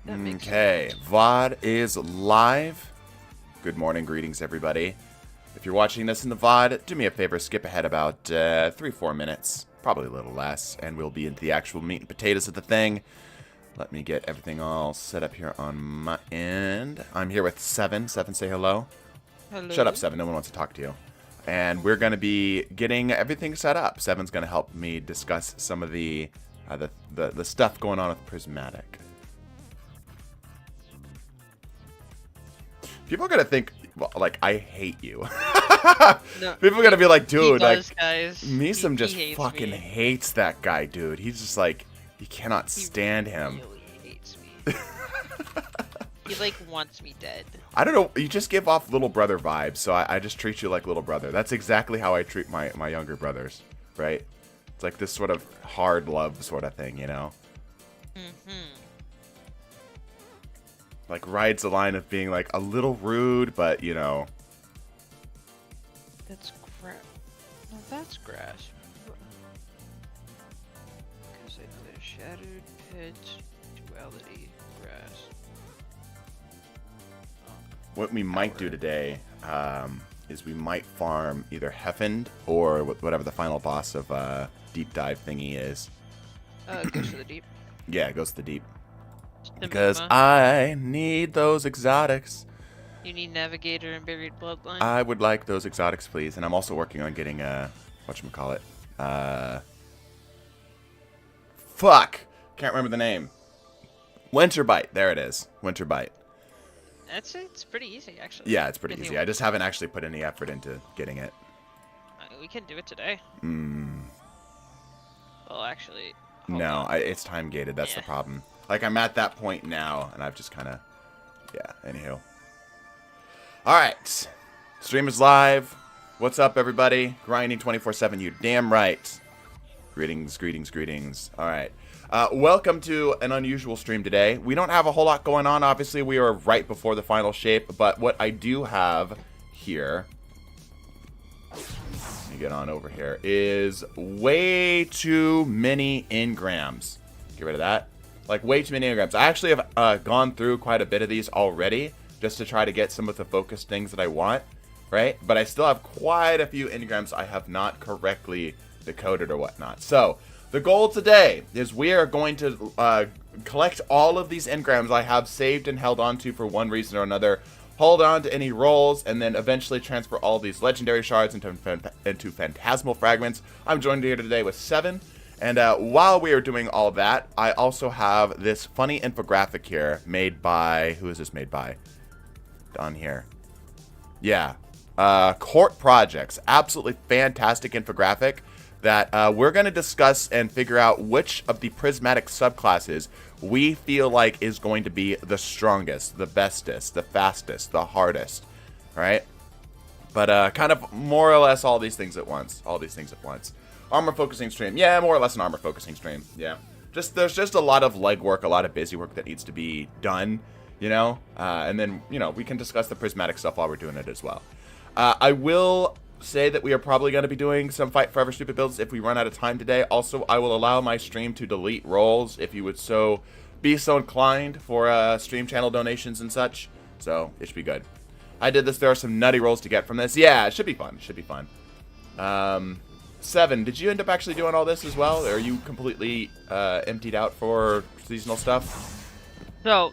That makes Okay, sense. VOD is live. Good morning, greetings, everybody. If you're watching this in the VOD, do me a favor, skip ahead about 3-4 minutes, probably a little less, and we'll be into the actual meat and potatoes of the thing. Let me get everything all set up here on my end. I'm here with Seven. Seven, say hello. Hello. Shut up, Seven. No one wants to talk to you. And we're going to be getting everything set up. Seven's going to help me discuss some of the stuff going on with Prismatic. People are gonna think, well, like, I hate you. No, People are gonna be like, dude, he does, like, guys. Meesum just he hates fucking me. hates that guy, dude. He's just like, he cannot He stand him. really hates me. He like wants me dead. I don't know, you just give off little brother vibes, so I just treat you like little brother. That's exactly how I treat my younger brothers, right? It's like this sort of hard love sort of thing, you know? Mm-hmm. Like, rides the line of being, like, a little rude, but, you know. That's grass. No, that's grass. Because I play Shattered Pit, Duality, Grass. What we might do today is we might farm either Heffend or whatever the final boss of Deep Dive thingy is. It goes to the deep. Yeah, it goes to the deep. The Because Mima. I need those exotics. You need Navigator and Buried Bloodline. I would like those exotics, please. And I'm also working on getting whatchamacallit. Fuck! Can't remember the name. Winter Bite. There it is. Winter Bite. It's pretty easy, actually. Yeah, it's pretty If you- easy. I just haven't actually put any effort into getting it. We can do it today. Hmm. Well, actually. hold No, on. it's time gated. That's the Yeah. problem. Like, I'm at that point now, and I've just kind of... Yeah, anywho. Alright. Stream is live. What's up, everybody? Grinding 24/7, you damn right. Greetings, greetings, greetings. Alright. Welcome to an unusual stream today. We don't have a whole lot going on. Obviously, we are right before the final shape, but what I do have here... Let me get on over here. Is way too many Engrams. Get rid of that. Like, way too many Engrams. I actually have gone through quite a bit of these already, just to try to get some of the focused things that I want, right? But I still have quite a few Engrams I have not correctly decoded or whatnot. So, the goal today is we are going to collect all of these Engrams I have saved and held onto for one reason or another, hold on to any rolls, and then eventually transfer all these legendary shards into phantasmal fragments. I'm joined here today with Seven. And while we are doing all that, I also have this funny infographic here made by... Who is this made by? On here. Yeah. Court Projects. Absolutely fantastic infographic that we're going to discuss and figure out which of the prismatic subclasses we feel like is going to be the strongest, the bestest, the fastest, the hardest. Alright? But kind of more or less all these things at once. All these things at once. Armor focusing stream. Yeah, more or less an armor focusing stream. Yeah. There's just a lot of legwork, a lot of busy work that needs to be done, you know? And then, you know, we can discuss the prismatic stuff while we're doing it as well. I will say that we are probably going to be doing some Fight Forever Stupid builds if we run out of time today. Also, I will allow my stream to delete rolls if you would be so inclined for stream channel donations and such. So, it should be good. I did this. There are some nutty rolls to get from this. Yeah, it should be fun. It should be fun. Seven, did you end up actually doing all this as well? Or are you completely emptied out for seasonal stuff? So,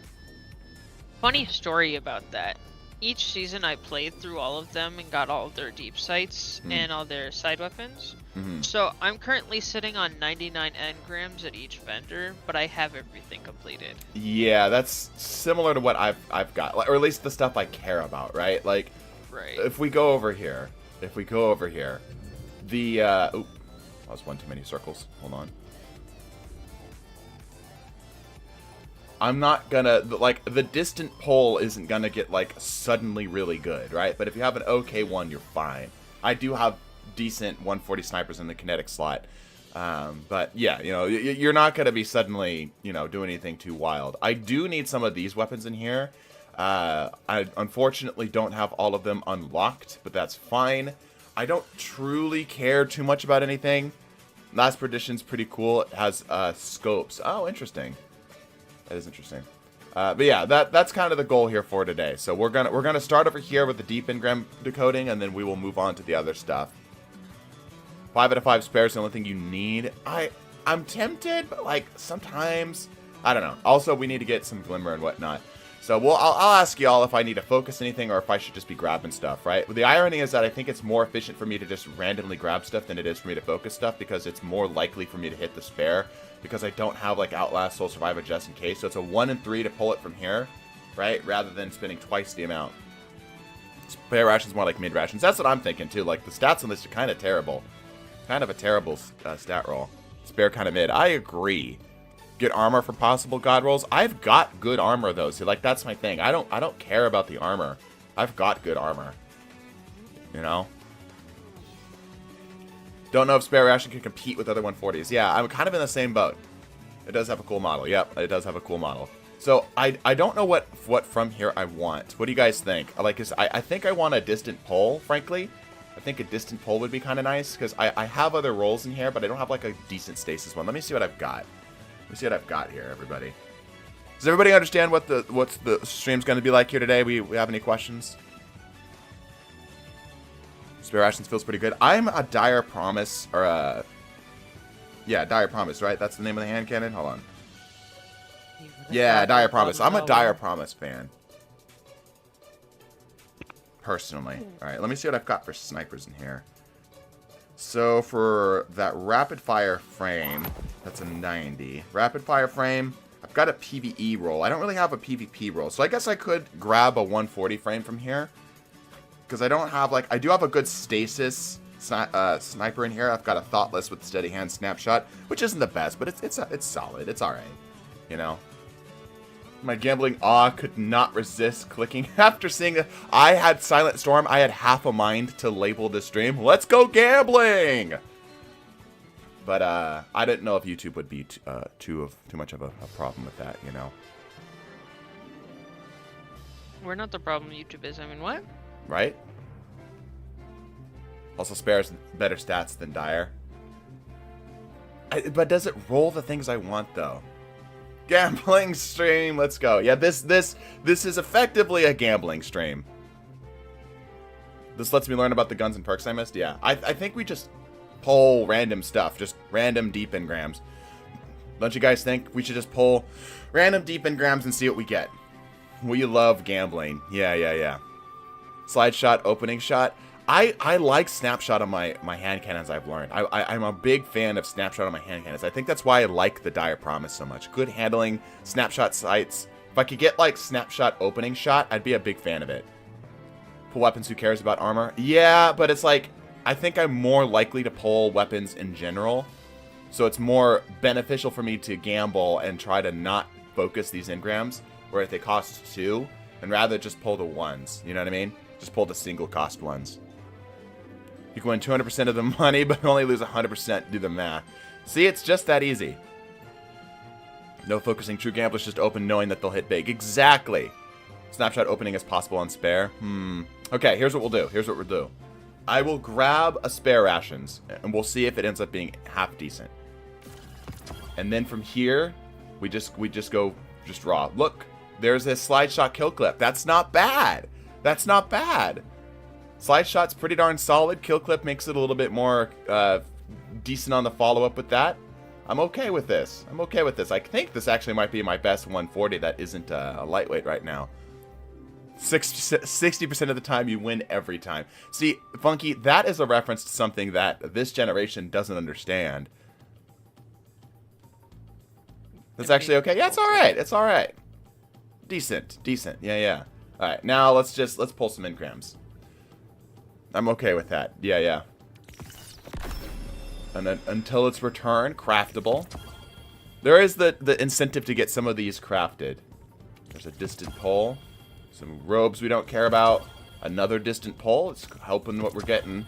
funny story about that. Each season I played through all of them and got all of their deep sights and all their side weapons. So I'm currently sitting on 99 engrams at each vendor, but I have everything completed. Yeah, that's similar to what I've got, or at least the stuff I care about, right? Like, Right. if we go over here, the that was one too many circles. Hold on. I'm not gonna, like, the distant pole isn't gonna get, like, suddenly really good, right? But if you have an okay one, you're fine. I do have decent 140 snipers in the kinetic slot. But, yeah, you know, you're not gonna be suddenly, you know, doing anything too wild. I do need some of these weapons in here. I unfortunately don't have all of them unlocked, but that's fine. I don't truly care too much about anything. Last Perdition's pretty cool. It has scopes. Oh, interesting. That is interesting. But yeah, that's kind of the goal here for today. So we're gonna start over here with the deep engram decoding, and then we will move on to the other stuff. 5 out of 5 spares, the only thing you need. I'm tempted, but like sometimes I don't know. Also, we need to get some glimmer and whatnot. So I'll ask y'all if I need to focus anything or if I should just be grabbing stuff, right? But the irony is that I think it's more efficient for me to just randomly grab stuff than it is for me to focus stuff, because it's more likely for me to hit the spare, because I don't have like Outlast, Soul Survivor just in case. So it's a 1 in 3 to pull it from here, right? Rather than spending twice the amount. Spare rations more like mid rations. That's what I'm thinking too. Like the stats on this are kind of terrible. Kind of a terrible stat roll. Spare kind of mid. I agree. Get armor for possible god rolls. I've got good armor though, so like that's my thing. I don't care about the armor. I've got good armor. You know? Don't know if spare ration can compete with other 140s. Yeah, I'm kind of in the same boat. It does have a cool model. Yep, it does have a cool model. So I don't know what from here I want. What do you guys think? I think I want a distant pole, frankly. I think a distant pole would be kind of nice, because I have other rolls in here, but I don't have like a decent stasis one. Let me see what I've got. Let me see what I've got here, everybody. Does everybody understand what the stream's going to be like here today? We have any questions? Spare rations feels pretty good. I'm a Dire Promise, or yeah, Dire Promise, right? That's the name of the hand cannon? Hold on. Yeah, Dire Promise. I'm a Dire Promise fan. Personally. Alright, let me see what I've got for snipers in here. So for that rapid fire frame, that's a 90. Rapid fire frame, I've got a PvE roll. I don't really have a PvP roll, so I guess I could grab a 140 frame from here. Because I don't have, like, I do have a good stasis sniper in here. I've got a Thoughtless with steady hand snapshot, which isn't the best, but it's solid. It's alright, you know. My gambling awe could not resist clicking after seeing I had Silent Storm. I had half a mind to label this stream, "Let's go gambling!" But I didn't know if YouTube would be too much of a problem with that, you know. We're not the problem. YouTube is. I mean, what? Right? Also, spares better stats than Dire. But does it roll the things I want though? Gambling stream, let's go. Yeah, this is effectively a gambling stream. This lets me learn about the guns and perks I missed. Yeah, I think we just pull random stuff, just random deep engrams. Don't you guys think we should just pull random deep engrams and see what we get? We love gambling. Yeah. Slide shot, opening shot. I like snapshot on my hand cannons, I've learned. I'm a big fan of snapshot on my hand cannons. I think that's why I like the Dire Promise so much. Good handling, snapshot sights. If I could get like snapshot opening shot, I'd be a big fan of it. Pull weapons, who cares about armor? Yeah, but it's like, I think I'm more likely to pull weapons in general. So it's more beneficial for me to gamble and try to not focus these engrams, where if they cost 2, and rather just pull the ones. You know what I mean? Just pull the single cost ones. You can win 200% of the money, but only lose 100%. Do the math. See, it's just that easy. No focusing. True gamblers just open knowing that they'll hit big. Exactly. Snapshot opening as possible on spare. Okay, here's what we'll do. I will grab a spare rations, and we'll see if it ends up being half decent. And then from here, we just go raw. Look, there's a slide shot kill clip. That's not bad. Slide shot's pretty darn solid. Kill clip makes it a little bit more decent on the follow-up with that. I'm okay with this. I think this actually might be my best 140 that isn't a lightweight right now. 60% of the time you win every time. See, Funky, that is a reference to something that this generation doesn't understand. That's actually okay. Yeah, it's alright. Decent. Yeah. Alright, now let's pull some engrams. I'm okay with that. Yeah. And then until it's returned, craftable. There is the incentive to get some of these crafted. There's a distant pole. Some robes we don't care about. Another distant pole. It's helping what we're getting.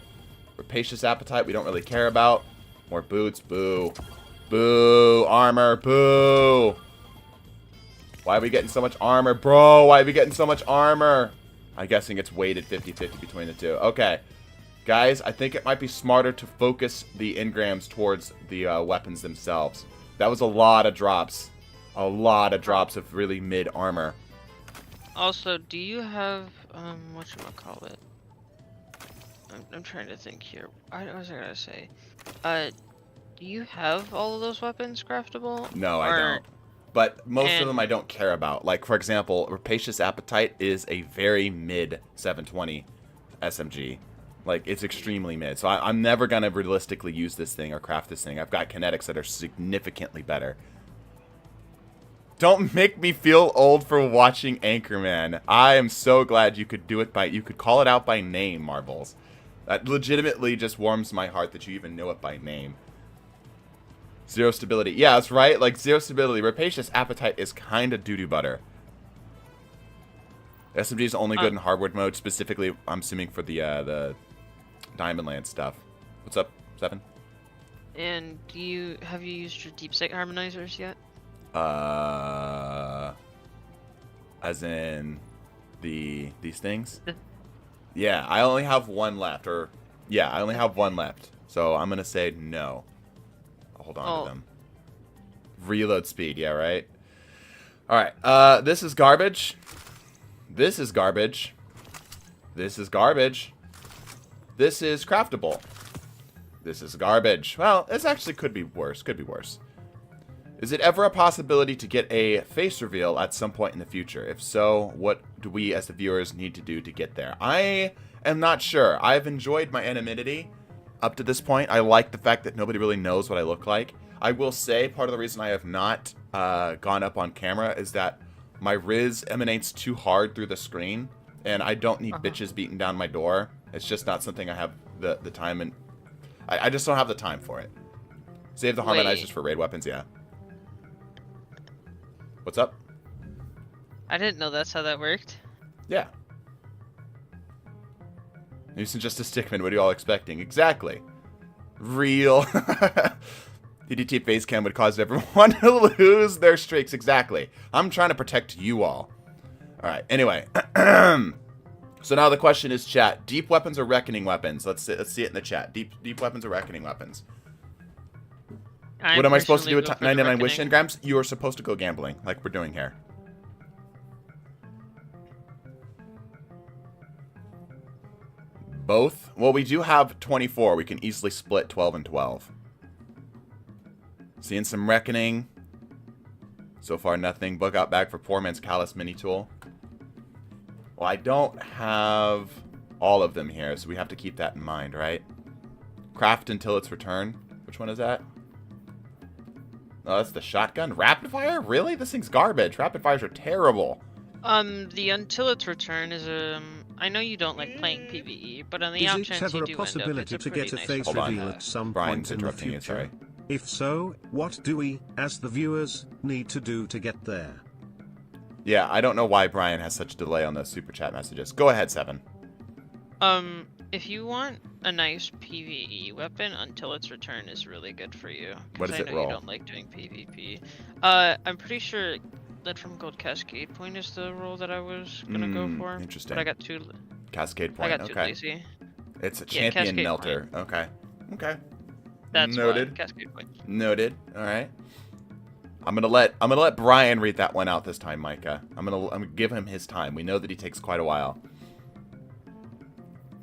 Rapacious appetite we don't really care about. More boots. Boo. Boo. Armor. Boo. Why are we getting so much armor? Bro, why are we getting so much armor? I'm guessing it's weighted 50-50 between the two. Okay. Guys, I think it might be smarter to focus the engrams towards the weapons themselves. That was a lot of drops. a lot of drops of really mid armor. Also, do you have whatchamacallit? I'm trying to think here. What was I gonna say? Do you have all of those weapons craftable? No, I don't. But most of them I don't care about. Like, for example, Rapacious Appetite is a very mid 720 SMG. Like, it's extremely mid. So I'm never going to realistically use this thing or craft this thing. I've got kinetics that are significantly better. Don't make me feel old for watching Anchorman. I am so glad you could do it you could call it out by name, Marbles. That legitimately just warms my heart that you even know it by name. Zero stability. Yeah, that's right. Like, zero stability. Rapacious Appetite is kind of doo-doo butter. SMG is only good in hardwood mode, specifically, I'm assuming, for the Diamond Land stuff. What's up, Seven? And have you used your deep sight harmonizers yet? As in these things? Yeah, I only have one left. I only have one left. So I'm gonna say no. I'll hold on to them. Reload speed, yeah, right? Alright, this is garbage. This is garbage. This is garbage. This is craftable. This is garbage. Well, this actually could be worse. Could be worse. Is it ever a possibility to get a face reveal at some point in the future? If so, what do we as the viewers need to do to get there? I am not sure. I've enjoyed my anonymity up to this point. I like the fact that nobody really knows what I look like. I will say part of the reason I have not gone up on camera is that my Riz emanates too hard through the screen, and I don't need bitches beating down my door. It's just not something I have the time, and I just don't have the time for it. Save the harmonizers for raid weapons, yeah. What's up? I didn't know that's how that worked. Yeah. Using just a stickman, what are you all expecting? Exactly. Real. DDT face cam would cause everyone to lose their streaks. Exactly. I'm trying to protect you all. Alright, anyway. So now the question is, chat. Deep weapons or reckoning weapons? Let's see it in the chat. Deep weapons or reckoning weapons? What am I supposed to do with 99 wish engrams? You are supposed to go gambling, like we're doing here. Both? Well, we do have 24. We can easily split 12 and 12. Seeing some reckoning. So far, nothing. Book out bag for Poor Man's Callus mini tool. Well, I don't have all of them here, so we have to keep that in mind, right? Craft until its return. Which one is that? Oh, that's the shotgun. Rapid fire? Really? This thing's garbage. Rapid fires are terrible. The until its return is I know you don't like playing PvE, but on the off chance you do end up, it's a pretty nice face reveal at some point in the future? If so, what do we, as the viewers, need to do to get there? Yeah, I don't know why Brian has such a delay on those super chat messages. Go ahead, Seven. If you want a nice PvE weapon, until its return is really good for you. What does it roll? I know you don't like doing PvP. I'm pretty sure that from Gold Cascade Point is the roll that I was gonna go for. Interesting. But I got too. Cascade Point. I got too lazy. It's a champion melter. Point. Okay. Okay. That's noted. Why, Cascade Point. Noted. All right. I'm gonna let Brian read that one out this time, Micah. I'm gonna give him his time. We know that he takes quite a while.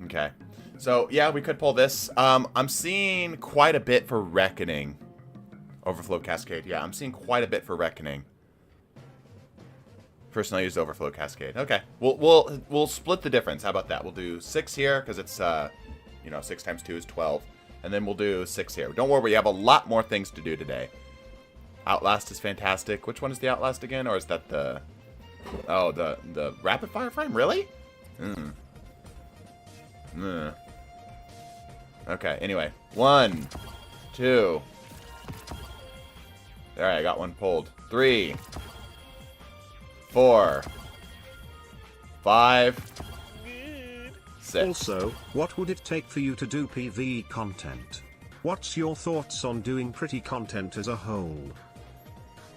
Okay. So yeah, we could pull this. I'm seeing quite a bit for Reckoning. Overflow Cascade. Yeah, I'm seeing quite a bit for Reckoning. First I used Overflow Cascade. Okay. We'll split the difference. How about that? We'll do 6 here because it's 6 times 2 is 12. And then we'll do 6 here. Don't worry, we have a lot more things to do today. Outlast is fantastic. Which one is the Outlast again? Or is that the... Oh, the rapid fire frame? Really? Okay, anyway. 1, 2. Alright, I got one pulled. 3, 4, 5, 6. Also, what would it take for you to do PvE content? What's your thoughts on doing pretty content as a whole?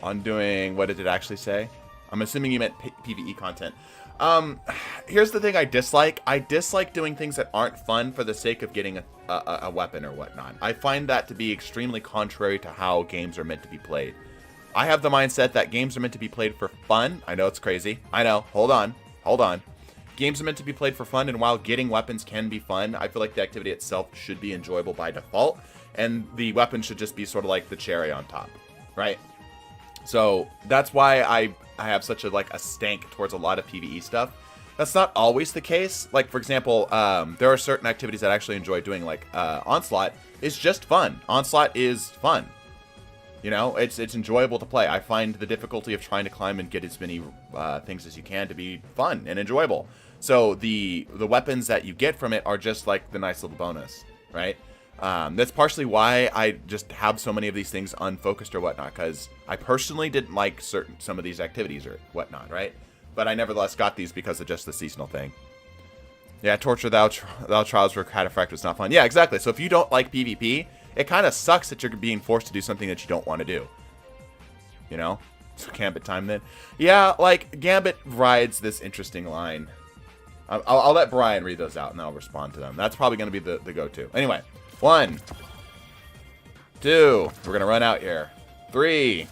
On doing... What did it actually say? I'm assuming you meant PvE content. Here's the thing I dislike. I dislike doing things that aren't fun for the sake of getting a weapon or whatnot. I find that to be extremely contrary to how games are meant to be played. I have the mindset that games are meant to be played for fun. I know it's crazy. I know. Hold on. Games are meant to be played for fun, and while getting weapons can be fun, I feel like the activity itself should be enjoyable by default, and the weapon should just be sort of like the cherry on top, right? So that's why I have such a stank towards a lot of PvE stuff. That's not always the case. Like, for example, there are certain activities that I actually enjoy doing, like Onslaught is just fun. Onslaught is fun. You know, it's enjoyable to play. I find the difficulty of trying to climb and get as many things as you can to be fun and enjoyable. So the weapons that you get from it are just like the nice little bonus, right? That's partially why I just have so many of these things unfocused or whatnot, because I personally didn't like some of these activities or whatnot, right? But I nevertheless got these because of just the seasonal thing. Yeah, Torture Thou Trials for Cataphract was not fun. Yeah, exactly. So if you don't like PvP, it kind of sucks that you're being forced to do something that you don't want to do. You know? So Gambit time then. Yeah, like, Gambit rides this interesting line. I'll let Brian read those out and I'll respond to them. That's probably going to be the go-to. Anyway, 1, 2, we're going to run out here. 3,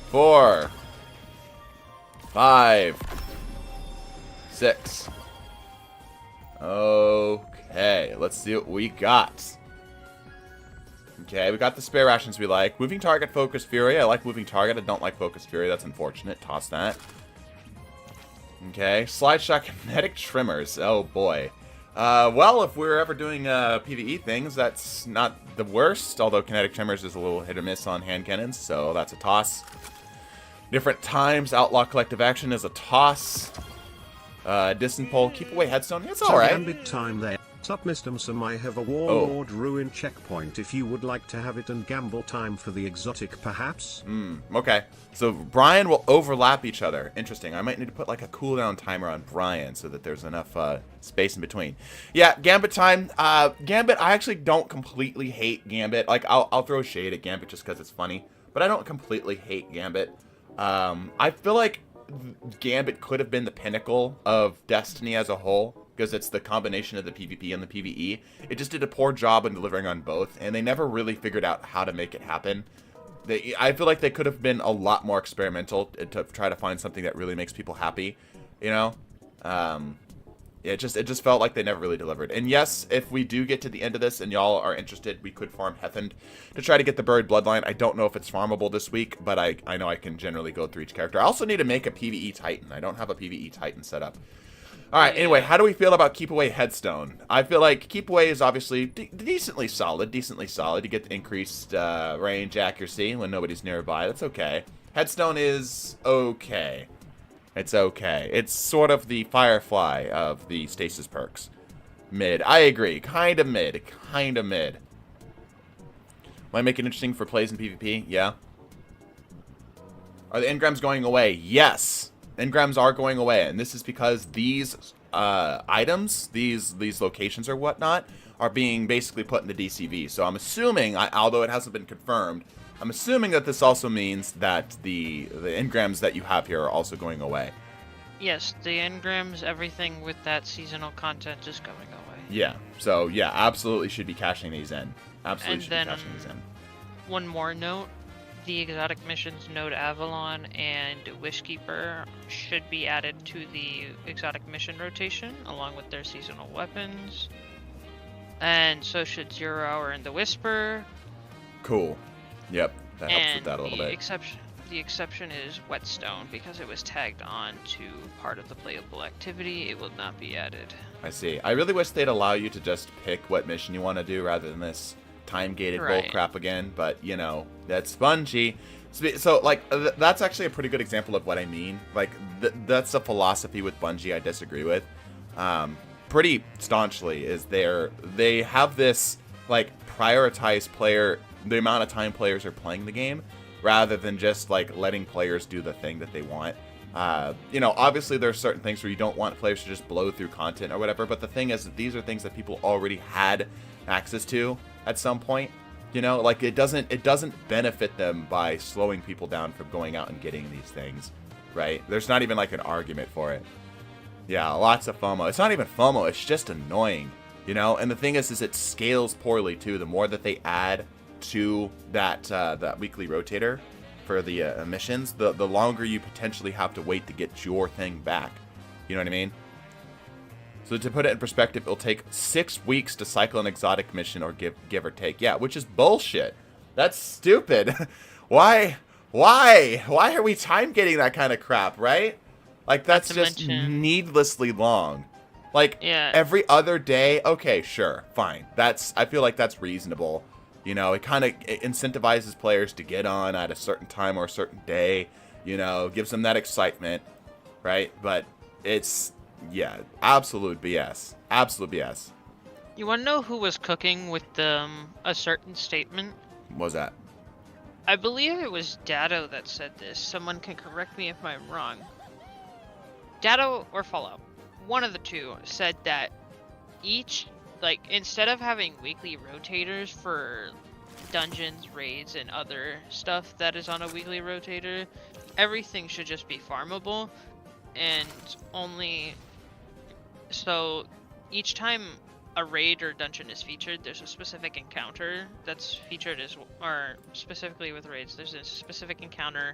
4, 5, 6. Okay, let's see what we got. Okay, we got the spare rations we like. Moving target, Focus Fury. I like moving target. I don't like Focus Fury. That's unfortunate. Toss that. Okay, Slide Shot Kinetic Trimmers. Oh boy. Well, if we're ever doing PvE things, that's not the worst. Although Kinetic Trimmers is a little hit or miss on hand cannons, so that's a toss. Different Times, Outlaw Collective Action is a toss. Distant Pole, Keep Away Headstone. It's alright. Gambit time there. Sup, Mr. Some, I have a Warlord Ruin checkpoint if you would like to have it, and gamble time for the exotic perhaps. Okay. So Brian will overlap each other. Interesting. I might need to put like a cooldown timer on Brian so that there's enough space in between. Yeah, Gambit time. Gambit, I actually don't completely hate Gambit. Like, I'll throw shade at Gambit just because it's funny, but I don't completely hate Gambit. I feel like Gambit could have been the pinnacle of Destiny as a whole, because it's the combination of the PvP and the PvE. It just did a poor job in delivering on both, and they never really figured out how to make it happen. I feel like they could have been a lot more experimental to try to find something that really makes people happy, you know? It just felt like they never really delivered. And yes, if we do get to the end of this and y'all are interested, we could farm Hethend to try to get the Buried Bloodline. I don't know if it's farmable this week, but I know I can generally go through each character. I also need to make a PvE Titan. I don't have a PvE Titan set up. Alright, anyway, how do we feel about Keep Away Headstone? I feel like Keep Away is obviously decently solid. You get the increased range accuracy when nobody's nearby. That's okay. Headstone is okay. It's okay. It's sort of the Firefly of the stasis perks. Mid. I agree. Kind of mid. Might make it interesting for plays in PvP? Yeah. Are the Engrams going away? Yes. Engrams are going away, and this is because these items, these locations or whatnot, are being basically put into DCV. So I'm assuming, although it hasn't been confirmed, I'm assuming that this also means that the engrams that you have here are also going away. Yes, the engrams, everything with that seasonal content is going away. Yeah, so yeah, absolutely should be cashing these in. Absolutely should be cashing these in. One more note. The exotic missions Node Avalon and Wishkeeper should be added to the exotic mission rotation along with their seasonal weapons. And so should Zero Hour and the Whisper. Cool. Yep, that helps with that a little bit. The exception is Whetstone, because it was tagged on to part of the playable activity. It will not be added. I see. I really wish they'd allow you to just pick what mission you want to do rather than this time-gated bull crap again, but you know, that's Bungie. So like, that's actually a pretty good example of what I mean. Like, that's a philosophy with Bungie I disagree with pretty staunchly. Is they have this like prioritize the amount of time players are playing the game rather than just like letting players do the thing that they want. You know, obviously there are certain things where you don't want players to just blow through content or whatever, but the thing is that these are things that people already had access to at some point. You know, like it doesn't benefit them by slowing people down from going out and getting these things, right? There's not even like an argument for it. Yeah, lots of FOMO. It's not even FOMO, it's just annoying, you know? And the thing is it scales poorly too. The more that they add to that weekly rotator for the missions, the longer you potentially have to wait to get your thing back. You know what I mean? So to put it in perspective, it'll take 6 weeks to cycle an exotic mission, or give or take. Yeah, which is bullshit. That's stupid. Why are we time getting that kind of crap, right? Like, that's just needlessly long. Like, every other day, okay, sure, fine. I feel like that's reasonable. You know, it kind of incentivizes players to get on at a certain time or a certain day. You know, gives them that excitement, right? But it's, yeah, absolute BS. Absolute BS. You want to know who was cooking with a certain statement? What was that? I believe it was Dado that said this. Someone can correct me if I'm wrong. Dado or Fallout, one of the two, said that instead of having weekly rotators for dungeons, raids, and other stuff that is on a weekly rotator, everything should just be farmable, and only so each time a raid or dungeon is featured, there's a specific encounter that's featured or specifically with raids, there's a specific encounter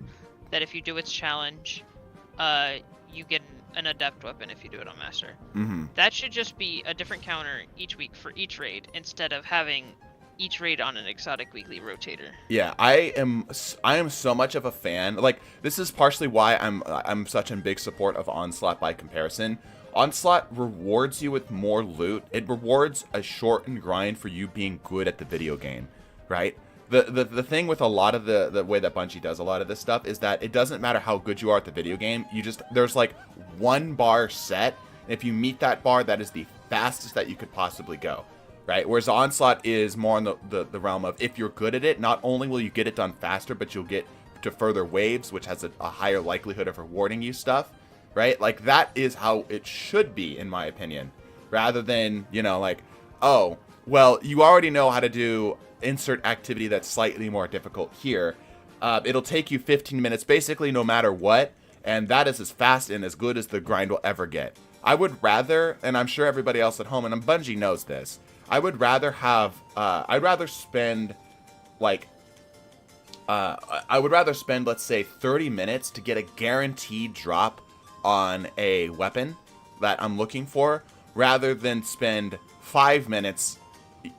that if you do its challenge, you get an adept weapon if you do it on master. Mm-hmm. That should just be a different counter each week for each raid, instead of having each raid on an exotic weekly rotator. Yeah, I am so much of a fan. Like, this is partially why I'm such in big support of Onslaught by comparison. Onslaught rewards you with more loot. It rewards a shortened grind for you being good at the video game, right? The thing with a lot of the way that Bungie does a lot of this stuff is that it doesn't matter how good you are at the video game. There's like one bar set, and if you meet that bar, that is the fastest that you could possibly go, right? Whereas Onslaught is more in the realm of, if you're good at it, not only will you get it done faster, but you'll get to further waves, which has a higher likelihood of rewarding you stuff, right? Like, that is how it should be, in my opinion, rather than, you know, like, oh, well, you already know how to do insert activity that's slightly more difficult here. It'll take you 15 minutes basically no matter what, and that is as fast and as good as the grind will ever get. I would rather, and I'm sure everybody else at home, and Bungie knows this, I would rather spend let's say 30 minutes to get a guaranteed drop on a weapon that I'm looking for, rather than spend 5 minutes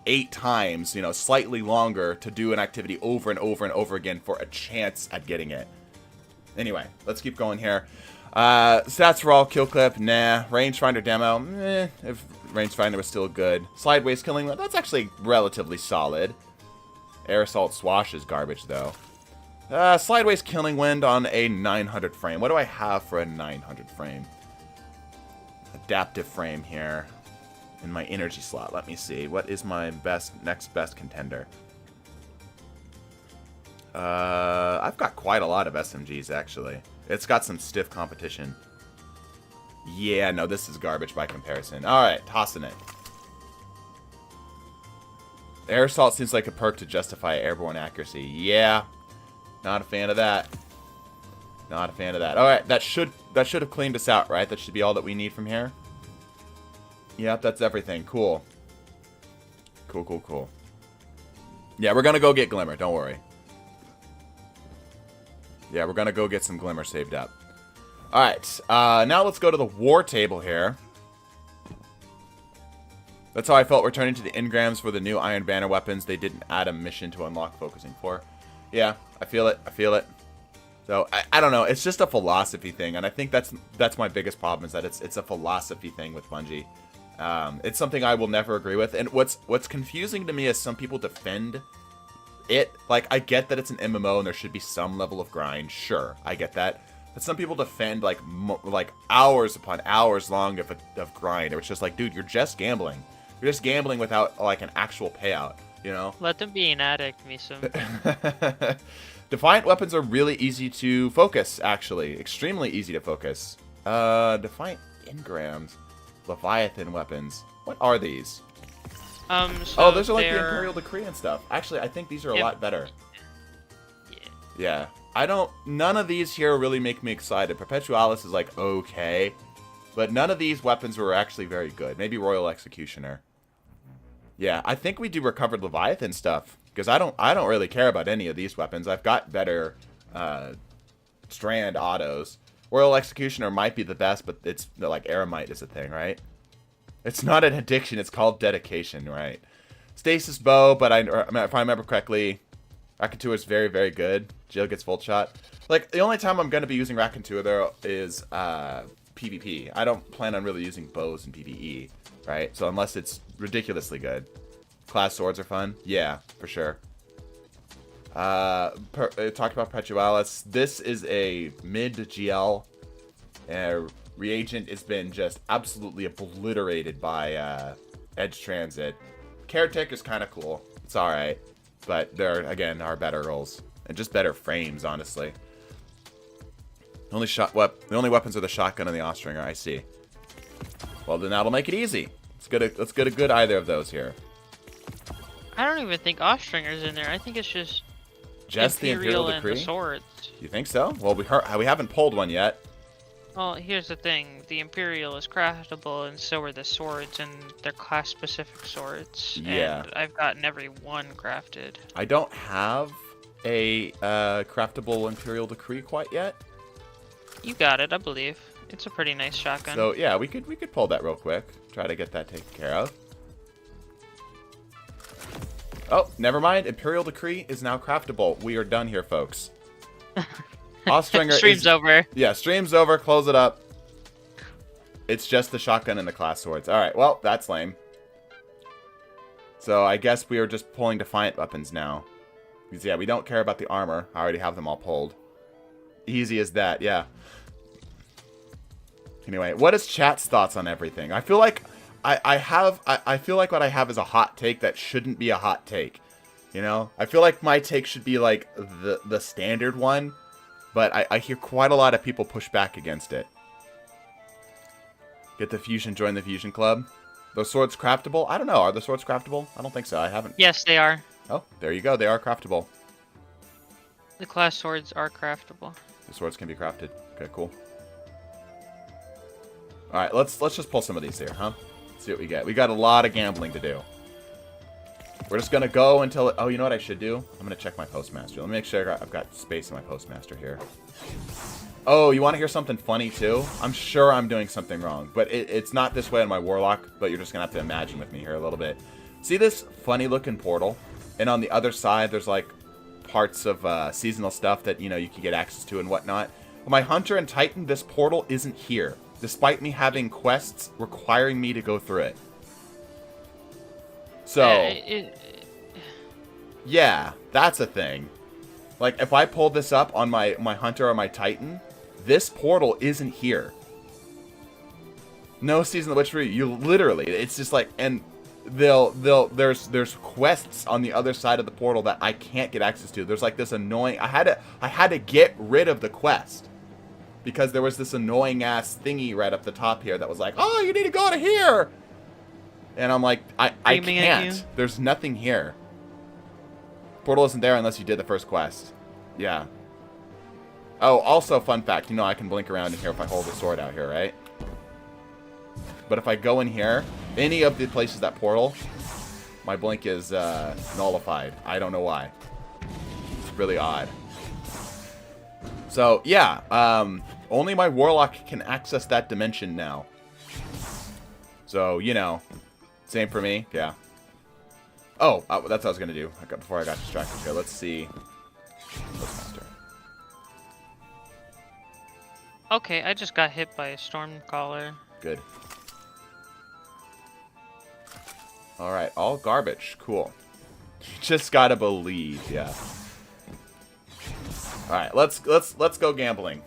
8 times, you know, slightly longer, to do an activity over and over and over again for a chance at getting it. Anyway, let's keep going here. Stats for all, kill clip, nah. Rangefinder demo, if rangefinder was still good. Slideways killing, that's actually relatively solid. Air assault swash is garbage though. Slideways killing wind on a 900 frame. What do I have for a 900 frame? Adaptive frame here. In my energy slot, let me see. What is my next best contender? I've got quite a lot of SMGs, actually. It's got some stiff competition. Yeah, no, this is garbage by comparison. Alright, tossing it. Air assault seems like a perk to justify airborne accuracy. Yeah, not a fan of that. Not a fan of that. Alright, that should have cleaned us out, right? That should be all that we need from here. Yep, that's everything. Cool. Cool. Yeah, we're gonna go get Glimmer, don't worry. Yeah, we're gonna go get some Glimmer saved up. Alright, now let's go to the war table here. That's how I felt returning to the Engrams for the new Iron Banner weapons. They didn't add a mission to unlock focusing for. Yeah, I feel it. So, I don't know, it's just a philosophy thing, and I think that's my biggest problem, is that it's a philosophy thing with Bungie. It's something I will never agree with, and what's confusing to me is some people defend it. Like, I get that it's an MMO and there should be some level of grind, sure, I get that, but some people defend like hours upon hours long of grind. It's just like, dude, you're just gambling without like an actual payout, you know? Let them be an addict, Misum. Defiant weapons are really easy to focus, actually, extremely easy to focus. Defiant Engrams. Leviathan weapons. What are these? So those are like the Imperial Decree and stuff. Actually, I think these are a lot better. Yeah. None of these here really make me excited. Perpetualis is like, okay. But none of these weapons were actually very good. Maybe Royal Executioner. Yeah, I think we do recovered Leviathan stuff. because I don't really care about any of these weapons. I've got better strand autos. Royal Executioner might be the best, but it's like Aramite is a thing, right? It's not an addiction. It's called dedication, right? Stasis Bow, but if I remember correctly, Raconteur is very, very good. Jill gets Volt Shot. Like, the only time I'm going to be using Raconteur, though, is PvP. I don't plan on really using bows in PvE, right? So unless it's ridiculously good. Class swords are fun. Yeah, for sure. Talked about Petualis. This is a mid-GL reagent. Has been just absolutely obliterated by Edge Transit. Caretaker's kind of cool. It's alright. But there, again, are better rolls. And just better frames, honestly. The only weapons are the shotgun and the Austringer, I see. Well, then that'll make it easy. Let's get a good either of those here. I don't even think Austringer's in there. I think it's just the Imperial Decree? And the swords. You think so? Well, we haven't pulled one yet. Well, here's the thing. The Imperial is craftable, and so are the swords, and they're class-specific swords. Yeah. And I've gotten every one crafted. I don't have a craftable Imperial Decree quite yet. You got it, I believe. It's a pretty nice shotgun. So yeah, we could pull that real quick. Try to get that taken care of. Oh, never mind. Imperial Decree is now craftable. We are done here, folks. Austringer Stream's over. Yeah, stream's over. Close it up. It's just the shotgun and the class swords. All right, well, that's lame. So I guess we are just pulling Defiant weapons now. Because, yeah, we don't care about the armor. I already have them all pulled. Easy as that, yeah. Anyway, what is chat's thoughts on everything? I feel like I feel like what I have is a hot take that shouldn't be a hot take. You know? I feel like my take should be like the standard one. But I hear quite a lot of people push back against it. Get the fusion, join the fusion club. Those swords craftable? I don't know. Are the swords craftable? I don't think so. I haven't. Yes, they are. Oh, there you go. They are craftable. The class swords are craftable. The swords can be crafted. Okay, cool. All right, let's just pull some of these here, huh? Let's see what we get. We got a lot of gambling to do. We're just going to go until... Oh, you know what I should do? I'm going to check my Postmaster. Let me make sure I've got space in my Postmaster here. Oh, you want to hear something funny, too? I'm sure I'm doing something wrong. But it's not this way on my Warlock, but you're just going to have to imagine with me here a little bit. See this funny-looking portal? And on the other side, there's, like, parts of seasonal stuff that, you know, you can get access to and whatnot. Well, my Hunter and Titan, this portal isn't here. Despite me having quests requiring me to go through it. So, yeah, that's a thing. Like, if I pull this up on my Hunter or my Titan, this portal isn't here. No Season of the Witchery, you literally, it's just like, and there's quests on the other side of the portal that I can't get access to. There's like this annoying, I had to get rid of the quest. Because there was this annoying ass thingy right up the top here that was like, oh, you need to go to here. And I'm like, I can't. There's nothing here. Portal isn't there unless you did the first quest. Yeah. Oh, also, fun fact. You know I can blink around in here if I hold the sword out here, right? But if I go in here, any of the places that portal, my blink is nullified. I don't know why. It's really odd. So, yeah. Only my Warlock can access that dimension now. So, you know. Same for me, yeah. Oh, that's what I was going to do before I got distracted here. Let's see. Postmaster. Okay, I just got hit by a Stormcaller. Good. Alright, all garbage. Cool. You just gotta believe, yeah. Alright, let's go gambling.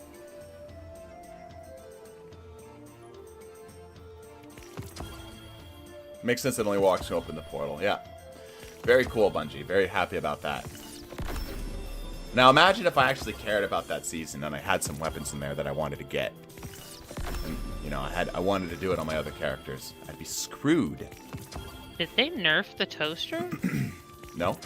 Makes sense that only walks can open the portal. Yeah. Very cool, Bungie. Very happy about that. Now imagine if I actually cared about that season and I had some weapons in there that I wanted to get. And, you know, I wanted to do it on my other characters. I'd be screwed. Did they nerf the toaster? No?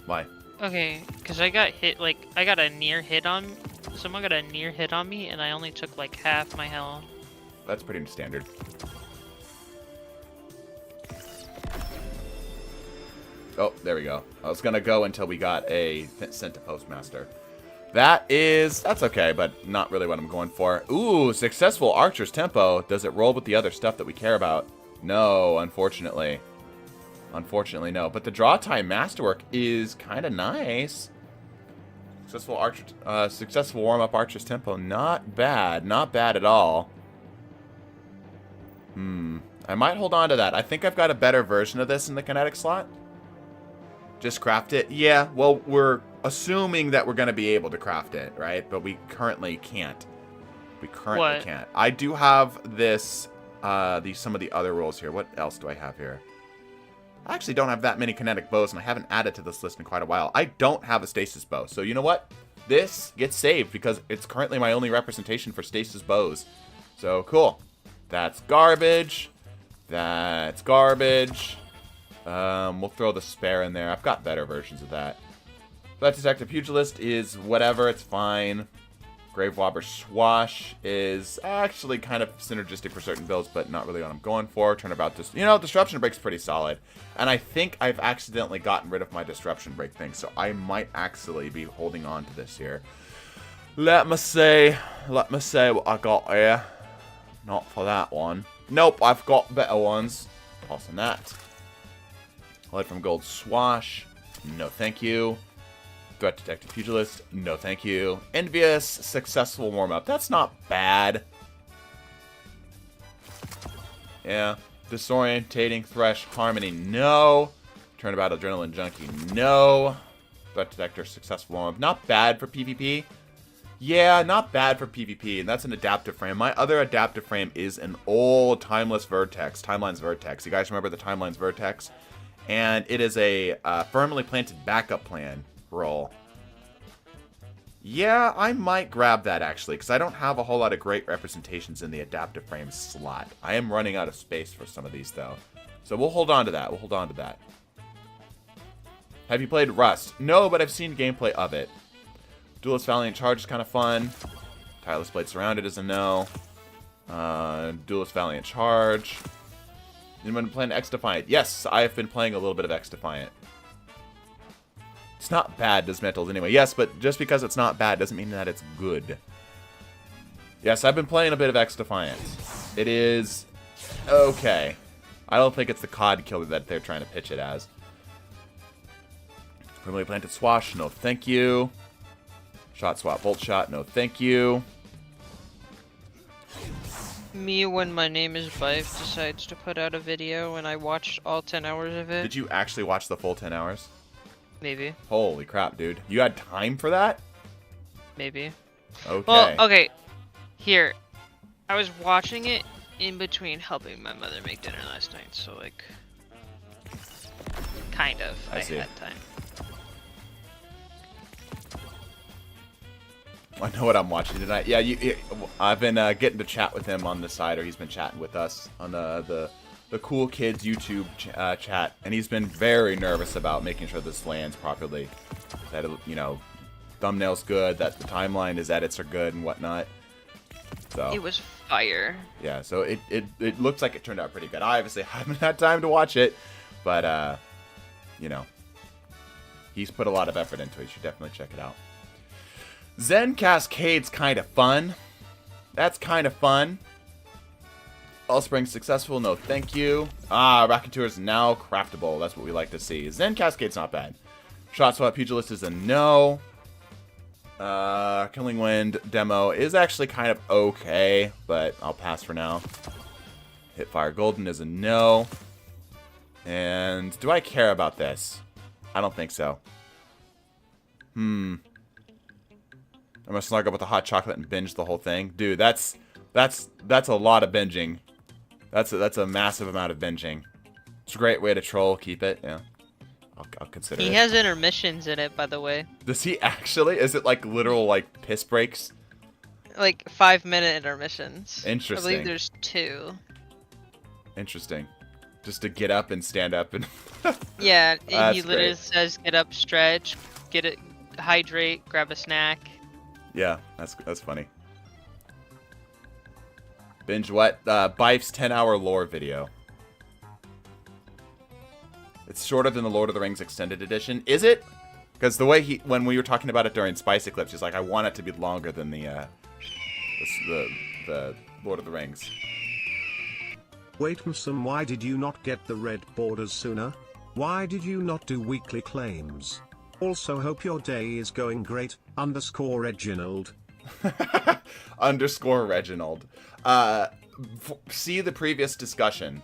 Why? Okay, because I got hit, like, I got a near hit on... Someone got a near hit on me and I only took like half my health. That's pretty standard. Oh, there we go. I was going to go until we got a sent to postmaster. That's okay, but not really what I'm going for. Ooh, successful Archer's Tempo. Does it roll with the other stuff that we care about? No, unfortunately. Unfortunately, no. But the draw time masterwork is kind of nice. Successful warm-up Archer's Tempo. Not bad. Not bad at all. I might hold on to that. I think I've got a better version of this in the kinetic slot. Just craft it? Yeah, well, we're assuming that we're going to be able to craft it, right? But we currently can't. We currently can't. I do have this, some of the other rules here. What else do I have here? I actually don't have that many kinetic bows, and I haven't added to this list in quite a while. I don't have a stasis bow, so you know what? This gets saved because it's currently my only representation for stasis bows. So, cool. That's garbage. That's garbage. We'll throw the spare in there. I've got better versions of that. That Detective Pugilist is whatever. It's fine. Grave Wobber Swash is actually kind of synergistic for certain builds, but not really what I'm going for. Turnabout, Disruption Break's pretty solid. And I think I've accidentally gotten rid of my Disruption Break thing, so I might actually be holding on to this here. Let me see what I got here. Not for that one. Nope, I've got better ones. Tossing that. Light from Gold Swash. No, thank you. Threat Detective Pugilist. No, thank you. Envious. Successful warm-up. That's not bad. Yeah. Disorientating Thresh. Harmony. No. Turnabout Adrenaline Junkie. No. Threat Detector. Successful warm-up. Not bad for PvP. Yeah, not bad for PvP, and that's an adaptive frame. My other adaptive frame is an old Timeless Vertex. Timeline's Vertex. You guys remember the Timeline's Vertex? And it is a firmly planted backup plan roll. Yeah, I might grab that, actually, because I don't have a whole lot of great representations in the adaptive frame slot. I am running out of space for some of these, though. So we'll hold on to that. We'll hold on to that. Have you played Rust? No, but I've seen gameplay of it. Duelist Valiant Charge is kind of fun. Tireless Blade Surrounded is a no. Duelist Valiant Charge. Anyone been playing X Defiant? Yes, I have been playing a little bit of X Defiant. It's not bad, Dismantled, anyway. Yes, but just because it's not bad doesn't mean that it's good. Yes, I've been playing a bit of X Defiant. It is okay. I don't think it's the COD killer that they're trying to pitch it as. Firmly Planted Swash, no thank you. Shot Swap Bolt Shot, no thank you. Me, when my name is Bife, decides to put out a video and I watched all 10 hours of it. Did you actually watch the full 10 hours? Maybe. Holy crap, dude. You had time for that? Maybe. Okay. Well, okay. Here. I was watching it in between helping my mother make dinner last night, so like... Kind of. I had time. I know what I'm watching tonight. Yeah, I've been getting to chat with him on the side, or he's been chatting with us on the Cool Kids YouTube chat, and he's been very nervous about making sure this lands properly. That, thumbnail's good, that the timeline, his edits are good, and whatnot. So it was fire. Yeah, so it looks like it turned out pretty good. I obviously haven't had time to watch it, but, he's put a lot of effort into it. You should definitely check it out. Zen Cascade's kind of fun. That's kind of fun. Allspring successful, no thank you. Racketeer is now craftable. That's what we like to see. Zen Cascade's not bad. Shot Swap Pugilist is a no. Killing Wind demo is actually kind of okay, but I'll pass for now. Hitfire Golden is a no. And do I care about this? I don't think so. I'm gonna slug up with the hot chocolate and binge the whole thing. Dude, that's a lot of binging. That's a massive amount of binging. It's a great way to troll. Keep it. Yeah, I'll consider it. He has intermissions in it, by the way. Does he actually? Is it like literal like piss breaks? Like 5-minute intermissions. Interesting. I believe there's 2. Interesting. Just to get up and stand up and. Yeah, That's he literally great. says, "Get up, stretch, hydrate, grab a snack." Yeah, that's funny. Binge what? Bife's 10-hour lore video. It's shorter than the Lord of the Rings Extended Edition. Is it? Because the way when we were talking about it during Spicy Clips, he's like, I want it to be longer than the Lord of the Rings. Wait, Msum, why did you not get the red borders sooner? Why did you not do weekly claims? Also hope your day is going great, _Reginald. _Reginald. See the previous discussion.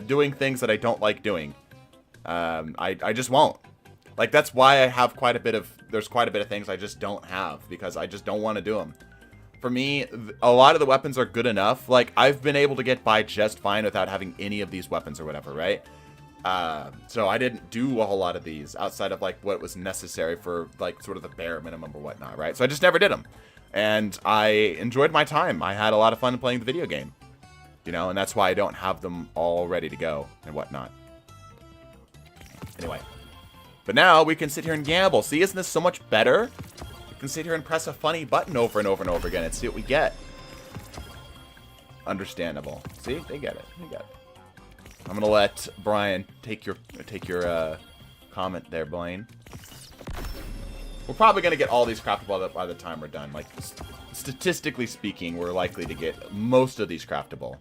Doing things that I don't like doing. I just won't. Like, that's why I have there's quite a bit of things I just don't have, because I just don't want to do them. For me, a lot of the weapons are good enough. Like, I've been able to get by just fine without having any of these weapons or whatever, right? So I didn't do a whole lot of these outside of, like, what was necessary for, like, sort of the bare minimum or whatnot, right? So I just never did them. And I enjoyed my time. I had a lot of fun playing the video game. You know, and that's why I don't have them all ready to go and whatnot. Anyway. But now we can sit here and gamble. See, isn't this so much better? We can sit here and press a funny button over and over and over again and see what we get. Understandable. See? They get it. I'm going to let Brian take your comment there, Blaine. We're probably going to get all these craftable by the time we're done. Like, statistically speaking, we're likely to get most of these craftable.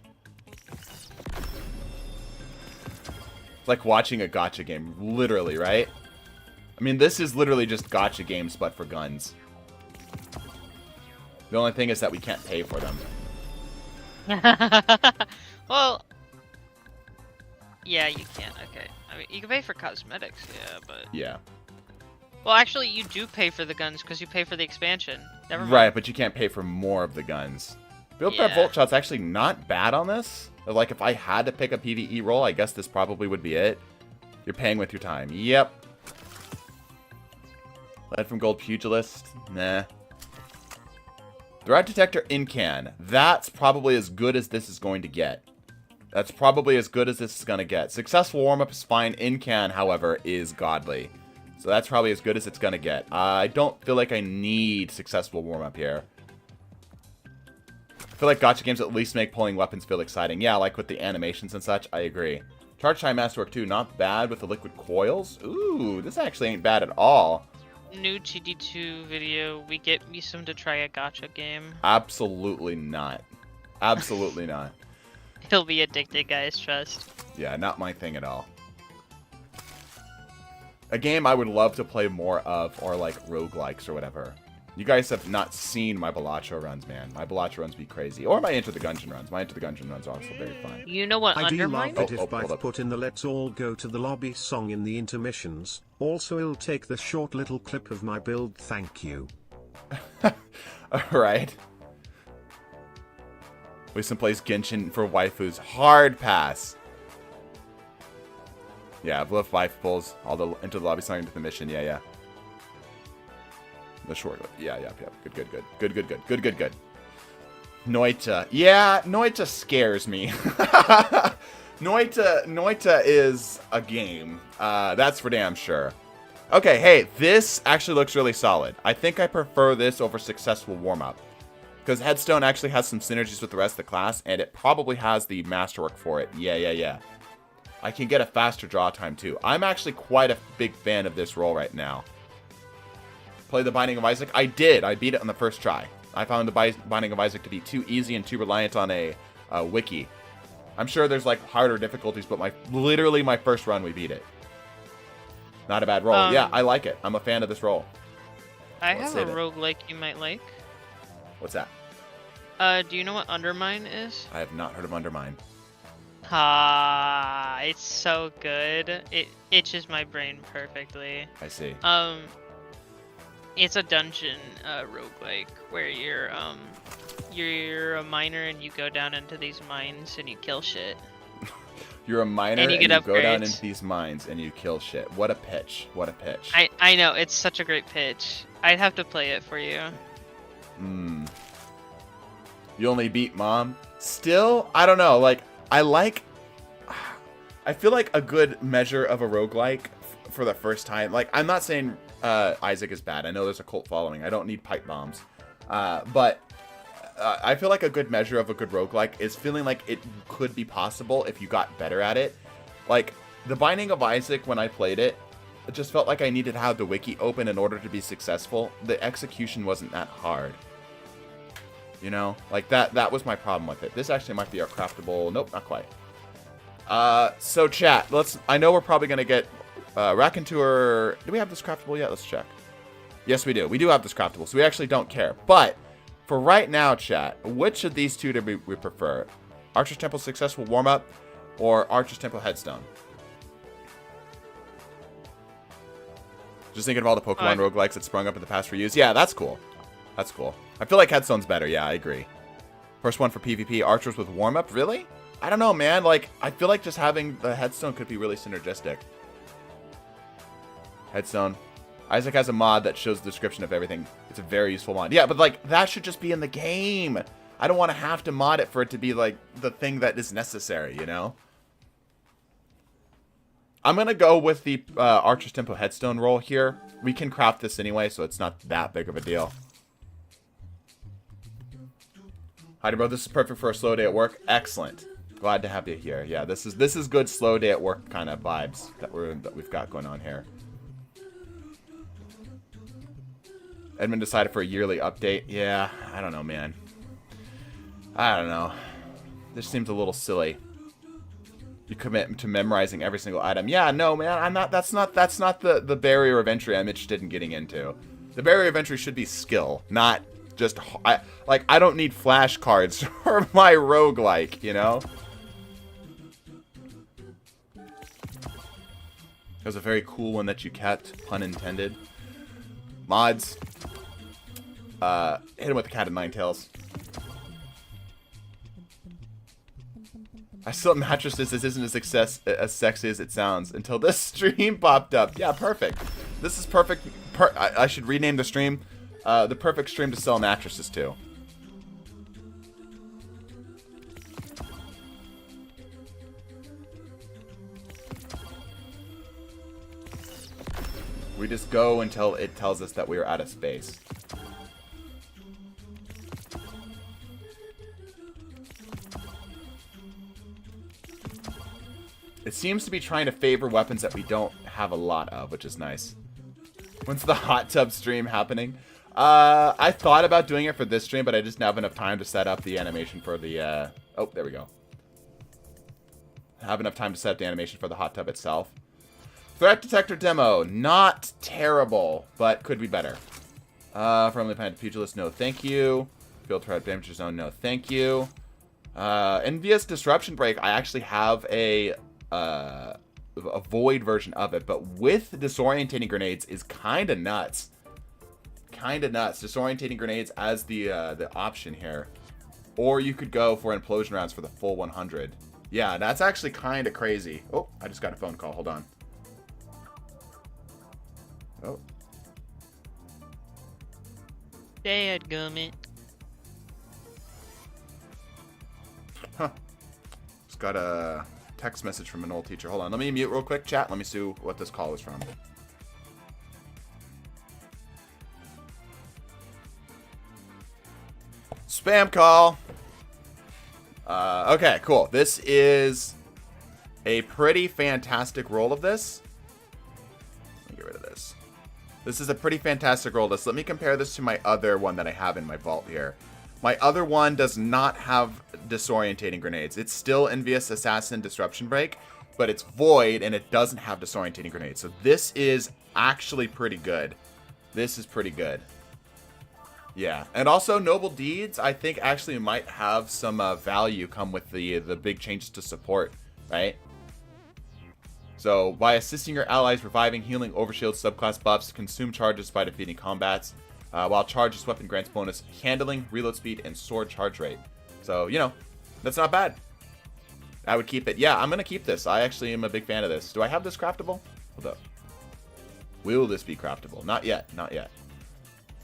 It's like watching a gacha game, literally, right? I mean, this is literally just gacha games, but for guns. The only thing is that we can't pay for them. Well, yeah, you can. Okay. I mean, you can pay for cosmetics, yeah, but... Yeah. Well, actually, you do pay for the guns because you pay for the expansion. Never mind. Right, but you can't pay for more of the guns. Build Prep Volt Shot's actually not bad on this. Like, if I had to pick a PvE role, I guess this probably would be it. You're paying with your time. Yep. Lead from Gold Pugilist. Nah. Threat Detector in can. That's probably as good as this is going to get. Successful warm-up is fine. In can, however, is godly. So that's probably as good as it's going to get. I don't feel like I need successful warm-up here. I feel like gacha games at least make pulling weapons feel exciting. Yeah, like with the animations and such, I agree. Charge Time Masterwork 2, not bad with the liquid coils. Ooh, this actually ain't bad at all. New TD2 video, we get Misum to try a gacha game. Absolutely not. Absolutely not. He'll be addicted, guys, trust. Yeah, not my thing at all. A game I would love to play more of are like roguelikes or whatever. You guys have not seen my Balatro runs, man. My Balatro runs be crazy. Or my Enter the Gungeon runs. My Enter the Gungeon runs are also very fun. You know what I do Undermine? love it if I've put in the Let's All Go to the Lobby song in the intermissions. Also, it'll take the short little clip of my build, thank you. Alright. Wisdom plays Genshin for waifus. Hard pass. Yeah, I've left wife pulls all the into the lobby song into the mission. Yeah. The short. Yeah. Good. Noita. Yeah, Noita scares me. Noita is a game. That's for damn sure. Okay, hey, this actually looks really solid. I think I prefer this over Successful Warm-Up. Because Headstone actually has some synergies with the rest of the class, and it probably has the Masterwork for it. Yeah. I can get a faster draw time, too. I'm actually quite a big fan of this role right now. Play the Binding of Isaac? I did. I beat it on the first try. I found the Binding of Isaac to be too easy and too reliant on a wiki. I'm sure there's, like, harder difficulties, but literally my first run, we beat it. Not a bad roll. Yeah, I like it. I'm a fan of this roll. I have a roguelike you might like. What's that? Do you know what Undermine is? I have not heard of Undermine. It's so good. It itches my brain perfectly. I see. It's a dungeon roguelike where you're a miner and you go down into these mines and you kill shit. You're a miner and you go down into these mines and you kill shit. What a pitch. What a pitch. I know, it's such a great pitch. I'd have to play it for you. You only beat Mom? Still, I don't know. Like, I feel like a good measure of a roguelike for the first time. Like, I'm not saying Isaac is bad. I know there's a cult following. I don't need pipe bombs. But I feel like a good measure of a good roguelike is feeling like it could be possible if you got better at it. Like, The Binding of Isaac, when I played it, it just felt like I needed to have the wiki open in order to be successful. The execution wasn't that hard. You know? Like, that was my problem with it. This actually might be our craftable... Nope, not quite. So, chat, I know we're probably going to get... Raconteur... Do we have this craftable yet? Let's check. Yes, we do. We do have this craftable, so we actually don't care. But, for right now, chat, which of these two do we prefer? Archer's Temple Successful Warm-Up or Archer's Temple Headstone? Just thinking of all the Pokemon roguelikes that sprung up in the past few years. Yeah, that's cool. That's cool. I feel like Headstone's better. Yeah, I agree. First one for PvP, Archers with Warm-Up. Really? I don't know, man. Like, I feel like just having the Headstone could be really synergistic. Headstone. Isaac has a mod that shows the description of everything. It's a very useful mod. Yeah, but, like, that should just be in the game. I don't want to have to mod it for it to be, like, the thing that is necessary, you know? I'm going to go with the Archer's Temple Headstone roll here. We can craft this anyway, so it's not that big of a deal. Hi, bro. This is perfect for a slow day at work. Excellent. Glad to have you here. Yeah, this is good slow day at work kind of vibes that we've got going on here. Edmund decided for a yearly update. Yeah, I don't know, man. I don't know. This seems a little silly. You commit to memorizing every single item. Yeah, no, man. I'm not. That's not the barrier of entry I'm interested in getting into. The barrier of entry should be skill, not just. I don't need flashcards for my roguelike, you know. That was a very cool one that you kept, pun intended. Mods. Hit him with the cat of nine tails. I still have mattresses. This isn't as sexy as it sounds until this stream popped up. Yeah, perfect. This is perfect. I should rename the stream the perfect stream to sell mattresses to. We just go until it tells us that we are out of space. It seems to be trying to favor weapons that we don't have a lot of, which is nice. When's the hot tub stream happening? I thought about doing it for this stream, but I just didn't have enough time to set up the animation for the... Oh, there we go. I have enough time to set up the animation for the hot tub itself. Threat detector demo. Not terrible, but could be better. Firmly planted pugilist. No, thank you. Field threat damage zone. No, thank you. Envious disruption break. I actually have a void version of it, but with disorientating grenades is kind of nuts. Kind of nuts. Disorientating grenades as the option here, or you could go for implosion rounds for the full 100. Yeah, that's actually kind of crazy. Oh, I just got a phone call. Hold on. Oh. Dadgummit. Huh. Just got a text message from an old teacher. Hold on. Let me mute real quick, chat. Let me see what this call is from. Spam call. Okay, cool. This is a pretty fantastic roll of this. Let me get rid of this. This is a pretty fantastic roll of this. Let me compare this to my other one that I have in my vault here. My other one does not have disorientating grenades. It's still Envious Assassin Disruption Break, but it's void and it doesn't have disorientating grenades. So this is actually pretty good. This is pretty good. Yeah, and also Noble Deeds, I think actually might have some value come with the big changes to support, right? So by assisting your allies, reviving, healing, overshield, subclass buffs, consume charges by defeating combats. While charge, this weapon grants bonus handling, reload speed, and sword charge rate. So, you know, that's not bad. I would keep it. Yeah, I'm going to keep this. I actually am a big fan of this. Do I have this craftable? Hold up. Will this be craftable? Not yet. Not yet.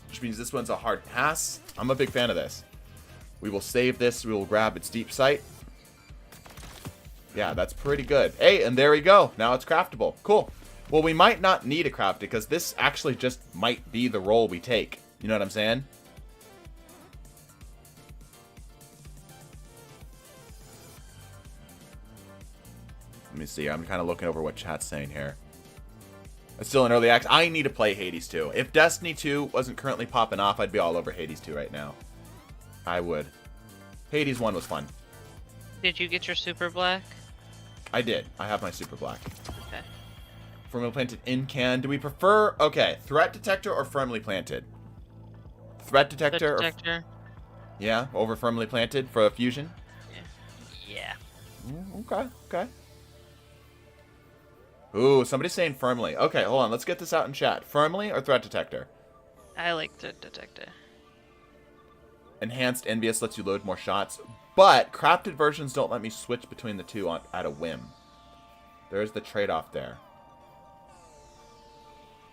Which means this one's a hard pass. I'm a big fan of this. We will save this. We will grab its deep sight. Yeah, that's pretty good. Hey, and there we go. Now it's craftable. Cool. Well, we might not need a craft because this actually just might be the role we take. You know what I'm saying? Let me see. I'm kind of looking over what chat's saying here. It's still in early access. I need to play Hades 2. If Destiny 2 wasn't currently popping off, I'd be all over Hades 2 right now. I would. Hades 1 was fun. Did you get your super black? I did. I have my super black. Okay. Firmly planted in can. Do we prefer... Okay, threat detector or firmly planted? Threat detector? Threat detector. Yeah, over firmly planted for a fusion? Yeah. Okay, okay. Ooh, somebody's saying firmly. Okay, hold on. Let's get this out in chat. Firmly or threat detector? I like threat detector. Enhanced Envious lets you load more shots, but crafted versions don't let me switch between the two at a whim. There's the trade-off there.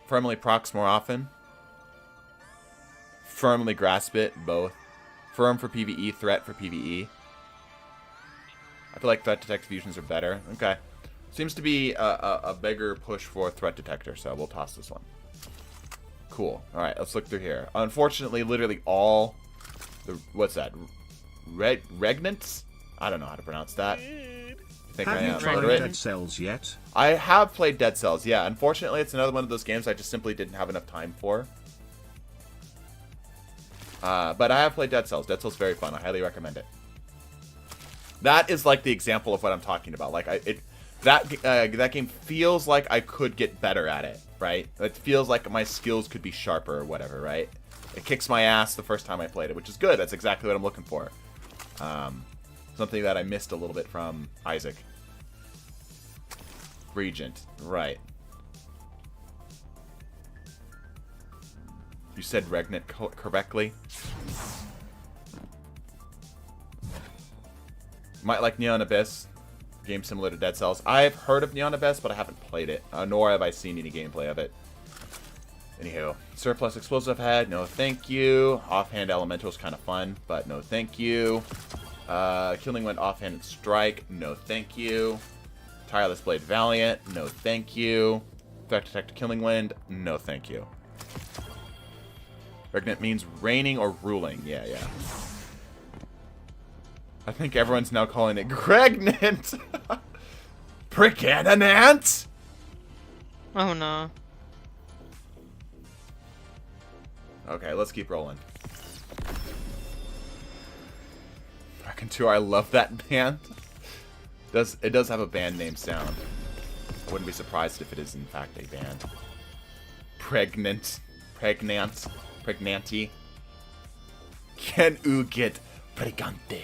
Firmly procs more often. Firmly grasp it, both. Firm for PvE, threat for PvE. I feel like threat detect fusions are better. Okay. Seems to be a bigger push for threat detector, so we'll toss this one. Cool. Alright, let's look through here. Unfortunately, literally all... What's that? Regnants? I don't know how to pronounce that. I think have I am. you tried Dead Cells yet? I have played Dead Cells, yeah. Unfortunately, it's another one of those games I just simply didn't have enough time for. But I have played Dead Cells. Dead Cells is very fun. I highly recommend it. That is like the example of what I'm talking about. Like that game feels like I could get better at it, right? It feels like my skills could be sharper or whatever, right? It kicks my ass the first time I played it, which is good. That's exactly what I'm looking for. Something that I missed a little bit from Isaac. Regent, right. You said regnant correctly. Might like Neon Abyss. Game similar to Dead Cells. I've heard of Neon Abyss, but I haven't played it. Nor have I seen any gameplay of it. Anywho. Surplus Explosive Head. No thank you. Offhand Elemental is kind of fun, but no thank you. Killing Wind Offhand Strike. No thank you. Tireless Blade Valiant. No thank you. Threat Detector Killing Wind. No thank you. Regnant means reigning or ruling. Yeah, yeah. I think everyone's now calling it Gregnant. Pregnant. Oh no. Okay, let's keep rolling. Dragon 2, I love that band. It does have a band name sound. I wouldn't be surprised if it is in fact a band. Pregnant. Pregnanti. Can you get pregante?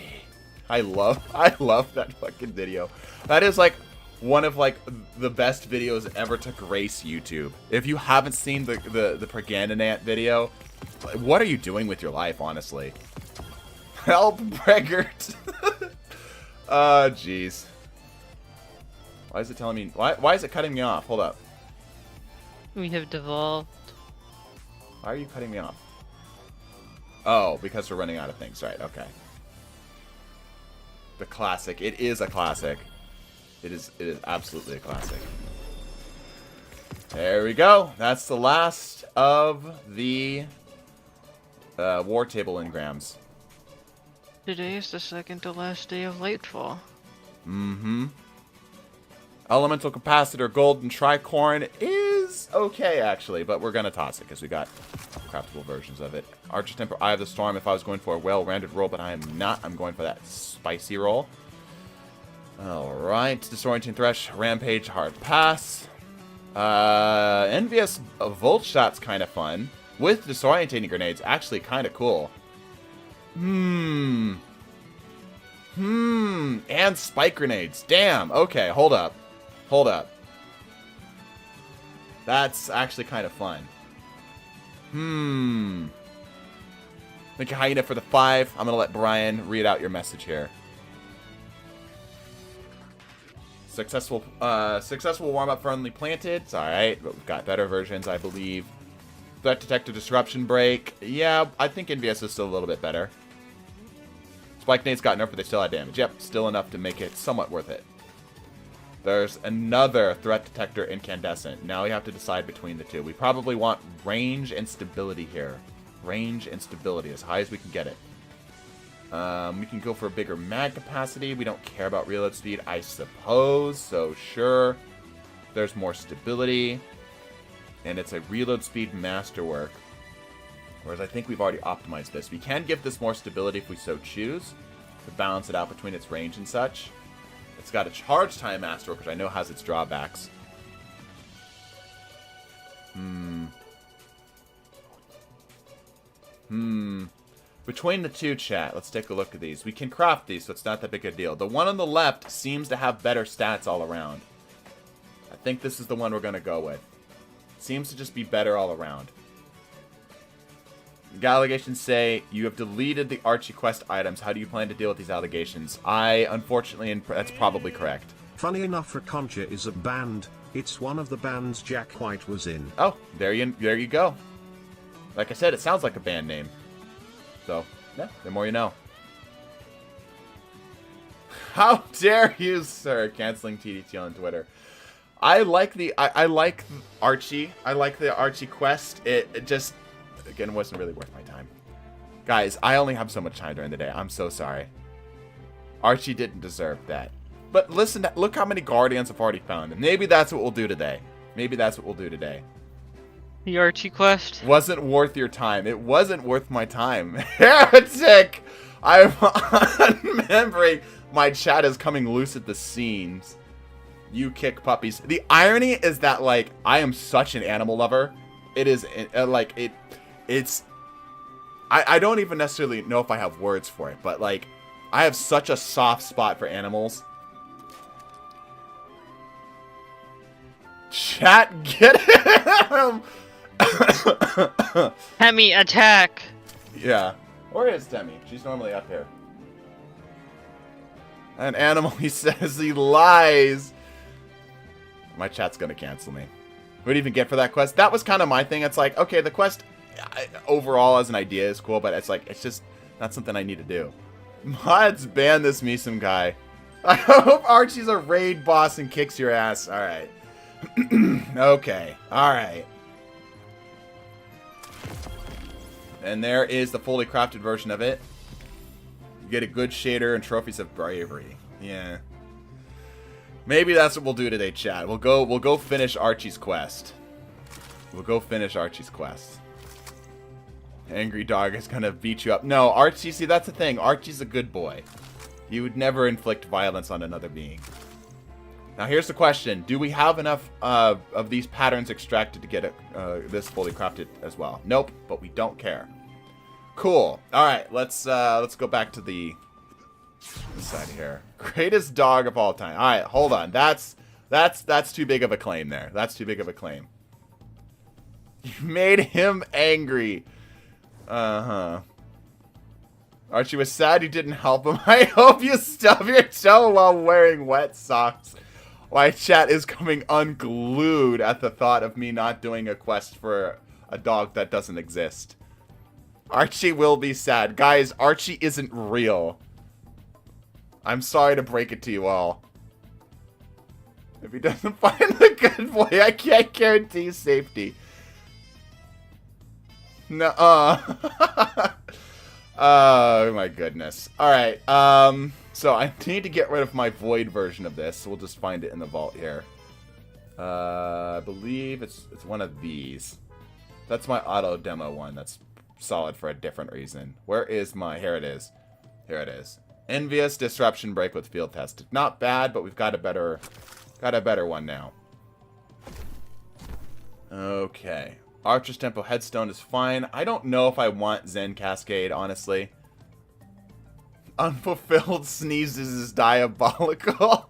I love that fucking video. That is like one of like the best videos ever to grace YouTube. If you haven't seen the Pregandinant video, what are you doing with your life, honestly? Help, Bregert. Oh, jeez. Why is it telling me? Why is it cutting me off? Hold up. We have devolved. Why are you cutting me off? Oh, because we're running out of things. Right, okay. The classic. It is a classic. It is absolutely a classic. There we go. That's the last of the war table engrams. Today is the second to last day of Lightfall. Mm-hmm. Elemental Capacitor Golden Tricorn is okay, actually, but we're going to toss it because we got craftable versions of it. Archer Temper, Eye of the Storm, if I was going for a well-rounded roll, but I am not. I'm going for that spicy roll. Alright, Disorienting Thresh, Rampage, Hard Pass. Envious Volt Shot's kind of fun. With Disorientating Grenades, actually kind of cool. And Spike Grenades. Damn, okay, hold up. Hold up. That's actually kind of fun. Thank you, Hyena, for the 5. I'm going to let Brian read out your message here. Successful warm-up firmly planted. It's alright, but we've got better versions, I believe. Threat Detector Disruption Break. Yeah, I think Envious is still a little bit better. Spike Nades got nerfed, but they still had damage. Yep, still enough to make it somewhat worth it. There's another Threat Detector Incandescent. Now we have to decide between the two. We probably want range and stability here. Range and stability, as high as we can get it. We can go for a bigger mag capacity. We don't care about reload speed, I suppose. So sure. There's more stability. And it's a reload speed masterwork. Whereas I think we've already optimized this. We can give this more stability if we so choose, to balance it out between its range and such. It's got a charge time masterwork, which I know has its drawbacks. Between the two, chat, let's take a look at these. We can craft these, so it's not that big a deal. The one on the left seems to have better stats all around. I think this is the one we're going to go with. Seems to just be better all around. The allegations say, you have deleted the Archie quest items. How do you plan to deal with these allegations? Unfortunately, and that's probably correct. Funny enough, Raconcha is a band. It's one of the bands Jack White was in. Oh, there you go. Like I said, it sounds like a band name. So, yeah, the more you know. How dare you, sir, canceling TDT on Twitter. I like Archie. I like the Archie quest. It just, again, wasn't really worth my time. Guys, I only have so much time during the day. I'm so sorry. Archie didn't deserve that. But listen, look how many Guardians I've already found. And maybe that's what we'll do today. Maybe that's what we'll do today. The Archie quest? Wasn't worth your time. It wasn't worth my time. Heretic! I'm remembering my chat is coming loose at the seams. You kick puppies. The irony is that, like, I am such an animal lover. It is, it's... I don't even necessarily know if I have words for it, but, like, I have such a soft spot for animals. Chat, get him! Hemi, attack! Yeah. Where is Demi? She's normally up here. An animal, he says he lies. My chat's gonna cancel me. What do you even get for that quest? That was kind of my thing. It's like, okay, the quest overall as an idea is cool, but it's like, it's just not something I need to do. Mods, ban this Meesum guy. I hope Archie's a raid boss and kicks your ass. Alright. Okay. Alright. And there is the fully crafted version of it. You get a good shader and trophies of bravery. Yeah. Maybe that's what we'll do today, chat. We'll go finish Archie's quest. We'll go finish Archie's quest. Angry dog is gonna beat you up. No, Archie, see, that's the thing. Archie's a good boy. You would never inflict violence on another being. Now, here's the question. Do we have enough of these patterns extracted to get this fully crafted as well? Nope, but we don't care. Cool. All right, let's go back to this side here. Greatest dog of all time. All right, hold on. That's too big of a claim there. That's too big of a claim. You made him angry. Uh-huh. Archie was sad you didn't help him. I hope you stub your toe while wearing wet socks. My chat is coming unglued at the thought of me not doing a quest for a dog that doesn't exist. Archie will be sad. Guys, Archie isn't real. I'm sorry to break it to you all. If he doesn't find the good boy, I can't guarantee safety. Nuh-uh. Oh my goodness. Alright, so I need to get rid of my void version of this. So we'll just find it in the vault here. I believe it's one of these. That's my auto demo one. That's solid for a different reason. Where is my... Here it is. Here it is. Envious Disruption Break with Field Test. Not bad, but we've got a better one now. Okay. Archer's Tempo Headstone is fine. I don't know if I want Zen Cascade, honestly. Unfulfilled Sneezes is diabolical.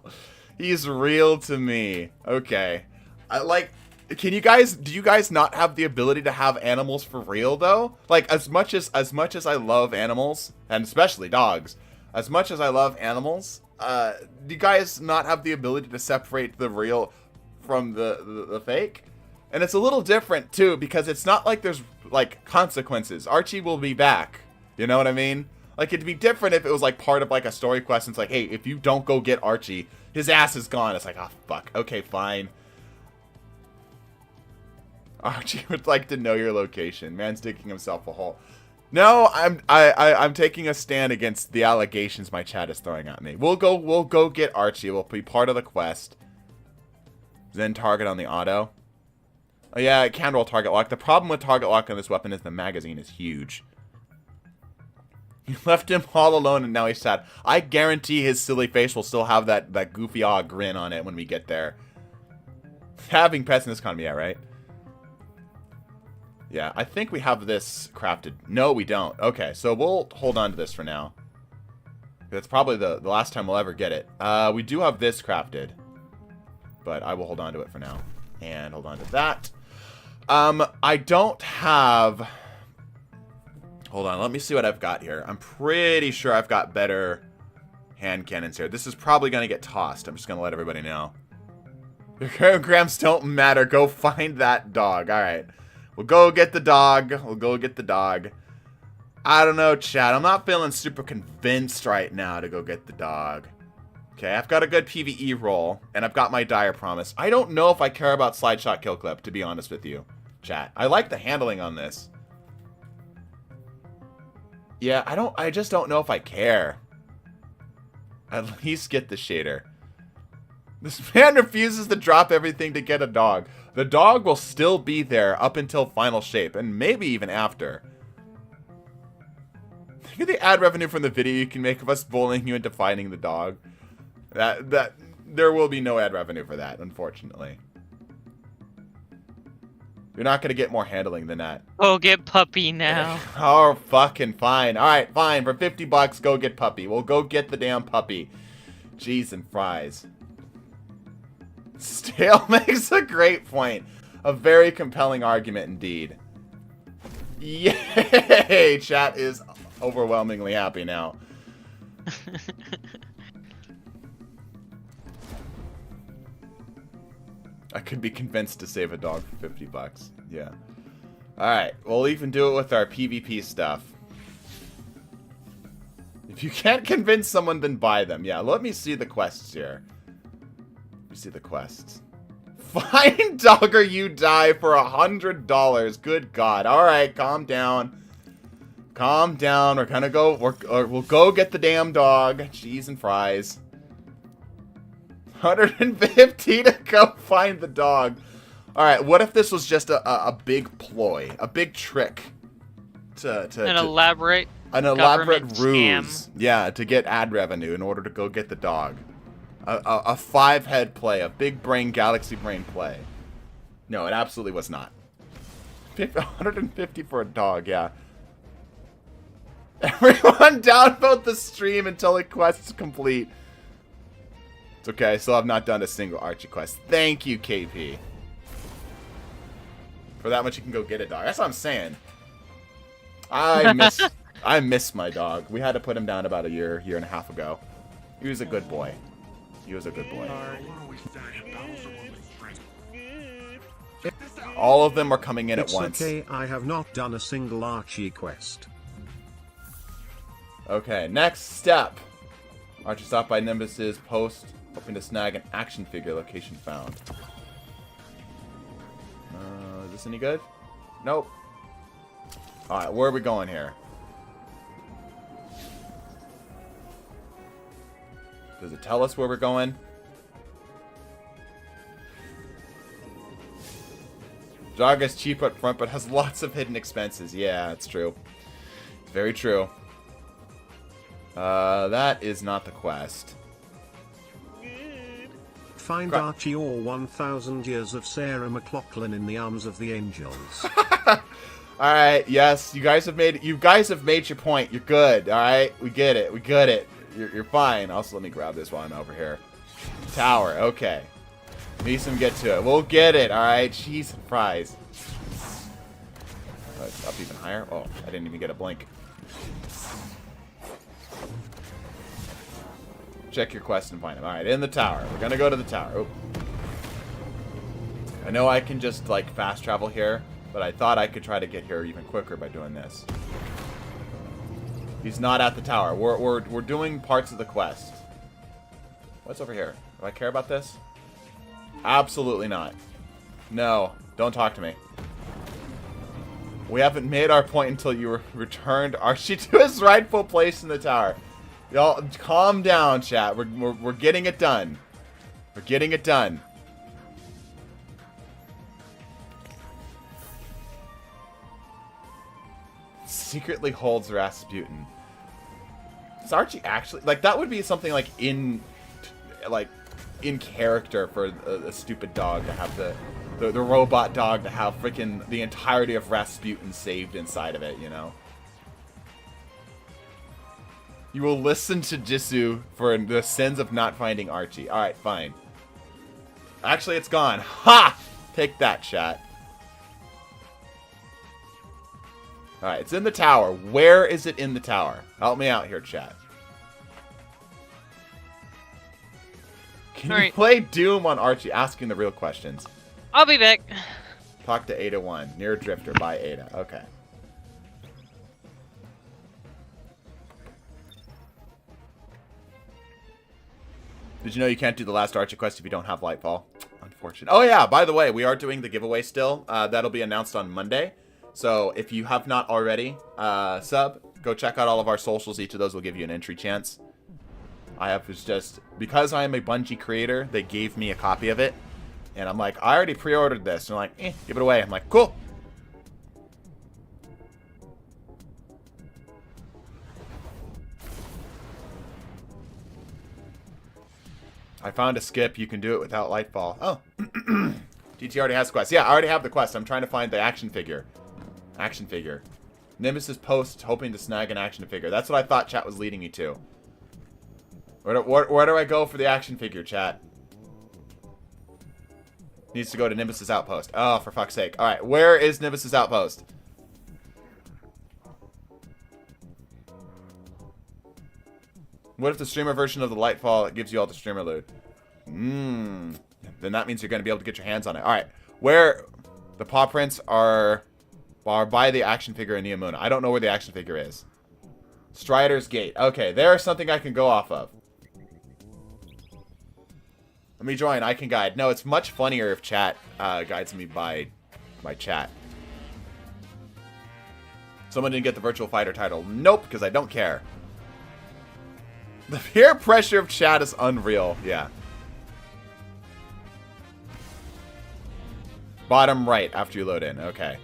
He's real to me. Okay. Do you guys not have the ability to have animals for real, though? Like, as much as I love animals, and especially dogs, as much as I love animals, do you guys not have the ability to separate the real from the fake? And it's a little different, too, because it's not like there's, like, consequences. Archie will be back. You know what I mean? Like, it'd be different if it was, like, part of, like, a story quest. And it's like, hey, if you don't go get Archie, his ass is gone. It's like, oh, fuck. Okay, fine. Archie would like to know your location. Man's digging himself a hole. No, I'm taking a stand against the allegations my chat is throwing at me. We'll go get Archie. We'll be part of the quest. Then target on the auto. Oh yeah, it can roll target lock. The problem with target lock on this weapon is the magazine is huge. You left him all alone and now he's sad. I guarantee his silly face will still have that goofy grin on it when we get there. Having pets in this economy, yeah, right? Yeah, I think we have this crafted. No, we don't. Okay, so we'll hold on to this for now. That's probably the last time we'll ever get it. We do have this crafted. But I will hold on to it for now. And hold on to that. I don't have... Hold on, let me see what I've got here. I'm pretty sure I've got better hand cannons here. This is probably going to get tossed. I'm just going to let everybody know. Your kilograms don't matter. Go find that dog. Alright. We'll go get the dog. We'll go get the dog. I don't know, chat. I'm not feeling super convinced right now to go get the dog. Okay, I've got a good PvE roll, and I've got my dire promise. I don't know if I care about slide shot kill clip, to be honest with you, chat. I like the handling on this. Yeah, I just don't know if I care. At least get the shader. This man refuses to drop everything to get a dog. The dog will still be there up until final shape, and maybe even after. Think of the ad revenue from the video you can make of us bullying you into finding the dog. That there will be no ad revenue for that, unfortunately. You're not going to get more handling than that. Oh, get puppy now. Oh, fucking fine. Alright, fine. For 50 bucks, go get puppy. We'll go get the damn puppy. Cheese and fries. Stale makes a great point. A very compelling argument indeed. Yay! Chat is overwhelmingly happy now. I could be convinced to save a dog for 50 bucks. Yeah. Alright, we'll even do it with our PvP stuff. If you can't convince someone, then buy them. Yeah, let me see the quests here. Let me see the quests. Find dog or you die for $100. Good God. Alright, calm down. Calm down. We're gonna go... we'll go get the damn dog. Cheese and fries. 150 to go find the dog. Alright, what if this was just a big ploy? A big trick? An elaborate ruse. Scam. Yeah, to get ad revenue in order to go get the dog. A five-head play. A big brain, galaxy brain play. No, it absolutely was not. 150 for a dog, yeah. Everyone downvote the stream until the quest's complete. It's okay, I still have not done a single Archie quest. Thank you, KP. For that much you can go get a dog. That's what I'm saying. I miss my dog. We had to put him down about a year and a half ago. He was a good boy. He was a good boy. All of them are coming in at once. It's okay, I have not done a single Archie quest. Okay, next step. Archie stopped by Nimbus's post, hoping to snag an action figure. Location found. Is this any good? Nope. Alright, where are we going here? Does it tell us where we're going? Jog is cheap up front, but has lots of hidden expenses. Yeah, it's true. It's very true. That is not the quest. Find Archie or 1,000 years of Sarah McLachlan in the arms of the angels. Alright, yes, you guys have made your point. You're good, alright? We get it. We get it. You're fine. Also, let me grab this while I'm over here. Tower, okay. Neeson, get to it. We'll get it, alright? Cheese and fries. Oh, it's up even higher? Oh, I didn't even get a blink. Check your quest and find him. Alright, in the tower. We're gonna go to the tower. Oh. I know I can just, like, fast travel here, but I thought I could try to get here even quicker by doing this. He's not at the tower. We're doing parts of the quest. What's over here? Do I care about this? Absolutely not. No. Don't talk to me. We haven't made our point until you returned Archie to his rightful place in the tower. Y'all, calm down, chat. We're getting it done. We're getting it done. Secretly holds Rasputin. Does Archie actually... Like, that would be something, like, in character for a stupid dog to have the robot dog to have freaking the entirety of Rasputin saved inside of it, you know? You will listen to Jisoo for the sins of not finding Archie. Alright, fine. Actually, it's gone. Ha! Take that, chat. Alright, it's in the tower. Where is it in the tower? Help me out here, chat. Can you play Doom on Archie? Asking the real questions. I'll be back. Talk to Ada 1. Near Drifter by Ada. Okay. Did you know you can't do the last Archie quest if you don't have Lightfall? Unfortunate. Oh yeah, by the way, we are doing the giveaway still. That'll be announced on Monday. So if you have not already, sub, go check out all of our socials. Each of those will give you an entry chance. I have just, because I am a Bungie creator, they gave me a copy of it. And I'm like, I already pre-ordered this. And they're like, give it away. I'm like, cool. I found a skip. You can do it without Lightfall. Oh. DT already has quest. Yeah, I already have the quest. I'm trying to find the action figure. Action figure. Nemesis post, hoping to snag an action figure. That's what I thought chat was leading you to. Where do I go for the action figure, chat? Needs to go to Nemesis Outpost. Oh, for fuck's sake. Alright, where is Nemesis Outpost? What if the streamer version of the Lightfall gives you all the streamer loot? Then that means you're going to be able to get your hands on it. Alright, where the paw prints are by the action figure in Neomuna. I don't know where the action figure is. Strider's Gate. Okay, there's something I can go off of. Let me join. I can guide. No, it's much funnier if chat guides me by chat. Someone didn't get the Virtual Fighter title. Nope, because I don't care. The peer pressure of chat is unreal. Yeah. Bottom right after you load in. Okay.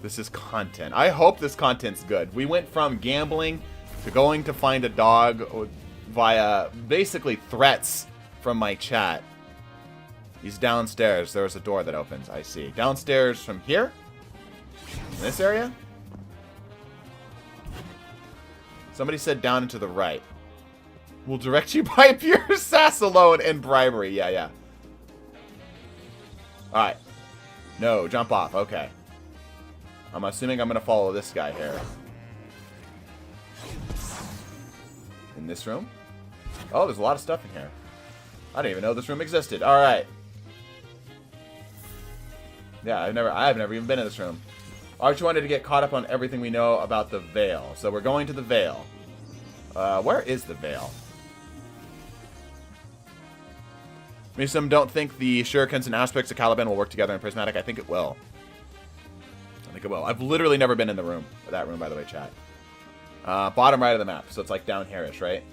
This is content. I hope this content's good. We went from gambling to going to find a dog via basically threats from my chat. He's downstairs. There's a door that opens. I see. Downstairs from here? In this area? Somebody said down and to the right. We'll direct you by pure sass alone and bribery. Yeah, yeah. Alright. No, jump off. Okay. I'm assuming I'm going to follow this guy here. In this room? Oh, there's a lot of stuff in here. I didn't even know this room existed. Alright. Yeah, I've never even been in this room. Archie wanted to get caught up on everything we know about the Veil. So we're going to the Veil. Where is the Veil? Maybe some don't think the shurikens and aspects of Caliban will work together in Prismatic. I think it will. I think it will. I've literally never been in the room. That room, by the way, chat. Bottom right of the map. So it's like down here-ish, right?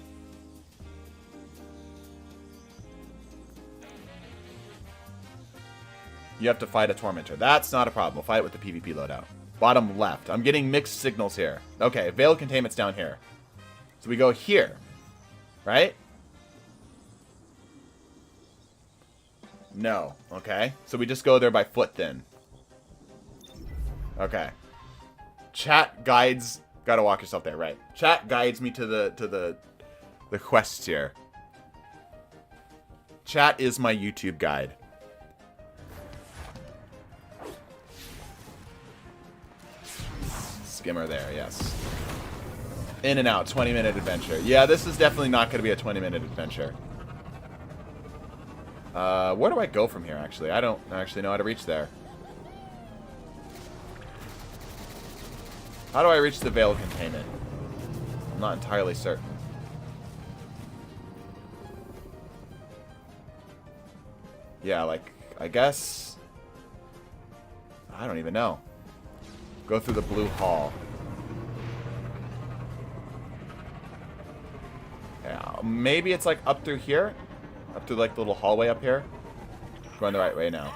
You have to fight a Tormentor. That's not a problem. We'll fight it with the PvP loadout. Bottom left. I'm getting mixed signals here. Okay, Veil Containment's down here. So we go here. Right? No. Okay. So we just go there by foot then. Okay. Chat guides... Gotta walk yourself there, right. Chat guides me to the quests here. Chat is my YouTube guide. Skimmer there, yes. In and out, 20-minute adventure. Yeah, this is definitely not going to be a 20-minute adventure. Where do I go from here, actually? I don't actually know how to reach there. How do I reach the Veil Containment? I'm not entirely certain. Yeah, like, I guess... I don't even know. Go through the blue hall. Yeah, maybe it's like up through here? Up through like the little hallway up here? Going the right way now.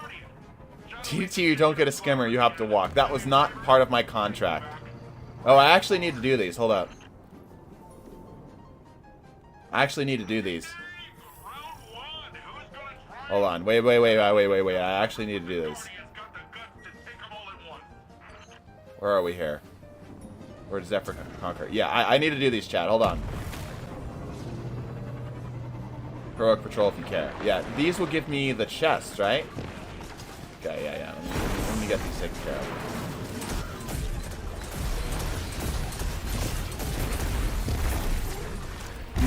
TT, you don't get a skimmer, you have to walk. That was not part of my contract. Oh, I actually need to do these. Hold up. I actually need to do these. Hold on. Wait. I actually need to do this. Where are we here? Where does Zephyr conquer? Yeah, I need to do these, chat. Hold on. Heroic patrol if you care. Yeah, these will give me the chest, right? Okay, yeah. Let me get these taken care of.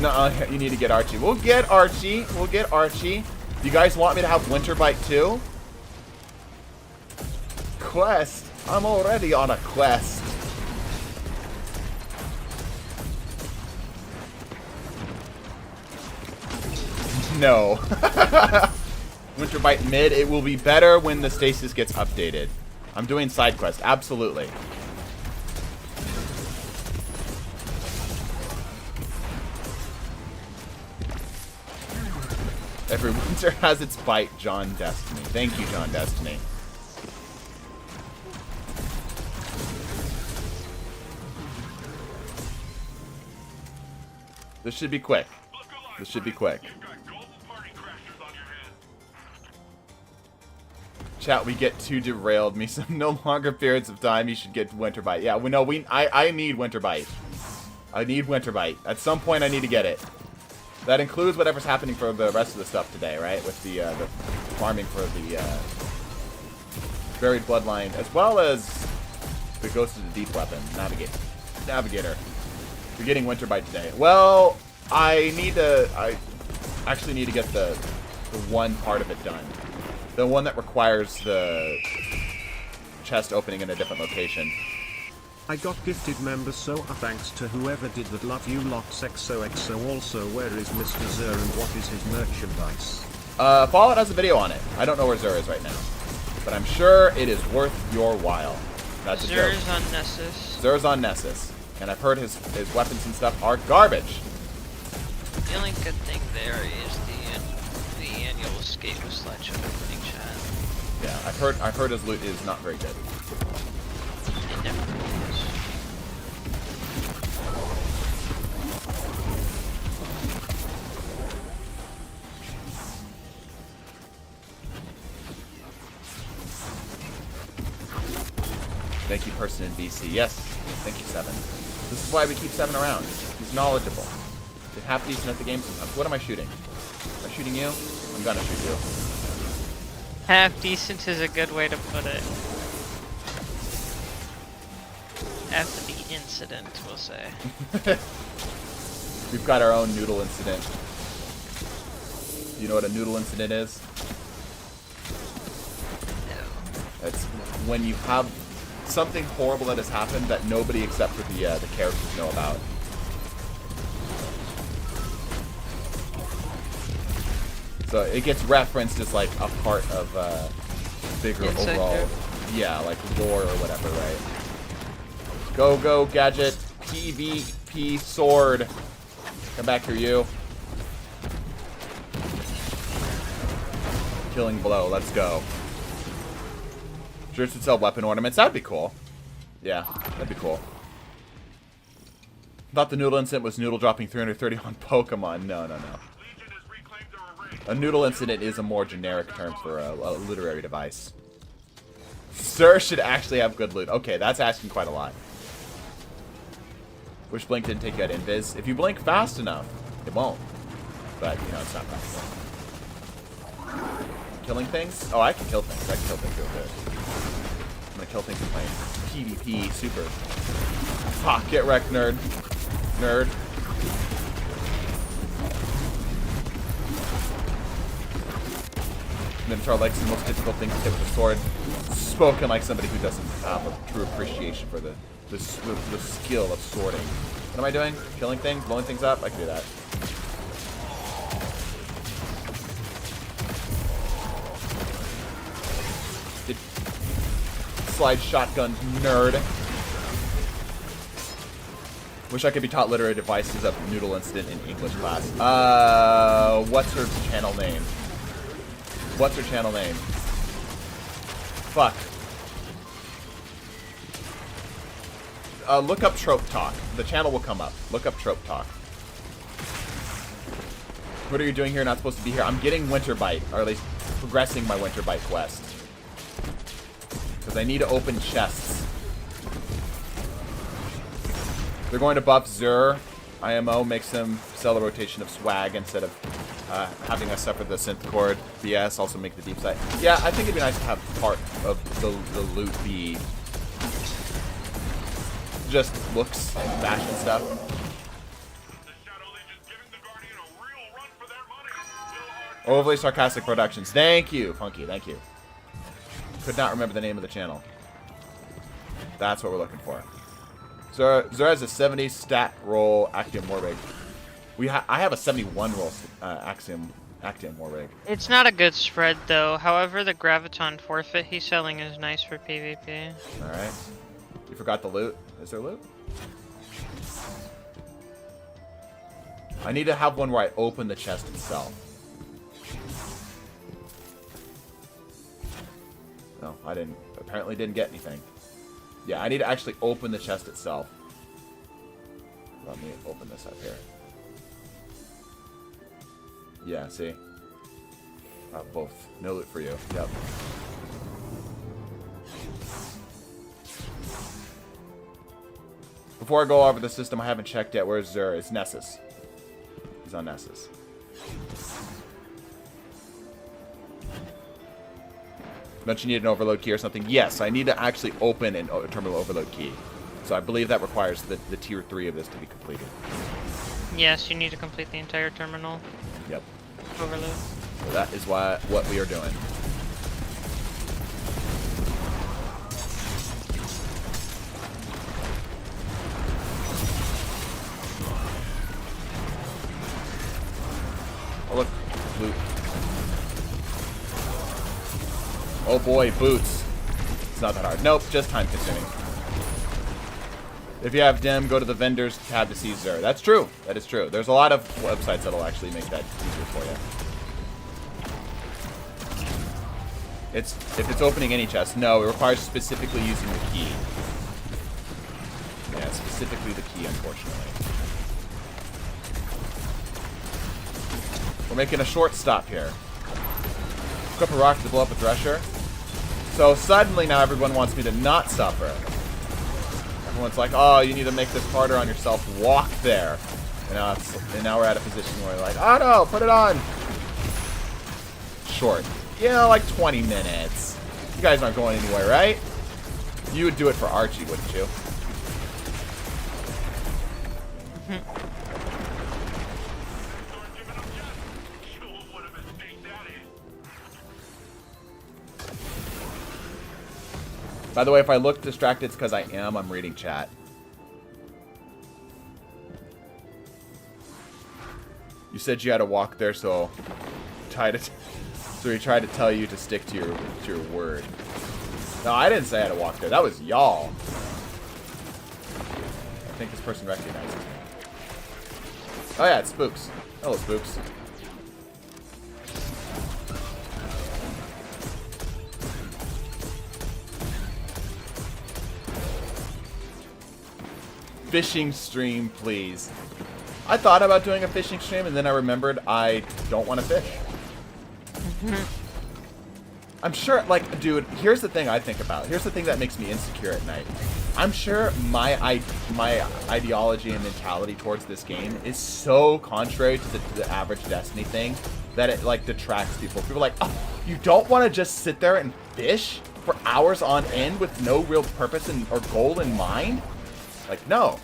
No, you need to get Archie. We'll get Archie. We'll get Archie. You guys want me to have Winter Bite too? Quest. I'm already on a quest. No. Winter Bite mid. It will be better when the stasis gets updated. I'm doing side quest. Absolutely. Every winter has its bite, John Destiny. Thank you, John Destiny. This should be quick. This should be quick. Chat, we get too derailed. Me some no longer periods of time. You should get Winter Bite. Yeah, I need Winter Bite. I need Winter Bite. At some point, I need to get it. That includes whatever's happening for the rest of the stuff today, right? With the farming for the Buried Bloodline, as well as the Ghost of the Deep weapon, Navigator. You're getting Winter Bite today. Well, I actually need to get the one part of it done. The one that requires the chest opening in a different location. I got gifted members, so thanks to whoever did that. Love you lots. XOXO. Also, where is Mr. Zer and what is his merchandise? Fallout has a video on it. I don't know where Zer is right now, but I'm sure it is worth your while. That's a joke. Zer's on Nessus. Zer's on Nessus, and I've heard his weapons and stuff are garbage. The only good thing there is the annual escape with Sledgehammer opening chat. Yeah, I've heard his loot is not very good. It never is. Thank you, person in BC. Yes, thank you, Seven. This is why we keep Seven around. He's knowledgeable. He's half decent at the game sometimes. What am I shooting? Am I shooting you? I'm gonna shoot you. Half decent is a good way to put it. After the incident, we'll say. We've got our own noodle incident. You know what a noodle incident is? No. It's when you have something horrible that has happened that nobody except for the characters know about. So it gets referenced as like a part of bigger Inside overall, joke. yeah, like lore or whatever, right? Go gadget, PvP sword. Come back here, you. Killing blow. Let's go. Shirts that sell weapon ornaments. That'd be cool. Yeah, that'd be cool. Thought the noodle incident was noodle dropping 330 on Pokemon. No. A noodle incident is a more generic term for a literary device. Sir should actually have good loot. Okay, that's asking quite a lot. Wish Blink didn't take you out invis. If you blink fast enough, it won't. But, you know, it's not fast enough. Killing things? Oh, I can kill things. I can kill things real good. I'm gonna kill things with my PvP super. Ha! Get wrecked, nerd. Nerd. Minotaur likes the most difficult thing to hit with a sword. Spoken like somebody who doesn't have a true appreciation for the skill of swording. What am I doing? Killing things? Blowing things up? I can do that. slide shotgun nerd. Wish I could be taught literary devices of Noodle Incident in English class. What's her channel name? What's her channel name? Fuck. Look up Trope Talk. The channel will come up. Look up Trope Talk. What are you doing here? Not supposed to be here. I'm getting Winter Bite, or at least progressing my Winter Bite quest. Because I need to open chests. They're going to buff Zur. IMO makes them sell a rotation of swag instead of having us suffer the synth cord. BS also make the deep side. Yeah, I think it'd be nice to have part of the loot be just looks and fashion stuff. Overly Sarcastic Productions. Thank you, Funky. Thank you. Could not remember the name of the channel. That's what we're looking for. Zur has a 70 stat roll Actium Warrig. I have a 71 roll Actium Warrig. It's not a good spread though. However, the Graviton forfeit he's selling is nice for PvP. Alright. You forgot the loot. Is there loot? I need to have one where I open the chest itself. No, I didn't. Apparently didn't get anything. Yeah, I need to actually open the chest itself. Let me open this up here. Yeah, see? Both. No loot for you. Yep. Before I go over the system, I haven't checked yet. Where's Zur? It's Nessus. He's on Nessus. Don't you need an overload key or something? Yes, I need to actually open a terminal overload key. So I believe that requires the tier 3 of this to be completed. Yes, you need to complete the entire terminal. Yep. Overload. So that is what we are doing. Oh look, loot. Oh boy, boots. It's not that hard. Nope, just time consuming. If you have DIM, go to the vendors tab to see Zur. That's true. That is true. There's a lot of websites that'll actually make that easier for you. If it's opening any chest, no, it requires specifically using the key. Yeah, specifically the key, unfortunately. We're making a short stop here. Pick up a rock to blow up a thresher. So suddenly now everyone wants me to not suffer. Everyone's like, oh, you need to make this harder on yourself. Walk there. And now we're at a position where we're like, oh no, put it on. Short. Yeah, like 20 minutes. You guys aren't going anywhere, right? You would do it for Archie, wouldn't you? By the way, if I look distracted, it's because I am. I'm reading chat. You said you had to walk there, so he tried to tell you to stick to your word. No, I didn't say I had to walk there. That was y'all. I think this person recognizes me. Oh yeah, it's Spooks. Hello, Spooks. Fishing stream, please. I thought about doing a fishing stream, and then I remembered I don't want to fish. I'm sure, like, dude, here's the thing I think about. Here's the thing that makes me insecure at night. I'm sure my ideology and mentality towards this game is so contrary to the average Destiny thing that it, like, detracts people. People are like, oh, you don't want to just sit there and fish for hours on end with no real purpose or goal in mind? Like, no.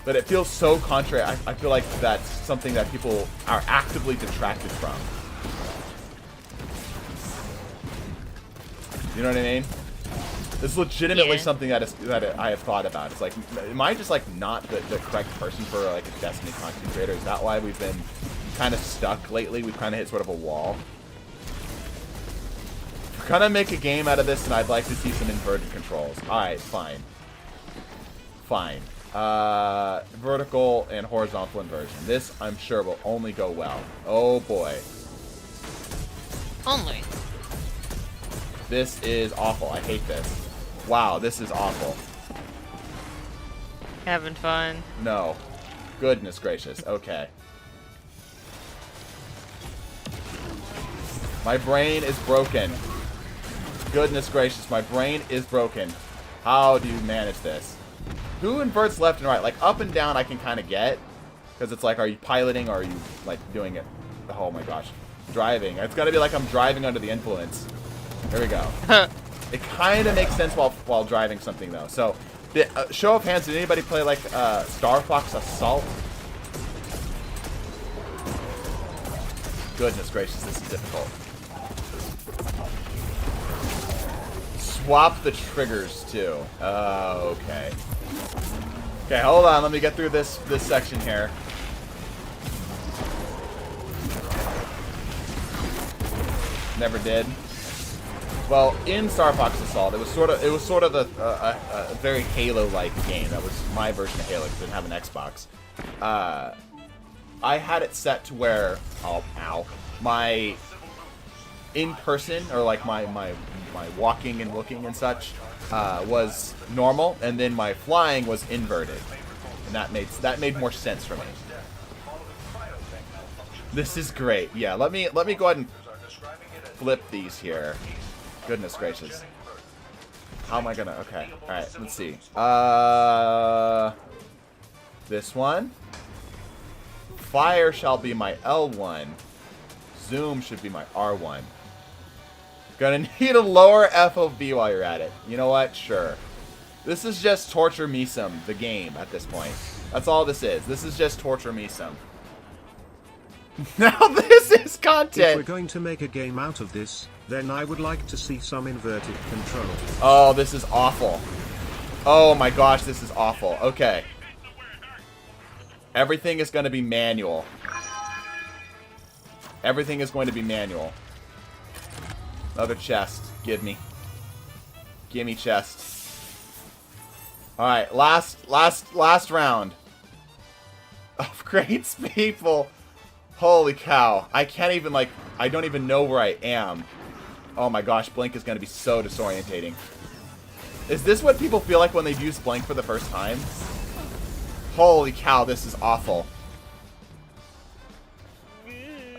But it feels so contrary. I feel like that's something that people are actively detracted from. You know what I mean? It's legitimately something that I have thought about. It's like, am I just like not the correct person for like a Destiny content creator? Is that why we've been kind of stuck lately? We've kind of hit sort of a wall. gonna make a game out of this, and I'd like to see some inverted controls. Alright, fine. Fine. Vertical and horizontal inversion. This, I'm sure, will only go well. Oh, boy. Only. This is awful. I hate this. Wow, this is awful. Having fun. No. Goodness gracious. Okay. My brain is broken. Goodness gracious, my brain is broken. How do you manage this? Who inverts left and right? Like, up and down I can kind of get. Because it's like, are you piloting or are you, like, doing it? Oh my gosh. Driving. It's got to be like I'm driving under the influence. There we go. It kind of makes sense while driving something, though. So, show of hands, did anybody play, like, Star Fox Assault? Goodness gracious, this is difficult. Swap the triggers, too. Okay. Okay, hold on. Let me get through this section here. Never did. Well, in Star Fox Assault, it was sort of a very Halo-like game. That was my version of Halo because I didn't have an Xbox. I had it set to where my in-person, or like my walking and looking and such, was normal, and then my flying was inverted, and that made more sense for me. This is great. Yeah, let me go ahead and flip these here. Goodness gracious. How am I gonna? Okay. All right. Let's see. This one. Fire shall be my L1. Zoom should be my R1. Gonna need a lower FOV while you're at it. You know what? Sure. This is just Torture Me Some, the game, at this point. That's all this is. This is just Torture Me Some. Now this is content! If we're going to make a game out of this, then I would like to see some inverted control. Oh, this is awful. Oh my gosh, this is awful. Okay. Everything is going to be manual. Everything is going to be manual. Another chest. Give me. Give me chest. Alright, last round. Of crates, people. Holy cow. I can't even, like, I don't even know where I am. Oh my gosh, Blink is going to be so disorientating. Is this what people feel like when they've used Blink for the first time? Holy cow, this is awful.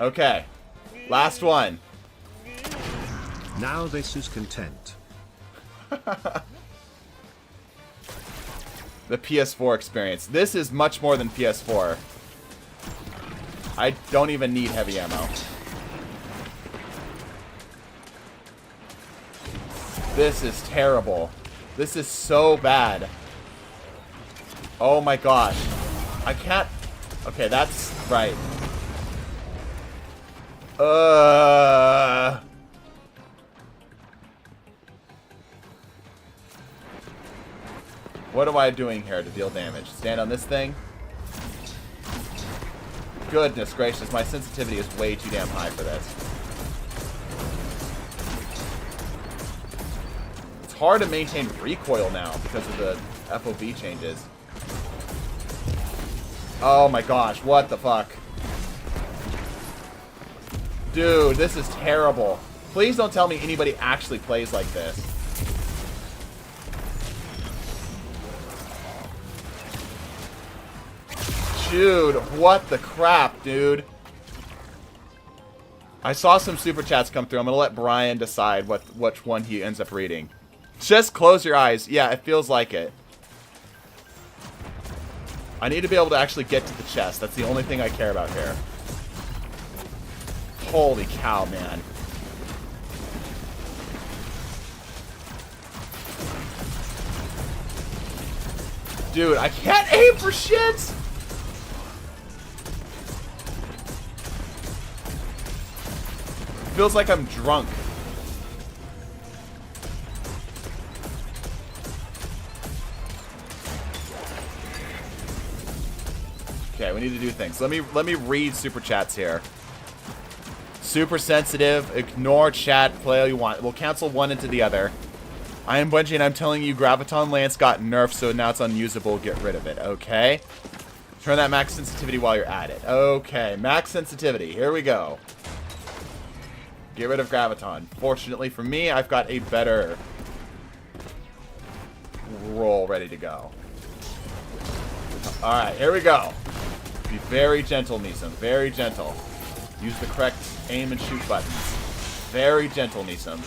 Okay. Last one. Now this is content. The PS4 experience. This is much more than PS4. I don't even need heavy ammo. This is terrible. This is so bad. Oh my gosh. I can't... Okay, that's right. What am I doing here to deal damage? Stand on this thing? Goodness gracious, my sensitivity is way too damn high for this. It's hard to maintain recoil now because of the FOV changes. Oh my gosh, what the fuck? Dude, this is terrible. Please don't tell me anybody actually plays like this. Dude, what the crap, dude? I saw some super chats come through. I'm gonna let Brian decide which one he ends up reading. Just close your eyes. Yeah, it feels like it. I need to be able to actually get to the chest. That's the only thing I care about here. Holy cow, man. Dude, I can't aim for shit! Feels like I'm drunk. Okay, we need to do things. Let me read super chats here. Super sensitive. Ignore chat. Play all you want. We'll cancel one into the other. I am Bungie, and I'm telling you, Graviton Lance got nerfed, so now it's unusable. Get rid of it, okay? Turn that max sensitivity while you're at it. Okay, max sensitivity. Here we go. Get rid of Graviton. Fortunately for me, I've got a better roll ready to go. Alright, here we go. Be very gentle, Nisam. Very gentle. Use the correct aim and shoot buttons. Very gentle, Nisam.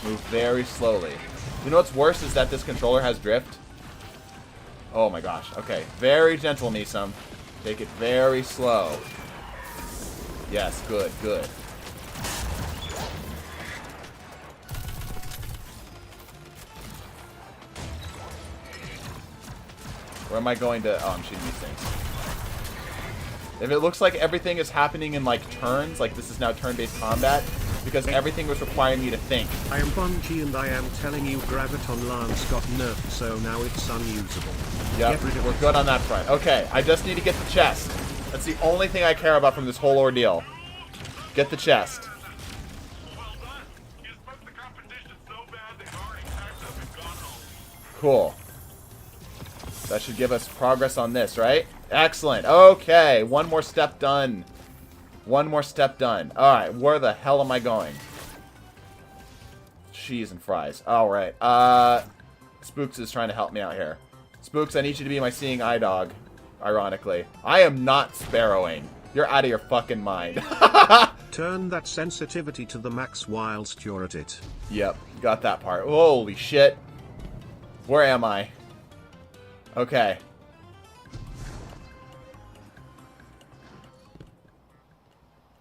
Move very slowly. You know what's worse is that this controller has drift. Oh my gosh. Okay. Very gentle, Nisam. Take it very slow. Yes, good, good. Where am I going to... Oh, I'm shooting these things. If it looks like everything is happening in, like, turns, like this is now turn-based combat, because everything was requiring me to think. I am Bungie and I am telling you Graviton Lance got nerfed, so now it's unusable. Yep, we're good on that front. Okay, I just need to get the chest. That's the only thing I care about from this whole ordeal. Get the chest. Cool. That should give us progress on this, right? Excellent. Okay, one more step done. One more step done. Alright, where the hell am I going? Cheese and fries. Alright. Spooks is trying to help me out here. Spooks, I need you to be my seeing eye dog. Ironically. I am not sparrowing. You're out of your fucking mind. Turn that sensitivity to the max whilst you're at it. Yep, got that part. Holy shit. Where am I? Okay.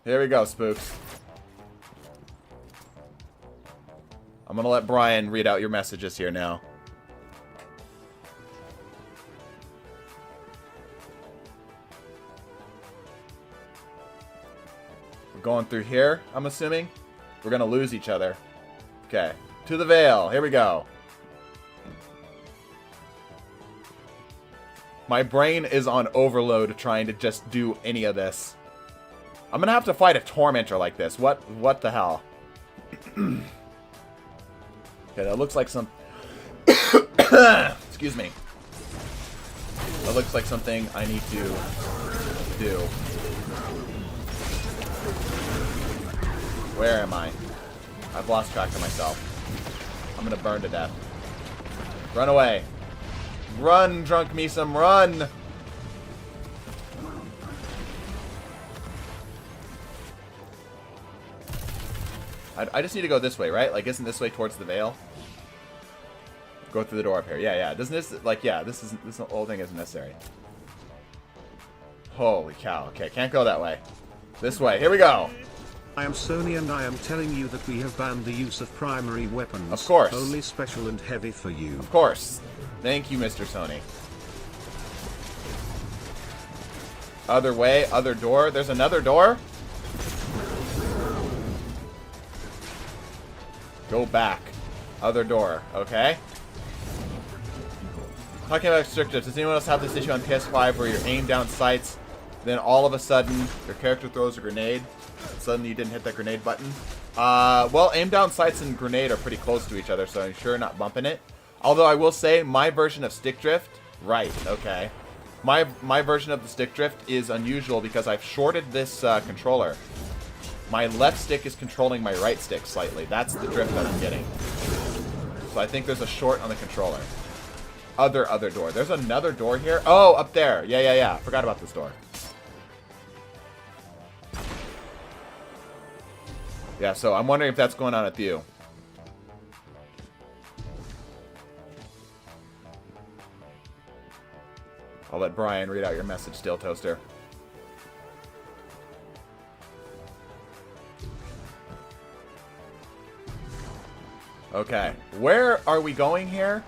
Here we go, Spooks. I'm gonna let Brian read out your messages here now. We're going through here, I'm assuming. We're gonna lose each other. Okay. To the Veil. Here we go. My brain is on overload trying to just do any of this. I'm gonna have to fight a tormentor like this. What the hell? Okay, that looks like some... Excuse me. That looks like something I need to do. Where am I? I've lost track of myself. I'm gonna burn to death. Run away. Run, Drunk Misum, run! I just need to go this way, right? Like, isn't this way towards the Veil? Go through the door up here. Yeah, yeah. Doesn't this, like, yeah, this whole thing isn't necessary. Holy cow. Okay, can't go that way. This way. Here we go. I am Sony and I am telling you that we have banned the use of primary weapons. Of course. Only special and heavy for you. Of course. Thank you, Mr. Sony. Other way, other door. There's another door? Go back. Other door. Okay. Talking about restrictives, does anyone else have this issue on PS5 where you're aimed down sights, then all of a sudden your character throws a grenade, and suddenly you didn't hit that grenade button? Well, aim down sights and grenade are pretty close to each other, so I'm sure not bumping it. Although I will say, my version of stick drift, right, okay. My version of the stick drift is unusual because I've shorted this controller. My left stick is controlling my right stick slightly. That's the drift that I'm getting. So I think there's a short on the controller. Other door. There's another door here. Oh, up there. Yeah. Forgot about this door. Yeah, so I'm wondering if that's going on with you. I'll let Brian read out your message, Steel Toaster. Okay, where are we going here?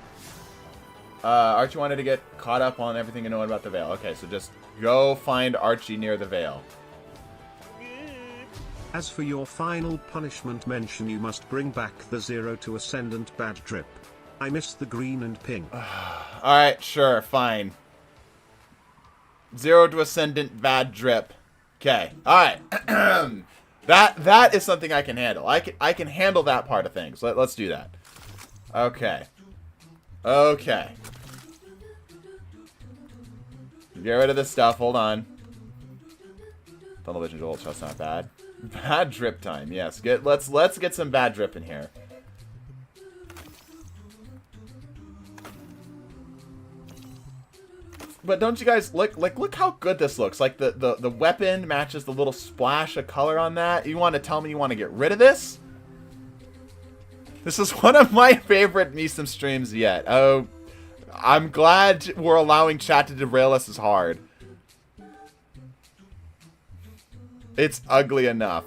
Archie wanted to get caught up on everything you know about the Veil. Okay, so just go find Archie near the Veil. As for your final punishment mention, you must bring back the 0 to Ascendant bad drip. I miss the green and pink. Alright, sure, fine. 0 to Ascendant bad drip. Okay, alright. That is something I can handle. I can handle that part of things. Let's do that. Okay. Okay. Get rid of this stuff. Hold on. Tunnel vision jolt. That's not bad. Bad drip time. Yes. Let's get some bad drip in here. But don't you guys look how good this looks? Like the weapon matches the little splash of color on that. You want to tell me you want to get rid of this? This is one of my favorite Me Some streams yet. Oh, I'm glad we're allowing chat to derail us as hard. It's ugly enough.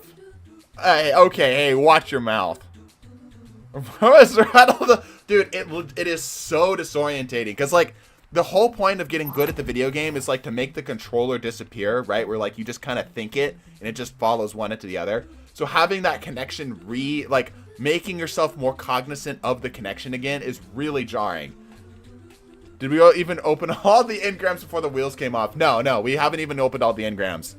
Hey, okay, hey, watch your mouth. Dude, it is so disorientating because like. The whole point of getting good at the video game is like to make the controller disappear, right? Where like you just kind of think it and it just follows one into the other. So having that connection making yourself more cognizant of the connection again is really jarring. Did we even open all the engrams before the wheels came off? No, we haven't even opened all the engrams.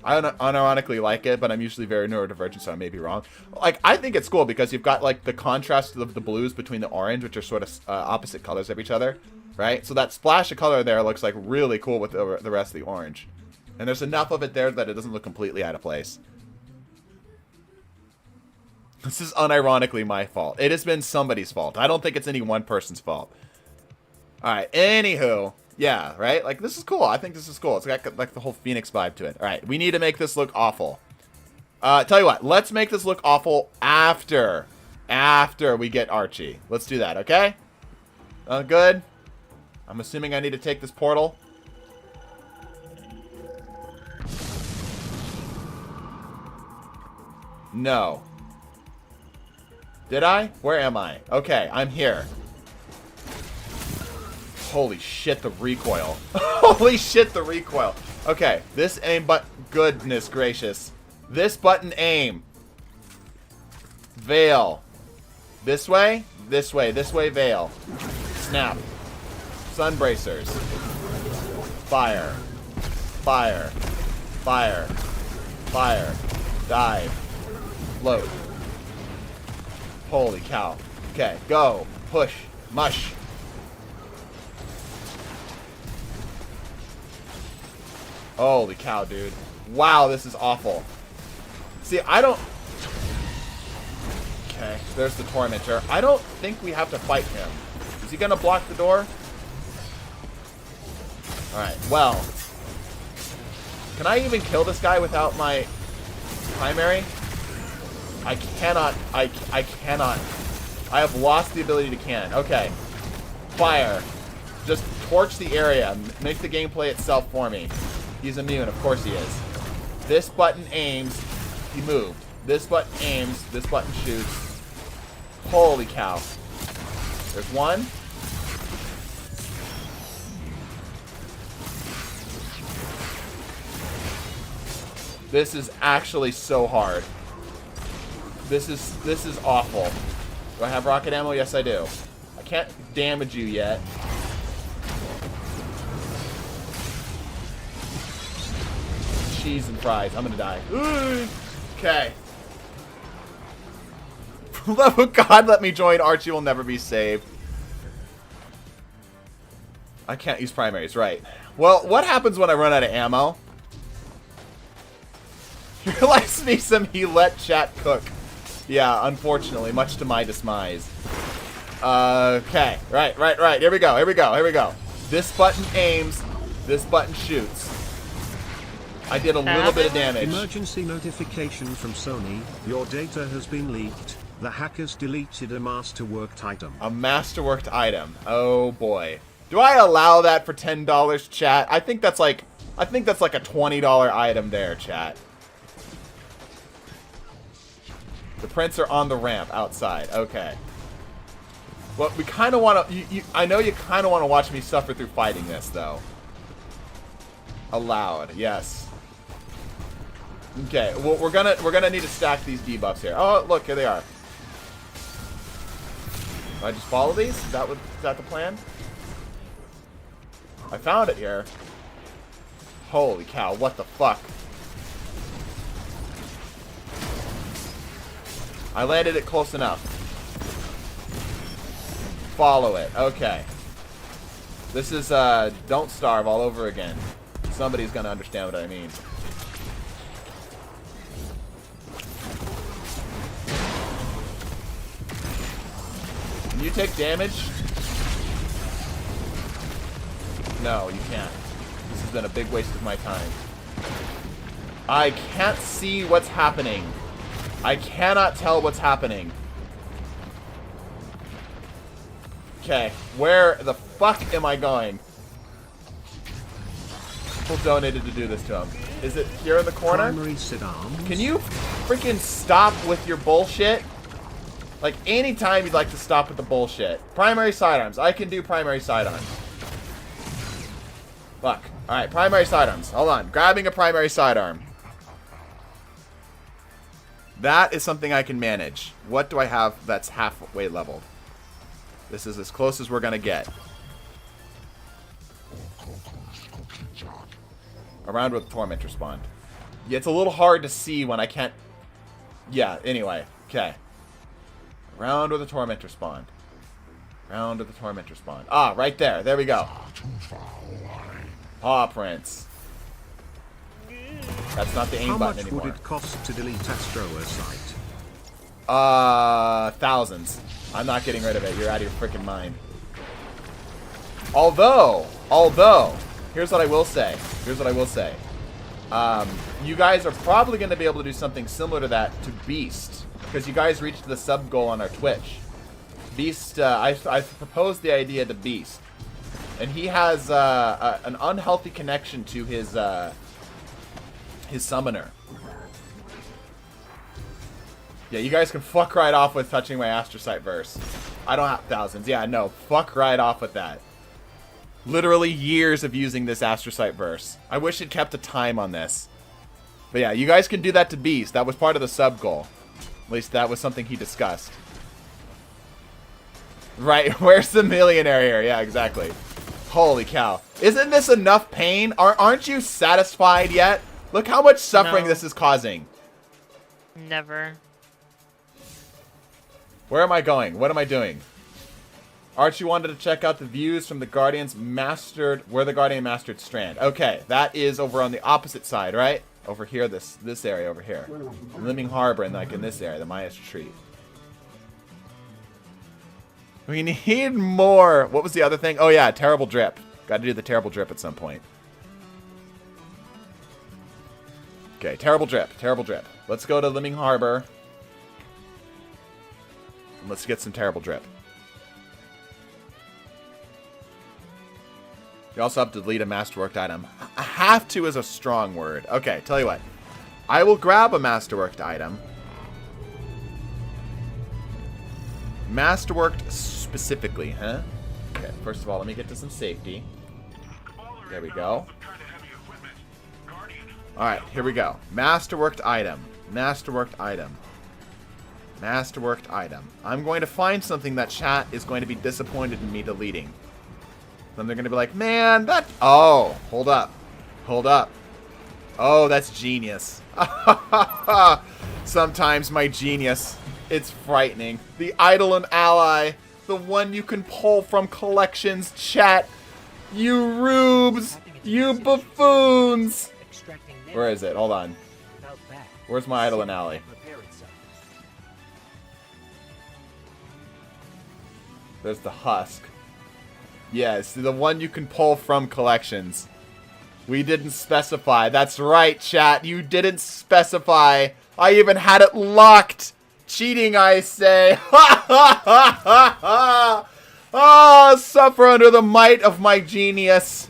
I unironically like it, but I'm usually very neurodivergent, so I may be wrong. Like, I think it's cool because you've got, like, the contrast of the blues between the orange, which are sort of opposite colors of each other, right? So that splash of color there looks, like, really cool with the rest of the orange. And there's enough of it there that it doesn't look completely out of place. This is unironically my fault. It has been somebody's fault. I don't think it's any one person's fault. Alright, anywho... Yeah, right? Like, this is cool. I think this is cool. It's got, like, the whole Phoenix vibe to it. All right, we need to make this look awful. Tell you what. Let's make this look awful after we get Archie. Let's do that, okay? Good. I'm assuming I need to take this portal. No. Did I? Where am I? Okay, I'm here. Holy shit, the recoil. Holy shit, the recoil. Okay, this aim goodness gracious. This button aim. Veil. This way, veil. Snap. Sun bracers. Fire. Fire. Fire. Fire. Dive. Float. Holy cow. Okay, go. Push. Mush. Holy cow, dude. Wow, this is awful. See, I don't... Okay, there's the Tormentor. I don't think we have to fight him. Is he gonna block the door? Alright, well. Can I even kill this guy without my primary? I cannot. I cannot. I have lost the ability to can. Okay. Fire. Just torch the area. Make the gameplay itself for me. He's immune. Of course he is. This button aims. He moved. This button aims. This button shoots. Holy cow. There's one. This is actually so hard. This is awful. Do I have rocket ammo? Yes, I do. I can't damage you yet. Cheese and fries. I'm gonna die. Okay. For the love of God, let me join. Archie will never be saved. I can't use primaries, right. Well, what happens when I run out of ammo? Realize me some he let chat cook. Yeah, unfortunately, much to my demise. Okay. Right. Here we go. This button aims. This button shoots. I did a little bit of damage. Emergency notification from Sony. Your data has been leaked. The hackers deleted a masterworked item. A masterworked item. Oh boy. Do I allow that for $10, chat? I think that's like a $20 item there, chat. The prints are on the ramp outside. Okay. Well, we kind of want to. I know you kind of want to watch me suffer through fighting this, though. Allowed, yes. Okay. Well, we're gonna need to stack these debuffs here. Oh, look, here they are. Do I just follow these? Is that the plan? I found it here. Holy cow! What the fuck? I landed it close enough. Follow it. Okay. This is Don't Starve all over again. Somebody's gonna understand what I mean. Can you take damage? No, you can't. This has been a big waste of my time. I can't see what's happening. I cannot tell what's happening. Okay, where the fuck am I going? People donated to do this to him. Is it here in the corner? Can you freaking stop with your bullshit? Like, anytime you'd like to stop with the bullshit. Primary sidearms. I can do primary sidearms. Fuck. Alright, primary sidearms. Hold on. Grabbing a primary sidearm. That is something I can manage. What do I have that's halfway leveled? This is as close as we're gonna get. Around with Tormentor spawned. Yeah, it's a little hard to see when I can't... Yeah, anyway. Okay. Around with the Tormentor spawned. Around with the Tormentor spawned. Ah, right there. There we go. Paw prints. That's not the aim button anymore. How much would it cost to delete Astroa site? Thousands. I'm not getting rid of it. You're out of your freaking mind. Although, here's what I will say. You guys are probably going to be able to do something similar to that to Beast. Because you guys reached the sub goal on our Twitch. Beast, I proposed the idea to Beast. And he has an unhealthy connection to his summoner. Yeah, you guys can fuck right off with touching my Astrocyte verse. I don't have thousands. Yeah, no, fuck right off with that. Literally years of using this Astrocyte verse. I wish it kept a time on this. But yeah, you guys can do that to Beast. That was part of the sub goal. At least that was something he discussed. Right, where's the millionaire here? Yeah, exactly. Holy cow. Isn't this enough pain? Aren't you satisfied yet? Look how much suffering this is causing. Never. Where am I going? What am I doing? Archie wanted to check out the views from the Guardian's mastered... Where the Guardian mastered Strand. Okay, that is over on the opposite side, right? Over here, this area over here. Living Harbor and like in this area, the Maya's Retreat. We need more. What was the other thing? Oh yeah, Terrible Drip. Got to do the Terrible Drip at some point. Okay, Terrible Drip. Let's go to Living Harbor. And let's get some Terrible Drip. You also have to delete a masterworked item. Have to is a strong word. Okay, tell you what. I will grab a masterworked item. Masterworked specifically, huh? Okay, first of all, let me get to some safety. There we go. Alright, here we go. Masterworked item. I'm going to find something that chat is going to be disappointed in me deleting. Then they're going to be like, man, that... Oh, hold up. Oh, that's genius. Sometimes my genius. It's frightening. The Eidolon ally. The one you can pull from collections, chat. You rubes. You buffoons. Where is it? Hold on. Where's my Eidolon ally? There's the husk. Yes, the one you can pull from collections. We didn't specify. That's right, chat. You didn't specify. I even had it locked. Cheating, I say. Ha ha ha ha ha. Ah, suffer under the might of my genius.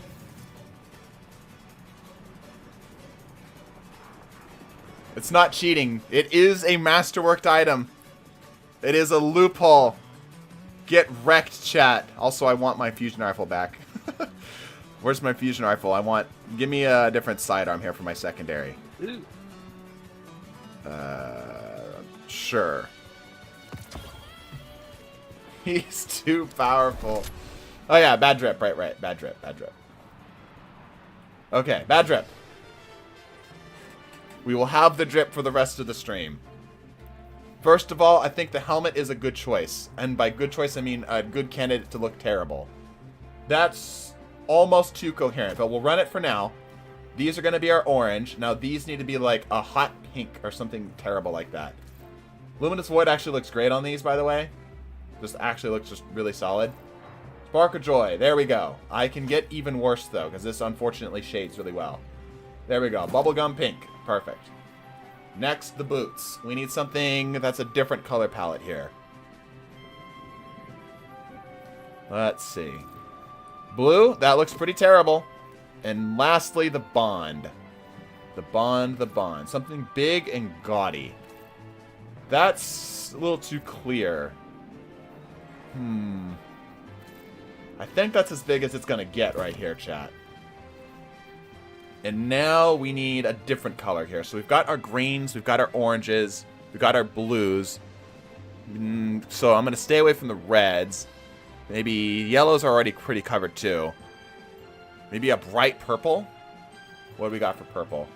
It's not cheating. It is a masterworked item. It is a loophole. Get wrecked, chat. Also, I want my fusion rifle back. Where's my fusion rifle? Give me a different sidearm here for my secondary. Sure. He's too powerful. Oh yeah, bad drip. Right. Bad drip. Okay, bad drip. We will have the drip for the rest of the stream. First of all, I think the helmet is a good choice. And by good choice, I mean a good candidate to look terrible. That's almost too coherent, but we'll run it for now. These are going to be our orange. Now, these need to be like a hot pink or something terrible like that. Luminous Void actually looks great on these, by the way. Just actually looks just really solid. Spark of Joy. There we go. I can get even worse, though, because this unfortunately shades really well. There we go. Bubblegum pink. Perfect. Next, the boots. We need something that's a different color palette here. Let's see. Blue. That looks pretty terrible. And lastly, the bond. The bond. Something big and gaudy. That's a little too clear. I think that's as big as it's going to get right here, chat. And now we need a different color here. So we've got our greens, we've got our oranges, we've got our blues. So I'm going to stay away from the reds. Maybe yellows are already pretty covered too. Maybe a bright purple? What do we got for purple?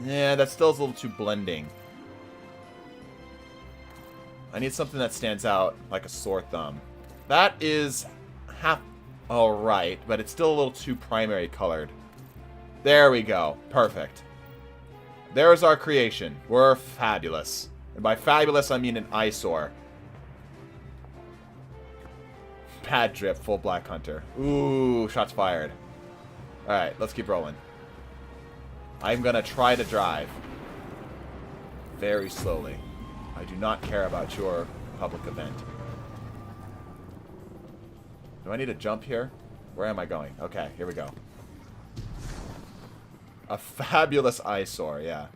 Yeah, that still is a little too blending. I need something that stands out like a sore thumb. That is half alright, but it's still a little too primary colored. There we go. Perfect. There's our creation. We're fabulous. And by fabulous, I mean an eyesore. Pad drip, full black hunter. Ooh, shots fired. Alright, let's keep rolling. I'm gonna try to drive. Very slowly. I do not care about your public event. Do I need to jump here? Where am I going? Okay, here we go. A fabulous eyesore, yeah.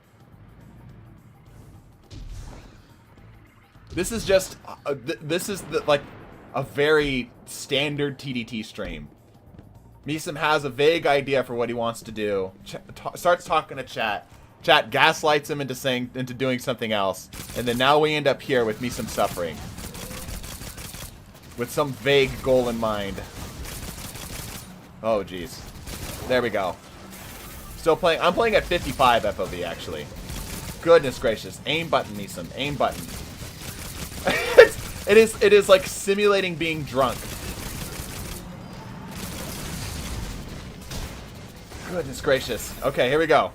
This is just, like a very standard TDT stream. Meesum has a vague idea for what he wants to do. Starts talking to chat. Chat gaslights him into doing something else. And then now we end up here with Meesum suffering. With some vague goal in mind. Oh, jeez. There we go. Still playing. I'm playing at 55 FOV, actually. Goodness gracious. Aim button, Meesum. Aim button. It is like simulating being drunk. Goodness gracious. Okay, here we go.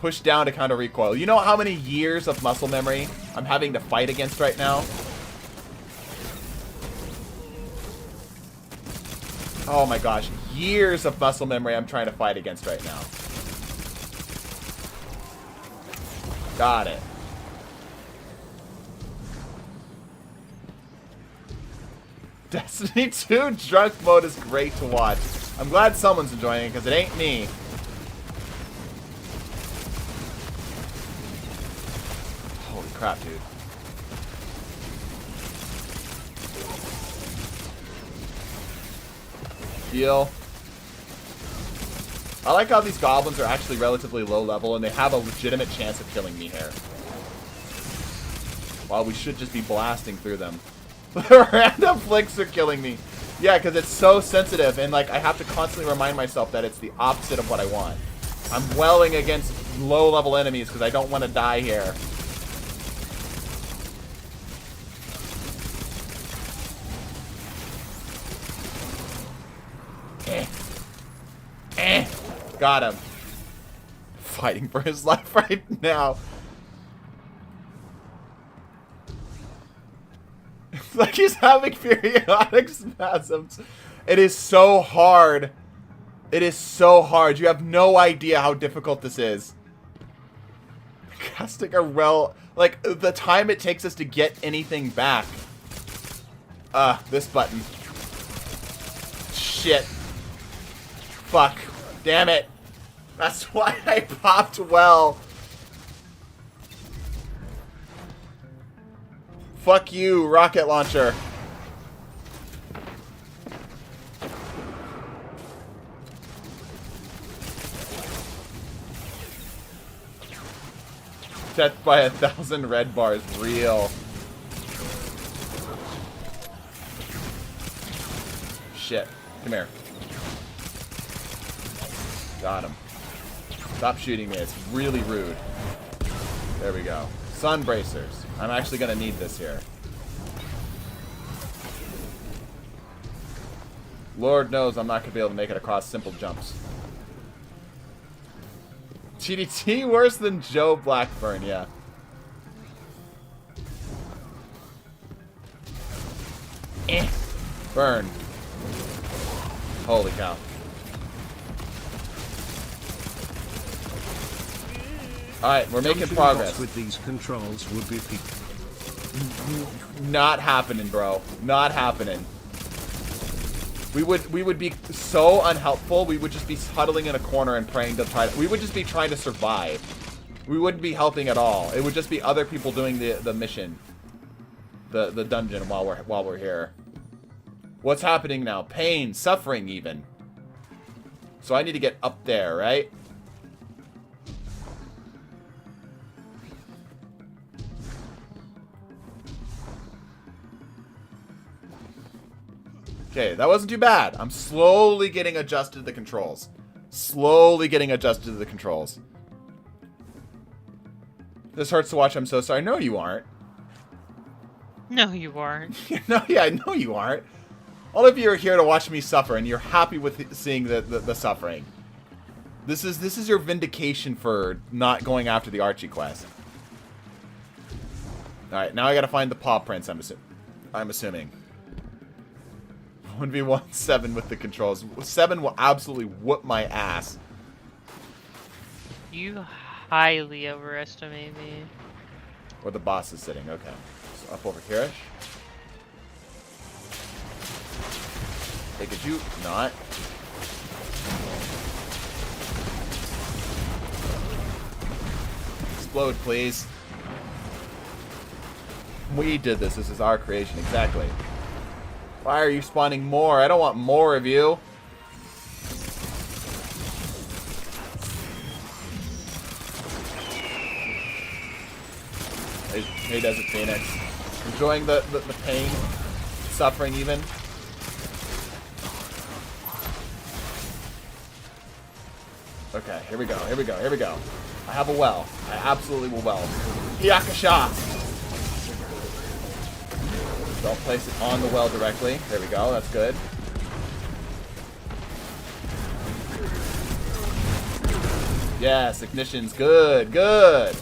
Push down to counter recoil. You know how many years of muscle memory I'm having to fight against right now? Oh my gosh. Years of muscle memory I'm trying to fight against right now. Got it. Destiny 2 drunk mode is great to watch. I'm glad someone's enjoying it because it ain't me. Holy crap, dude. Heal. I like how these goblins are actually relatively low level and they have a legitimate chance of killing me here. While we should just be blasting through them. Random flicks are killing me. Yeah, because it's so sensitive and like I have to constantly remind myself that it's the opposite of what I want. I'm welling against low level enemies because I don't want to die here. Got him. Fighting for his life right now. It's like he's having periodic spasms. It is so hard. It is so hard. You have no idea how difficult this is. Casting a like, the time it takes us to get anything back. This button. Shit. Fuck. Damn it. That's why I popped well. Fuck you, rocket launcher. Death by 1,000 red bars, real. Shit. Come here. Got him. Stop shooting me. It's really rude. There we go. Sun bracers. I'm actually gonna need this here. Lord knows I'm not gonna be able to make it across simple jumps. TDT worse than Joe Blackburn, yeah. Burn. Holy cow. Alright, we're making progress. With these controls would be Not happening, bro. Not happening. We would be so unhelpful. We would just be huddling in a corner and praying to try. We would just be trying to survive. We wouldn't be helping at all. It would just be other people doing the mission, the dungeon while we're here. What's happening now? Pain, suffering, even. So I need to get up there, right? Okay, that wasn't too bad. I'm slowly getting adjusted to the controls. Slowly getting adjusted to the controls. This hurts to watch. I'm so sorry. No, you aren't. No, you aren't. No, yeah, I know you aren't. All of you are here to watch me suffer, and you're happy with seeing the suffering. This is your vindication for not going after the Archie quest. All right, now I gotta find the paw prints. I'm assuming. 1v1 7 with the controls. 7 will absolutely whoop my ass. You highly overestimate me. Where the boss is sitting. Okay. So up over here-ish. Hey, could you not? Explode, please. We did this. This is our creation. Exactly. Why are you spawning more? I don't want more of you. Hey, Desert Phoenix. Enjoying the pain, suffering even. Okay, here we go, here we go, here we go. I have a well. I absolutely will well. Hyakasha! Don't place it on the well directly. There we go, that's good. Yes, ignition's good, good.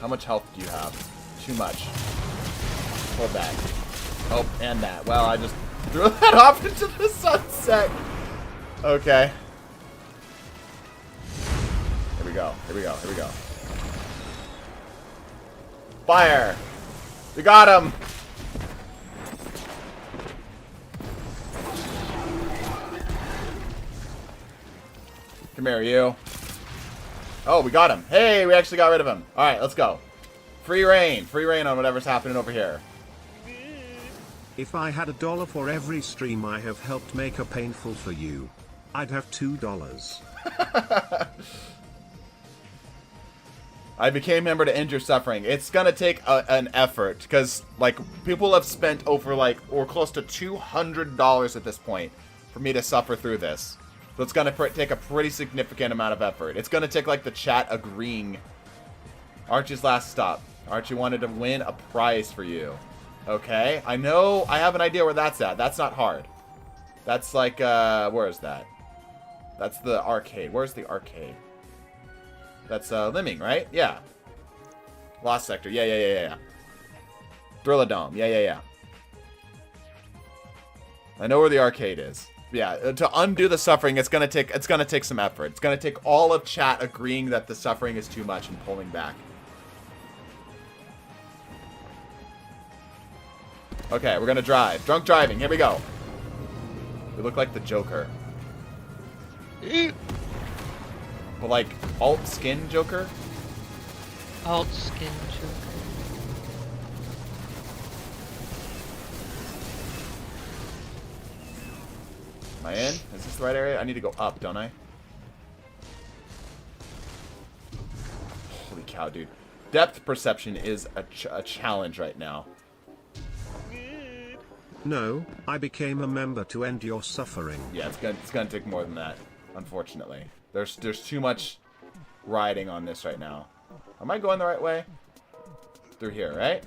How much health do you have? Too much. Hold that. Oh, and that. Well, I just threw that off into the sunset. Okay. Here we go. Here we go. Here we go. Fire! We got him! Come here, you. Oh, we got him. Hey, we actually got rid of him. Alright, let's go. Free reign. Free reign on whatever's happening over here. If I had $1 for every stream I have helped make a painful for you, I'd have $2. I became member to end your suffering. It's gonna take an effort, because, like, people have spent over, like, or close to $200 at this point for me to suffer through this. So it's gonna take a pretty significant amount of effort. It's gonna take, like, the chat agreeing. Archie's last stop. Archie wanted to win a prize for you. Okay, I know, I have an idea where that's at. That's not hard. That's like, where is that? That's the arcade. Where's the arcade? That's, Limming, right? Yeah. Lost Sector. Yeah. Thrilladome. Yeah. I know where the arcade is. Yeah, to undo the suffering, it's gonna take some effort. It's gonna take all of chat agreeing that the suffering is too much and pulling back. Okay, we're gonna drive. Drunk driving. Here we go. We look like the Joker. But like alt skin Joker. Alt skin Joker. Am I in? Is this the right area? I need to go up, don't I? Holy cow, dude. Depth perception is a challenge right now. No, I became a member to end your suffering. Yeah, it's gonna take more than that, unfortunately. There's too much riding on this right now. Am I going the right way? Through here, right?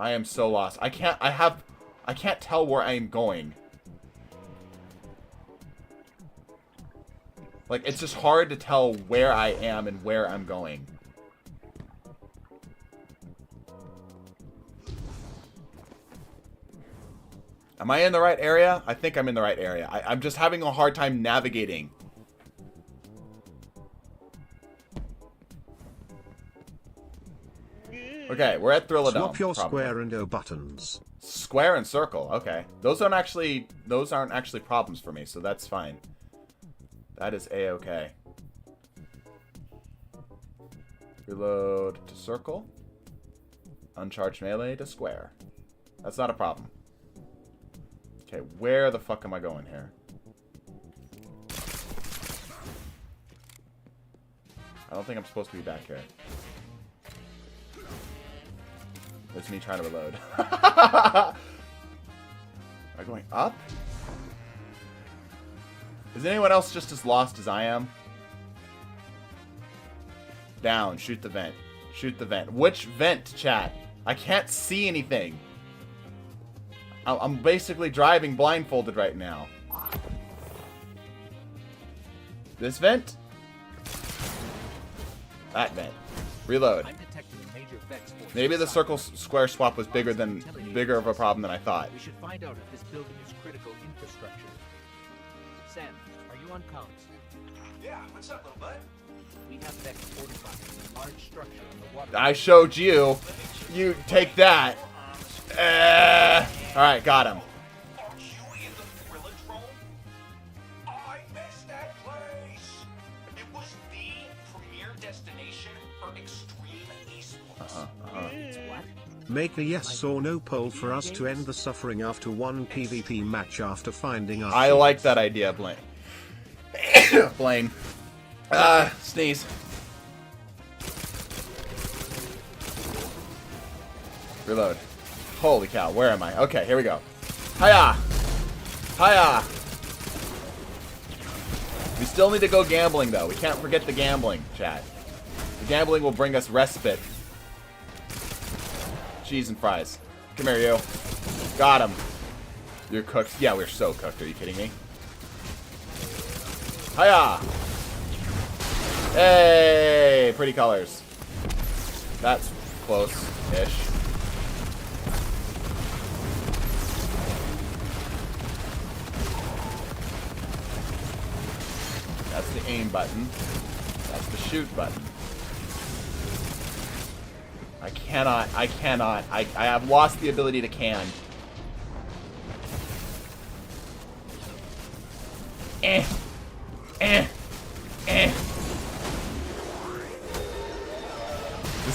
I am so lost. I can't tell where I am going. Like, it's just hard to tell where I am and where I'm going. Am I in the right area? I think I'm in the right area. I'm just having a hard time navigating. Okay, we're at Thrilladome. Swap your probably. square and O buttons. Square and circle. Okay, those aren't actually problems for me, so that's fine. That is a-okay. Reload to circle. Uncharged melee to square. That's not a problem. Okay, where the fuck am I going here? I don't think I'm supposed to be back here. It's me trying to reload. Am I going up? Is anyone else just as lost as I am? Down. Shoot the vent. Shoot the vent. Which vent, chat? I can't see anything. I'm basically driving blindfolded right now. This vent? That vent. Reload. Maybe the circle square swap was bigger of a problem than I thought. We should find out if this building is critical infrastructure. Sam, are you on comms? Yeah, what's up, little bud? We have Vex 45, a large structure on the water. I showed you. You take that. Alright, got him. Are you in the Thrilladrome? I missed that place. It was the premier destination for extreme esports. It's what? Make a yes or no poll for us to end the suffering after one PvP match after finding our I like that idea, Blaine. Blaine. Sneeze. Reload. Holy cow, where am I? Okay, here we go. Hiya! Hiya! We still need to go gambling, though. We can't forget the gambling, chat. The gambling will bring us respite. Cheese and fries. Come here, you. Got him. You're cooked. Yeah, we're so cooked. Are you kidding me? Hiya! Hey! Pretty colors. That's close-ish. That's the aim button. That's the shoot button. I have lost the ability to can. This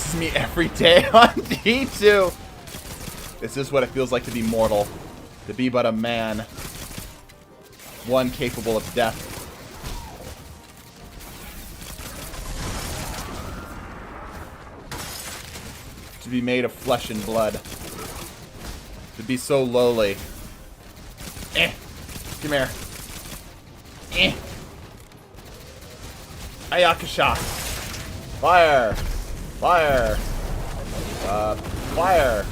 is me every day on D2. This is what it feels like to be mortal. To be but a man. One capable of death. To be made of flesh and blood. To be so lowly. Come here. Ayakasha. Fire. Fire. Fire.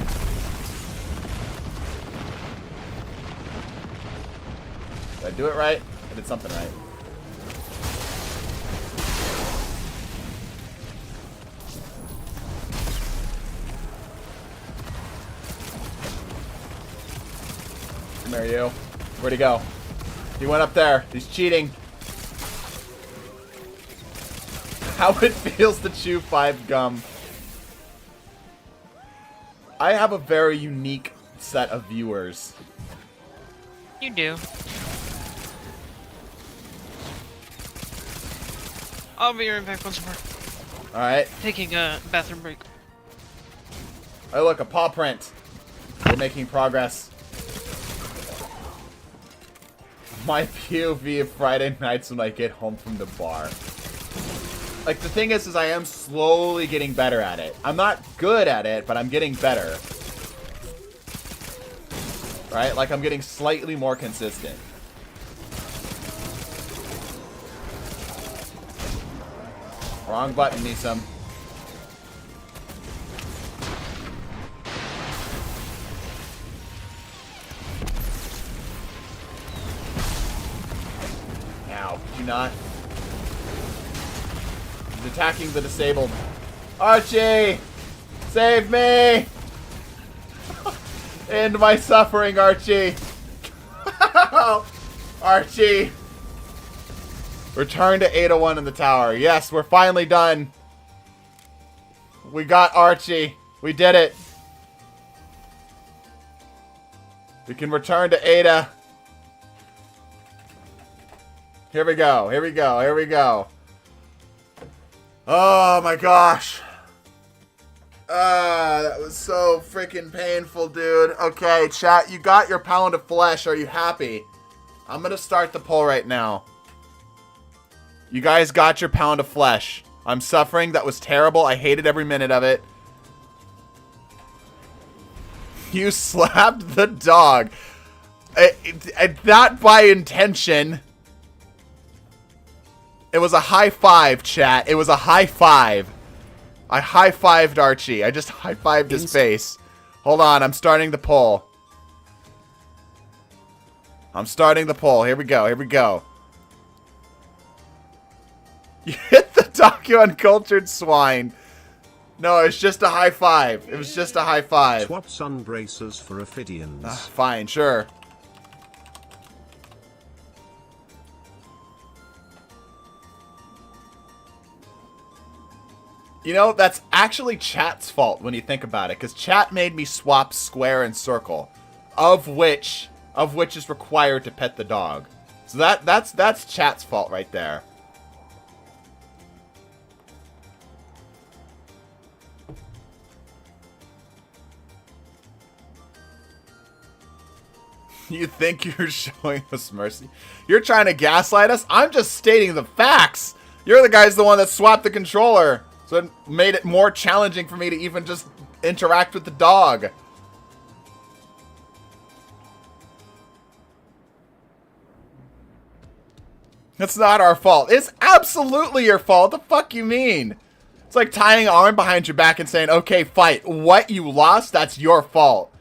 Did I do it right? I did something right. Come here, you. Where'd he go? He went up there. He's cheating. How it feels to chew 5 gum. I have a very unique set of viewers. You do. I'll be right back once more. Alright. Taking a bathroom break. Oh, look, a paw print. We're making progress. My POV of Friday nights when I get home from the bar. Like, the thing is I am slowly getting better at it. I'm not good at it, but I'm getting better. Right? Like I'm getting slightly more consistent. Wrong button, Nisam. Ow, could you not? He's attacking the disabled. Archie! Save me! End my suffering, Archie! Archie! Return to 801 in the tower. Yes, we're finally done. We got Archie. We did it. We can return to Ada. Here we go. Here we go. Here we go. Oh my gosh. That was so freaking painful, dude. Okay, chat, you got your pound of flesh. Are you happy? I'm gonna start the poll right now. You guys got your pound of flesh. I'm suffering. That was terrible. I hated every minute of it. You slapped the dog. Not by intention. It was a high five, chat. It was a high five. I high-fived Archie. I just high-fived his face. Hold on. I'm starting the poll. I'm starting the poll. Here we go. Here we go. You hit the dog, you uncultured swine. No, it's just a high five. It was just a high five. Swap sun braces for Ophidians. Fine, sure. You know, that's actually chat's fault when you think about it, because chat made me swap square and circle, of which is required to pet the dog. So that's chat's fault right there. You think you're showing us mercy? You're trying to gaslight us? I'm just stating the facts. You're the one that swapped the controller. So it made it more challenging for me to even just interact with the dog. That's not our fault. It's absolutely your fault. The fuck you mean? It's like tying an arm behind your back and saying, okay, fight. What, you lost? That's your fault.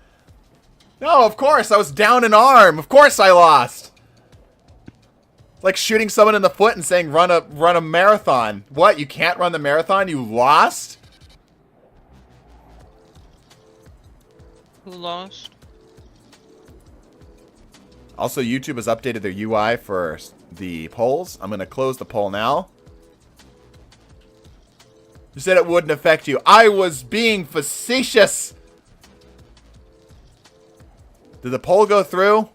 No, of course. I was down an arm. Of course I lost. It's like shooting someone in the foot and saying, run a marathon. What, you can't run the marathon? You lost? Who lost? Also, YouTube has updated their UI for the polls. I'm going to close the poll now. You said it wouldn't affect you. I was being facetious. Did the poll go through?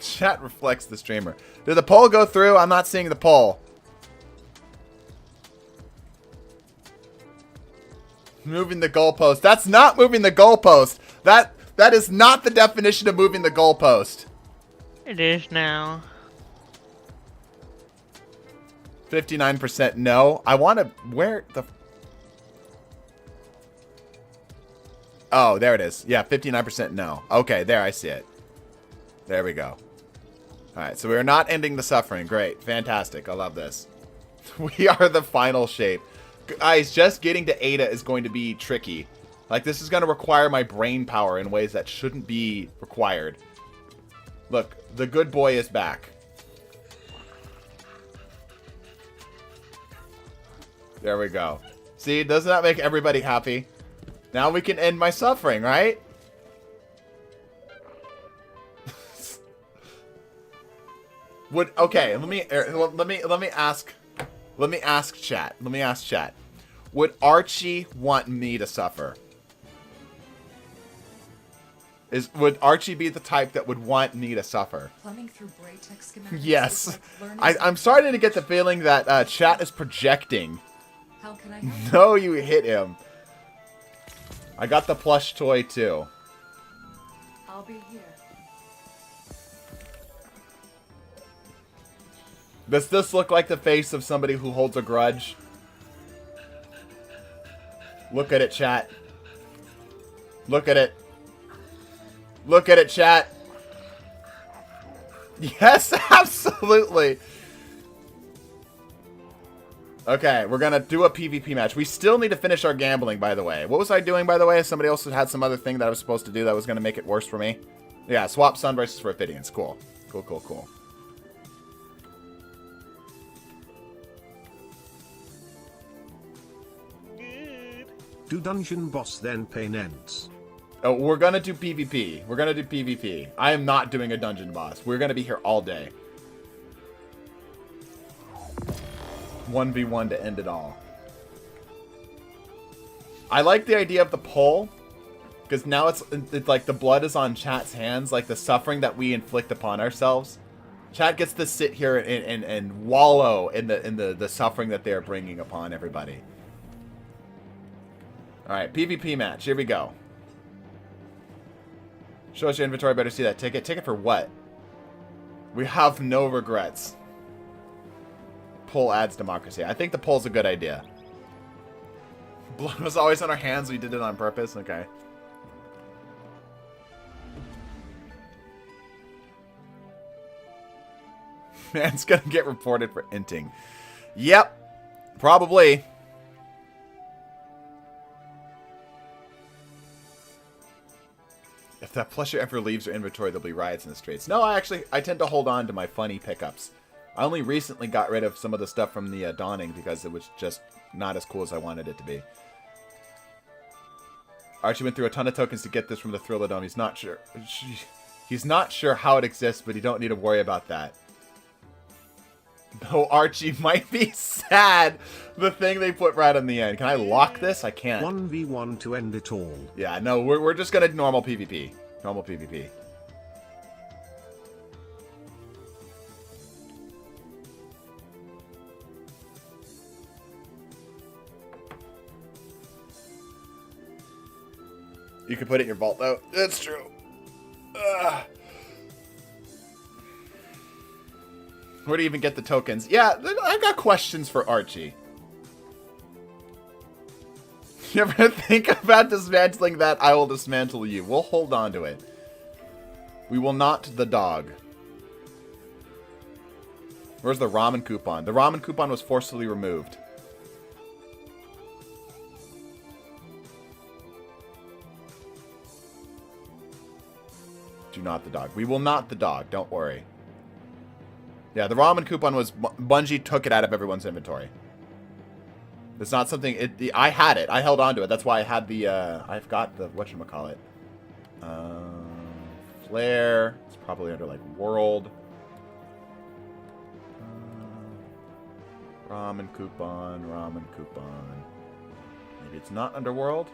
Chat reflects the streamer. Did the poll go through? I'm not seeing the poll. Moving the goalpost. That's not moving the goalpost. That is not the definition of moving the goalpost. It is now. 59% no. I want to... Where the... Oh, there it is. Yeah, 59% no. Okay, there, I see it. There we go. Alright, so we're not ending the suffering. Great. Fantastic. I love this. We are the final shape. Guys, just getting to Ada is going to be tricky. Like, this is going to require my brain power in ways that shouldn't be required. Look, the good boy is back. There we go. See, doesn't that make everybody happy? Now we can end my suffering, right? Okay, let me ask chat. Would Archie want me to suffer? Would Archie be the type that would want me to suffer? Yes. I'm starting to get the feeling that chat is projecting. How can I help? No, you hit him. I got the plush toy too. I'll be here. Does this look like the face of somebody who holds a grudge? Look at it, chat. Look at it. Look at it, chat. Yes, absolutely. Okay, we're gonna do a PvP match. We still need to finish our gambling, by the way. What was I doing, by the way? Somebody else had some other thing that I was supposed to do that was gonna make it worse for me. Yeah, swap Sunrises for Ophidians. Cool. Cool, cool, cool. Do dungeon boss then pay nents? Oh, we're gonna do PvP. We're gonna do PvP. I am not doing a dungeon boss. We're gonna be here all day. 1v1 to end it all. I like the idea of the poll, because now it's like the blood is on chat's hands, like the suffering that we inflict upon ourselves. Chat gets to sit here and wallow in the suffering that they are bringing upon everybody. Alright, PvP match. Here we go. Show us your inventory. Better see that ticket. Ticket for what? We have no regrets. Poll adds democracy. I think the poll's a good idea. Blood was always on our hands. We did it on purpose. Okay. Man's gonna get reported for inting. Yep. Probably. If that plusher ever leaves your inventory, there'll be riots in the streets. No, I tend to hold on to my funny pickups. I only recently got rid of some of the stuff from the Dawning because it was just not as cool as I wanted it to be. Archie went through a ton of tokens to get this from the Thriller Dome. He's not sure. He's not sure how it exists, but you don't need to worry about that. Though Archie might be sad. The thing they put right on the end. Can I lock this? I can't. 1v1 to end it all. Yeah, no, we're just gonna normal PvP. Normal PvP. You can put it in your vault, though. That's true. Ugh. Where do you even get the tokens? Yeah, I got questions for Archie. You ever think about dismantling that? I will dismantle you. We'll hold on to it. We will not the dog. Where's the ramen coupon? The ramen coupon was forcibly removed. Do not the dog. We will not the dog. Don't worry. Yeah, the ramen coupon was... Bungie took it out of everyone's inventory. It's not something... I had it. I held on to it. That's why I had the... I've got the... Whatchamacallit. Flare. It's probably under, like, World. Ramen coupon. Ramen coupon. Maybe it's not under World?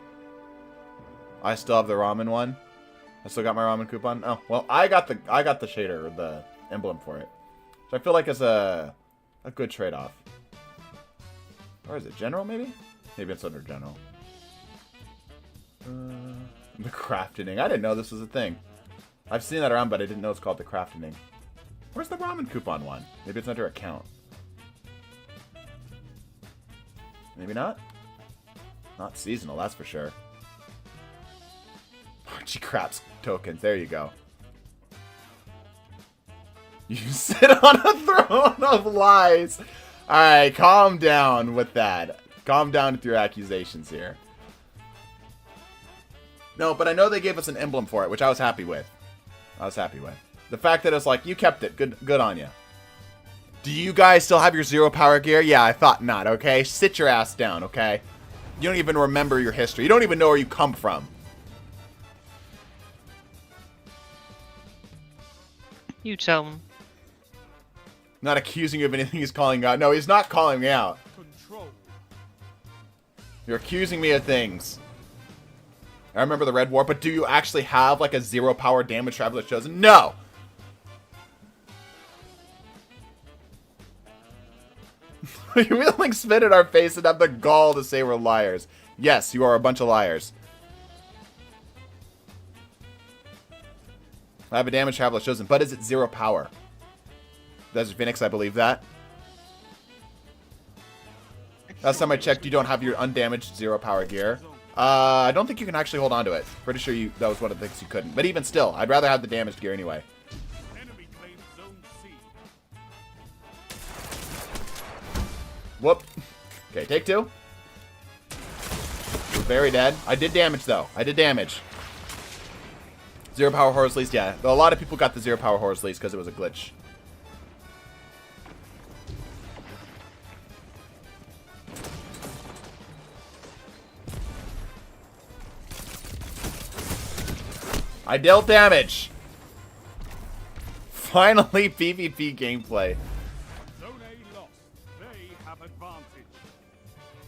I still have the ramen one. I still got my ramen coupon. Oh, well, I got the shader, or the emblem for it. So I feel like it's a good trade-off. Or is it General, maybe? Maybe it's under General. The crafting. I didn't know this was a thing. I've seen that around, but I didn't know it's called the crafting. Where's the ramen coupon one? Maybe it's under account. Maybe not? Not seasonal, that's for sure. Archie Craps tokens. There you go. You sit on a throne of lies. Alright, calm down with that. Calm down with your accusations here. No, but I know they gave us an emblem for it, which I was happy with. The fact that it's like, you kept it. Good on you. Do you guys still have your zero power gear? Yeah, I thought not, okay? Sit your ass down, okay? You don't even remember your history. You don't even know where you come from. You tell him. Not accusing you of anything he's calling out. No, he's not calling me out. Control. You're accusing me of things. I remember the Red War, but do you actually have like a zero power damage traveler chosen? No! You will like spit in our face and have the gall to say we're liars. Yes, you are a bunch of liars. I have a damage traveler chosen, but is it zero power? Desert Phoenix, I believe that. Last time I checked, you don't have your undamaged zero power gear. I don't think you can actually hold on to it. Pretty sure that was one of the things you couldn't. But even still, I'd rather have the damaged gear anyway. Enemy claims zone C. Whoop. Okay, take 2. You're very dead. I did damage, though. I did damage. 0 power horse least, yeah. A lot of people got the 0 power horse least because it was a glitch. I dealt damage. Finally, PvP gameplay. Zone A lost. They have advantage.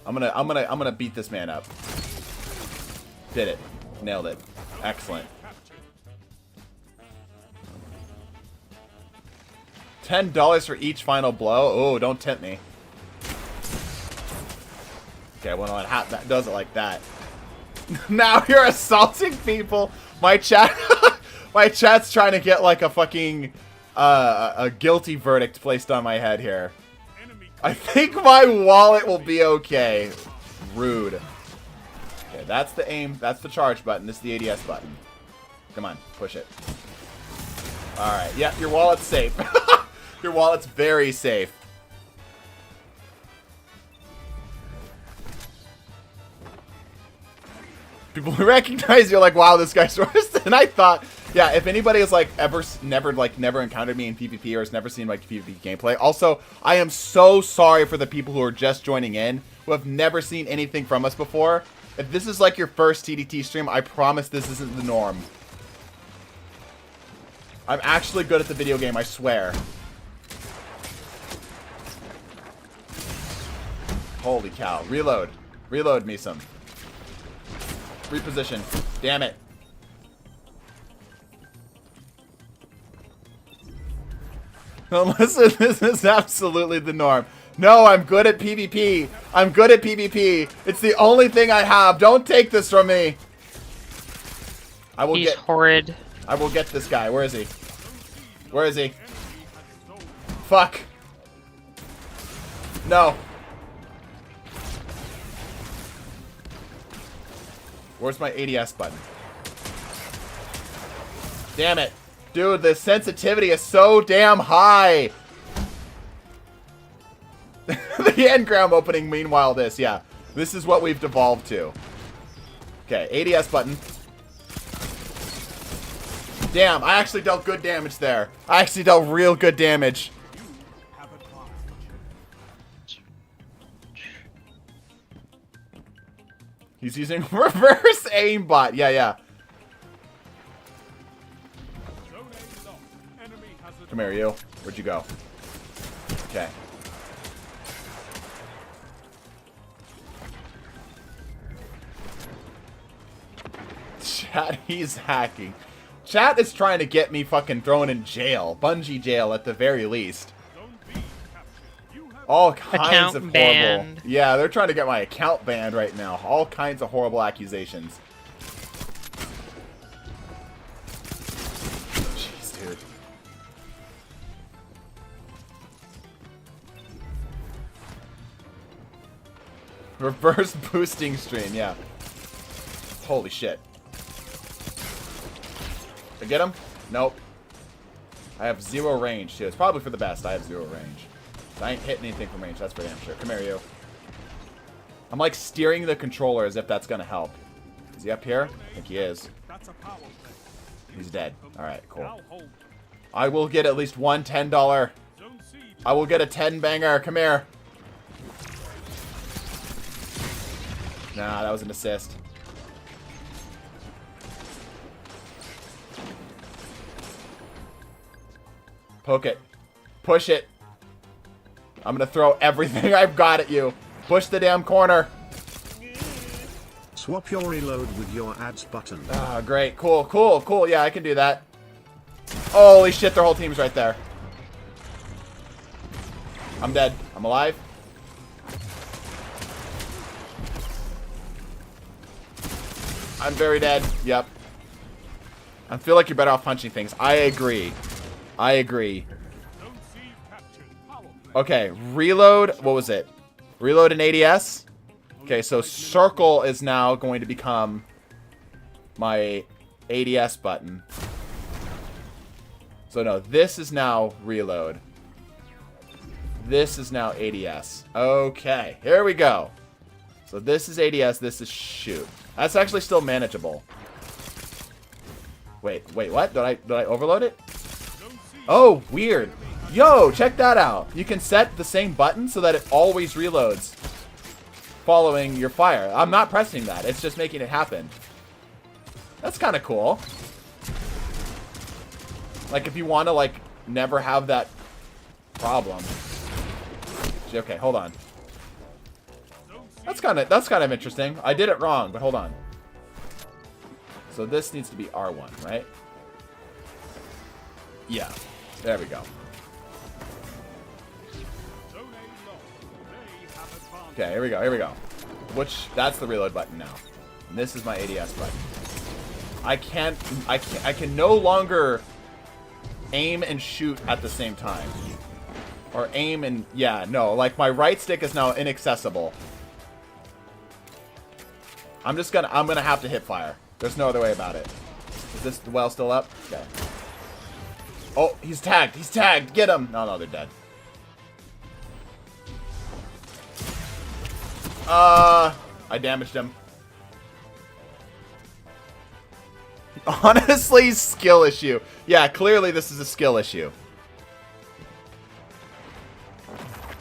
I'm gonna beat this man up. Did it. Nailed it. Excellent. $10 for each final blow. Oh, don't tempt me. Okay, well, that does it like that. Now you're assaulting people. My chat's trying to get like a fucking a guilty verdict placed on my head here. I think my wallet will be okay. Rude. Okay, that's the aim. That's the charge button. This is the ADS button. Come on, push it. All right. Yeah, your wallet's safe. Your wallet's very safe. People recognize you're like, wow, this guy's worse. And I thought, yeah, if anybody has like never encountered me in PvP or has never seen like PvP gameplay. Also, I am so sorry for the people who are just joining in, who have never seen anything from us before. If this is like your first TDT stream, I promise this isn't the norm. I'm actually good at the video game, I swear. Holy cow. Reload. Reload me some. Reposition. Damn it. Listen, this is absolutely the norm. No, I'm good at PvP. I'm good at PvP. It's the only thing I have. Don't take this from me. He's horrid. I will get this guy. Where is he? Where is he? Fuck. No. Where's my ADS button? Damn it. Dude, the sensitivity is so damn high. The Engram opening, meanwhile, this. Yeah. This is what we've devolved to. Okay, ADS button. Damn, I actually dealt good damage there. I actually dealt real good damage. He's using reverse aimbot. Yeah, yeah. Come here, you. Where'd you go? Okay. Chat, he's hacking. Chat is trying to get me fucking thrown in jail. Bungie jail at the very least. All kinds account of horrible... banned. Yeah, they're trying to get my account banned right now. All kinds of horrible accusations. Jeez, dude. Reverse boosting stream, yeah. Holy shit. I get him? Nope. I have 0 range, too. It's probably for the best. I have 0 range. I ain't hitting anything from range, that's for damn sure. Come here, you. I'm like steering the controller as if that's gonna help. Is he up here? I think he is. He's dead. Alright, cool. I will get at least one $10. I will get a 10 banger. Come here. Nah, that was an assist. Poke it. Push it. I'm gonna throw everything I've got at you. Push the damn corner. Swap your reload with your ads button. Ah, great. Cool, cool, cool. Yeah, I can do that. Holy shit, their whole team's right there. I'm dead. I'm alive. I'm very dead. Yep. I feel like you're better off punching things. I agree. I agree. Okay, reload. What was it? Reload an ADS. Okay, so circle is now going to become my ADS button. So no, this is now reload. This is now ADS. Okay, here we go. So this is ADS, this is shoot. That's actually still manageable. Wait, what? Did I overload it? Oh, weird. Yo, check that out. You can set the same button so that it always reloads following your fire. I'm not pressing that. It's just making it happen. That's kind of cool. Like if you want to like never have that problem. Okay, hold on. That's kind of interesting. I did it wrong, but hold on. So this needs to be R1, right? Yeah. There we go. Okay, here we go. That's the reload button now. And this is my ADS button. I can no longer aim and shoot at the same time. Or aim and, yeah, no, like my right stick is now inaccessible. I'm gonna have to hip fire. There's no other way about it. Is this well still up? Okay. Oh, he's tagged. Get him. No, they're dead. I damaged him. Honestly, skill issue. Yeah, clearly this is a skill issue.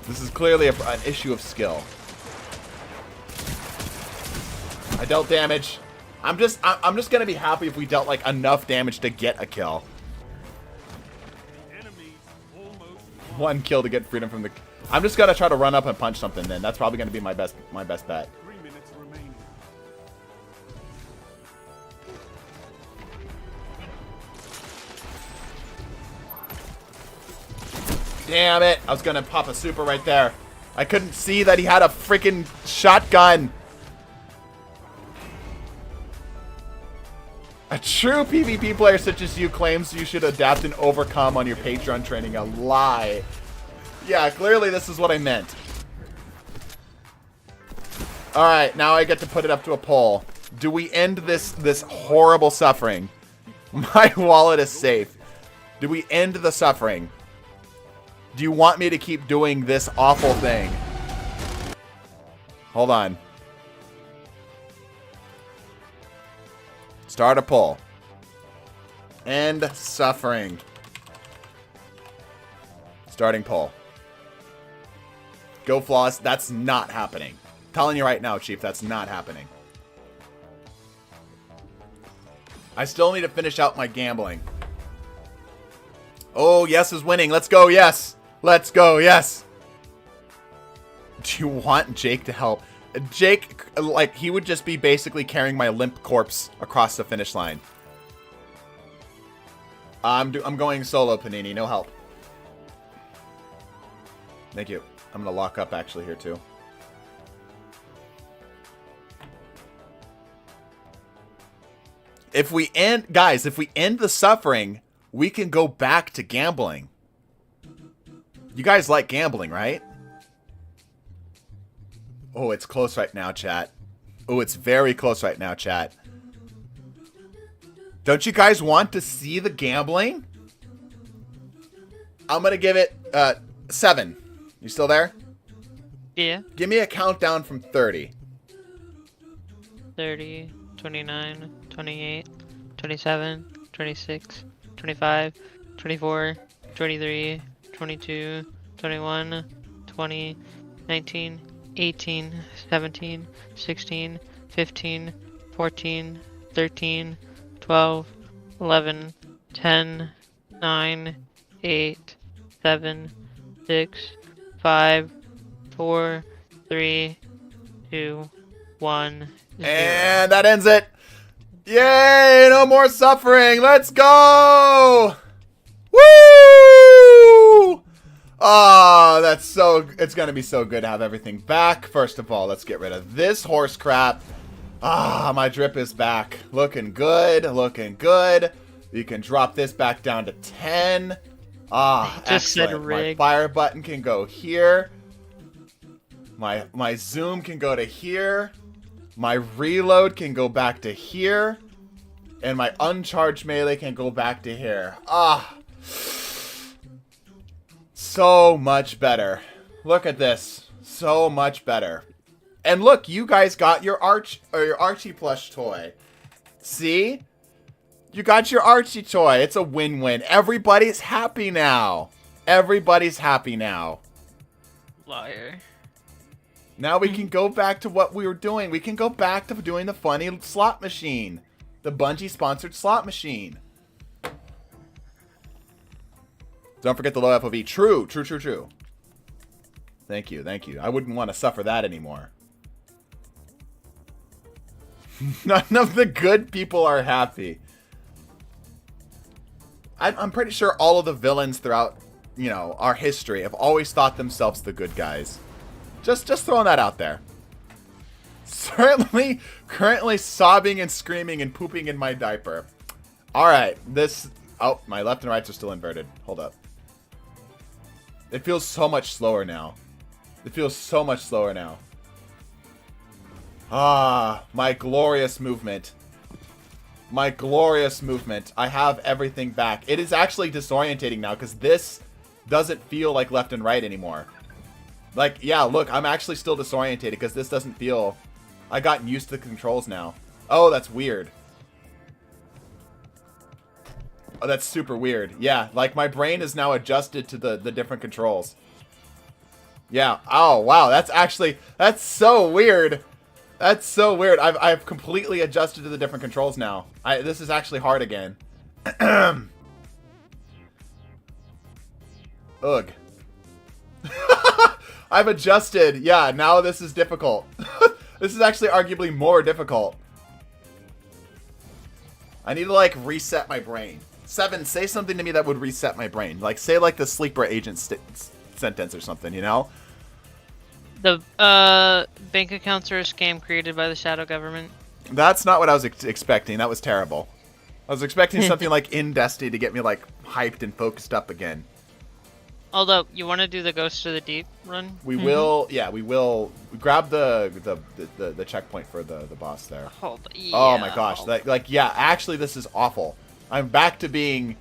This is clearly an issue of skill. I dealt damage. I'm just gonna be happy if we dealt like enough damage to get a kill. One kill to get freedom from the. I'm just gonna try to run up and punch something. Then that's probably gonna be my best bet. 3 minutes remaining. Damn it! I was gonna pop a super right there. I couldn't see that he had a freaking shotgun. A true PvP player such as you claims you should adapt and overcome on your Patreon training. A lie. Yeah, clearly this is what I meant. Alright, now I get to put it up to a poll. Do we end this horrible suffering? My wallet is safe. Do we end the suffering? Do you want me to keep doing this awful thing? Hold on. Start a poll. End suffering. Starting poll. Go Floss. That's not happening. Telling you right now, Chief, that's not happening. I still need to finish out my gambling. Oh, yes is winning. Let's go, yes. Let's go, yes. Do you want Jake to help? Jake, like, he would just be basically carrying my limp corpse across the finish line. I'm going solo, Panini. No help. Thank you. I'm going to lock up, actually, here, too. If we end... Guys, if we end the suffering, we can go back to gambling. You guys like gambling, right? Oh, it's close right now, chat. Oh, it's very close right now, chat. Don't you guys want to see the gambling? I'm going to give it 7. You still there? Yeah. Give me a countdown from 30. 30, 29, 28, 27, 26, 25, 24, 23, 22, 21, 20, 19, 18, 17, 16, 15, 14, 13, 12, 11, 10, 9, 8, 7, 6, 5, 4, 3, 2, 1, 0. And that ends it. Yay! No more suffering. Let's go! Woo! Oh, that's so... It's going to be so good to have everything back. First of all, let's get rid of this horse crap. Ah, my drip is back. Looking good. Looking good. You can drop this back down to 10. Ah, just excellent. said rig. My fire button can go here. My zoom can go to here. My reload can go back to here. And my uncharged melee can go back to here. Ah. So much better. Look at this. So much better. And look, you guys got your Archie plush toy. See? You got your Archie toy. It's a win-win. Everybody's happy now. Everybody's happy now. Liar. Now we can go back to what we were doing. We can go back to doing the funny slot machine. The Bungie-sponsored slot machine. Don't forget the low FOV. True, true, true, true. Thank you, thank you. I wouldn't want to suffer that anymore. None of the good people are happy. I'm pretty sure all of the villains throughout, you know, our history have always thought themselves the good guys. Just throwing that out there. Certainly, currently sobbing and screaming and pooping in my diaper. Alright, this... Oh, my left and rights are still inverted. Hold up. It feels so much slower now. It feels so much slower now. Ah, my glorious movement. My glorious movement. I have everything back. It is actually disorientating now because this doesn't feel like left and right anymore. Like, yeah, look, I'm actually still disorientated because this doesn't feel... I gotten used to the controls now. Oh, that's weird. Oh, that's super weird. Yeah, like my brain is now adjusted to the different controls. Yeah. Oh, wow. That's so weird. That's so weird. I've completely adjusted to the different controls now. This is actually hard again. Ugh. I've adjusted. Yeah, now this is difficult. This is actually arguably more difficult. I need to, like, reset my brain. Seven, say something to me that would reset my brain. Like, say, like, the sleeper agent sentence or something, you know? The bank accounts are a scam created by the shadow government. That's not what I was expecting. That was terrible. I was expecting something like in Destiny to get me, like, hyped and focused up again. Although, you want to do the Ghost of the Deep run? We will, yeah, we will grab the checkpoint for the boss there. Hold, yeah, oh my gosh, like, yeah, actually this is awful. I'm back to being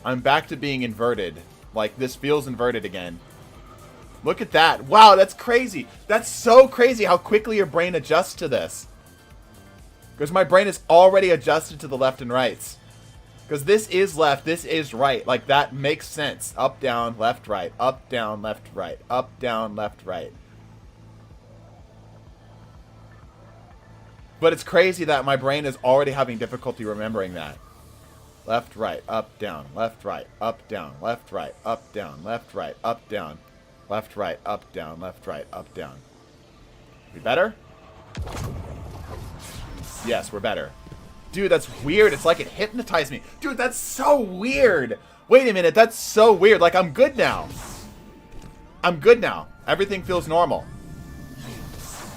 inverted. Like, this feels inverted again. Look at that. Wow, that's crazy. That's so crazy how quickly your brain adjusts to this. Because my brain is already adjusted to the left and rights. Because this is left, this is right. Like, that makes sense. Up, down, left, right. Up, down, left, right. Up, down, left, right. But it's crazy that my brain is already having difficulty remembering that. Left, right, up, down, left, right, up, down, left, right, up, down, left, right, up, down. Left, right, up, down, left, right, up, down. We better? Yes, we're better. Dude, that's weird. It's like it hypnotized me. Dude, that's so weird. Wait a minute. That's so weird. Like, I'm good now. I'm good now. Everything feels normal.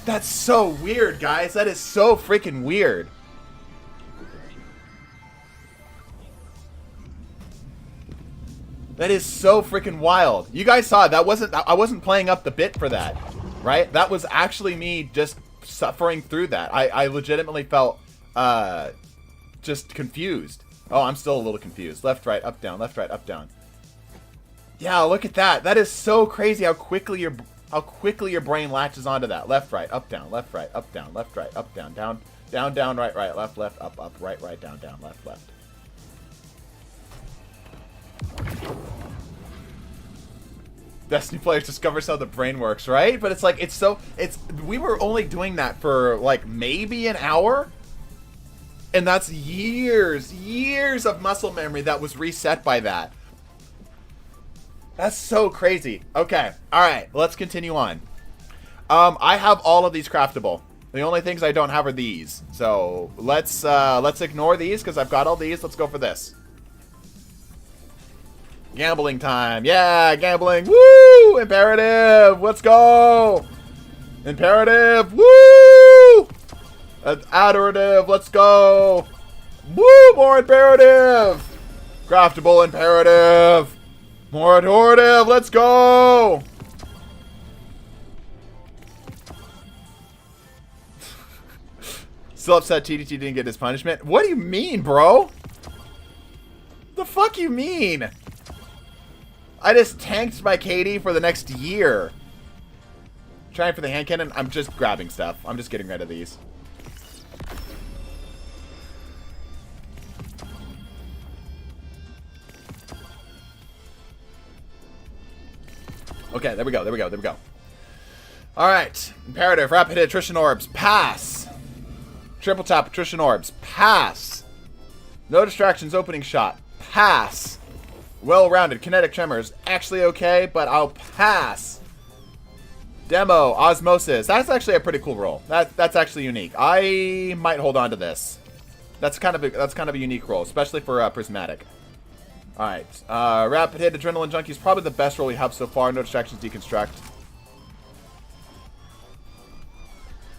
That's so weird, guys. That is so freaking weird. That is so freaking wild. You guys saw it. I wasn't playing up the bit for that, right? That was actually me just suffering through that. I legitimately felt just confused. Oh, I'm still a little confused. Left, right, up, down. Left, right, up, down. Yeah, look at that. That is so crazy how quickly your brain latches onto that. Left, right, up, down. Left, right, up, down. Left, right, up, down. Down, down, down, right, right, left, left, up, up, right, right, down, down, left, left. Destiny players discover how the brain works, right? But it's like, we were only doing that for like maybe an hour. And that's years of muscle memory that was reset by that. That's so crazy. Okay, all right, let's continue on. I have all of these craftable. The only things I don't have are these. So let's ignore these because I've got all these. Let's go for this. Gambling time. Yeah, gambling. Woo! Imperative. Let's go. Imperative. Woo! Adorative. Let's go. Woo! More imperative. Craftable imperative. More adorative. Let's go. Still upset TDT didn't get his punishment. What do you mean, bro? The fuck you mean? I just tanked my KD for the next year. Trying for the hand cannon. I'm just grabbing stuff. I'm just getting rid of these. Okay, there we go. There we go. There we go. All right. Imperative. Rapid hit. Attrition orbs. Pass. Triple tap. Attrition orbs. Pass. No distractions. Opening shot. Pass. Well-rounded. Kinetic tremors. Actually okay, but I'll pass. Demo. Osmosis. That's actually a pretty cool roll. That's actually unique. I might hold on to this. That's kind of a unique roll, especially for Prismatic. Alright, Rapid Hit, Adrenaline Junkie is probably the best roll we have so far. No distractions, deconstruct.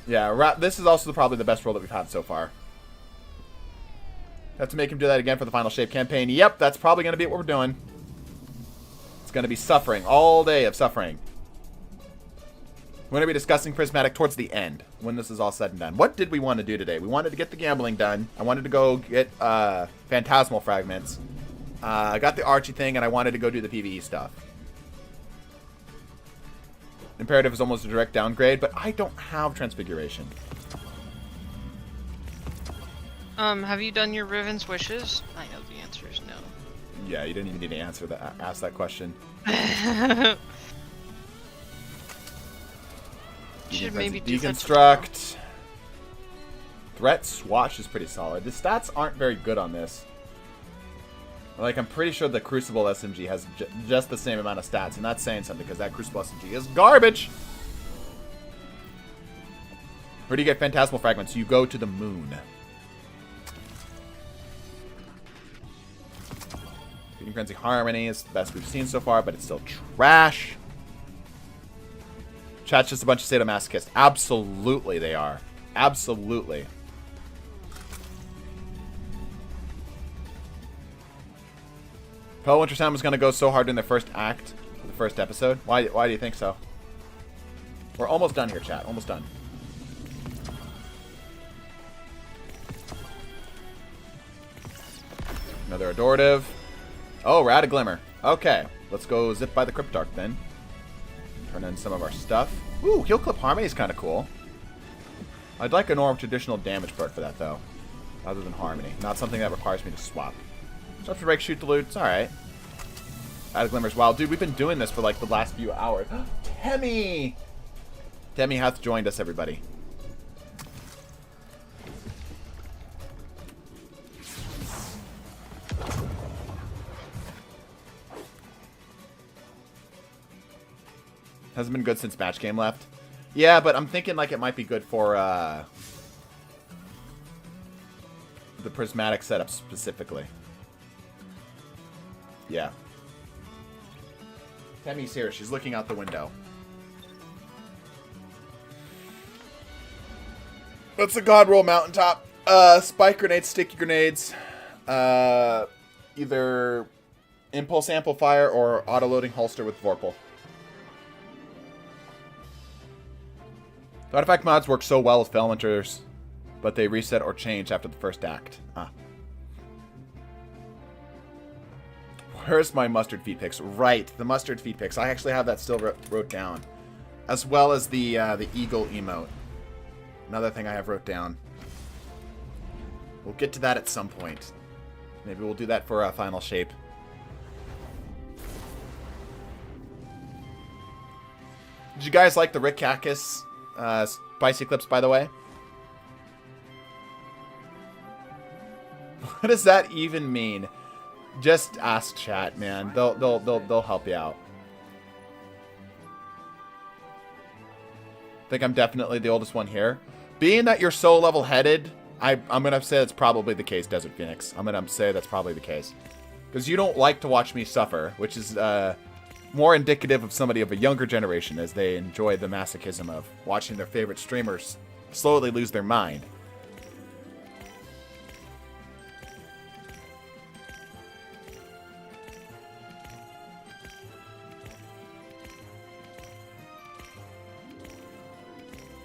Yeah, this is also probably the best roll that we've had so far. Have to make him do that again for the final shape campaign. Yep, that's probably going to be what we're doing. It's going to be suffering, all day of suffering. We're going to be discussing Prismatic towards the end, when this is all said and done. What did we want to do today? We wanted to get the gambling done. I wanted to go get Phantasmal Fragments. I got the Archie thing, and I wanted to go do the PvE stuff. Imperative is almost a direct downgrade, but I don't have Transfiguration. Have you done your Riven's wishes? I know the answer is no. Yeah, you didn't even need to ask that question. Should maybe do deconstruct. Threat swatch is pretty solid. The stats aren't very good on this. Like, I'm pretty sure the Crucible SMG has just the same amount of stats, and that's saying something, because that Crucible SMG is garbage! Where do you get Phantasmal Fragments? You go to the moon. Feeding Frenzy Harmony is the best we've seen so far, but it's still trash. Chat's just a bunch of sadomasochists. Absolutely they are. Absolutely. Pearl Winter Sound was going to go so hard in the first act of the first episode. Why do you think so? We're almost done here, chat. Almost done. Another Adorative. Oh, we're out of Glimmer. Okay. Let's go zip by the Cryptarch then. Turn in some of our stuff. Ooh, Heal Clip Harmony is kind of cool. I'd like a normal traditional damage perk for that, though. Other than Harmony. Not something that requires me to swap. Stop to break, shoot the loot. It's alright. Out of Glimmer's wild. Dude, we've been doing this for like the last few hours. Temmie! Temmie hath joined us, everybody. Hasn't been good since Match Game left. Yeah, but I'm thinking like it might be good for the Prismatic setup specifically. Yeah. Temmie's here. She's looking out the window. What's the God Roll Mountaintop? Spike grenades, sticky grenades. Either Impulse Amplifier or Auto-Loading Holster with Vorpal. The artifact mods work so well with Felwinters, but they reset or change after the first act. Ah. Where's my mustard feet picks? Right, the mustard feet picks. I actually have that still wrote down. As well as the eagle emote. Another thing I have wrote down. We'll get to that at some point. Maybe we'll do that for a final shape. Did you guys like the Rick Kakis spicy clips, by the way? What does that even mean? Just ask chat, man. They'll help you out. I think I'm definitely the oldest one here. Being that you're so level-headed, I'm gonna say that's probably the case, Desert Phoenix. I'm gonna say that's probably the case. Because you don't like to watch me suffer, which is more indicative of somebody of a younger generation, as they enjoy the masochism of watching their favorite streamers slowly lose their mind.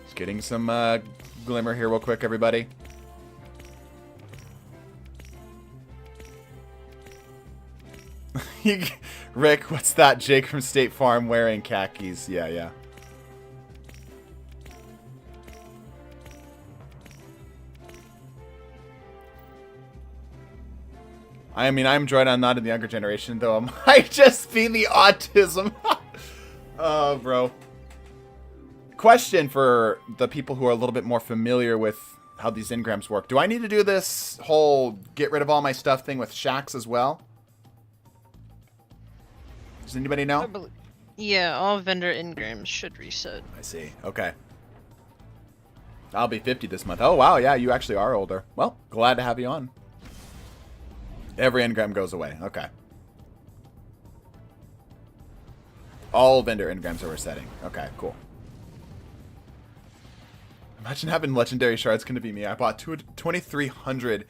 Just getting some glimmer here real quick, everybody. Rick, what's that? Jake from State Farm wearing khakis. Yeah, yeah. I mean, I'm Jordan. I'm not in the younger generation, though. I might just be the autism. Oh, bro. Question for the people who are a little bit more familiar with how these engrams work. Do I need to do this whole get rid of all my stuff thing with shacks as well? Does anybody know? Yeah, all vendor engrams should reset. I see. Okay. I'll be 50 this month. Oh, wow. Yeah, you actually are older. Well, glad to have you on. Every engram goes away. Okay. All vendor engrams are resetting. Okay, cool. Imagine having legendary shards going to be me. I bought 2,300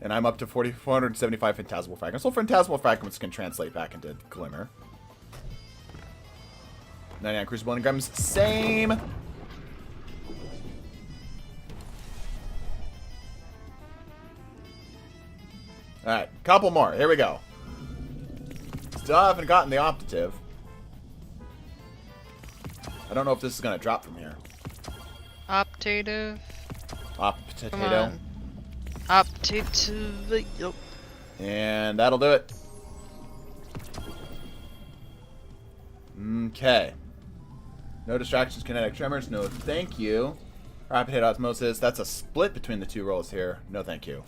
and I'm up to 475 phantasmal fragments. Well, phantasmal fragments can translate back into glimmer. 99 crucible engrams. Same. Alright, couple more. Here we go. Still haven't gotten the optative. I don't know if this is going to drop from here. Optative. Potato. Optative. Yep. And that'll do it. Okay. No distractions, kinetic tremors. No thank you. Rapid hit osmosis. That's a split between the two rolls here. No thank you.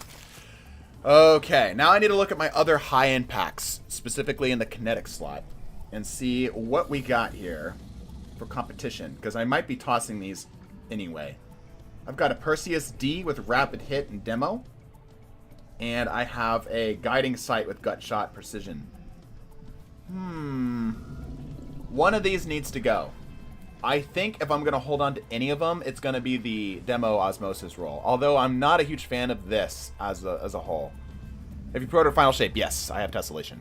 Okay, now I need to look at my other high-end packs, specifically in the kinetic slot, and see what we got here for competition, because I might be tossing these anyway. I've got a Perseus D with rapid hit and demo, and I have a guiding sight with gut shot precision. One of these needs to go. I think if I'm going to hold on to any of them, it's going to be the demo osmosis roll. Although I'm not a huge fan of this as a whole. If you pre-order Final Shape, yes, I have Tessellation.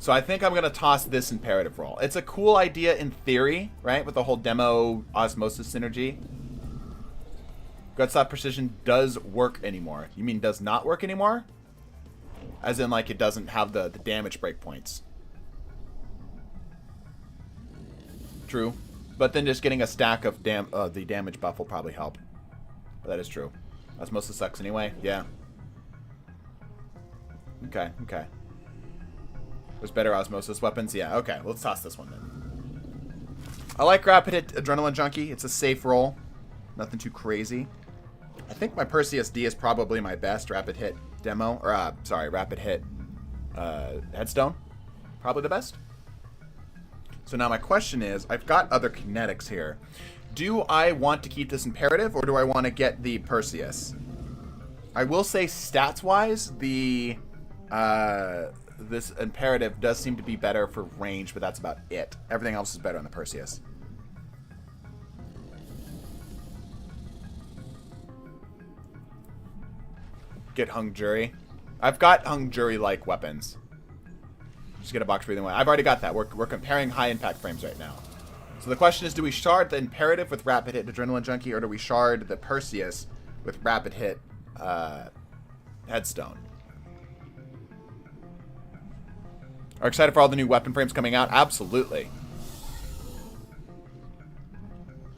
So I think I'm going to toss this imperative roll. It's a cool idea in theory, right? With the whole demo osmosis synergy. Gutshot precision does work anymore. You mean does not work anymore? As in like it doesn't have the damage breakpoints. True. But then just getting a stack of the damage buff will probably help. But that is true. Osmosis sucks anyway. Yeah. Okay, okay. There's better osmosis weapons? Yeah, okay. Let's toss this one then. I like Rapid Hit Adrenaline Junkie. It's a safe roll. Nothing too crazy. I think my Perseus D is probably my best Rapid Hit demo. Or, sorry, Rapid Hit Headstone. Probably the best. So now my question is, I've got other kinetics here. Do I want to keep this imperative, or do I want to get the Perseus? I will say, stats-wise, the this imperative does seem to be better for range, but that's about it. Everything else is better on the Perseus. Get Hung Jury. I've got Hung Jury-like weapons. Just get a box breathing way. I've already got that. We're comparing high impact frames right now. So the question is, do we shard the imperative with rapid hit Adrenaline Junkie, or do we shard the Perseus with rapid hit Headstone? Are excited for all the new weapon frames coming out? Absolutely.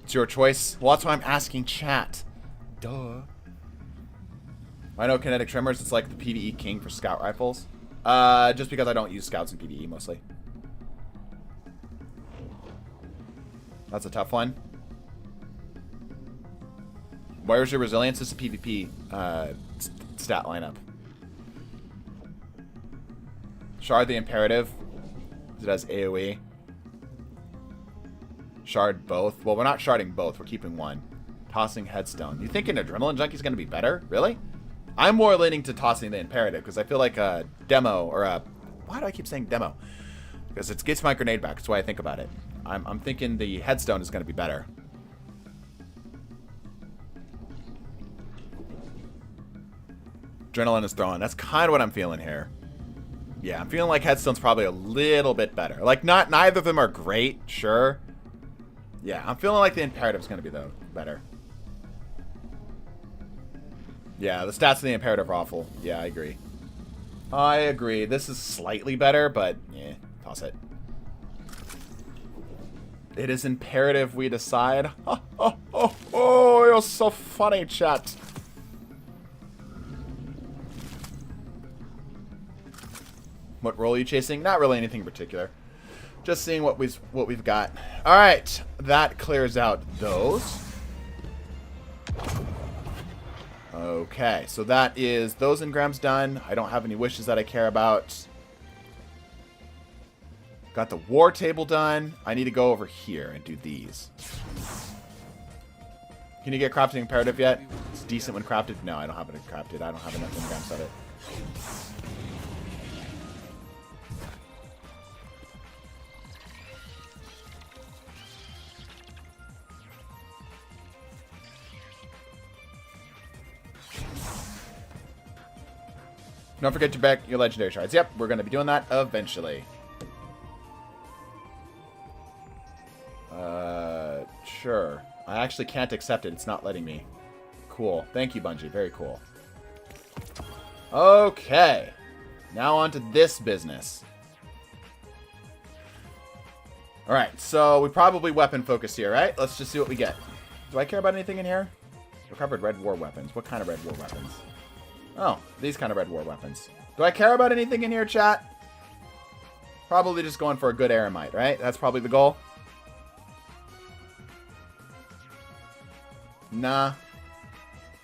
It's your choice. Well, that's why I'm asking chat. Duh. I know Kinetic Tremors, it's like the PvE king for scout rifles. Just because I don't use scouts in PvE mostly. That's a tough one. Where's your resilience? It's a PvP stat lineup. Shard the imperative. It has AoE. Shard both. Well, we're not sharding both. We're keeping one. Tossing Headstone. You think an Adrenaline Junkie is going to be better? Really? I'm more leaning to tossing the imperative because I feel like a demo or a... Why do I keep saying demo? Because it gets my grenade back. That's why I think about it. I'm thinking the Headstone is going to be better. Adrenaline is throwing. That's kind of what I'm feeling here. Yeah, I'm feeling like Headstone's probably a little bit better. Like, neither of them are great, sure. Yeah, I'm feeling like the imperative's going to be, though, better. Yeah, the stats of the imperative are awful. Yeah, I agree. I agree. This is slightly better, but yeah, toss it. It is imperative we decide. Oh, you're so funny, chat. What role are you chasing? Not really anything in particular. Just seeing what we've got. All right, that clears out those. Okay, so that is those engrams done. I don't have any wishes that I care about. Got the war table done. I need to go over here and do these. Can you get crafting imperative yet? It's decent when crafted. No, I don't have it crafted. I don't have enough engrams of it. Don't forget to back your legendary shards. Yep, we're going to be doing that eventually. Sure. I actually can't accept it. It's not letting me. Cool. Thank you, Bungie. Very cool. Okay. Now on to this business. Alright, so we probably weapon focus here, right? Let's just see what we get. Do I care about anything in here? Recovered red war weapons. What kind of red war weapons? Oh, these kind of red war weapons. Do I care about anything in here, chat? Probably just going for a good Aramite, right? That's probably the goal. Nah.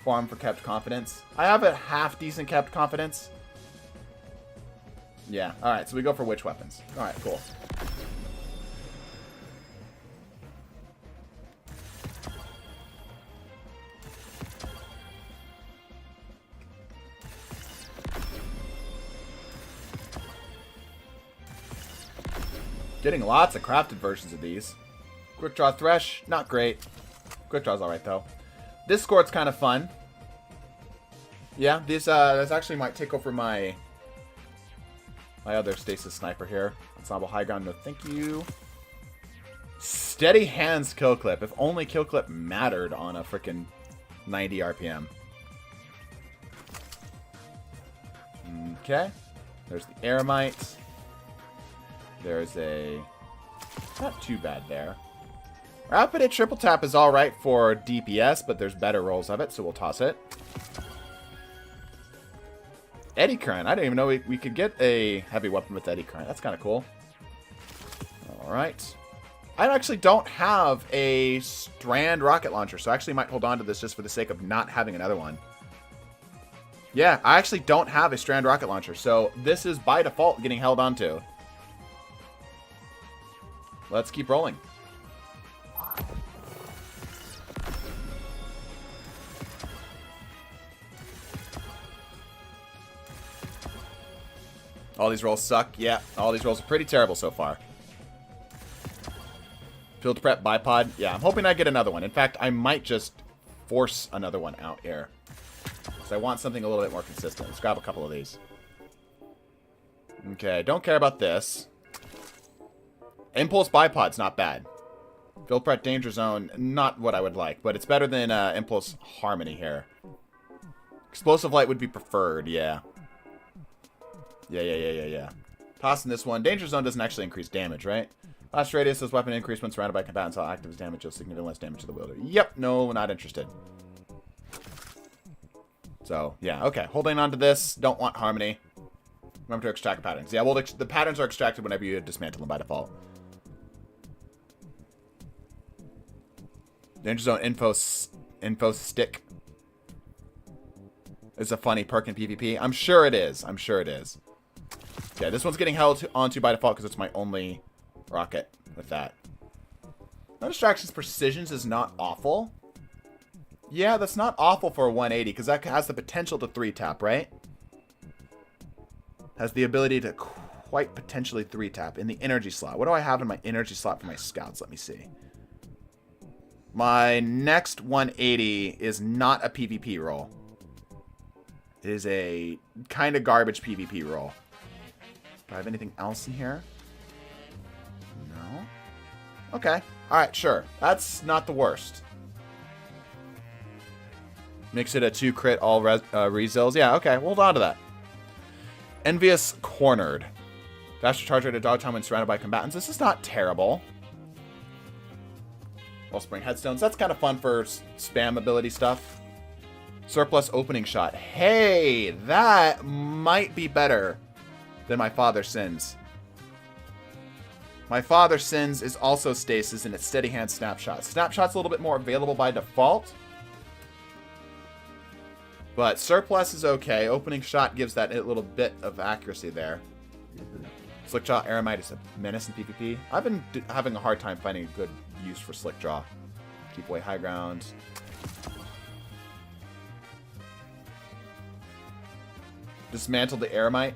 Farm for kept confidence. I have a half decent kept confidence. Yeah, alright, so we go for witch weapons. Alright, cool. Getting lots of crafted versions of these. Quick Draw Thresh, not great. Quick Draw's alright, though. This score's kind of fun. Yeah, this actually might take over my other Stasis Sniper here. Ensemble High Ground, no thank you. Steady Hands Kill Clip. If only Kill Clip mattered on a freaking 90 RPM. Okay. There's the Aramite. There's a... Not too bad there. Rapid Hit Triple Tap is alright for DPS, but there's better rolls of it, so we'll toss it. Eddy Current. I didn't even know we could get a heavy weapon with Eddy Current. That's kind of cool. Alright. I actually don't have a Strand Rocket Launcher, so I actually might hold on to this just for the sake of not having another one. Yeah, I actually don't have a Strand Rocket Launcher, so this is by default getting held onto. Let's keep rolling. All these rolls suck. Yeah, all these rolls are pretty terrible so far. Field prep bipod. Yeah, I'm hoping I get another one. In fact, I might just force another one out here. Because I want something a little bit more consistent. Let's grab a couple of these. Okay, don't care about this. Impulse bipod's not bad. Field prep danger zone, not what I would like. But it's better than Impulse harmony here. Explosive light would be preferred, yeah. Yeah. Tossing this one. Danger zone doesn't actually increase damage, right? Last radius says weapon increase when surrounded by combatants. All active damage deals significantly less damage to the wielder. Yep, no, not interested. So, yeah, okay. Holding on to this. Don't want harmony. Remember to extract patterns. Yeah, well, the patterns are extracted whenever you dismantle them by default. Danger zone info stick is a funny perk in PvP. I'm sure it is. I'm sure it is. Okay, this one's getting held onto by default because it's my only rocket with that. No distractions precisions is not awful. Yeah, that's not awful for a 180 because that has the potential to 3-tap, right? Has the ability to quite potentially 3-tap in the energy slot. What do I have in my energy slot for my scouts? Let me see. My next 180 is not a PvP roll. It is a kind of garbage PvP roll. Do I have anything else in here? No. Okay. Alright, sure. That's not the worst. Makes it a 2 crit all rezills. Yeah, okay. We'll hold on to that. Envious Cornered. Faster charge rate at dodge time when surrounded by combatants. This is not terrible. Wellspring Headstones. That's kind of fun for spam ability stuff. Surplus Opening Shot. Hey, that might be better than My Father Sins. My Father Sins is also stasis and it's Steady Hand Snapshot. Snapshot's a little bit more available by default. But Surplus is okay. Opening Shot gives that a little bit of accuracy there. Slickjaw Aramite is a menace in PvP. I've been having a hard time finding a good use for Slickjaw. Keep away high ground. Dismantle the Aramite.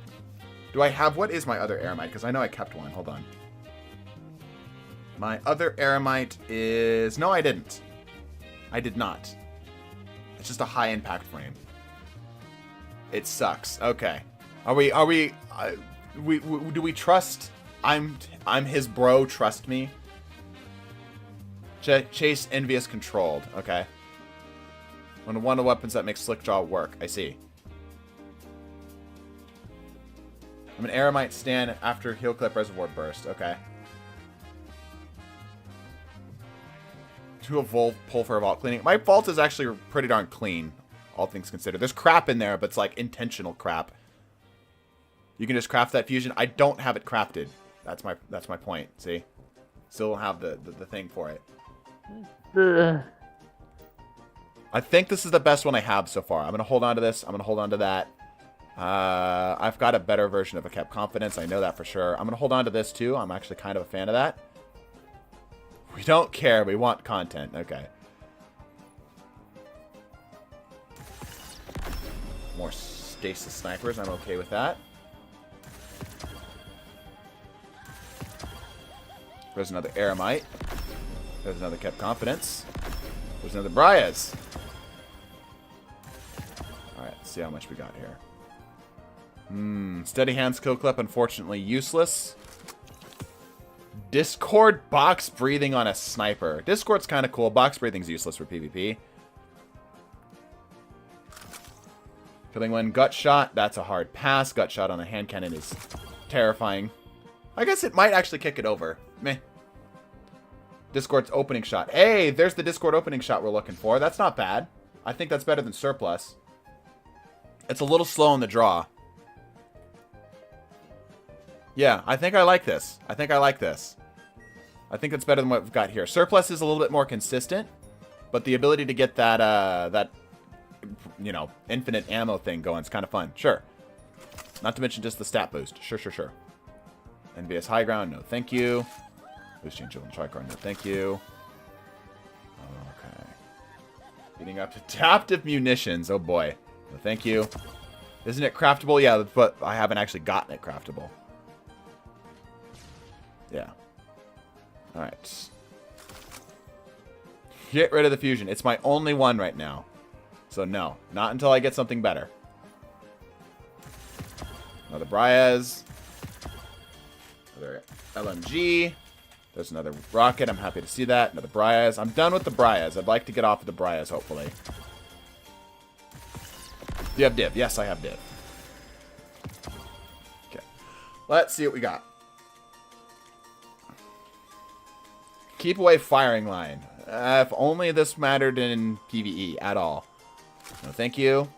Do I have... What is my other Aramite? Because I know I kept one. Hold on. My other Aramite is... No, I didn't. I did not. It's just a high impact frame. It sucks. Okay. Do we trust... I'm his bro, trust me? Chase Envious Controlled. Okay. One of the weapons that makes Slickjaw work. I see. I'm an Aramite stand after Heel Clip Reservoir Burst. Okay. To a pull for a vault cleaning. My vault is actually pretty darn clean, all things considered. There's crap in there, but it's like intentional crap. You can just craft that fusion. I don't have it crafted. That's my point. See? Still don't have the thing for it. I think this is the best one I have so far. I'm going to hold on to this. I'm going to hold on to that. I've got a better version of a Kept Confidence. I know that for sure. I'm going to hold on to this too. I'm actually kind of a fan of that. We don't care. We want content. Okay. More stasis snipers. I'm okay with that. There's another Aramite. There's another Kept Confidence. There's another Briaz. Alright, let's see how much we got here. Steady Hand Skill Clip, unfortunately useless. Discord Box Breathing on a Sniper. Discord's kind of cool. Box Breathing's useless for PvP. Killing one Gut Shot. That's a hard pass. Gut Shot on a hand cannon is terrifying. I guess it might actually kick it over. Meh. Discord's Opening Shot. Hey, there's the Discord Opening Shot we're looking for. That's not bad. I think that's better than Surplus. It's a little slow on the draw. Yeah, I think I like this. I think I think it's better than what we've got here. Surplus is a little bit more consistent, but the ability to get that, you know, infinite ammo thing going is kind of fun. Sure. Not to mention just the stat boost. Sure. NBS High Ground, no thank you. Boost Chain Children Tricord, no thank you. Okay. Getting up to Adaptive Munitions, oh boy. No thank you. Isn't it craftable? Yeah, but I haven't actually gotten it craftable. Yeah. Alright. Get rid of the fusion. It's my only one right now. So no. Not until I get something better. Another Briaz. Another LMG. There's another rocket. I'm happy to see that. Another Briaz. I'm done with the Briaz. I'd like to get off of the Briaz, hopefully. Do you have div? Yes, I have div. Okay. Let's see what we got. Keep away firing line. If only this mattered in PvE at all. No thank you.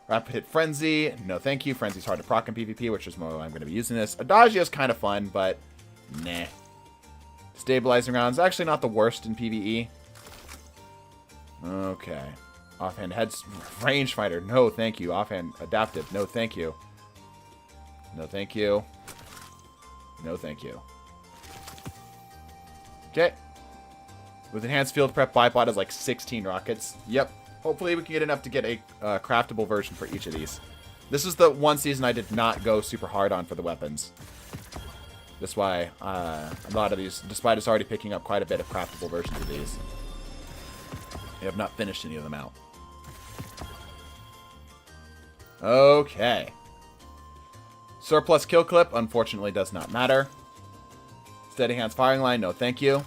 Rapid Hit Frenzy. No thank you. Frenzy's hard to proc in PvP, which is more why I'm going to be using this. Adagio's kind of fun, but nah. Stabilizing rounds. Actually not the worst in PvE. Okay. Offhand heads. Range fighter. No thank you. Offhand adaptive. No thank you. No thank you. No thank you. Okay. With enhanced field prep, Bipod has like 16 rockets. Yep. Hopefully we can get enough to get a craftable version for each of these. This is the one season I did not go super hard on for the weapons. That's why a lot of these, despite us already picking up quite a bit of craftable versions of these, I have not finished any of them out. Okay. Surplus kill clip, unfortunately, does not matter. Steady Hands firing line, no thank you.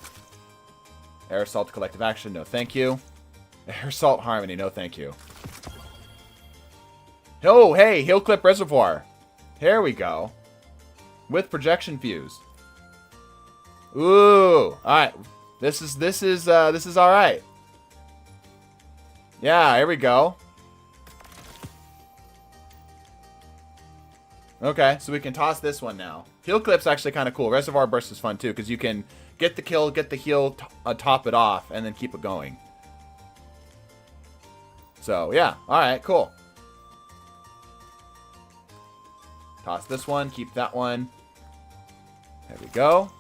Air Assault collective action, no thank you. Air Assault harmony, no thank you. Oh, hey, Heel Clip Reservoir. Here we go. With projection fuse. Ooh. Alright. This is alright. Yeah, here we go. Okay, so we can toss this one now. Heal clip's actually kind of cool. Reservoir burst is fun too, because you can get the kill, get the heal, top it off, and then keep it going. So, yeah. Alright, cool. Toss this one, keep that one. There we go.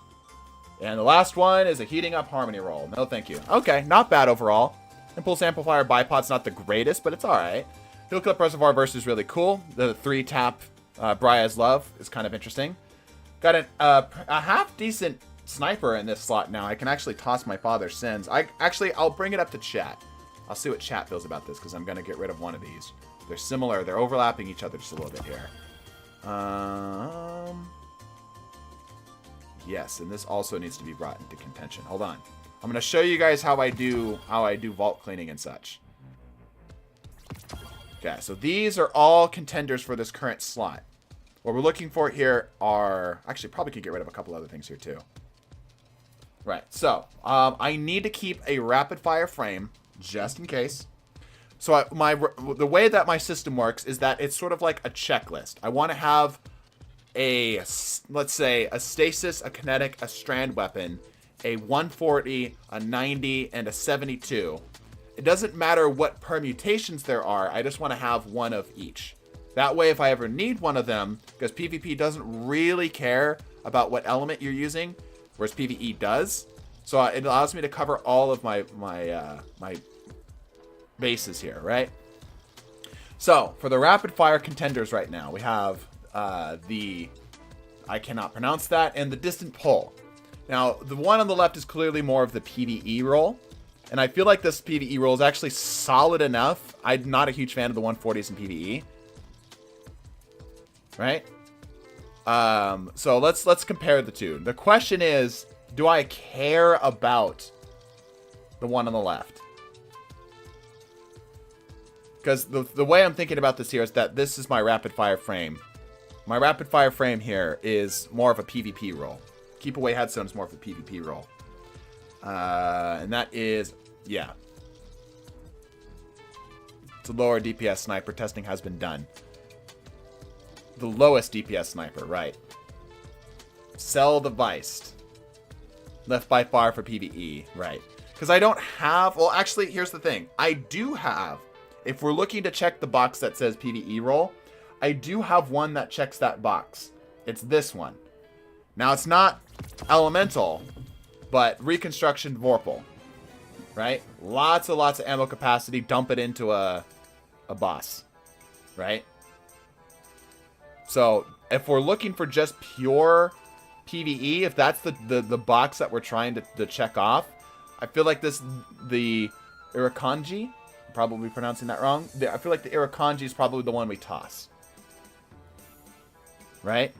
And the last one is a heating up harmony roll. No, thank you. Okay, not bad overall. Impulse amplifier bipod's not the greatest, but it's alright. Heal clip reservoir burst is really cool. The 3-tap Bria's Love is kind of interesting. Got a half decent sniper in this slot now. I can actually toss my father's sins. I'll bring it up to chat. I'll see what chat feels about this, because I'm going to get rid of one of these. They're similar. They're overlapping each other just a little bit here. Yes, and this also needs to be brought into contention. Hold on. I'm going to show you guys how I do vault cleaning and such. Okay, so these are all contenders for this current slot. What we're looking for here are... Actually, probably could get rid of a couple other things here, too. Right, so I need to keep a rapid-fire frame, just in case. So the way that my system works is that it's sort of like a checklist. I want to have a, let's say, a stasis, a kinetic, a strand weapon, a 140, a 90, and a 72. It doesn't matter what permutations there are, I just want to have one of each. That way, if I ever need one of them, because PvP doesn't really care about what element you're using, whereas PvE does. So it allows me to cover all of my bases here, right? So, for the rapid fire contenders right now, we have I cannot pronounce that, and the distant pull. Now, the one on the left is clearly more of the PvE role. And I feel like this PvE role is actually solid enough. I'm not a huge fan of the 140s in PvE. Right? So let's compare the two. The question is, do I care about the one on the left? Because the way I'm thinking about this here is that this is my rapid fire frame. My rapid fire frame here is more of a PvP role. Keep away headstone is more of a PvP role. And that is, yeah. It's a lower DPS sniper. Testing has been done. The lowest DPS sniper, right. Sell the Viced. Left by far for PvE, right. Because I don't have, well, actually, here's the thing. I do have, if we're looking to check the box that says PvE role, I do have one that checks that box. It's this one. Now, it's not elemental, but reconstruction Vorpal, right? Lots of ammo capacity. Dump it into a boss, right? So if we're looking for just pure PvE, if that's the box that we're trying to check off, I feel like the Irakanji, I'm probably pronouncing that wrong. I feel like the Irakanji is probably the one we toss, right?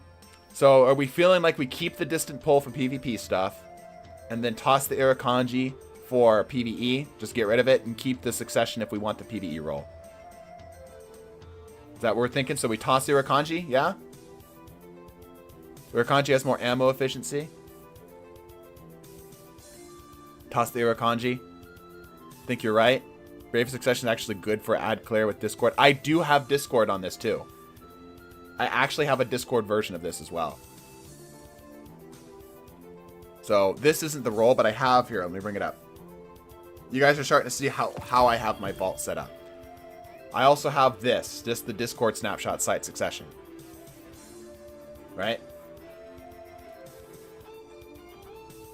So are we feeling like we keep the distant pull for PvP stuff and then toss the Irakanji for PvE? Just get rid of it and keep the succession if we want the PvE roll. Is that what we're thinking? So we toss the Irakanji, yeah? Irakanji has more ammo efficiency. Toss the Irakanji. Think you're right. Brave Succession is actually good for Ad Clear with Discord. I do have Discord on this too. I actually have a Discord version of this as well. So this isn't the role, but I have here. Let me bring it up. You guys are starting to see how I have my vault set up. I also have this, just the Discord snapshot site succession. Right?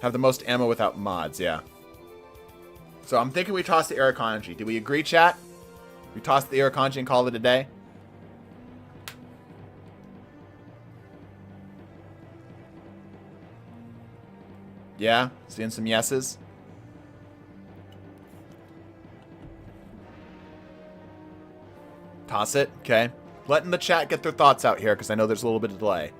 Have the most ammo without mods, yeah. So I'm thinking we toss the Irakanji. Do we agree, chat? We toss the Irakanji and call it a day? Yeah? Seeing some yeses? Toss it? Okay. Letting the chat get their thoughts out here, because I know there's a little bit of delay.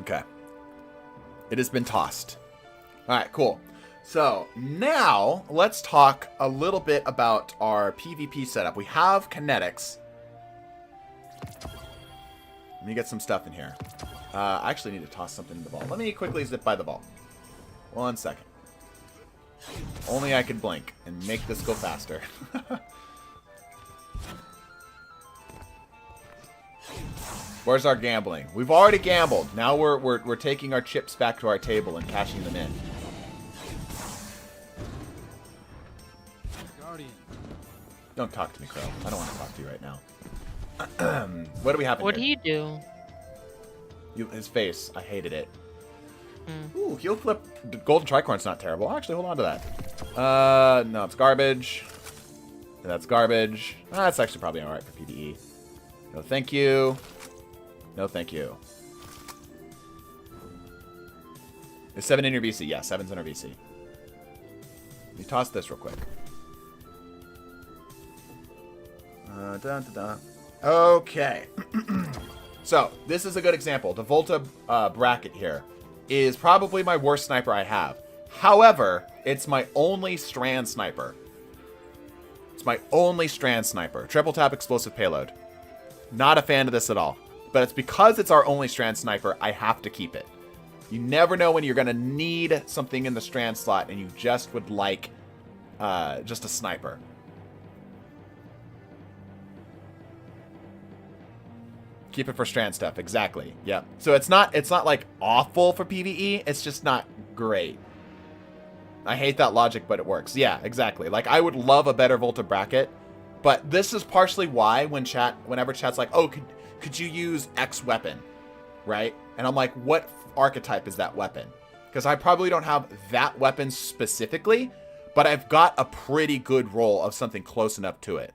Okay. It has been tossed. Alright, cool. So now let's talk a little bit about our PvP setup. We have kinetics. Let me get some stuff in here. I actually need to toss something in the vault. Let me quickly zip by the vault. 1 second. Only I could blink and make this go faster. Where's our gambling? We've already gambled. Now we're taking our chips back to our table and cashing them in. Guardian. Don't talk to me, Crow. I don't want to talk to you right now. What do we have in What'd here? he do? His face. I hated it. Ooh, heel flip. The golden tricorn's not terrible. Actually, hold on to that. No, it's garbage. That's garbage. That's actually probably alright for PvE. No, thank you. No, thank you. Is 7 in your VC? Yeah, 7's in our VC. Let me toss this real quick. Okay. So, this is a good example. The Volta bracket here is probably my worst sniper I have. However, it's my only strand sniper. It's my only strand sniper. Triple tap explosive payload. Not a fan of this at all. But it's because it's our only strand sniper, I have to keep it. You never know when you're going to need something in the strand slot and you just would like just a sniper. Keep it for strand stuff, exactly. Yep. So it's not like awful for PvE, it's just not great. I hate that logic, but it works. Yeah, exactly. Like I would love a better Volta bracket, but this is partially why whenever chat's like, "Oh, could you use X weapon?" Right? And I'm like, "What archetype is that weapon?" Because I probably don't have that weapon specifically, but I've got a pretty good roll of something close enough to it.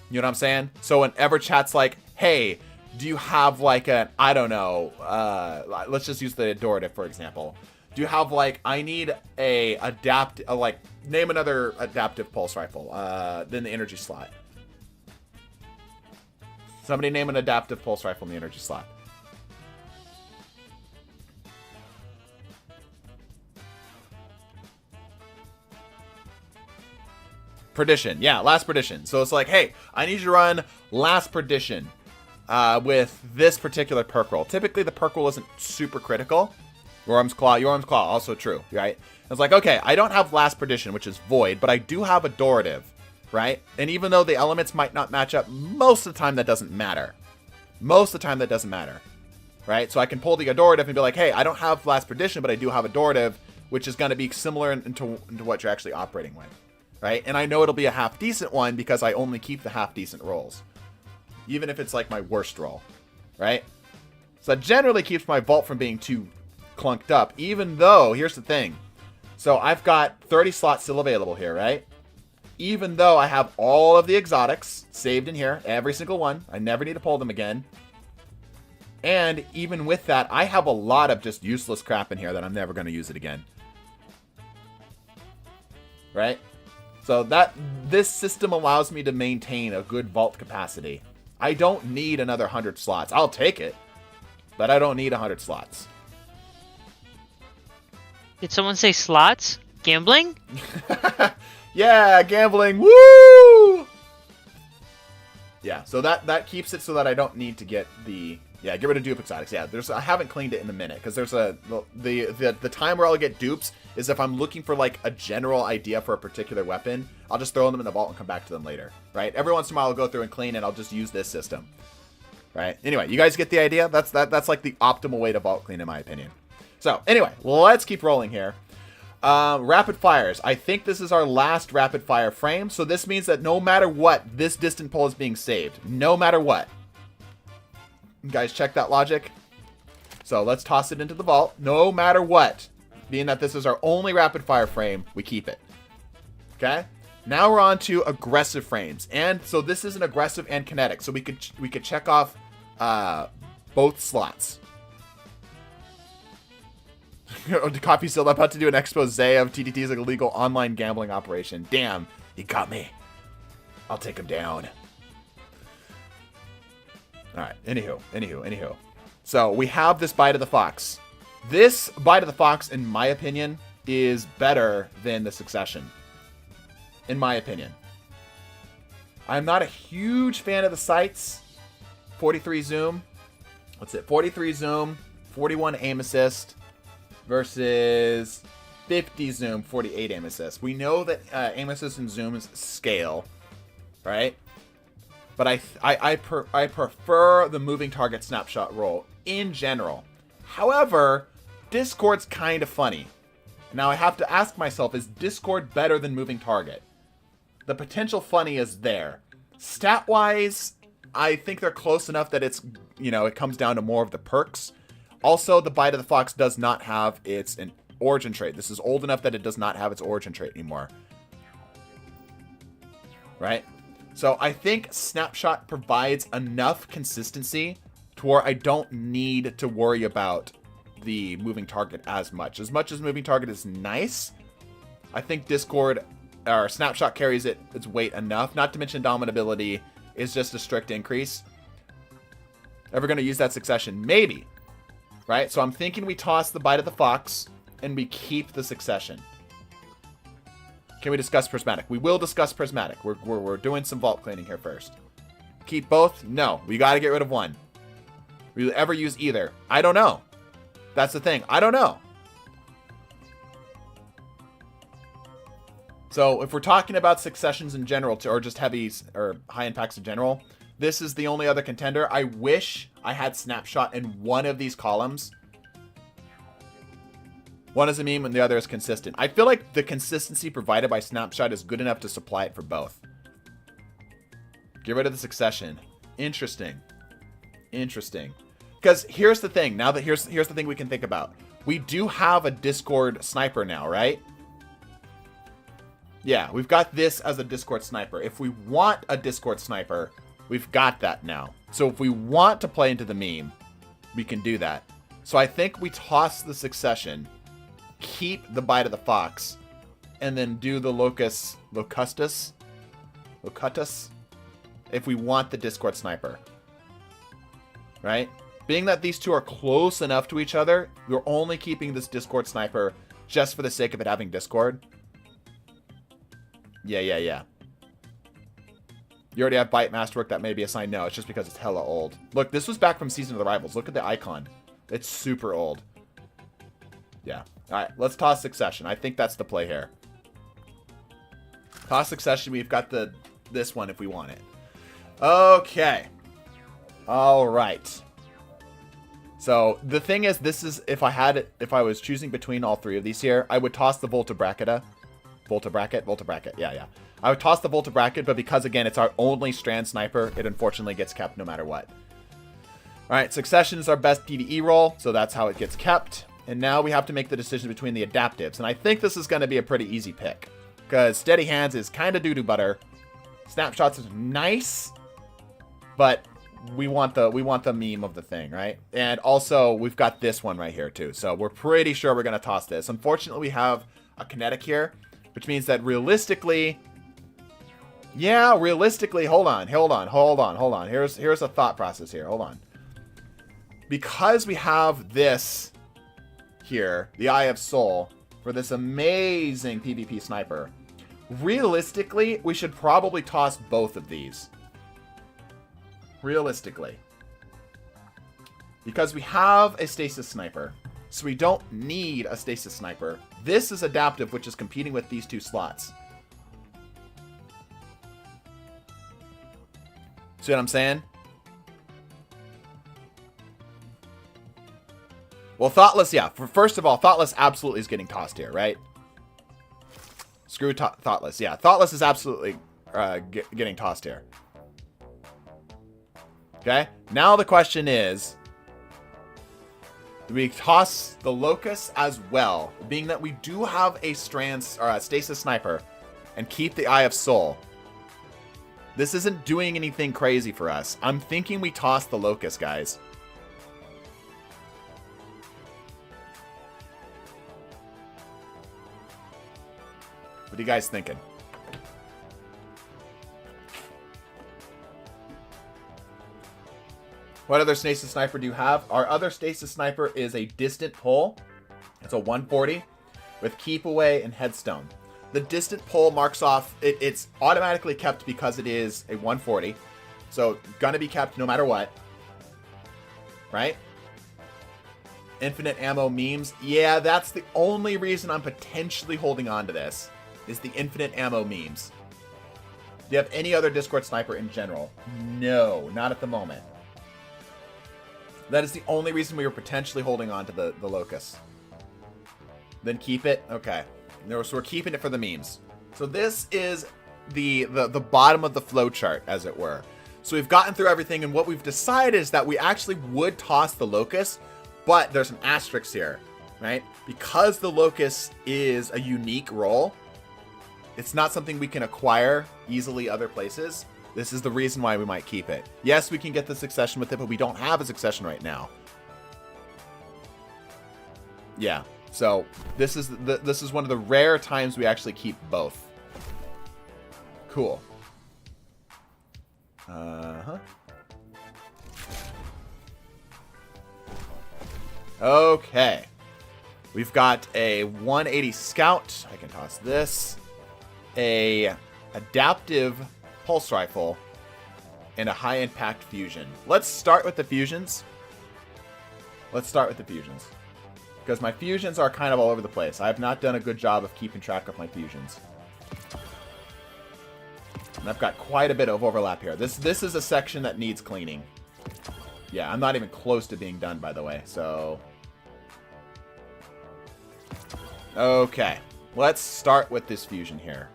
You know what I'm saying? So whenever chat's like, "Hey, do you have like an, I don't know, let's just use the Adorative for example. Do you have like, I need like, name another adaptive pulse rifle, then the energy slot. Somebody name an adaptive pulse rifle in the energy slot. Perdition. Yeah, Last Perdition. So it's like, hey, I need you to run Last Perdition with this particular perk roll. Typically, the perk roll isn't super critical. Your Arm's Claw, also true, right? It's like, okay, I don't have Last Perdition, which is Void, but I do have Adorative, right? And even though the elements might not match up, most of the time that doesn't matter. Most of the time that doesn't matter, right? So I can pull the Adorative and be like, hey, I don't have Last Perdition, but I do have Adorative, which is going to be similar into what you're actually operating with. Right? And I know it'll be a half-decent one because I only keep the half-decent rolls. Even if it's like my worst roll. Right? So that generally keeps my vault from being too clunked up. Even though, here's the thing. So I've got 30 slots still available here, right? Even though I have all of the exotics saved in here. Every single one. I never need to pull them again. And even with that, I have a lot of just useless crap in here that I'm never going to use it again. Right? So this system allows me to maintain a good vault capacity. I don't need another 100 slots. I'll take it, but I don't need 100 slots. Did someone say slots? Gambling? Yeah, gambling. Woo! Yeah, so that keeps it so that I don't need to get the... Yeah, get rid of dupe exotics. Yeah, I haven't cleaned it in a minute because there's the time where I'll get dupes is if I'm looking for like a general idea for a particular weapon. I'll just throw them in the vault and come back to them later. Right? Every once in a while I'll go through and clean and I'll just use this system. Right? Anyway, you guys get the idea? That's like the optimal way to vault clean in my opinion. So anyway, let's keep rolling here. Rapid fires. I think this is our last rapid fire frame. So this means that no matter what, this distant pull is being saved. No matter what. You guys check that logic? So let's toss it into the vault. No matter what. Being that this is our only rapid fire frame, we keep it. Okay? Now we're on to aggressive frames. And so this is an aggressive and kinetic. So we could check off both slots. Coffee's still about to do an expose of TTT's illegal online gambling operation. Damn, he got me. I'll take him down. Alright, anywho. So we have this Bite of the Fox. This Bite of the Fox, in my opinion, is better than the Succession. In my opinion. I'm not a huge fan of the sights. 43 zoom. What's it? 43 zoom, 41 aim assist versus 50 zoom, 48 aim assist. We know that aim assist and zooms scale, right? But I prefer the moving target snapshot roll in general. However, Discord's kind of funny. Now I have to ask myself, is Discord better than moving target? The potential funny is there. Stat-wise, I think they're close enough that it's, you know, it comes down to more of the perks. Also, the Bite of the Fox does not have its an origin trait. This is old enough that it does not have its origin trait anymore. Right? So I think Snapshot provides enough consistency to where I don't need to worry about the moving target as much. As much as moving target is nice, I think Discord or Snapshot carries its weight enough. Not to mention Dominability is just a strict increase. Ever going to use that Succession? Maybe. Right? So I'm thinking we toss the Bite of the Fox and we keep the Succession. Can we discuss Prismatic? We will discuss Prismatic. We're doing some vault cleaning here first. Keep both? No. We got to get rid of one. Will you ever use either? I don't know. That's the thing. I don't know. So if we're talking about Successions in general, or just heavy or high impacts in general, this is the only other contender. I wish I had Snapshot in one of these columns. One is a meme and the other is consistent. I feel like the consistency provided by Snapshot is good enough to supply it for both. Get rid of the Succession. Interesting. Interesting. Because here's the thing. Now that here's the thing we can think about. We do have a Discord sniper now, right? Yeah, we've got this as a Discord sniper. If we want a Discord sniper, we've got that now. So if we want to play into the meme, we can do that. So I think we toss the Succession, keep the Bite of the Fox, and then do the Locutus, if we want the Discord sniper. Right? Being that these two are close enough to each other, we're only keeping this Discord sniper just for the sake of it having Discord. Yeah. You already have Bite Masterwork, that may be a sign. No, it's just because it's hella old. Look, this was back from Season of the Rivals. Look at the icon. It's super old. Yeah. Alright, let's toss Succession. I think that's the play here. Toss Succession. We've got this one if we want it. Okay. Alright. So, the thing is, this is, if I was choosing between all three of these here, I would toss the Volta Bracket, yeah. I would toss the Volta Bracket, but because, again, it's our only Strand Sniper, it unfortunately gets kept no matter what. Alright, Succession is our best PvE roll, so that's how it gets kept. And now we have to make the decision between the adaptives, and I think this is going to be a pretty easy pick. Because Steady Hands is kind of doo-doo butter. Snapshots is nice, but we want the meme of the thing, right? And also, we've got this one right here, too. So we're pretty sure we're going to toss this. Unfortunately, we have a Kinetic here, which means that realistically... Yeah, realistically, hold on. Here's a thought process here. Hold on. Because we have this here, the Eye of Soul, for this amazing PvP sniper, realistically, we should probably toss both of these. Realistically. Because we have a Stasis Sniper, so we don't need a Stasis Sniper. This is Adaptive, which is competing with these two slots. See what I'm saying? Well, Thoughtless, yeah. First of all, Thoughtless absolutely is getting tossed here, right? Screw Thoughtless. Yeah, Thoughtless is absolutely getting tossed here. Okay? Now the question is, do we toss the Locust as well? Being that we do have a Stasis Sniper and keep the Eye of Soul. This isn't doing anything crazy for us. I'm thinking we toss the Locust, guys. What are you guys thinking? What other stasis sniper do you have? Our other stasis sniper is a distant pull. It's a 140 with keep away and headstone. The distant pull marks off, it's automatically kept because it is a 140. So gonna be kept no matter what. Right? Infinite ammo memes. Yeah, that's the only reason I'm potentially holding on to this, is the infinite ammo memes. Do you have any other Discord sniper in general? No, not at the moment. That is the only reason we were potentially holding on to the Locust. Then keep it? Okay. So we're keeping it for the memes. So this is the bottom of the flow chart, as it were. So we've gotten through everything, and what we've decided is that we actually would toss the Locust, but there's an asterisk here, right? Because the Locust is a unique role, it's not something we can acquire easily other places. This is the reason why we might keep it. Yes, we can get the succession with it, but we don't have a succession right now. Yeah, so this is one of the rare times we actually keep both. Cool. Okay. We've got a 180 scout. I can toss this. A adaptive pulse rifle and a high impact fusion. Let's start with the fusions. Because my fusions are kind of all over the place. I have not done a good job of keeping track of my fusions. And I've got quite a bit of overlap here. This is a section that needs cleaning. Yeah, I'm not even close to being done, by the way. So, okay. Let's start with this fusion here.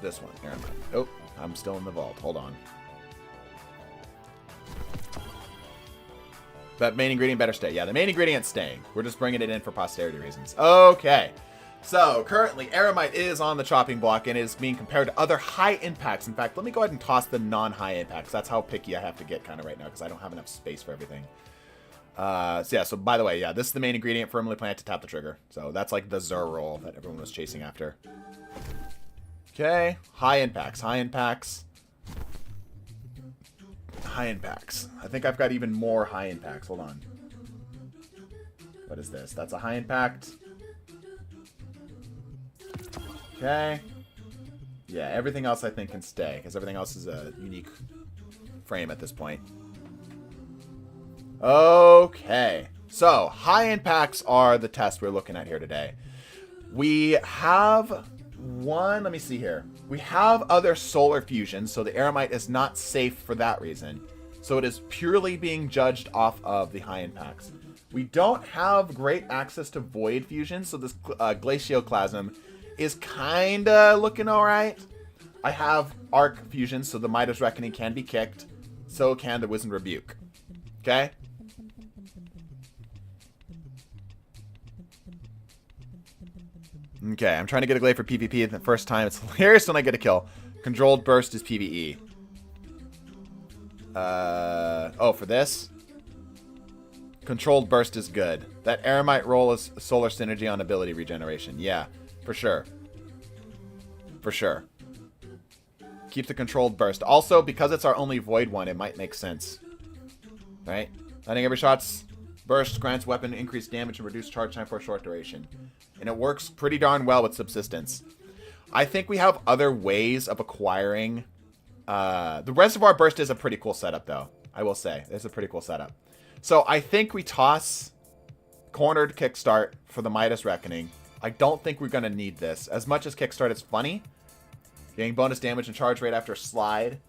This one. Here, oh, I'm still in the vault. Hold on. That main ingredient better stay. Yeah, the main ingredient's staying. We're just bringing it in for posterity reasons. Okay. So, currently, Aramite is on the chopping block and is being compared to other high impacts. In fact, let me go ahead and toss the non-high impacts. That's how picky I have to get kind of right now because I don't have enough space for everything. So by the way, yeah, this is the main ingredient firmly planted to tap the trigger. So that's like the Zur roll that everyone was chasing after. Okay, high impacts. I think I've got even more high impacts. Hold on. What is this? That's a high impact. Okay. Yeah, everything else I think can stay because everything else is a unique frame at this point. Okay, so high impacts are the test we're looking at here today. We have one, let me see here. We have other solar fusions, so the Aramite is not safe for that reason. So it is purely being judged off of the high impacts. We don't have great access to void fusions, so this glacioclasm is kinda looking alright. I have arc fusions, so the Midas Reckoning can be kicked. So can the Wizened Rebuke. Okay? Okay, I'm trying to get a glaive for PvP the first time. It's hilarious when I get a kill. Controlled burst is PvE. Oh, for this? Controlled burst is good. That Aramite roll is solar synergy on ability regeneration. Yeah, for sure. For sure. Keep the controlled burst. Also, because it's our only void one, it might make sense. Right? Landing every shot's burst grants weapon increased damage and reduced charge time for a short duration. And it works pretty darn well with subsistence. I think we have other ways of acquiring... the Reservoir Burst is a pretty cool setup, though. I will say. It's a pretty cool setup. So I think we toss Cornered Kickstart for the Midas Reckoning. I don't think we're going to need this. As much as Kickstart is funny, getting bonus damage and charge rate after slide,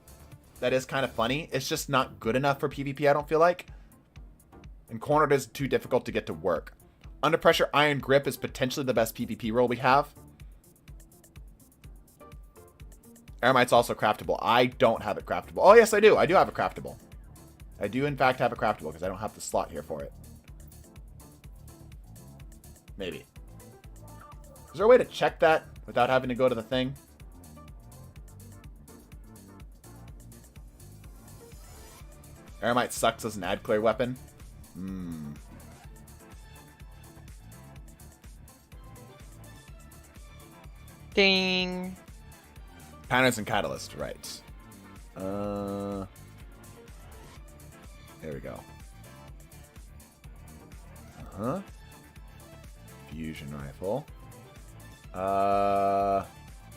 that is kind of funny. It's just not good enough for PvP, I don't feel like. And Cornered is too difficult to get to work. Under Pressure Iron Grip is potentially the best PvP roll we have. Aramite's also craftable. I don't have it craftable. Oh, yes, I do. I do have it craftable. I do, in fact, have it craftable because I don't have the slot here for it. Maybe. Is there a way to check that without having to go to the thing? Aramite sucks as an ad clear weapon. Ding. Patterns and Catalyst, right. There we go. Uh-huh. Fusion rifle.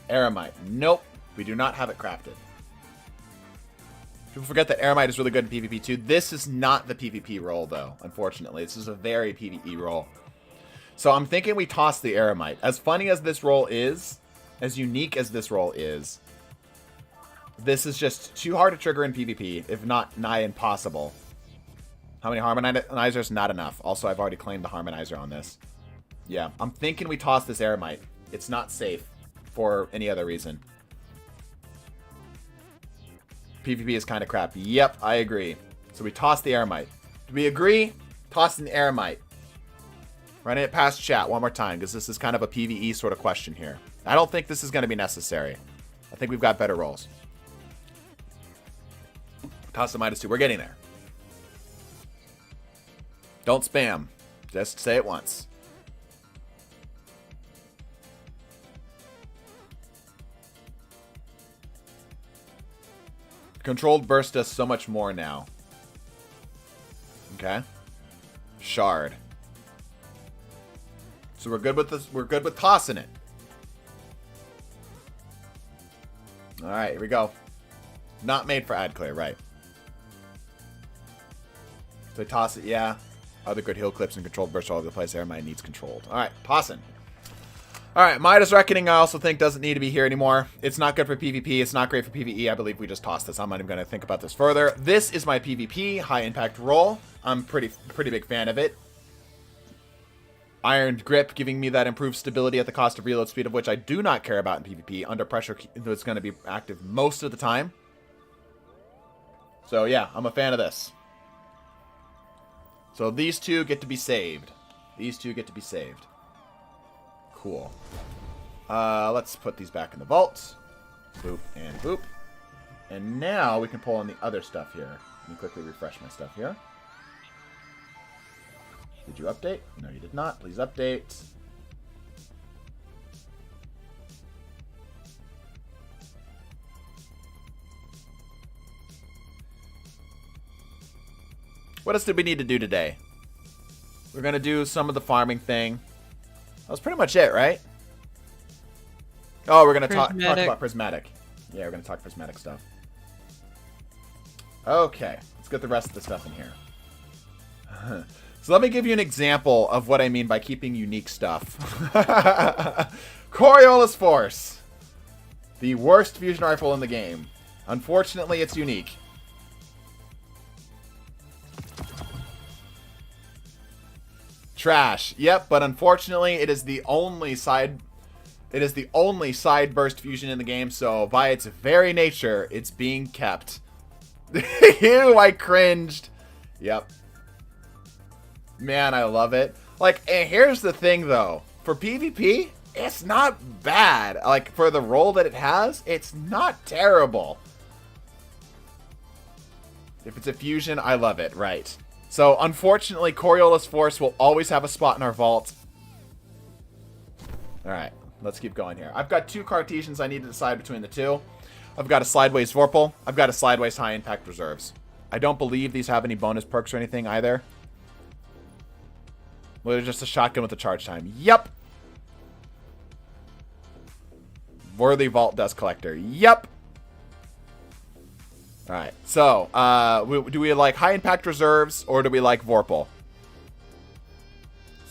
Aramite. Nope. We do not have it crafted. People forget that Aramite is really good in PvP too. This is not the PvP role, though, unfortunately. This is a very PvE role. So I'm thinking we toss the Aramite. As funny as this role is, as unique as this role is, this is just too hard to trigger in PvP, if not nigh impossible. How many harmonizers? Not enough. Also, I've already claimed the harmonizer on this. Yeah, I'm thinking we toss this Aramite. It's not safe for any other reason. PvP is kind of crap. Yep, I agree. So we toss the Aramite. Do we agree? Tossing the Aramite. Running it past chat one more time, because this is kind of a PvE sort of question here. I don't think this is going to be necessary. I think we've got better roles. Toss the -2. We're getting there. Don't spam. Just say it once. Controlled burst does so much more now. Okay. Shard. So we're good with this. We're good with tossing it. All right, here we go. Not made for ad clear, right? So toss it, yeah. Other good heal clips and controlled bursts all over the place. Aramite needs controlled. All right, tossing. All right, Midas Reckoning I also think doesn't need to be here anymore. It's not good for PvP. It's not great for PvE. I believe we just tossed this. I'm not even going to think about this further. This is my PvP high impact role. I'm pretty big fan of it. Iron Grip, giving me that improved stability at the cost of reload speed, of which I do not care about in PvP. Under pressure, it's going to be active most of the time. So yeah, I'm a fan of this. So these two get to be saved. These two get to be saved. Cool. Let's put these back in the vault. Boop and boop. And now we can pull on the other stuff here. Let me quickly refresh my stuff here. Did you update? No, you did not. Please update. What else did we need to do today? We're going to do some of the farming thing. That was pretty much it, right? Oh, we're going to talk about prismatic. Yeah, we're going to talk prismatic stuff. Okay, let's get the rest of the stuff in here. So let me give you an example of what I mean by keeping unique stuff. Coriolis Force. The worst fusion rifle in the game. Unfortunately, it's unique. Trash. Yep, but unfortunately, it is the only side burst fusion in the game, so by its very nature, it's being kept. Ew, I cringed. Yep. Man, I love it. Like, and here's the thing, though. For PvP, it's not bad. Like, for the role that it has, it's not terrible. If it's a fusion, I love it. Right. So, unfortunately, Coriolis Force will always have a spot in our vault. Alright, let's keep going here. I've got two Cartesians I need to decide between the two. I've got a Slideways Vorpal. I've got a Slideways High Impact Reserves. I don't believe these have any bonus perks or anything either. Well, they're just a shotgun with a charge time. Yep. Worthy Vault Dust Collector. Yep. Alright, so, do we like High Impact Reserves, or do we like Vorpal?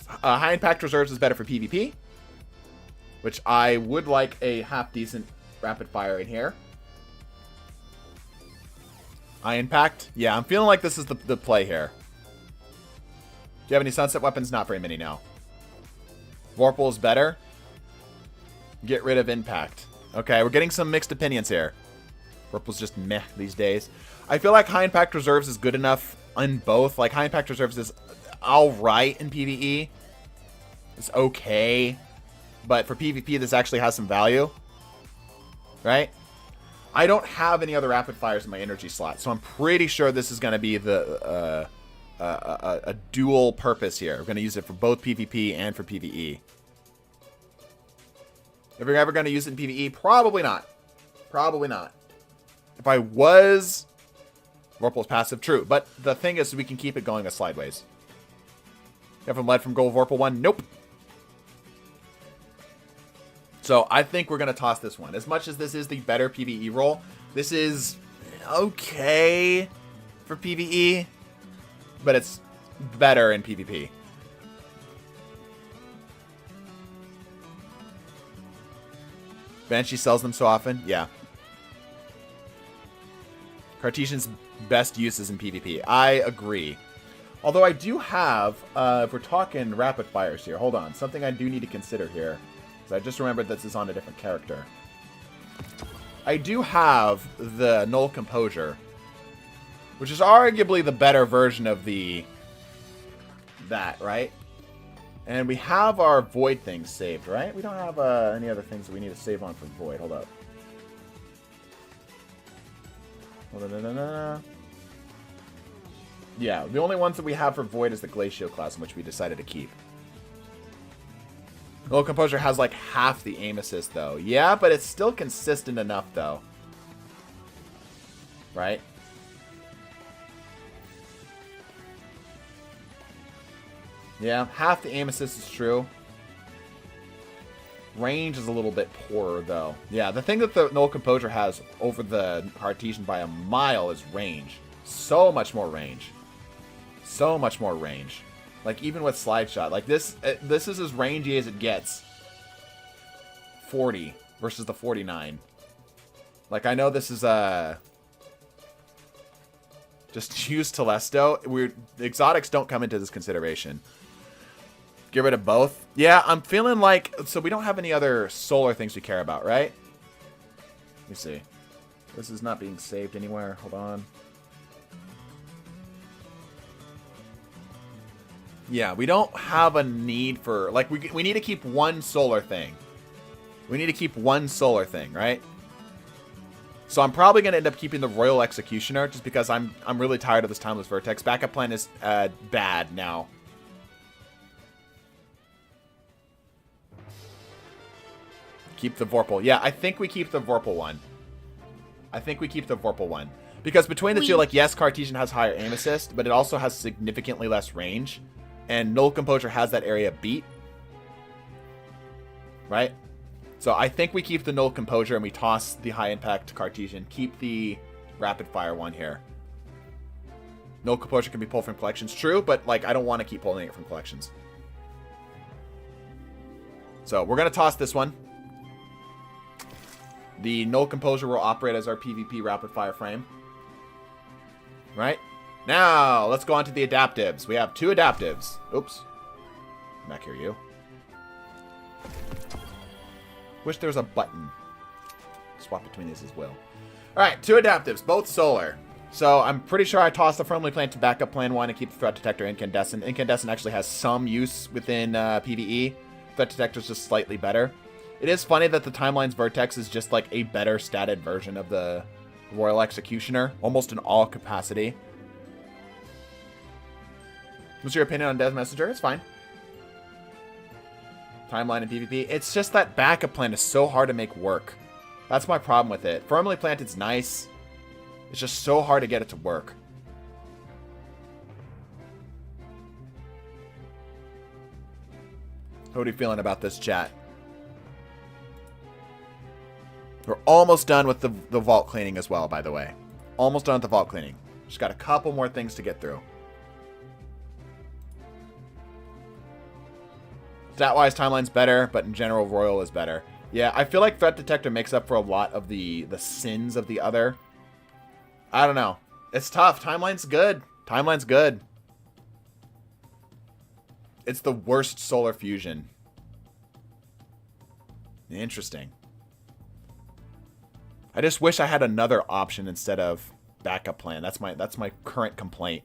High Impact Reserves is better for PvP, which I would like a half-decent Rapid Fire in here. High Impact? Yeah, I'm feeling like this is the play here. Do you have any Sunset Weapons? Not very many now. Vorpal is better. Get rid of Impact. Okay, we're getting some mixed opinions here. Vorpal's just meh these days. I feel like High Impact Reserves is good enough on both. Like, High Impact Reserves is alright in PvE. It's okay. But for PvP, this actually has some value. Right? I don't have any other Rapid Fires in my energy slot, so I'm pretty sure this is going to be the a dual purpose here. We're going to use it for both PvP and for PvE. If we're ever going to use it in PvE, probably not. Probably not. If I was Vorpal's passive, true. But the thing is, we can keep it going as slideways. You have him led from gold Vorpal 1? Nope. So I think we're going to toss this one. As much as this is the better PvE role, this is okay for PvE, but it's better in PvP. Banshee sells them so often? Yeah. Cartesian's best use is in PvP. I agree. Although I do have, if we're talking rapid fires here, hold on. Something I do need to consider here. Because I just remembered this is on a different character. I do have the Null Composure, which is arguably the better version of that, right? And we have our Void things saved, right? We don't have any other things that we need to save on for Void. Hold up. Yeah, the only ones that we have for Void is the Glacial class, in which we decided to keep. Null Composure has like half the aim assist, though. Yeah, but it's still consistent enough, though. Right? Yeah, half the aim assist is true. Range is a little bit poorer, though. Yeah, the thing that the Null Composure has over the Cartesian by a mile is range. So much more range. So much more range. Like, even with Slide Shot. Like, this is as rangy as it gets. 40 versus the 49. Like, I know this is, just use Telesto. The exotics don't come into this consideration. Get rid of both. Yeah, I'm feeling like... So we don't have any other solar things we care about, right? Let me see. This is not being saved anywhere. Hold on. Yeah, we don't have a need for... Like, we need to keep one solar thing. We need to keep one solar thing, right? So I'm probably going to end up keeping the Royal Executioner, just because I'm really tired of this Timeless Vertex. Backup plan is bad now. Keep the Vorpal. Yeah, I think we keep the Vorpal one. Because between the two, like, yes, Cartesian has higher aim assist, but it also has significantly less range. And Null Composure has that area beat. Right? So I think we keep the Null Composure and we toss the high impact Cartesian. Keep the rapid fire one here. Null Composure can be pulled from collections. True, but, like, I don't want to keep pulling it from collections. So we're going to toss this one. The Null Composure will operate as our PvP rapid fire frame. Right? Now, let's go on to the adaptives. We have 2 adaptives. Oops. Come back here, you. Wish there was a button. Swap between these as well. Alright, 2 adaptives, both solar. So, I'm pretty sure I tossed the Firmly Planted to backup plan 1 and keep the Threat Detector Incandescent. Incandescent actually has some use within PvE. Threat Detector is just slightly better. It is funny that the Timeline's Vertex is just like a better statted version of the Royal Executioner, almost in all capacity. What's your opinion on Death Messenger? It's fine. Timeline and PvP. It's just that backup plan is so hard to make work. That's my problem with it. Firmly Planted's nice. It's just so hard to get it to work. How are you feeling about this, chat? We're almost done with the vault cleaning as well, by the way. Almost done with the vault cleaning. Just got a couple more things to get through. Stat-wise, Timeline's better, but in general, Royal is better. Yeah, I feel like Threat Detector makes up for a lot of the sins of the other. I don't know. It's tough. Timeline's good. Timeline's good. It's the worst solar fusion. Interesting. I just wish I had another option instead of backup plan. That's my current complaint.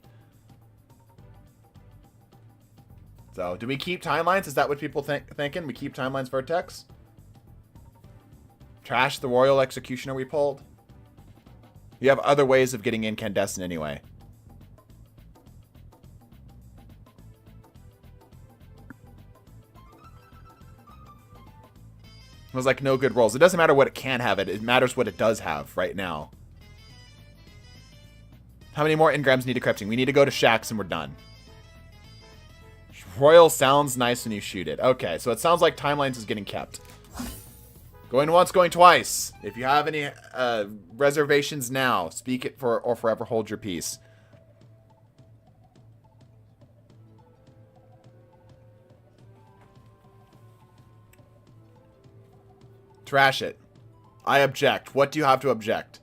So, do we keep Timelines? Is that what people thinking? We keep Timelines Vertex? Trash the Royal Executioner we pulled? You have other ways of getting Incandescent anyway. It was like no good rolls. It doesn't matter what it can have. It matters what it does have right now. How many more Engrams need decrypting? We need to go to Shaxx and we're done. Royal sounds nice when you shoot it. Okay, so it sounds like Timelines is getting kept. Going once, going twice. If you have any reservations now, speak it for or forever hold your peace. Trash it. I object. What do you have to object?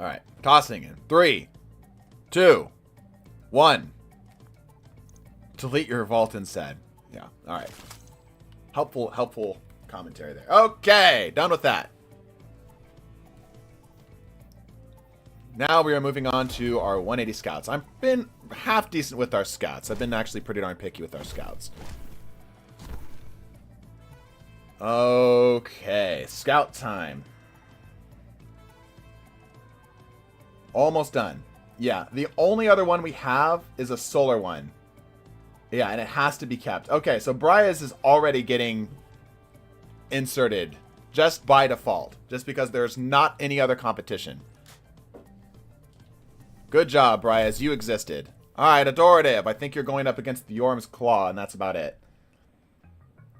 Alright. Tossing in. 3, 2, 1. Delete your vault instead. Yeah. Alright. Helpful commentary there. Okay. Done with that. Now we are moving on to our 180 scouts. I've been half decent with our scouts. I've been actually pretty darn picky with our scouts. Okay, scout time. Almost done. Yeah, the only other one we have is a solar one. Yeah, and it has to be kept. Okay, so Briaz is already getting inserted just by default, just because there's not any other competition. Good job, Briaz. You existed. All right, Adorative. I think you're going up against the Yorm's Claw, and that's about it.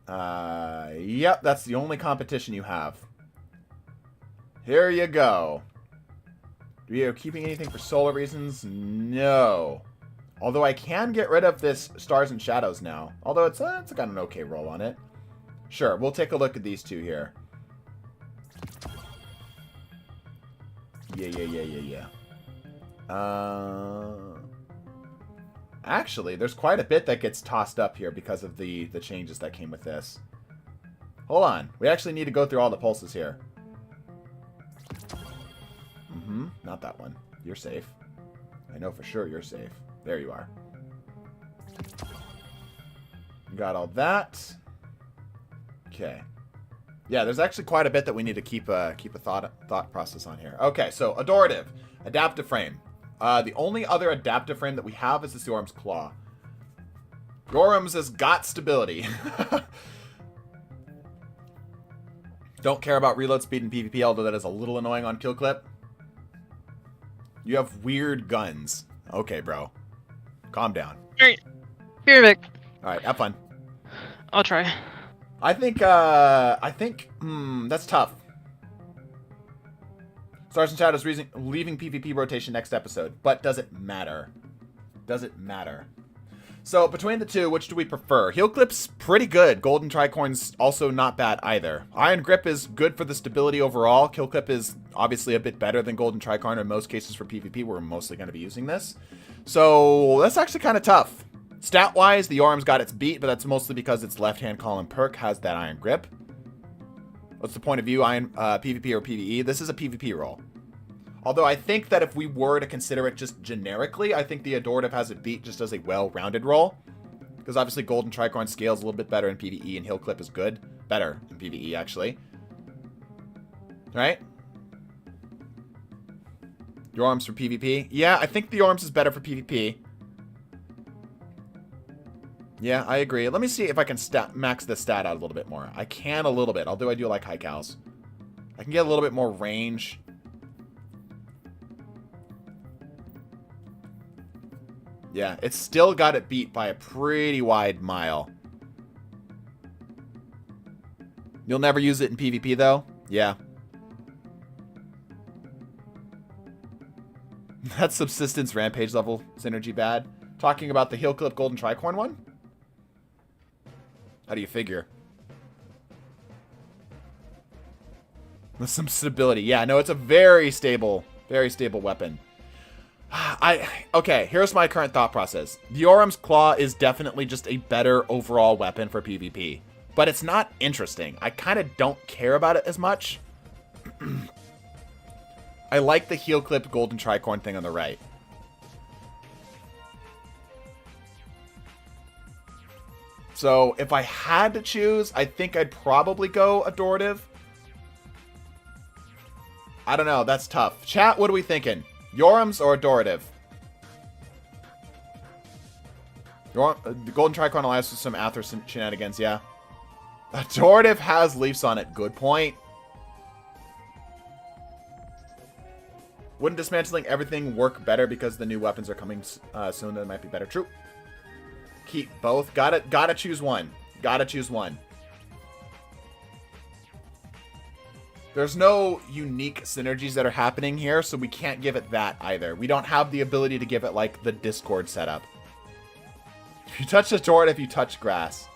Yep, that's the only competition you have. Here you go. Are you keeping anything for solar reasons? No. Although I can get rid of this Stars and Shadows now. Although it's got an okay roll on it. Sure, we'll take a look at these two here. Yeah. Actually, there's quite a bit that gets tossed up here because of the changes that came with this. Hold on. We actually need to go through all the pulses here. Not that one. You're safe. I know for sure you're safe. There you are. Got all that. Okay. Yeah, there's actually quite a bit that we need to keep a thought process on here. Okay, so Adorative. Adaptive Frame. The only other adaptive frame that we have is the Yorm's Claw. Yorm's has got stability. Don't care about reload speed in PvP, although that is a little annoying on kill clip. You have weird guns. Okay, bro. Calm down. Alright. Be right back. Alright, have fun. I'll try. I think, that's tough. Stars and Shadows leaving PvP rotation next episode. But does it matter? Does it matter? So, between the two, which do we prefer? Heel Clip's pretty good. Golden Tricorn's also not bad either. Iron Grip is good for the stability overall. Kill Clip is obviously a bit better than Golden Tricorn in most cases for PvP. We're mostly going to be using this. So, that's actually kind of tough. Stat-wise, the Yorm's got its beat, but that's mostly because its left-hand column perk has that Iron Grip. What's the point of view, PvP or PvE? This is a PvP roll. Although I think that if we were to consider it just generically, I think the Adorative has it beat just as a well-rounded roll. Because obviously Golden Tricorn scales a little bit better in PvE, and Heel Clip is good. Better in PvE, actually. Right? Yorm's for PvP? Yeah, I think the Yorm's is better for PvP. Yeah, I agree. Let me see if I can max this stat out a little bit more. I can a little bit, although I do like high cals. I can get a little bit more range. Yeah, it's still got it beat by a pretty wide mile. You'll never use it in PvP, though? Yeah. That's Subsistence Rampage level synergy bad. Talking about the Heel Clip Golden Tricorn one? How do you figure? With some stability. Yeah, no, it's a very stable weapon. Okay, here's my current thought process. The Yorm's Claw is definitely just a better overall weapon for PvP. But it's not interesting. I kind of don't care about it as much. I like the Heel Clip Golden Tricorn thing on the right. So, if I had to choose, I think I'd probably go Adorative. I don't know, that's tough. Chat, what are we thinking? Yorm's or Adorative? The Golden Tricorn allows for some Aether shenanigans, yeah. Adorative has leaves on it. Good point. Wouldn't dismantling everything work better because the new weapons are coming soon? That might be better. True. Keep both. Gotta choose one. Gotta choose one. There's no unique synergies that are happening here, so we can't give it that either. We don't have the ability to give it, like, the Discord setup. If you touch the Dortive, you touch grass.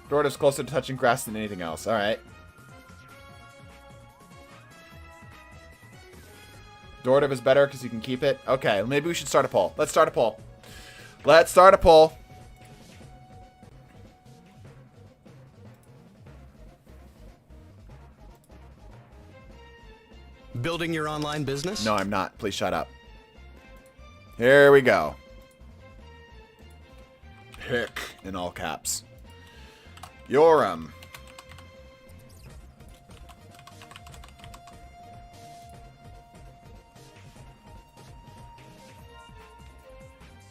Dortive's closer to touching grass than anything else. Alright. Dortive is better because you can keep it. Okay, maybe we should start a poll. Let's start a poll. Let's start a poll. Building your online business? No, I'm not. Please shut up. Here we go. Pick in all caps. Yoram.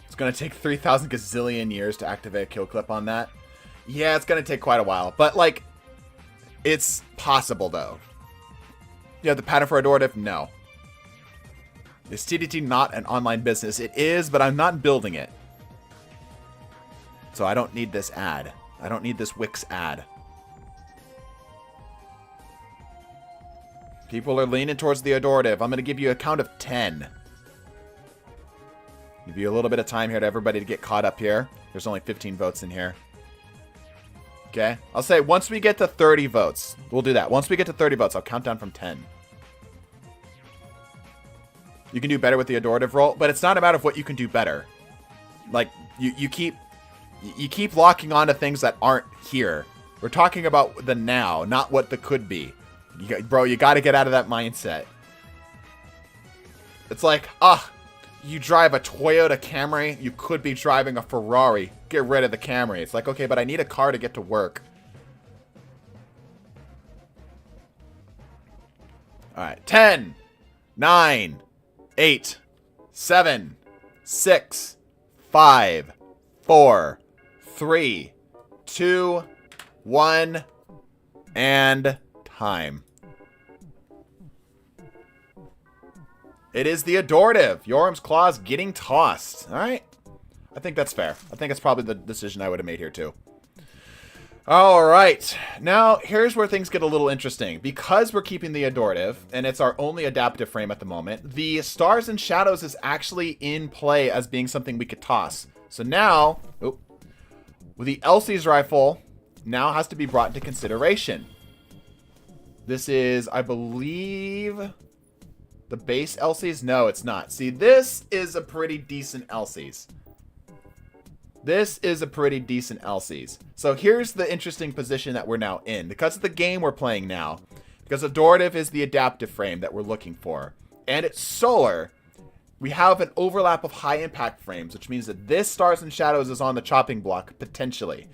It's going to take 3,000 gazillion years to activate a kill clip on that. Yeah, it's going to take quite a while. But, like, it's possible, though. Yeah, the pattern for Adorative? No. Is TDT not an online business? It is, but I'm not building it. So I don't need this ad. I don't need this Wix ad. People are leaning towards the Adorative. I'm going to give you a count of 10. Give you a little bit of time here to everybody to get caught up here. There's only 15 votes in here. Okay? I'll say once we get to 30 votes, we'll do that. Once we get to 30 votes, I'll count down from 10. You can do better with the Adorative roll, but it's not a matter of what you can do better. Like, you keep locking onto things that aren't here. We're talking about the now, not what the could be. Bro, you got to get out of that mindset. It's like, you drive a Toyota Camry, you could be driving a Ferrari. Get rid of the Camry. It's like, okay, but I need a car to get to work. All right, 10, 9, 8, 7, 6, 5, 4, 3, 2, 1, and time. It is the Adorative. Yoram's Claws getting tossed. All right. I think that's fair. I think it's probably the decision I would have made here too. All right. Now, here's where things get a little interesting. Because we're keeping the Adorative, and it's our only adaptive frame at the moment, the Stars and Shadows is actually in play as being something we could toss. So now, with the Elsie's Rifle, now has to be brought into consideration. This is, I believe, the base Elsie's. No, it's not. See, this is a pretty decent Elsie's. This is a pretty decent Elsie's. So here's the interesting position that we're now in. Because of the game we're playing now, because Adorative is the adaptive frame that we're looking for, and it's solar, we have an overlap of high impact frames, which means that this Stars and Shadows is on the chopping block, potentially.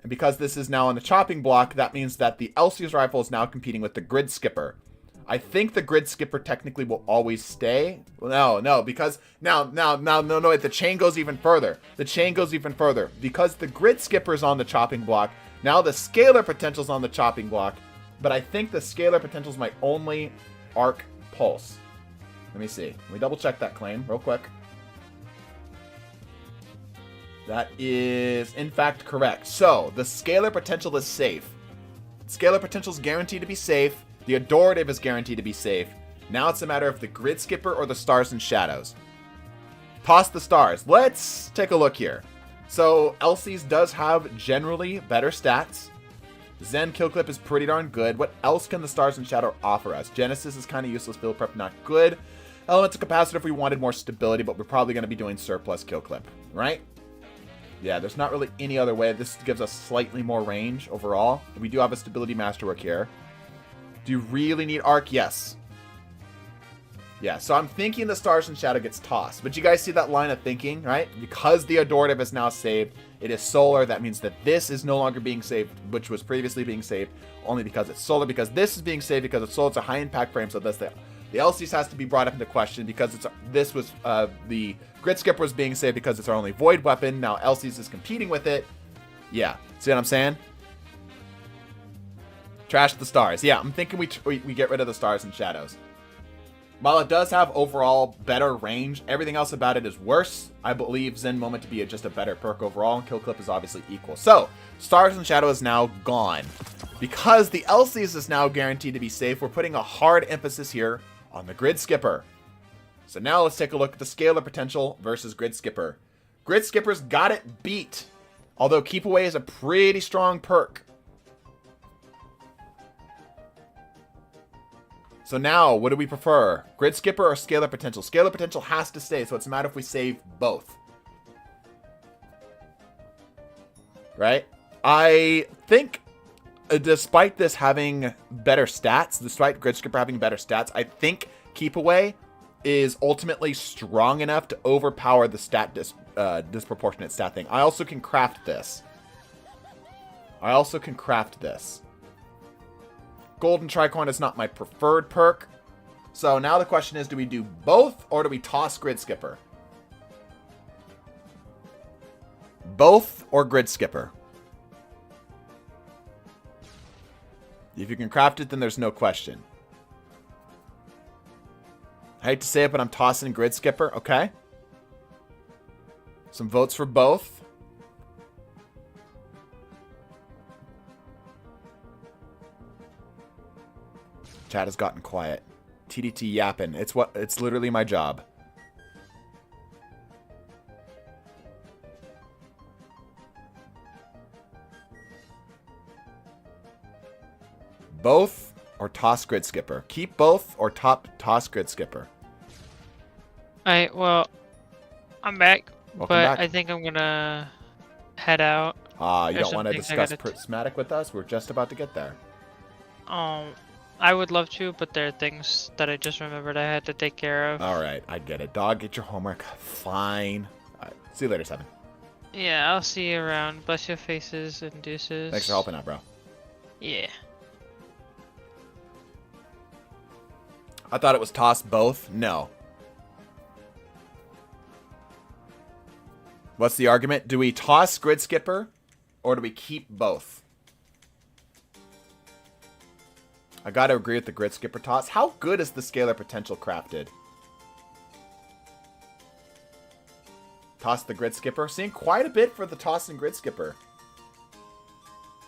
And because this is now on the chopping block, that means that the Elsie's Rifle is now competing with the Grid Skipper. I think the Grid Skipper technically will always stay. No, because no, the chain goes even further. The chain goes even further. Because the Grid Skipper is on the chopping block, now the Scalar Potential is on the chopping block, but I think the Scalar Potential is my only arc pulse. Let me see. Let me double check that claim real quick. That is, in fact, correct. So, the Scalar Potential is safe. Scalar Potential is guaranteed to be safe. The Adorative is guaranteed to be safe. Now it's a matter of the Grid Skipper or the Stars and Shadows. Toss the Stars. Let's take a look here. So, Elsie's does have generally better stats. Zen Kill Clip is pretty darn good. What else can the Stars and Shadow offer us? Genesis is kind of useless. Build Prep, not good. Elemental Capacitor if we wanted more stability, but we're probably going to be doing Surplus Kill Clip, right? Yeah, there's not really any other way. This gives us slightly more range overall. We do have a Stability Masterwork here. Do you really need Arc? Yes. Yeah, so I'm thinking the Stars and Shadow gets tossed. But you guys see that line of thinking, right? Because the Adorative is now saved, it is solar. That means that this is no longer being saved, which was previously being saved only because it's solar. Because this is being saved because it's solar. It's a high impact frame, so that's the LCs has to be brought up into question because this was the Grid Skipper was being saved because it's our only void weapon. Now LCs is competing with it. Yeah, see what I'm saying? Trash the stars. Yeah, I'm thinking we get rid of the stars and shadows. While it does have overall better range, everything else about it is worse. I believe Zen Moment to be just a better perk overall, and Kill Clip is obviously equal. So, Stars and Shadow is now gone. Because the LCs is now guaranteed to be safe, we're putting a hard emphasis here on the Grid Skipper. So now let's take a look at the Scalar Potential versus Grid Skipper. Grid Skipper's got it beat, although Keep Away is a pretty strong perk. So now, what do we prefer? Grid Skipper or Scalar Potential? Scalar Potential has to stay, so it's a matter if we save both. Right? I think, despite this having better stats, despite Grid Skipper having better stats, I think Keep Away is ultimately strong enough to overpower the disproportionate stat thing. I also can craft this. Golden Tricorn is not my preferred perk. So now the question is, do we do both or do we toss Grid Skipper? Both or Grid Skipper? If you can craft it, then there's no question. I hate to say it, but I'm tossing Grid Skipper. Okay. Some votes for both. Chat has gotten quiet. TDT yapping. It's literally my job. Both or toss Grid Skipper? Keep both or toss Grid Skipper? Alright, well, I'm back. Welcome but back. I think I'm gonna head out. You There's don't want to some things I discuss gotta Prismatic with us? We're just about to get there. I would love to, but there are things that I just remembered I had to take care of. Alright, I get it. Dog, get your homework. Fine. Alright, see you later, 7. Yeah, I'll see you around. Bless your faces and deuces. Thanks for helping out, bro. Yeah. I thought it was toss both. No. What's the argument? Do we toss Grid Skipper or do we keep both? I gotta agree with the Grid Skipper toss. How good is the Scalar Potential crafted? Toss the Grid Skipper. Seeing quite a bit for the toss and Grid Skipper.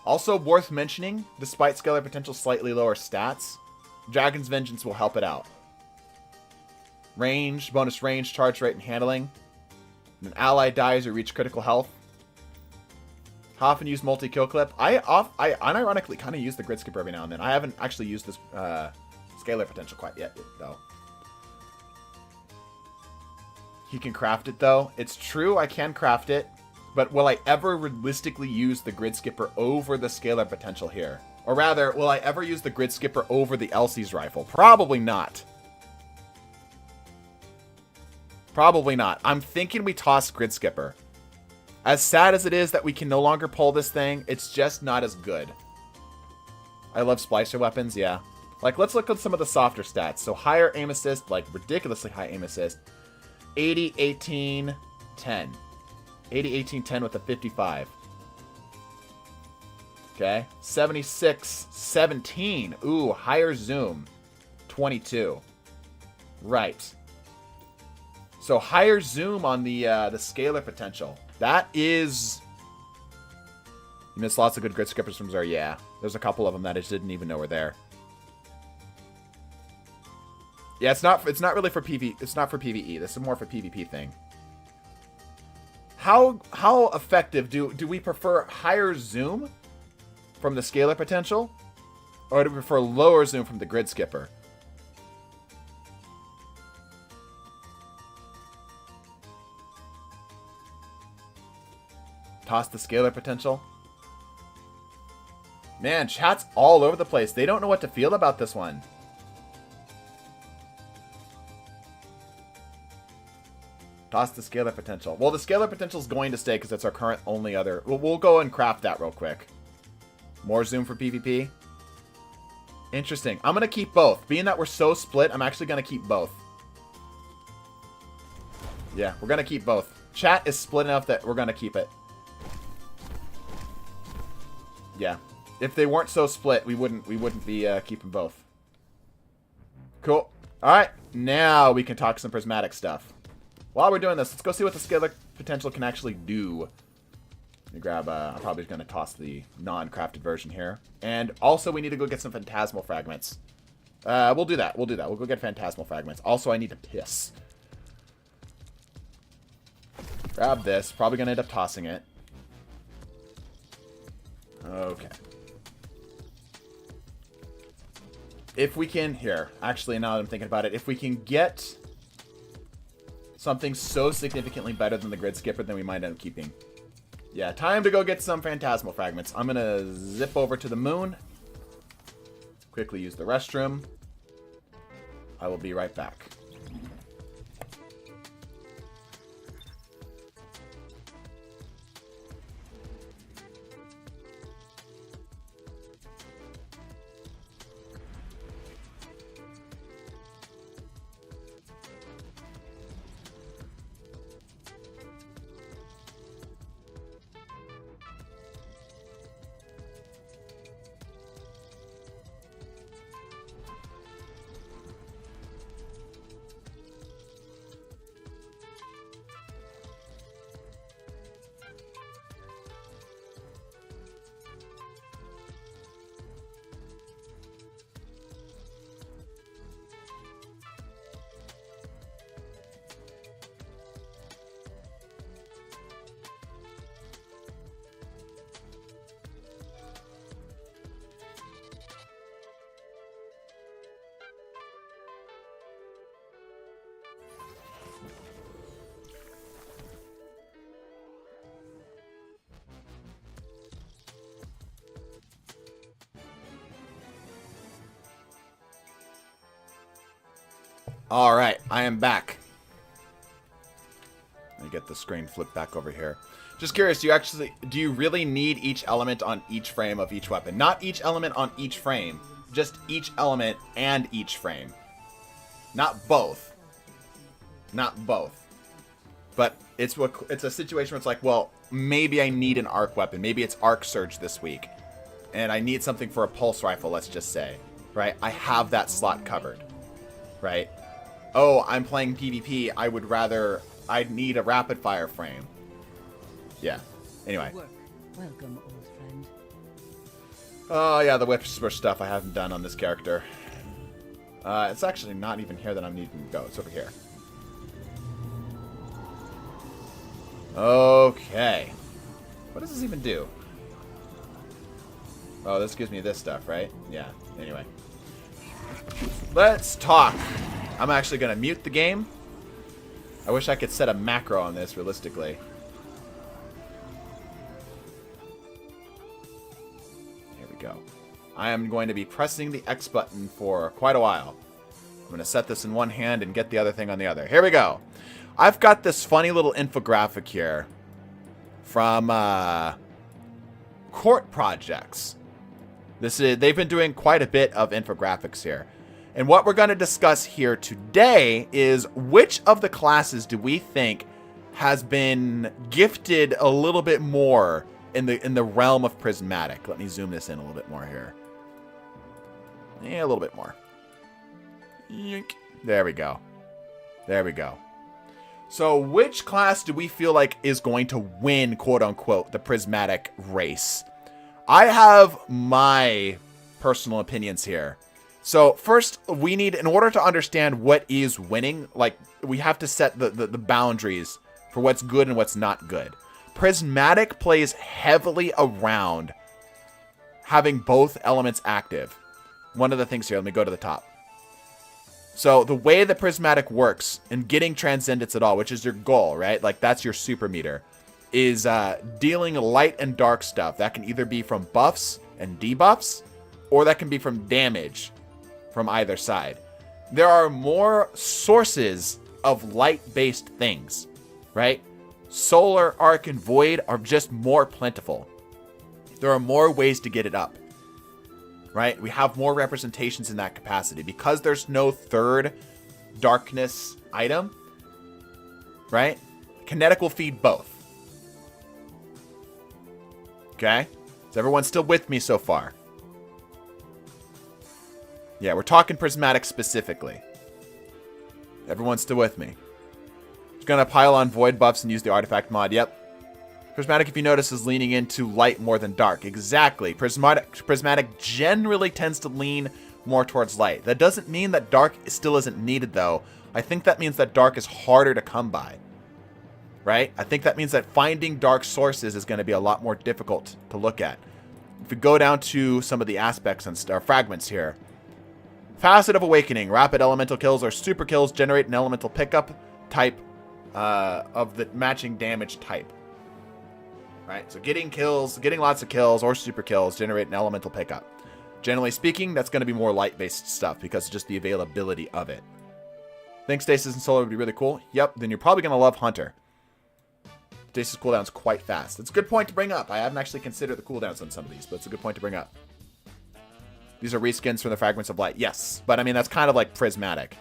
Also worth mentioning, despite Scalar Potential's slightly lower stats, Dragon's Vengeance will help it out. Range, bonus range, charge rate, and handling. When an ally dies or reach critical health. How often use multi-kill clip? I unironically kind of use the Grid Skipper every now and then. I haven't actually used this Scalar Potential quite yet, though. He can craft it, though. It's true, I can craft it. But will I ever realistically use the Grid Skipper over the Scalar Potential here? Or rather, will I ever use the Grid Skipper over the Elsie's rifle? Probably not. Probably not. I'm thinking we toss Grid Skipper. As sad as it is that we can no longer pull this thing, it's just not as good. I love splicer weapons, yeah. Like, let's look at some of the softer stats. So higher aim assist, like ridiculously high aim assist. 80, 18, 10. 80, 18, 10 with a 55. Okay. 76, 17. Ooh, higher zoom. 22. Right. So higher zoom on the Scalar Potential. That is... You missed lots of good Grid Skippers from Zer. Yeah. There's a couple of them that I just didn't even know were there. Yeah, it's not really for PvE. It's not for PvE. This is more for PvP thing. How effective do we prefer higher zoom from the Scalar Potential? Or do we prefer lower zoom from the Grid Skipper? Toss the Scalar Potential. Man, chat's all over the place. They don't know what to feel about this one. Toss the Scalar Potential. Well, the Scalar Potential is going to stay because it's our current only other... We'll go and craft that real quick. More zoom for PvP. Interesting. I'm going to keep both. Being that we're so split, I'm actually going to keep both. Yeah, we're going to keep both. Chat is split enough that we're going to keep it. Yeah. If they weren't so split, we wouldn't be keeping both. Cool. All right, now we can talk some prismatic stuff. While we're doing this, let's go see what the scalar potential can actually do. Let me grab. I'm probably going to toss the non-crafted version here, and also we need to go get some phantasmal fragments. We'll do that. We'll go get phantasmal fragments. Also, I need to piss. Grab this. Probably going to end up tossing it. Okay. If we can... Here. Actually, now that I'm thinking about it, if we can get something so significantly better than the grid skipper, then we might end up keeping. Yeah, time to go get some phantasmal fragments. I'm going to zip over to the moon. Quickly use the restroom. I will be right back. All right, I am back. Let me get the screen flipped back over here. Just curious, do you really need each element on each frame of each weapon? Not each element on each frame, just each element and each frame. Not both. Not both. But it's a situation where it's like, well, maybe I need an arc weapon. Maybe it's arc surge this week. And I need something for a pulse rifle, let's just say. Right? I have that slot covered. Right? Oh, I'm playing PvP. I'd need a rapid fire frame. Yeah. Anyway. Welcome, old friend. Oh, yeah, the whisper stuff I haven't done on this character. It's actually not even here that I'm needing to go. It's over here. Okay. What does this even do? Oh, this gives me this stuff, right? Yeah. Anyway. Let's talk. I'm actually going to mute the game. I wish I could set a macro on this realistically. Here we go. I am going to be pressing the X button for quite a while. I'm going to set this in one hand and get the other thing on the other. Here we go. I've got this funny little infographic here from Court Projects. They've been doing quite a bit of infographics here. And what we're going to discuss here today is which of the classes do we think has been gifted a little bit more in the realm of prismatic. Let me zoom this in a little bit more here. Yeah, a little bit more. There we go. There we go. So which class do we feel like is going to win, quote unquote, the prismatic race? I have my personal opinions here. So first, we need, in order to understand what is winning, like, we have to set the boundaries for what's good and what's not good. Prismatic plays heavily around having both elements active. One of the things here, let me go to the top. So the way that Prismatic works in getting Transcendence at all, which is your goal, right? Like, that's your super meter, is dealing light and dark stuff. That can either be from buffs and debuffs, or that can be from damage from either side. There are more sources of light-based things, right? Solar, Arc, and Void are just more plentiful. There are more ways to get it up, right? We have more representations in that capacity. Because there's no third darkness item, right? Kinetic will feed both. Okay? Is everyone still with me so far? Yeah, we're talking prismatic specifically. Everyone's still with me. Just gonna pile on void buffs and use the artifact mod. Yep. Prismatic, if you notice, is leaning into light more than dark. Exactly. Prismatic generally tends to lean more towards light. That doesn't mean that dark still isn't needed, though. I think that means that dark is harder to come by. Right? I think that means that finding dark sources is going to be a lot more difficult to look at. If we go down to some of the aspects and fragments here. Facet of Awakening. Rapid elemental kills or super kills generate an elemental pickup type of the matching damage type. Right? So getting lots of kills or super kills generate an elemental pickup. Generally speaking, that's going to be more light-based stuff because of just the availability of it. Think Stasis and Solar would be really cool? Yep, then you're probably going to love Hunter. Stasis cooldown's quite fast. It's a good point to bring up. I haven't actually considered the cooldowns on some of these, but it's a good point to bring up. These are reskins from the Fragments of Light. Yes, but I mean, that's kind of like prismatic.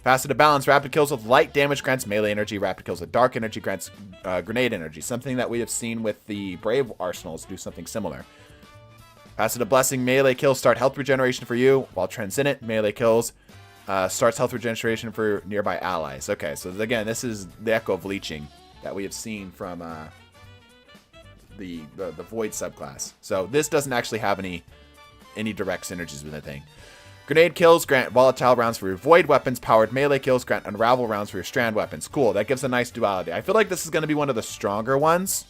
Facet of Balance. Rapid kills with light damage grants melee energy. Rapid kills with dark energy grants grenade energy. Something that we have seen with the Brave arsenals do something similar. Facet of Blessing. Melee kills start health regeneration for you, while Transcendent melee kills starts health regeneration for nearby allies. Okay, so again, this is the Echo of Leeching that we have seen from the Void subclass. So this doesn't actually have any direct synergies with anything. Grenade kills grant volatile rounds for your Void weapons. Powered melee kills grant unravel rounds for your Strand weapons. Cool, that gives a nice duality. I feel like this is going to be one of the stronger ones,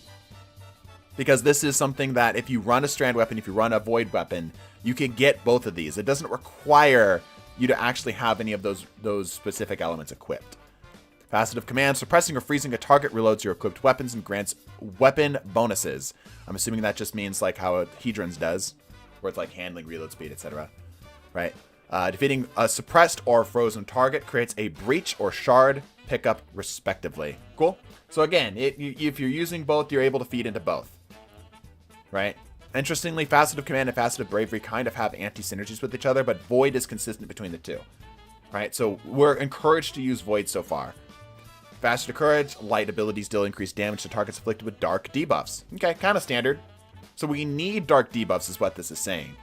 because this is something that if you run a Strand weapon, if you run a Void weapon, you can get both of these. It doesn't require you to actually have any of those specific elements equipped. Facet of Command. Suppressing or freezing a target reloads your equipped weapons and grants weapon bonuses. I'm assuming that just means like how Hedron's does, where it's like handling, reload speed, etc. Right? Defeating a suppressed or frozen target creates a breach or shard pickup, respectively. Cool. So again, if you're using both, you're able to feed into both. Right? Interestingly, Facet of Command and Facet of Bravery kind of have anti-synergies with each other, but Void is consistent between the two. Right? So we're encouraged to use Void so far. Facet of Courage. Light abilities deal increased damage to targets afflicted with dark debuffs. Okay, kind of standard. So we need dark debuffs is what this is saying.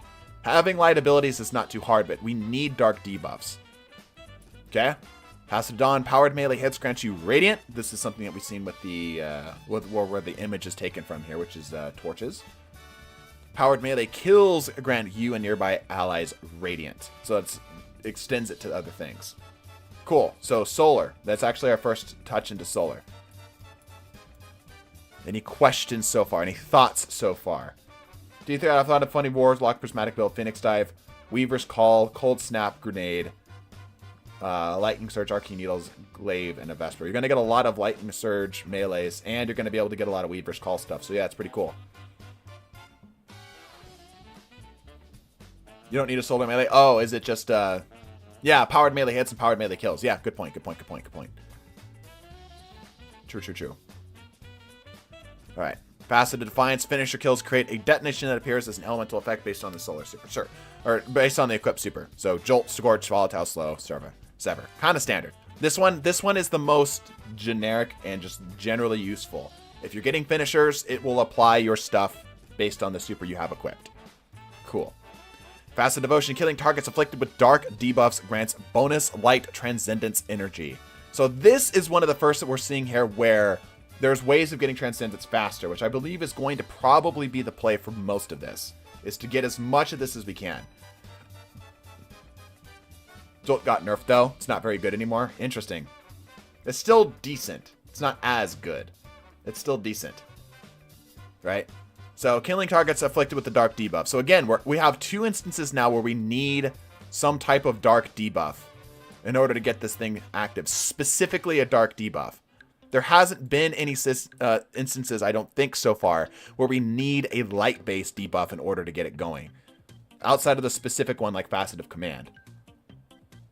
Having light abilities is not too hard, but we need dark debuffs. Okay? Facet of Dawn. Powered melee hits grant you Radiant. This is something that we've seen with the where the image is taken from here, which is torches. Powered melee kills grant you and nearby allies Radiant. So it extends it to other things. Cool. So Solar. That's actually our first touch into Solar. Any questions so far? Any thoughts so far? Do you think I've thought of funny Warlock, Prismatic Build, Phoenix Dive, Weaver's Call, Cold Snap, Grenade, Lightning Surge, Arcane Needles, Glaive, and a Vesper. You're going to get a lot of Lightning Surge melees, and you're going to be able to get a lot of Weaver's Call stuff. So yeah, it's pretty cool. You don't need a Solar melee? Oh, is it just, yeah, powered melee hits and powered melee kills. Yeah, good point, good point, good point, good point. True, true, true. Alright. Facet of Defiance. Finisher kills create a detonation that appears as an elemental effect based on the Solar Super. Sure. Or based on the equipped super. So Jolt, Scorch, Volatile, Slow, Sever. Kind of standard. This one is the most generic and just generally useful. If you're getting finishers, it will apply your stuff based on the super you have equipped. Cool. Facet Devotion. Killing targets afflicted with dark debuffs grants bonus light transcendence energy. So this is one of the first that we're seeing here where there's ways of getting Transcendence faster, which I believe is going to probably be the play for most of this, is to get as much of this as we can. Jolt got nerfed, though. It's not very good anymore. Interesting. It's still decent. It's not as good. It's still decent. Right? So, killing targets afflicted with the dark debuff. So again, we have two instances now where we need some type of dark debuff in order to get this thing active. Specifically a dark debuff. There hasn't been any instances, I don't think so far, where we need a light-based debuff in order to get it going. Outside of the specific one like Facet of Command.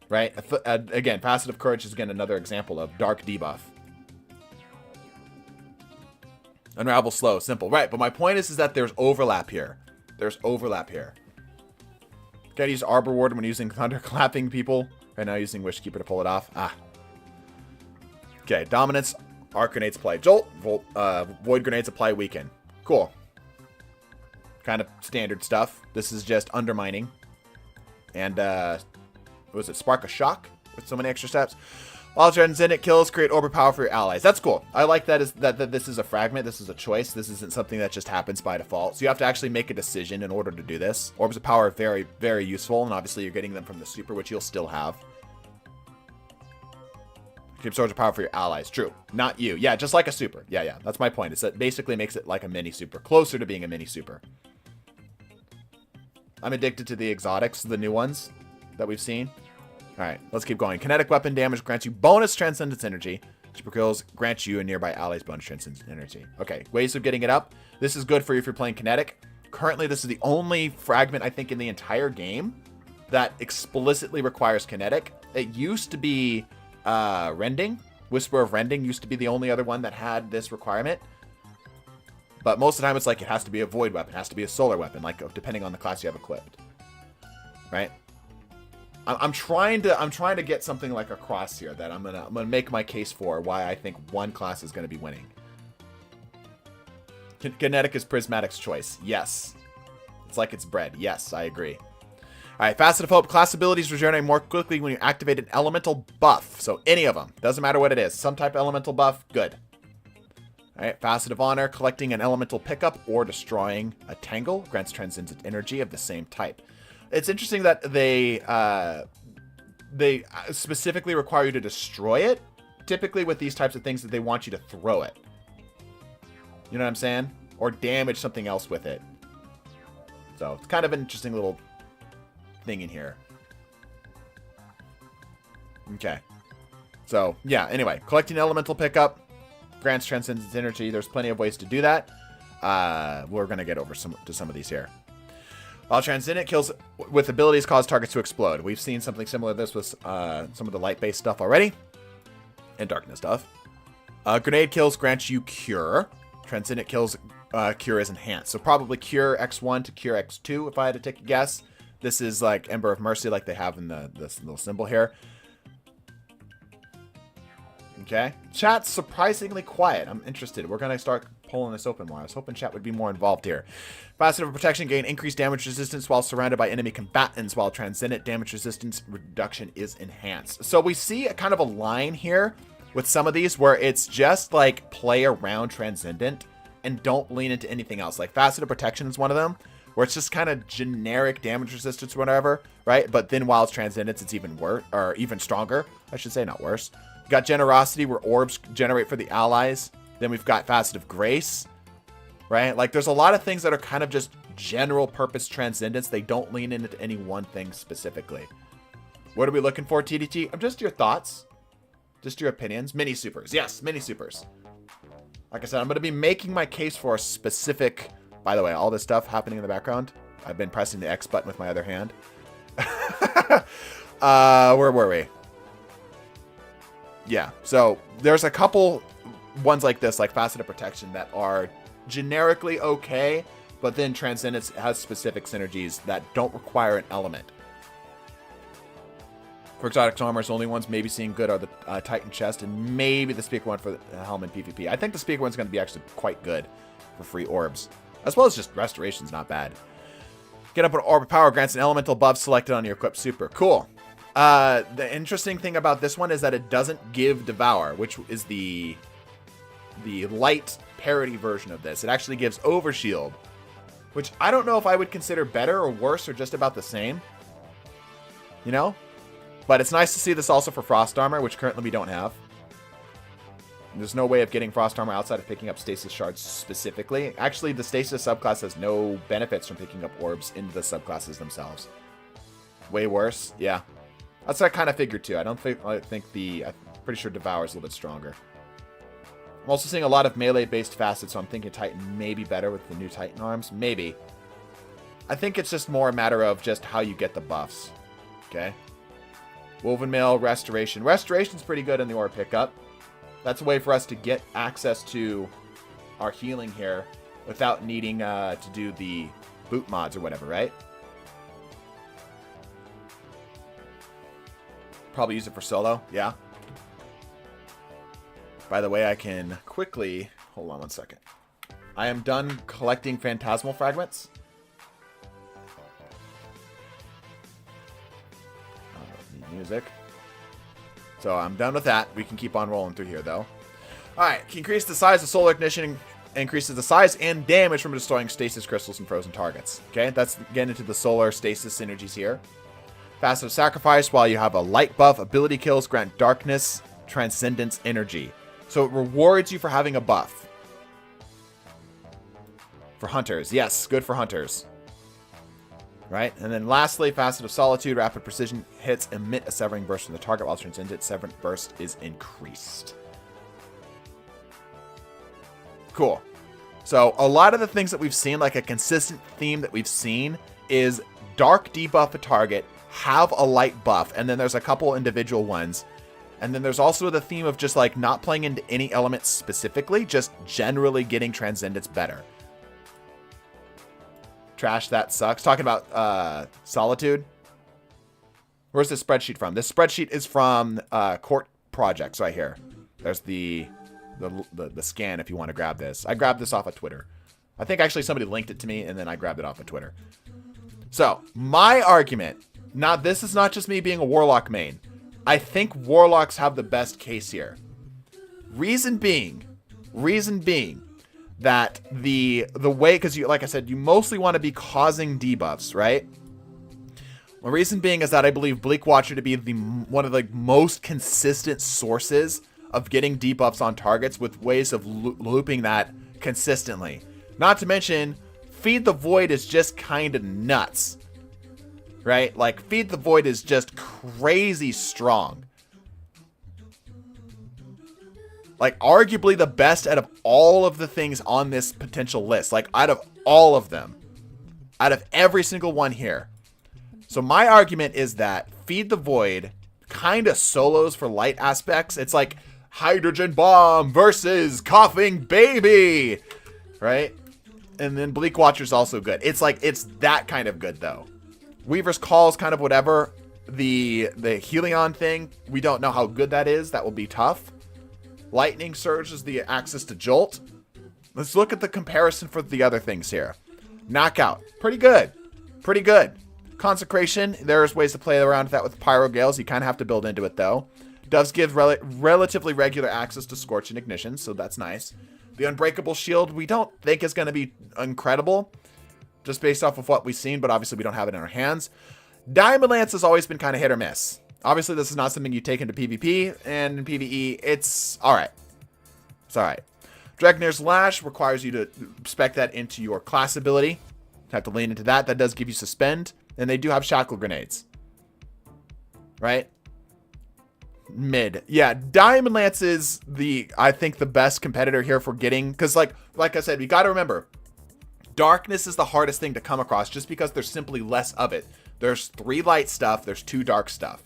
Right? Again, Facet of Courage is again another example of dark debuff. Unravel slow, simple. Right, but my point is that there's overlap here. There's overlap here. Gotta use Arbor Ward when using Thunderclapping people. Right now using Wishkeeper to pull it off. Ah. Okay, Dominance. Arc Grenades apply Jolt. Void Grenades apply Weaken. Cool. Kind of standard stuff. This is just undermining. And, what was it? Spark of Shock with so many extra steps. While transcendent kills create orb of power for your allies. That's cool. I like that that this is a fragment. This is a choice. This isn't something that just happens by default. So you have to actually make a decision in order to do this. Orbs of power are very, very useful. And obviously you're getting them from the super, which you'll still have. Keeps orbs of power for your allies. True. Not you. Yeah, just like a super. Yeah. That's my point. It's that basically makes it like a mini super. Closer to being a mini super. I'm addicted to the exotics, the new ones that we've seen. Alright, let's keep going. Kinetic weapon damage grants you bonus transcendence energy. Super kills grants you and nearby allies bonus transcendence energy. Okay, ways of getting it up. This is good for you if you're playing kinetic. Currently, this is the only fragment, I think, in the entire game that explicitly requires kinetic. It used to be rending. Whisper of Rending used to be the only other one that had this requirement. But most of the time, it's like it has to be a void weapon. It has to be a solar weapon, like depending on the class you have equipped. Right? I'm trying to get something like across here that I'm gonna make my case for why I think one class is gonna be winning. Kinetic is Prismatic's choice. Yes. It's like it's bread. Yes, I agree. Alright, Facet of Hope. Class abilities regenerate more quickly when you activate an elemental buff. So any of them. Doesn't matter what it is. Some type of elemental buff. Good. Alright, Facet of Honor. Collecting an elemental pickup or destroying a tangle grants transcendent energy of the same type. It's interesting that they specifically require you to destroy it. Typically with these types of things that they want you to throw it. You know what I'm saying? Or damage something else with it. So it's kind of an interesting little thing in here. Okay. So yeah, anyway. Collecting elemental pickup grants transcendent energy. There's plenty of ways to do that. We're going to get over to some of these here. While Transcendent kills with abilities cause targets to explode. We've seen something similar to this with some of the light-based stuff already. And darkness stuff. Grenade kills grants you Cure. Transcendent kills Cure is enhanced. So probably Cure X1 to Cure X2 if I had to take a guess. This is like Ember of Mercy like they have in this little symbol here. Okay. Chat's surprisingly quiet. I'm interested. We're going to start pulling this open more. I was hoping chat would be more involved here. Facet of Protection gain increased damage resistance while surrounded by enemy combatants, while Transcendent damage resistance reduction is enhanced. So we see a kind of a line here with some of these where it's just like play around Transcendent and don't lean into anything else. Like Facet of Protection is one of them, where it's just kind of generic damage resistance or whatever, right? But then while it's Transcendence, it's even worse, or even stronger, I should say, not worse. We've got Generosity, where orbs generate for the allies. Then we've got Facet of Grace, right? Like, there's a lot of things that are kind of just general purpose Transcendence. They don't lean into any one thing specifically. What are we looking for, TDT? Just your thoughts. Just your opinions. Mini supers. Yes, mini supers. Like I said, I'm going to be making my case for a specific... By the way, all this stuff happening in the background, I've been pressing the X button with my other hand. Where were we? Yeah, so there's a couple ones like this, like Facet of Protection, that are generically okay, but then Transcendence has specific synergies that don't require an element. For Exotic Armors, the only ones maybe seeing good are the Titan Chest and maybe the Speaker one for the Helm and PvP. I think the Speaker one's going to be actually quite good for free orbs. As well as just Restoration's not bad. Get up an Orb of Power grants an elemental buff selected on your equipped super. Cool. The interesting thing about this one is that it doesn't give Devour, which is the light parity version of this. It actually gives Overshield, which I don't know if I would consider better or worse or just about the same. You know? But it's nice to see this also for Frost Armor, which currently we don't have. There's no way of getting Frost Armor outside of picking up Stasis Shards specifically. Actually, the Stasis subclass has no benefits from picking up orbs into the subclasses themselves. Way worse? Yeah. That's what I kind of figured too. I'm pretty sure Devour is a little bit stronger. I'm also seeing a lot of melee-based facets, so I'm thinking Titan may be better with the new Titan arms. Maybe. I think it's just more a matter of just how you get the buffs. Okay? Woven Mail, Restoration. Restoration's pretty good in the Orb pickup. That's a way for us to get access to our healing here without needing to do the boot mods or whatever, right? Probably use it for solo, yeah. By the way, I can quickly... Hold on one second. I am done collecting Phantasmal Fragments. music. So I'm done with that. We can keep on rolling through here, though. Alright, increase the size of solar ignition, increases the size and damage from destroying stasis crystals and frozen targets. Okay, that's getting into the solar stasis synergies here. Passive sacrifice, while you have a light buff, ability kills grant darkness, transcendence, energy. So it rewards you for having a buff. For hunters. Yes, good for hunters. Right? And then lastly, Facet of Solitude, rapid precision hits emit a severing burst from the target while transcendent severing burst is increased. Cool. So a lot of the things that we've seen, like a consistent theme that we've seen, is dark debuff a target, have a light buff, and then there's a couple individual ones. And then there's also the theme of just like not playing into any element specifically, just generally getting transcendence better. Trash, that sucks. Talking about Solitude. Where's this spreadsheet from? This spreadsheet is from Court Projects right here. There's the scan if you want to grab this. I grabbed this off of Twitter. I think actually somebody linked it to me and then I grabbed it off of Twitter. So, my argument, now this is not just me being a Warlock main. I think Warlocks have the best case here. Reason being that the way, because you, like I said, you mostly want to be causing debuffs, right? The reason being is that I believe Bleak Watcher to be one of the most consistent sources of getting debuffs on targets with ways of looping that consistently. Not to mention, Feed the Void is just kind of nuts, right? Like, Feed the Void is just crazy strong. Like, arguably the best out of all of the things on this potential list. Like, out of all of them. Out of every single one here. So my argument is that Feed the Void kind of solos for light aspects. It's like Hydrogen Bomb versus Coughing Baby, right? And then Bleak Watcher's also good. It's like, it's that kind of good, though. Weaver's Call is kind of whatever. The Helion thing, we don't know how good that is. That will be tough. Lightning Surge is the access to Jolt. Let's look at the comparison for the other things here. Knockout. Pretty good. Pretty good. Consecration. There's ways to play around with that with Pyro Gales. You kind of have to build into it, though. Does give relatively regular access to Scorch and Ignition, so that's nice. The Unbreakable Shield, we don't think is going to be incredible, just based off of what we've seen, but obviously we don't have it in our hands. Diamond Lance has always been kind of hit or miss. Obviously, this is not something you take into PvP, and in PvE, it's alright. It's alright. Dragonair's Lash requires you to spec that into your class ability. You have to lean into that. That does give you Suspend, and they do have Shackle Grenades. Right? Mid. Yeah, Diamond Lance is I think the best competitor here for getting, because like I said, you got to remember, darkness is the hardest thing to come across just because there's simply less of it. There's 3 light stuff, there's 2 dark stuff,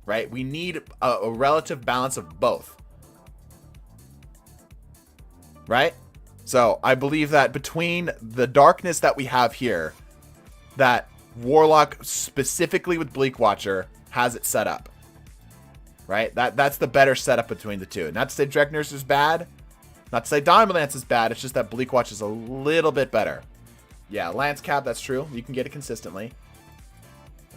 right? We need a relative balance of both, right? So I believe that between the darkness that we have here, that Warlock specifically with Bleak Watcher has it set up. Right? That's the better setup between the two. Not to say Dragonair's is bad. Not to say Diamond Lance is bad. It's just that Bleak Watch is a little bit better. Yeah, Lance Cap, that's true. You can get it consistently.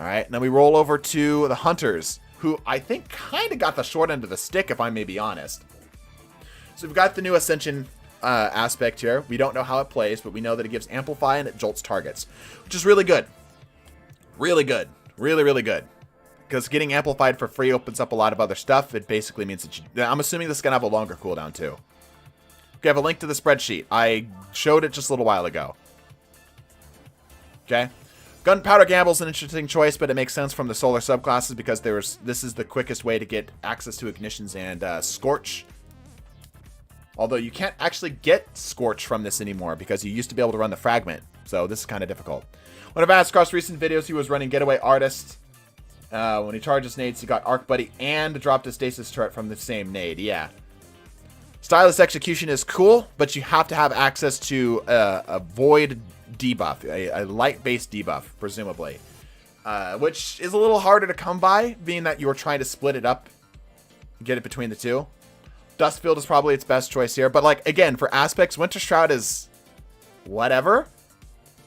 Alright, and then we roll over to the Hunters, who I think kind of got the short end of the stick, if I may be honest. So we've got the new Ascension aspect here. We don't know how it plays, but we know that it gives Amplify and it jolts targets, which is really good. Really good. Really, really good. Because getting amplified for free opens up a lot of other stuff. It basically means that I'm assuming this is going to have a longer cooldown too. Okay, I have a link to the spreadsheet. I showed it just a little while ago. Okay. Gunpowder Gamble is an interesting choice, but it makes sense from the solar subclasses because this is the quickest way to get access to Ignitions and Scorch. Although you can't actually get Scorch from this anymore because you used to be able to run the Fragment. So this is kind of difficult. One of Askar's recent videos, he was running Getaway Artist. When he charges nades, he got Arc Buddy and dropped a Stasis Turret from the same nade. Yeah. Stylus Execution is cool, but you have to have access to a Void debuff, a light-based debuff, presumably. Which is a little harder to come by, being that you're trying to split it up, get it between the two. Dustfield is probably its best choice here, but like, again, for aspects, Winter Shroud is whatever.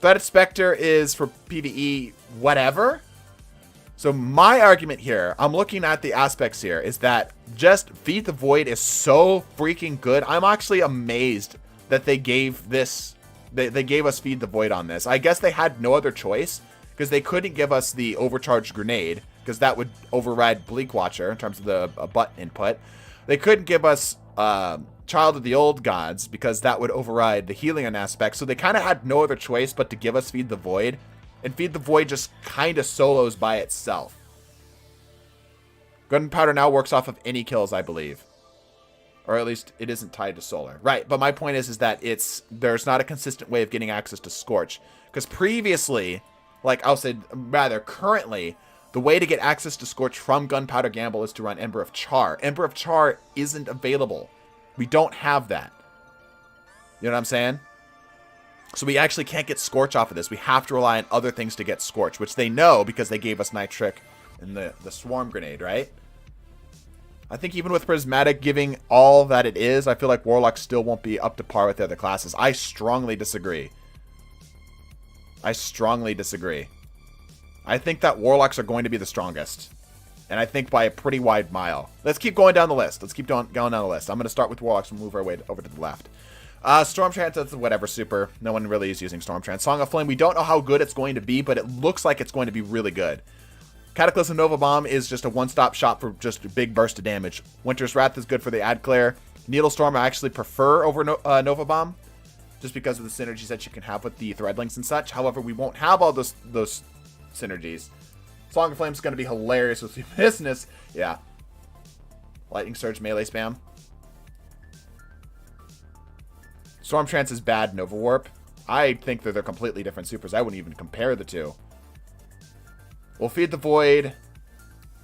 Threaded Spectre is for PvE whatever. So my argument here, I'm looking at the aspects here, is that just Feed the Void is so freaking good. I'm actually amazed that they gave this, they gave us Feed the Void on this. I guess they had no other choice because they couldn't give us the overcharged grenade because that would override Bleak Watcher in terms of the button input. They couldn't give us Child of the Old Gods because that would override the healing aspect. So they kind of had no other choice but to give us Feed the Void. And Feed the Void just kind of solos by itself. Gunpowder now works off of any kills, I believe. Or at least it isn't tied to solar. Right, but my point is that there's not a consistent way of getting access to Scorch. Because previously, like I'll say, rather currently, the way to get access to Scorch from Gunpowder Gamble is to run Ember of Char. Ember of Char isn't available. We don't have that. You know what I'm saying? So we actually can't get Scorch off of this. We have to rely on other things to get Scorch, which they know because they gave us Nitric and the Swarm Grenade, right? I think even with Prismatic giving all that it is, I feel like Warlock still won't be up to par with the other classes. I strongly disagree. I strongly disagree. I think that Warlocks are going to be the strongest. And I think by a pretty wide mile. Let's keep going down the list. Let's keep going down the list. I'm going to start with Warlocks and move our way over to the left. Storm Trance, that's whatever, super. No one really is using Storm Trance. Song of Flame, we don't know how good it's going to be, but it looks like it's going to be really good. Cataclysm Nova Bomb is just a one-stop shop for just a big burst of damage. Winter's Wrath is good for the ad clear. Needle Storm I actually prefer over Nova Bomb, just because of the synergies that you can have with the Threadlings and such. However, we won't have all those synergies. Song of Flame is going to be hilarious with the business. Yeah. Lightning Surge melee spam. Storm Trance is bad, Nova Warp. I think that they're completely different supers. I wouldn't even compare the two. We'll Feed the Void,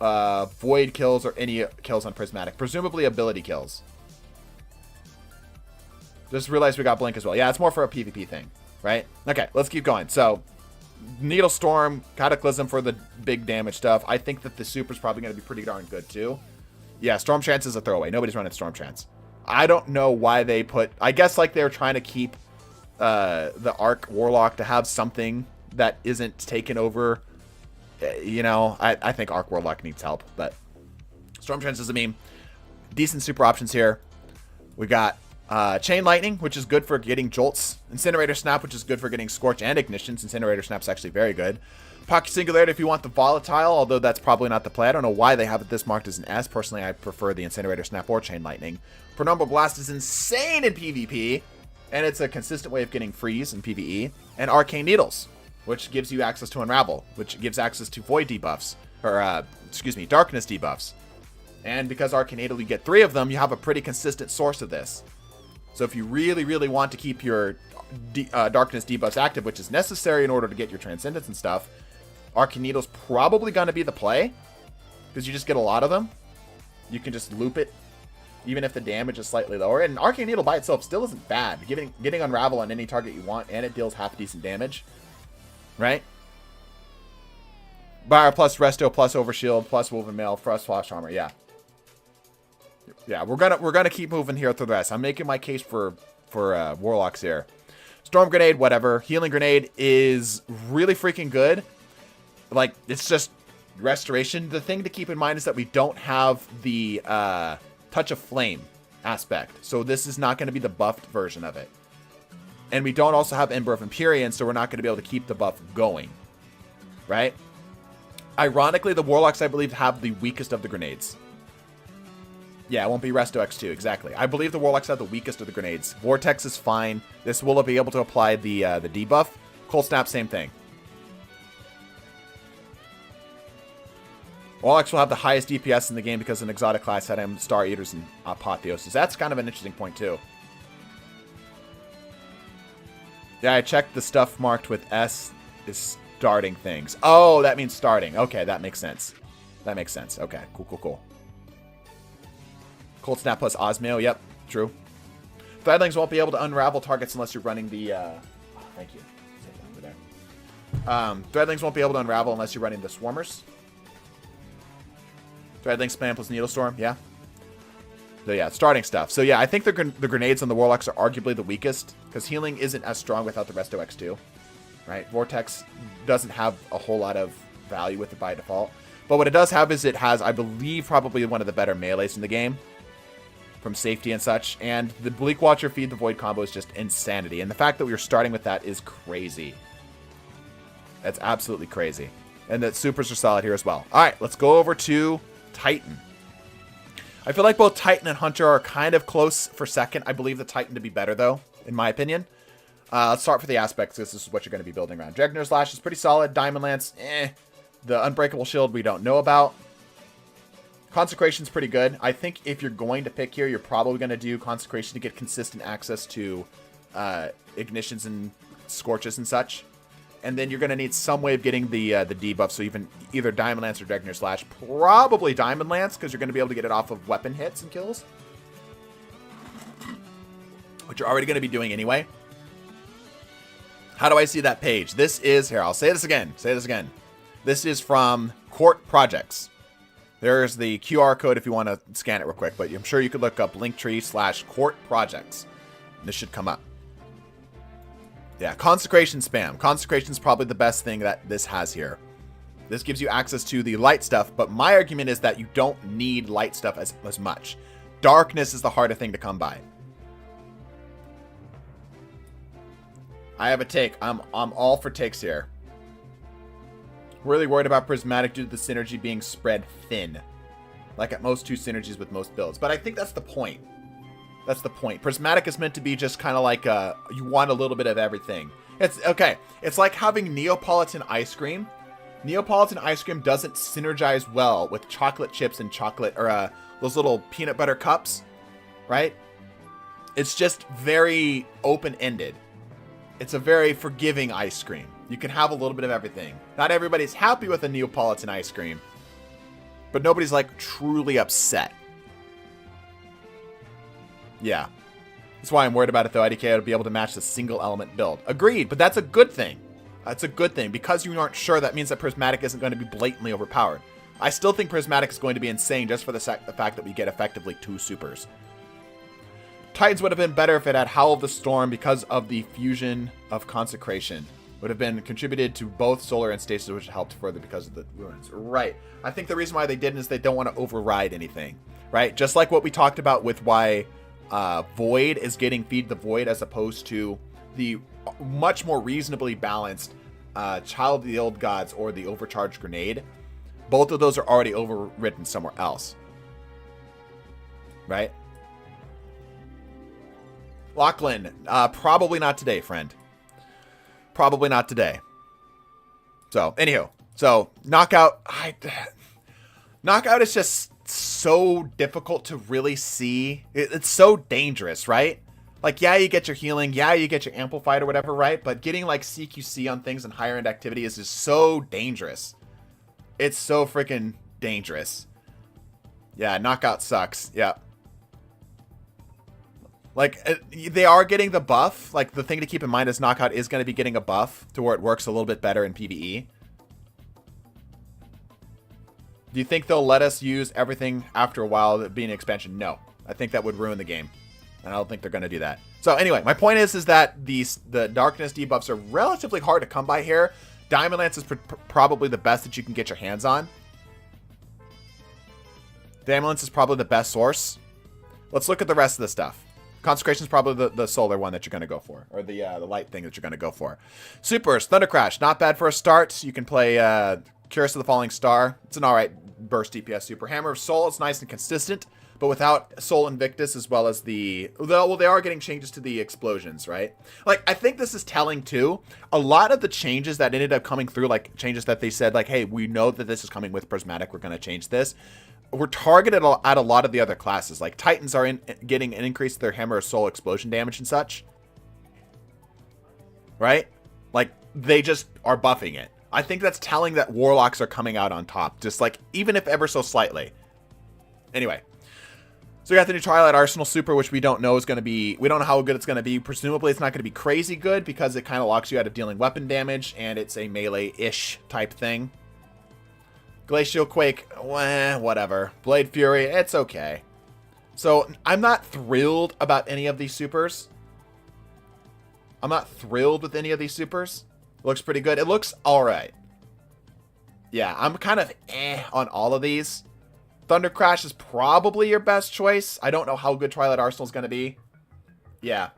Void kills, or any kills on Prismatic. Presumably ability kills. Just realized we got Blink as well. Yeah, it's more for a PvP thing, right? Okay, let's keep going. So, Needle Storm, Cataclysm for the big damage stuff. I think that the super's probably going to be pretty darn good too. Yeah, Storm Trance is a throwaway. Nobody's running Storm Trance. I don't know why they put... I guess like they were trying to keep the Arc Warlock to have something that isn't taken over. You know, I think Arc Warlock needs help, but Storm Trance is a meme. Decent super options here. We got Chain Lightning, which is good for getting Jolts. Incinerator Snap, which is good for getting Scorch and Ignitions. Incinerator Snap's actually very good. Pocket Singularity if you want the Volatile, although that's probably not the play. I don't know why they have this marked as an S. Personally, I prefer the Incinerator Snap or Chain Lightning. Pronombal Blast is insane in PvP, and it's a consistent way of getting Freeze in PvE. And Arcane Needles, which gives you access to Unravel, which gives access to Void debuffs, or, Darkness debuffs. And because Arcane Needle, you get 3 of them, you have a pretty consistent source of this. So if you really, really want to keep your Darkness debuffs active, which is necessary in order to get your Transcendence and stuff, Arcane Needle's probably going to be the play, because you just get a lot of them. You can just loop it, even if the damage is slightly lower. And Arcane Needle by itself still isn't bad. Getting Unravel on any target you want, and it deals half decent damage. Right? Bar plus Resto plus Overshield plus Woven Mail plus Flash Armor. Yeah. Yeah, we're gonna keep moving here through the rest. I'm making my case for Warlocks here. Storm Grenade, whatever. Healing Grenade is really freaking good. Like, it's just restoration. The thing to keep in mind is that we don't have the Touch of Flame aspect. So this is not going to be the buffed version of it. And we don't also have Ember of Empyrean, so we're not going to be able to keep the buff going. Right? Ironically, the Warlocks, I believe, have the weakest of the grenades. Yeah, it won't be Resto X2, exactly. I believe the Warlocks have the weakest of the grenades. Vortex is fine. This will be able to apply the debuff. Cold Snap, same thing. Warlocks will have the highest DPS in the game because an exotic class had him Star Eaters and Apotheosis. That's kind of an interesting point, too. Yeah, I checked the stuff marked with S is starting things. Oh, that means starting. Okay, that makes sense. That makes sense. Okay, cool. Cold Snap plus Osmio. Yep, true. Threadlings won't be able to unravel targets unless you're running the... thank you. Over there. Threadlings won't be able to unravel unless you're running the Swarmers. Threadling spam plus Needle Storm, yeah. So yeah, starting stuff. So yeah, I think the grenades on the Warlocks are arguably the weakest, because healing isn't as strong without the Resto X2, right? Vortex doesn't have a whole lot of value with it by default. But what it does have is it has, I believe, probably one of the better melees in the game from safety and such. And the Bleak Watcher Feed the Void combo is just insanity. And the fact that we are starting with that is crazy. That's absolutely crazy. And that supers are solid here as well. All right, let's go over to Titan. I feel like both Titan and Hunter are kind of close for second. I believe the Titan to be better, though, in my opinion. Let's start for the aspects, because this is what you're going to be building around. Dregner's Lash is pretty solid. Diamond Lance, eh. The Unbreakable Shield we don't know about. Consecration's pretty good. I think if you're going to pick here, you're probably going to do Consecration to get consistent access to Ignitions and Scorches and such. And then you're going to need some way of getting the debuff, so even either Diamond Lance or Dregner's Slash. Probably Diamond Lance, because you're going to be able to get it off of weapon hits and kills. Which you're already going to be doing anyway. How do I see that page? This is, here, I'll say this again. This is from Court Projects. There's the QR code if you want to scan it real quick, but I'm sure you could look up Linktree/Court Projects. This should come up. Yeah, Consecration spam. Consecration is probably the best thing that this has here. This gives you access to the light stuff, but my argument is that you don't need light stuff as much. Darkness is the harder thing to come by. I have a take. I'm all for takes here. Really worried about Prismatic due to the synergy being spread thin. Like at most 2 synergies with most builds. But I think that's the point. That's the point. Prismatic is meant to be just kind of like you want a little bit of everything. It's okay. It's like having Neapolitan ice cream. Neapolitan ice cream doesn't synergize well with chocolate chips and chocolate or those little peanut butter cups, right? It's just very open-ended. It's a very forgiving ice cream. You can have a little bit of everything. Not everybody's happy with a Neapolitan ice cream, but nobody's like truly upset. Yeah. That's why I'm worried about it, though. IDK will be able to match the single element build. Agreed, but that's a good thing. That's a good thing. Because you aren't sure, that means that Prismatic isn't going to be blatantly overpowered. I still think Prismatic is going to be insane just for the fact that we get effectively 2 supers. Titans would have been better if it had Howl of the Storm because of the fusion of Consecration. Would have been contributed to both Solar and Stasis, which helped further because of the ruins. Right. I think the reason why they didn't is they don't want to override anything. Right? Just like what we talked about with why Void is getting Feed the Void as opposed to the much more reasonably balanced Child of the Old Gods or the Overcharged Grenade. Both of those are already overwritten somewhere else. Right? Lachlan, probably not today, friend. Probably not today. So, anywho. So, Knockout. Knockout is just so difficult to really see. It's so dangerous, right? Like, yeah, you get your healing. Yeah, you get your amplified or whatever, right? But getting, like, CQC on things and higher end activity is just so dangerous. It's so freaking dangerous. Yeah, Knockout sucks. Yeah. Like, they are getting the buff. Like, the thing to keep in mind is Knockout is going to be getting a buff to where it works a little bit better in PvE. Do you think they'll let us use everything after a while being an expansion? No. I think that would ruin the game. And I don't think they're going to do that. So, anyway, my point is that the Darkness debuffs are relatively hard to come by here. Diamond Lance is probably the best that you can get your hands on. Diamond Lance is probably the best source. Let's look at the rest of the stuff. Consecration is probably the solar one that you're going to go for. Or the light thing that you're going to go for. Supers, Thunder Crash. Not bad for a start. You can play Curse of the Falling Star. It's an alright burst DPS super. Hammer of Soul. It's nice and consistent. But without Soul Invictus as well as the... Well, they are getting changes to the explosions, right? Like, I think this is telling, too. A lot of the changes that ended up coming through, like, changes that they said, like, hey, we know that this is coming with Prismatic. We're going to change this. We're targeted at a lot of the other classes. Like, Titans are getting an increase to their Hammer of Soul explosion damage and such. Right? Like, they just are buffing it. I think that's telling that Warlocks are coming out on top. Just, like, even if ever so slightly. Anyway. So we got the new Twilight Arsenal Super, which we don't know is going to be... We don't know how good it's going to be. Presumably, it's not going to be crazy good because it kind of locks you out of dealing weapon damage, and it's a melee-ish type thing. Glacial Quake, whatever. Blade Fury, it's okay. So, I'm not thrilled about any of these supers. I'm not thrilled with any of these supers. It looks pretty good. It looks alright. Yeah, I'm kind of on all of these. Thunder Crash is probably your best choice. I don't know how good Twilight Arsenal is going to be. Yeah.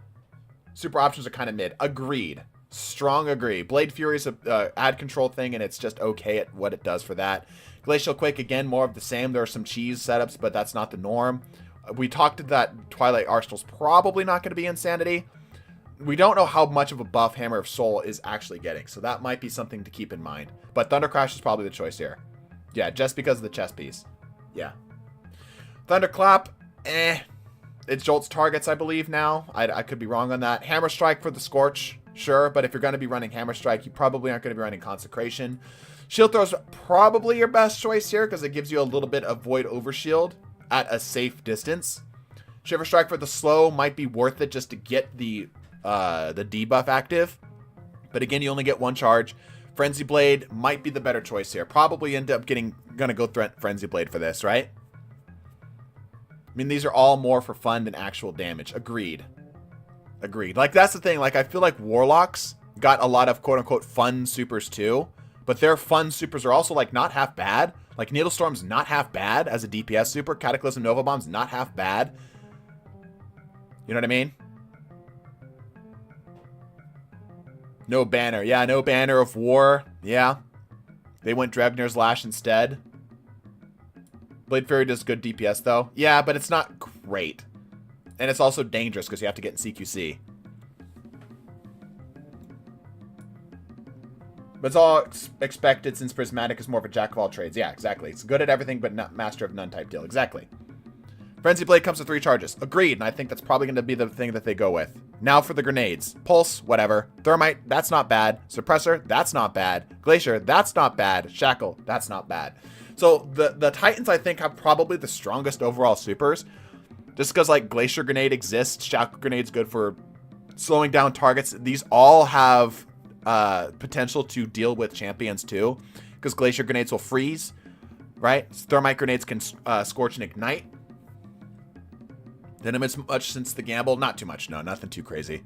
Super options are kind of mid. Agreed. Strong agree. Blade Fury is a ad control thing, and it's just okay at what it does for that. Glacial Quake, again, more of the same. There are some cheese setups, but that's not the norm. We talked that Twilight Arsenal's probably not going to be Insanity. We don't know how much of a buff Hammer of Soul is actually getting, so that might be something to keep in mind. But Thunder Crash is probably the choice here. Yeah, just because of the chess piece. Yeah. Thunderclap, It jolts targets, I believe, now. I could be wrong on that. Hammer Strike for the Scorch, sure, but if you're going to be running Hammer Strike, you probably aren't going to be running Consecration. Shield Throw's probably your best choice here, because it gives you a little bit of Void Overshield at a safe distance. Shiver Strike for the slow might be worth it just to get the debuff active. But again, you only get one charge. Frenzy Blade might be the better choice here. Probably end up gonna go Frenzy Blade for this, right? I mean, these are all more for fun than actual damage. Agreed. Agreed. Like, that's the thing. Like, I feel like Warlocks got a lot of quote-unquote fun supers too. But their fun supers are also, like, not half bad. Like, Needlestorm's not half bad as a DPS super. Cataclysm Nova Bomb's not half bad. You know what I mean? No banner. Yeah, no banner of war. Yeah. They went Drebner's Lash instead. Blade Fury does good DPS, though. Yeah, but it's not great. And it's also dangerous because you have to get in CQC. But it's all expected since Prismatic is more of a jack of all trades. Yeah, exactly. It's good at everything but not master of none type deal. Exactly. Frenzy Blade comes with 3 charges. Agreed, and I think that's probably going to be the thing that they go with. Now for the grenades. Pulse, whatever. Thermite, that's not bad. Suppressor, that's not bad. Glacier, that's not bad. Shackle, that's not bad. So the Titans, I think, have probably the strongest overall supers. Just because, like, Glacier Grenade exists. Shackle Grenade's good for slowing down targets. These all have potential to deal with champions, too. Because Glacier Grenades will freeze, right? Thermite Grenades can scorch and ignite. Didn't miss much since the gamble. Not too much, no. Nothing too crazy.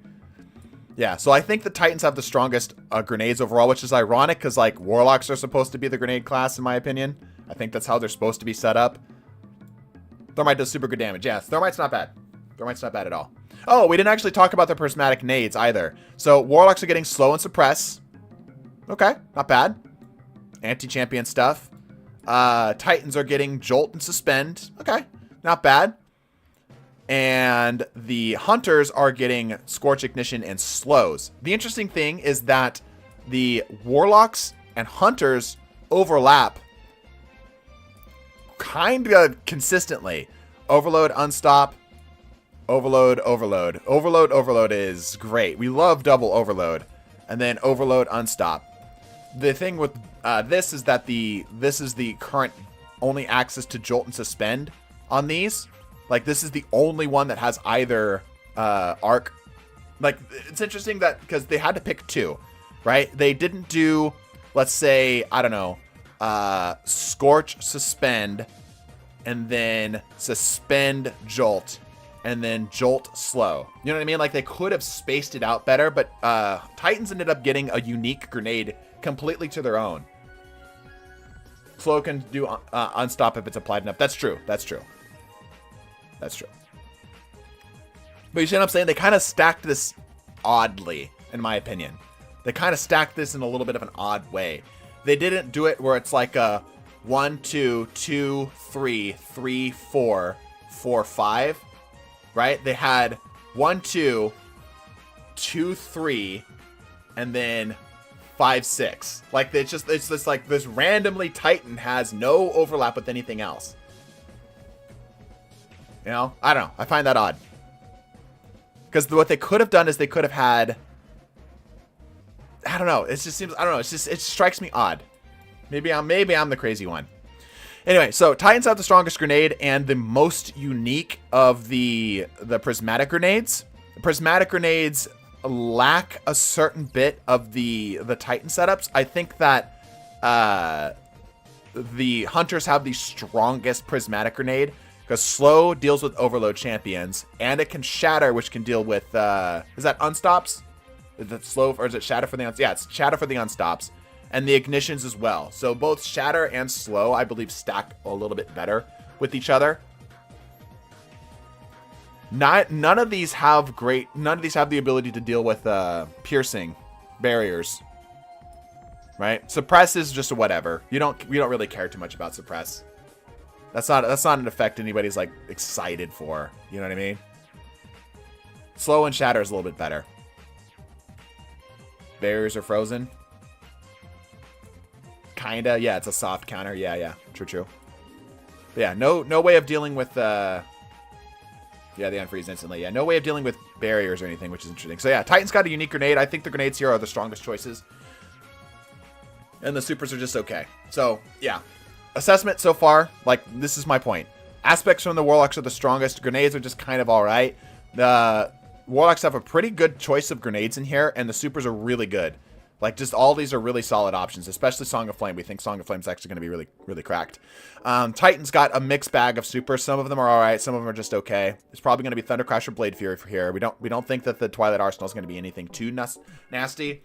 Yeah, so I think the Titans have the strongest grenades overall, which is ironic because, like, Warlocks are supposed to be the grenade class, in my opinion. I think that's how they're supposed to be set up. Thermite does super good damage. Yeah, Thermite's not bad. Thermite's not bad at all. Oh, we didn't actually talk about the prismatic nades either. So Warlocks are getting slow and suppress. Okay, not bad. Anti-champion stuff. Titans are getting jolt and suspend. Okay, not bad. And the Hunters are getting Scorch, Ignition, and Slows. The interesting thing is that the Warlocks and Hunters overlap kind of consistently. Overload, Unstop, Overload, Overload. Overload, Overload is great. We love double Overload. And then Overload, Unstop. The thing with this is that this is the current only access to Jolt and Suspend on these. Like, this is the only one that has either arc. Like, it's interesting that because they had to pick 2, right? They didn't do, let's say, I don't know, Scorch, Suspend, and then Suspend, Jolt, and then Jolt, Slow. You know what I mean? Like, they could have spaced it out better, but Titans ended up getting a unique grenade completely to their own. Slow can do Unstop if it's applied enough. That's true. That's true. That's true. But you see what I'm saying? They kind of stacked this oddly, in my opinion. They kind of stacked this in a little bit of an odd way. They didn't do it where it's like a 1, 2, 2, 3, 3, 4, 4, 5. Right? They had 1, 2, 2, 3, and then 5, 6. Like, it's just like this randomly Titan has no overlap with anything else. You know, I don't know. I find that odd. Because what they could have done is they could have had, I don't know. It just seems, I don't know. It's just, it strikes me odd. Maybe I'm the crazy one. Anyway, so Titans have the strongest grenade and the most unique of the prismatic grenades. The prismatic grenades lack a certain bit of the Titan setups. I think that the Hunters have the strongest prismatic grenade. Because Slow deals with Overload champions, and it can Shatter, which can deal with, is that Unstops? Is it Slow, or is it Shatter for the Unstops? Yeah, it's Shatter for the Unstops. and the ignitions as well. So both shatter and slow, I believe, stack a little bit better with each other. None of these have the ability to deal with piercing barriers. Right? Suppress is just a whatever. We don't really care too much about suppress. That's not an effect anybody's like excited for. You know what I mean? Slow and shatter is a little bit better. Barriers are frozen. Kinda, yeah, it's a soft counter. Yeah, true. But yeah, no way of dealing with yeah, they unfreeze instantly. Yeah, no way of dealing with barriers or anything, which is interesting. So yeah, Titan's got a unique grenade. I think the grenades here are the strongest choices. And the supers are just okay. So, yeah. Assessment so far, like, this is my point. Aspects from the Warlocks are the strongest. Grenades are just kind of alright. The Warlocks have a pretty good choice of grenades in here, and the supers are really good. Like, just all these are really solid options, especially Song of Flame. We think Song of Flame is actually going to be really, really cracked. Titan's got a mixed bag of supers. Some of them are alright, some of them are just okay. It's probably going to be Thunder Crash or Blade Fury for here. We don't think that the Twilight Arsenal is going to be anything too nasty.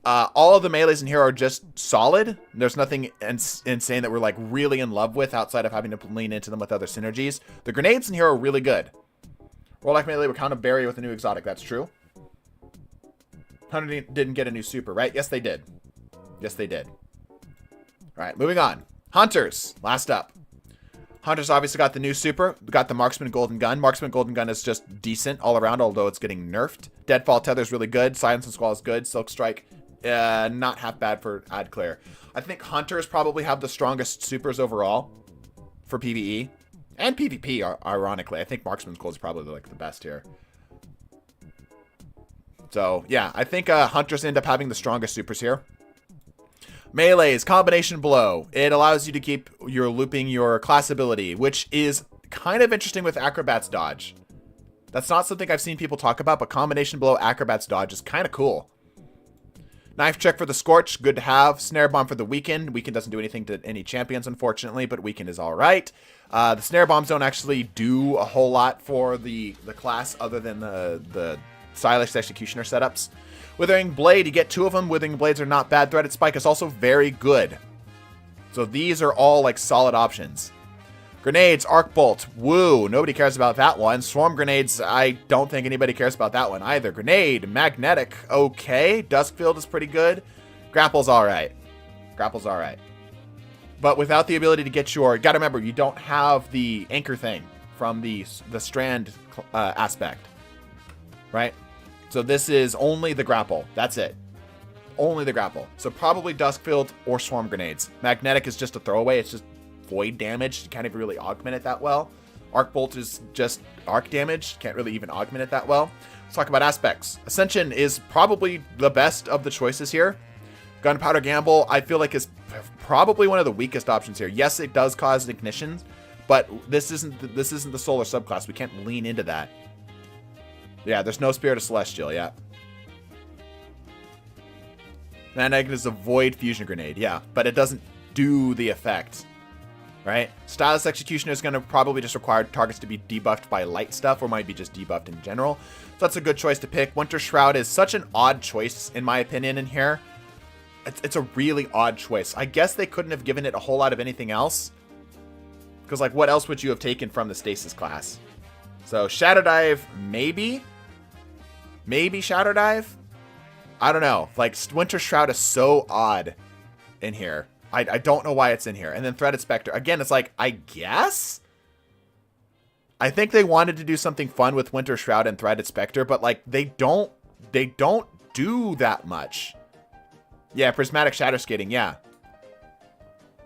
All of the melees in here are just solid. There's nothing insane that we're like really in love with outside of having to lean into them with other synergies. The grenades in here are really good. Warlock melee would count a barrier with a new exotic. That's true. Hunter didn't get a new super, right? Yes, they did. Yes, they did. All right, moving on. Hunters, last up. Hunters obviously got the new super. We got the Marksman Golden Gun. Marksman Golden Gun is just decent all around, although it's getting nerfed. Deadfall Tether is really good. Silence and Squall is good. Silk Strike, not half bad for Ad Clear. I think Hunters probably have the strongest supers overall for PvE. And PvP, ironically. I think Marksman's Gold is probably like the best here. So, yeah, I think Hunters end up having the strongest supers here. Melee's Combination Blow. It allows you to keep your looping your class ability, which is kind of interesting with Acrobat's Dodge. That's not something I've seen people talk about, but Combination Blow, Acrobat's Dodge is kind of cool. Knife Check for the Scorch, good to have. Snare Bomb for the Weaken. Weaken doesn't do anything to any champions, unfortunately, but Weaken is alright. The Snare Bombs don't actually do a whole lot for the class other than the Stylish Executioner setups. Withering Blade, you get 2 of them. Withering Blades are not bad. Threaded Spike is also very good. So these are all like solid options. Grenades, Arc Bolt, woo, nobody cares about that one. Swarm Grenades, I don't think anybody cares about that one either. Grenade, Magnetic, okay. Duskfield is pretty good. Grapple's alright. Grapple's alright. But without the ability to get your, gotta remember, you don't have the anchor thing from the strand aspect. Right? So this is only the grapple. That's it. Only the grapple. So probably Duskfield or Swarm Grenades. Magnetic is just a throwaway. It's just void damage. You can't even really augment it that well. Arc Bolt is just arc damage. Can't really even augment it that well. Let's talk about aspects. Ascension is probably the best of the choices here. Gunpowder Gamble, I feel like, is probably one of the weakest options here. Yes, it does cause ignitions, but this isn't the solar subclass. We can't lean into that. Yeah, there's no Spirit of Celestial, yeah. Magnetic is a Void Fusion Grenade, yeah, but it doesn't do the effect, right? Stylus Executioner is going to probably just require targets to be debuffed by light stuff, or might be just debuffed in general. So that's a good choice to pick. Winter Shroud is such an odd choice, in my opinion, in here. It's a really odd choice. I guess they couldn't have given it a whole lot of anything else. Because, like, what else would you have taken from the Stasis class? So, Shadow Dive, maybe? Maybe Shadow Dive? I don't know. Like, Winter Shroud is so odd in here. I don't know why it's in here. And then Threaded Spectre. Again, it's like, I guess? I think they wanted to do something fun with Winter Shroud and Threaded Spectre, but, like, they don't do that much. Yeah, Prismatic Shadow Skating, yeah.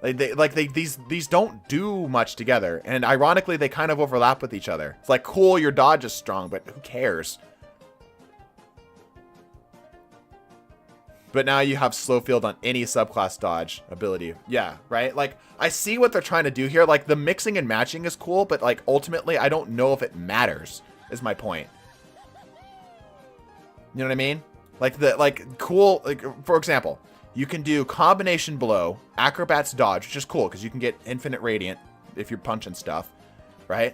These don't do much together. And ironically, they kind of overlap with each other. It's like, cool, your dodge is strong, but who cares? But now you have slow field on any subclass dodge ability. Yeah, right? Like, I see what they're trying to do here. Like, the mixing and matching is cool, but, like, ultimately, I don't know if it matters, is my point. You know what I mean? Cool, for example, you can do Combination Blow, Acrobat's Dodge, which is cool, because you can get Infinite Radiant if you're punching stuff, right?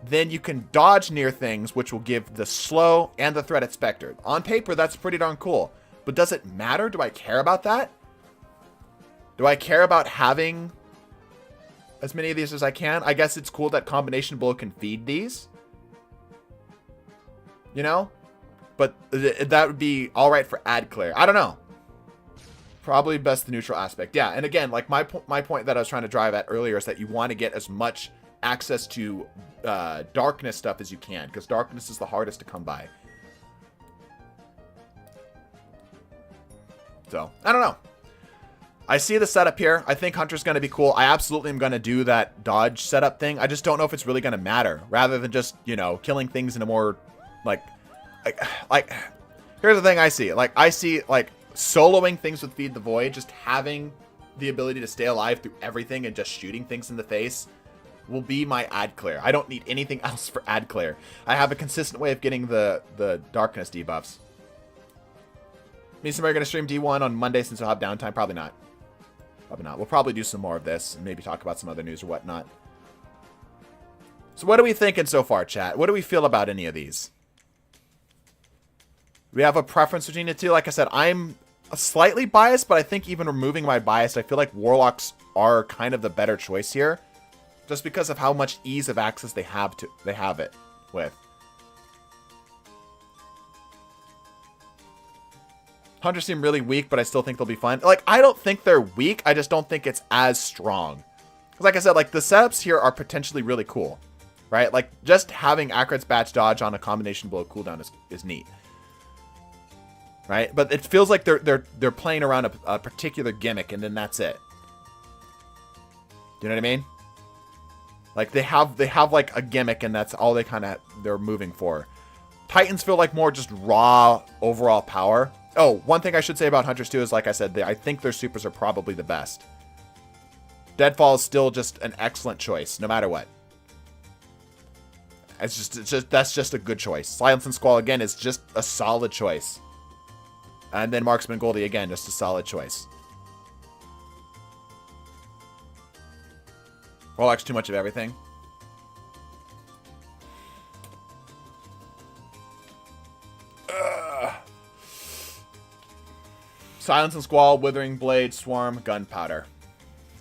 Then you can dodge near things, which will give the slow and the Threaded Spectre. On paper, that's pretty darn cool. But does it matter? Do I care about that? Do I care about having as many of these as I can? I guess it's cool that combination blow can feed these. You know? But that would be alright for ad clear. I don't know. Probably best the neutral aspect. Yeah, and again, like my point that I was trying to drive at earlier is that you want to get as much access to darkness stuff as you can, because darkness is the hardest to come by. So, I don't know. I see the setup here. I think Hunter's going to be cool. I absolutely am going to do that dodge setup thing. I just don't know if it's really going to matter, rather than just, you know, killing things in a more, like, here's the thing I see. Like, I see, like, soloing things with Feed the Void, just having the ability to stay alive through everything and just shooting things in the face will be my ad clear. I don't need anything else for ad clear. I have a consistent way of getting the darkness debuffs. Me and somebody are going to stream D1 on Monday since we'll have downtime. Probably not. Probably not. We'll probably do some more of this and maybe talk about some other news or whatnot. So what are we thinking so far, chat? What do we feel about any of these? We have a preference between the two. Like I said, I'm slightly biased, but I think even removing my bias, I feel like Warlocks are kind of the better choice here, just because of how much ease of access they have it with. Hunters seem really weak, but I still think they'll be fun. Like, I don't think they're weak. I just don't think it's as strong. Like I said, like the setups here are potentially really cool, right? Like just having Akrat's Batch Dodge on a combination blow cooldown is neat. Right? But it feels like they're playing around a particular gimmick, and then that's it. Do you know what I mean? Like they have like a gimmick, and that's all they're moving for. Titans feel like more just raw overall power. Oh, one thing I should say about Hunters too is, like I said, I think their supers are probably the best. Deadfall is still just an excellent choice, no matter what. That's just a good choice. Silence and Squall again is just a solid choice. And then Marksman Goldie, again, just a solid choice. Warlock's too much of everything. Silence and Squall, Withering Blade, Swarm, Gunpowder.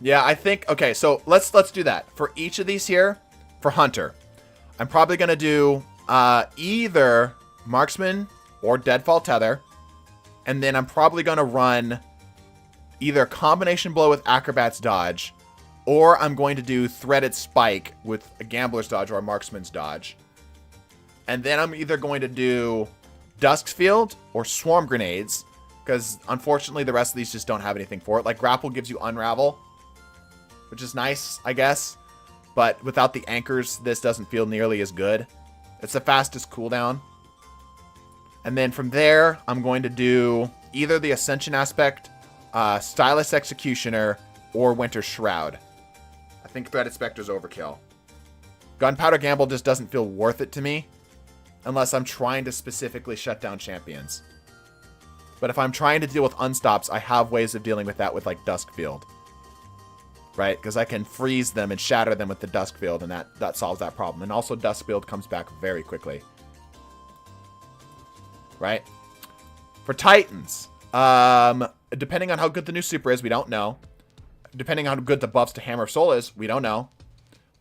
Yeah, I think... Okay, so let's do that. For each of these here, for Hunter, I'm probably going to do either Marksman or Deadfall Tether. And then I'm probably going to run either Combination Blow with Acrobat's Dodge, or I'm going to do Threaded Spike with a Gambler's Dodge or a Marksman's Dodge. And then I'm either going to do Dusk's Field or Swarm Grenades, because unfortunately the rest of these just don't have anything for it. Like Grapple gives you Unravel, which is nice, I guess. But without the anchors, this doesn't feel nearly as good. It's the fastest cooldown. And then from there, I'm going to do either the Ascension Aspect, Stylus Executioner, or Winter Shroud. I think Threaded Spectre's overkill. Gunpowder Gamble just doesn't feel worth it to me, unless I'm trying to specifically shut down champions. But if I'm trying to deal with unstops, I have ways of dealing with that with, like, Duskfield. Right? Because I can freeze them and shatter them with the Duskfield, and that solves that problem. And also, Duskfield comes back very quickly. Right? For Titans, depending on how good the new super is, we don't know. Depending on how good the buffs to Hammer of Soul is, we don't know.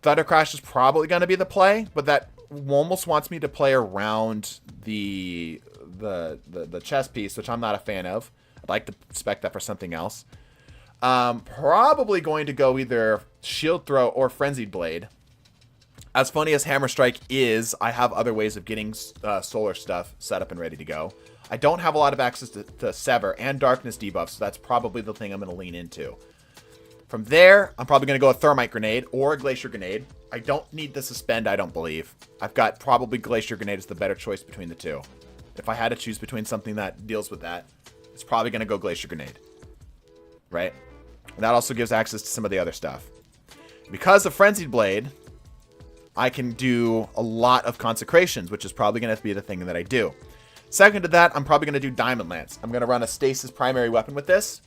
Thunder Crash is probably going to be the play, but that almost wants me to play around the chess piece, which I'm not a fan of. I'd like to spec that for something else. Probably going to go either Shield Throw or Frenzied Blade. As funny as Hammer Strike is, I have other ways of getting solar stuff set up and ready to go. I don't have a lot of access to Sever and Darkness debuffs, so that's probably the thing I'm going to lean into. From there, I'm probably going to go a Thermite Grenade or a Glacier Grenade. I don't need the Suspend, I don't believe. I've got probably Glacier Grenade as the better choice between the two. If I had to choose between something that deals with that, it's probably going to go Glacier Grenade. Right? And that also gives access to some of the other stuff. Because of Frenzied Blade, I can do a lot of Consecrations, which is probably going to be the thing that I do. Second to that, I'm probably going to do Diamond Lance. I'm going to run a Stasis primary weapon with this,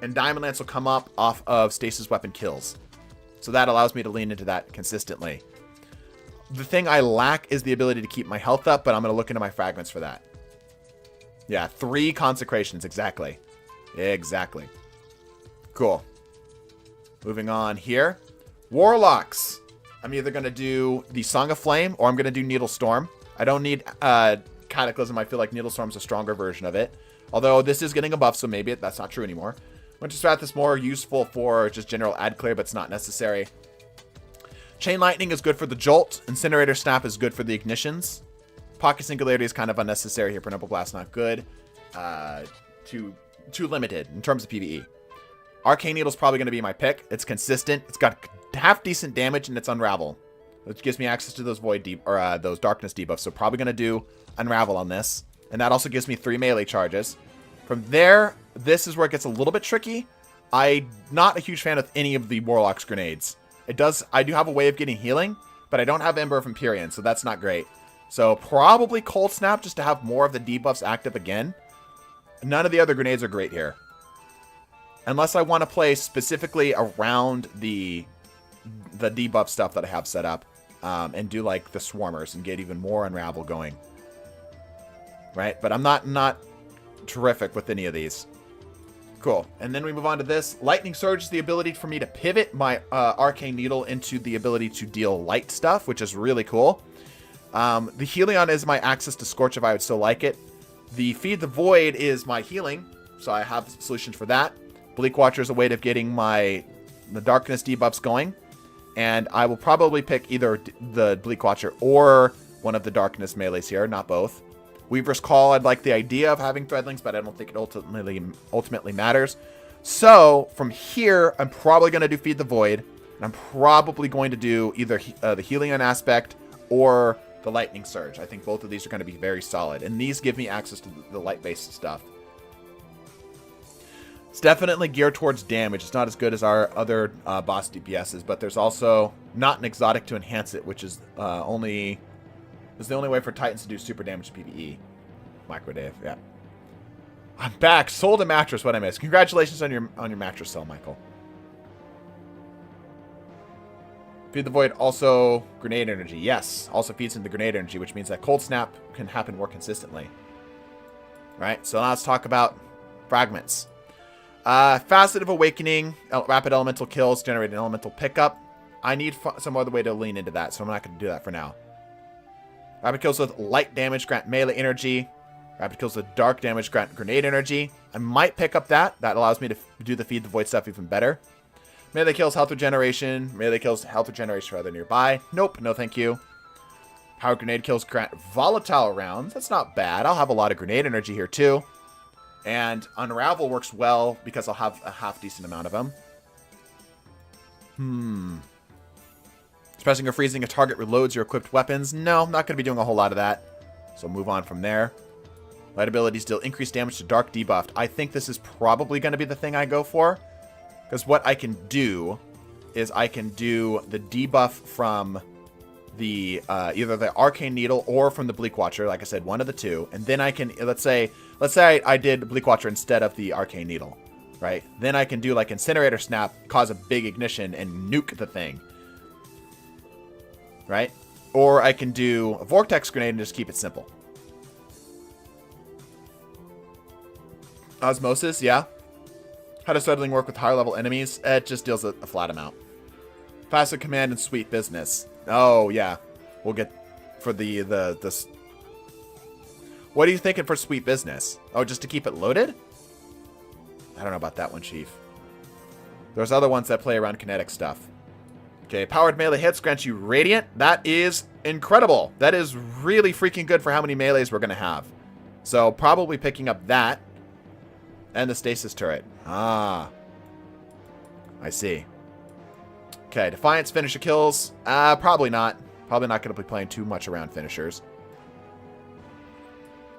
and Diamond Lance will come up off of Stasis weapon kills. So that allows me to lean into that consistently. The thing I lack is the ability to keep my health up, but I'm going to look into my fragments for that. Yeah, 3 Consecrations, exactly. Exactly. Cool. Moving on here. Warlocks. I'm either going to do the Song of Flame or I'm going to do Needle Storm. I don't need Cataclysm. I feel like Needle Storm's a stronger version of it. Although this is getting a buff, so maybe that's not true anymore. Winter Strath is more useful for just general ad clear, but it's not necessary. Chain Lightning is good for the Jolt. Incinerator Snap is good for the Ignitions. Pocket Singularity is kind of unnecessary here. Pernopal Blast not good. Too limited in terms of PvE. Arcane Needle is probably going to be my pick. It's consistent. It's got half decent damage and it's Unravel, which gives me access to those those Darkness debuffs. So probably going to do Unravel on this, and that also gives me 3 melee charges. From there, this is where it gets a little bit tricky. I'm not a huge fan of any of the Warlock's grenades. I do have a way of getting healing, but I don't have Ember of Empyrean, so that's not great. So probably Cold Snap just to have more of the debuffs active again. None of the other grenades are great here. Unless I want to play specifically around the debuff stuff that I have set up, and do like the Swarmers and get even more Unravel going. Right? But I'm not terrific with any of these. Cool. And then we move on to this. Lightning Surge is the ability for me to pivot my Arcane Needle into the ability to deal light stuff, which is really cool. The Helion is my access to Scorch if I would still like it. The Feed the Void is my healing, so I have solutions for that. Bleak Watcher is a way of getting the Darkness debuffs going. And I will probably pick either the Bleak Watcher or one of the Darkness melees here, not both. Weaver's Call, I'd like the idea of having Threadlings, but I don't think it ultimately matters. So, from here, I'm probably going to do Feed the Void. And I'm probably going to do either the Helion aspect or the Lightning Surge. I think both of these are going to be very solid. And these give me access to the light-based stuff. It's definitely geared towards damage. It's not as good as our other boss DPSs, but there's also not an exotic to enhance it, which is the only way for Titans to do super damage to PvE. Microdave, yeah. I'm back. Sold a mattress. What I missed. Congratulations on your mattress sale, Michael. Feed the Void, also Grenade Energy. Yes, also feeds into Grenade Energy, which means that Cold Snap can happen more consistently. Right, so now let's talk about fragments. Facet of Awakening, Rapid Elemental Kills, generate an Elemental Pickup. I need some other way to lean into that, so I'm not going to do that for now. Rapid Kills with Light Damage grant Melee Energy. Rapid Kills with Dark Damage grant Grenade Energy. I might pick up that. That allows me to do the Feed the Void stuff even better. Melee Kills Health Regeneration. Melee Kills Health Regeneration for other nearby. Nope, no thank you. Power Grenade Kills grant Volatile Rounds. That's not bad. I'll have a lot of Grenade Energy here too. And Unravel works well because I'll have a half-decent amount of them. Suppressing or freezing a target reloads your equipped weapons. No, I'm not going to be doing a whole lot of that. So move on from there. Light abilities deal increased damage to Dark debuffed. I think this is probably going to be the thing I go for. Because what I can do is I can do the debuff from the either the Arcane Needle or from the Bleak Watcher. Like I said, one of the two. And then I can, let's say I did Bleak Watcher instead of the Arcane Needle. Right? Then I can do like Incinerator Snap, cause a big ignition, and nuke the thing. Right? Or I can do a Vortex Grenade and just keep it simple. Osmosis, yeah. How does Threadling work with higher level enemies? It just deals a flat amount. Passive Command and Sweet Business. Oh, yeah. We'll get for the What are you thinking for Sweet Business? Oh, just to keep it loaded? I don't know about that one, Chief. There's other ones that play around kinetic stuff. Okay, powered melee hits grant you Radiant. That is incredible. That is really freaking good for how many melees we're going to have. So probably picking up that. And the Stasis Turret. Ah. I see. Okay, Defiance finisher kills. Probably not. Probably not going to be playing too much around finishers.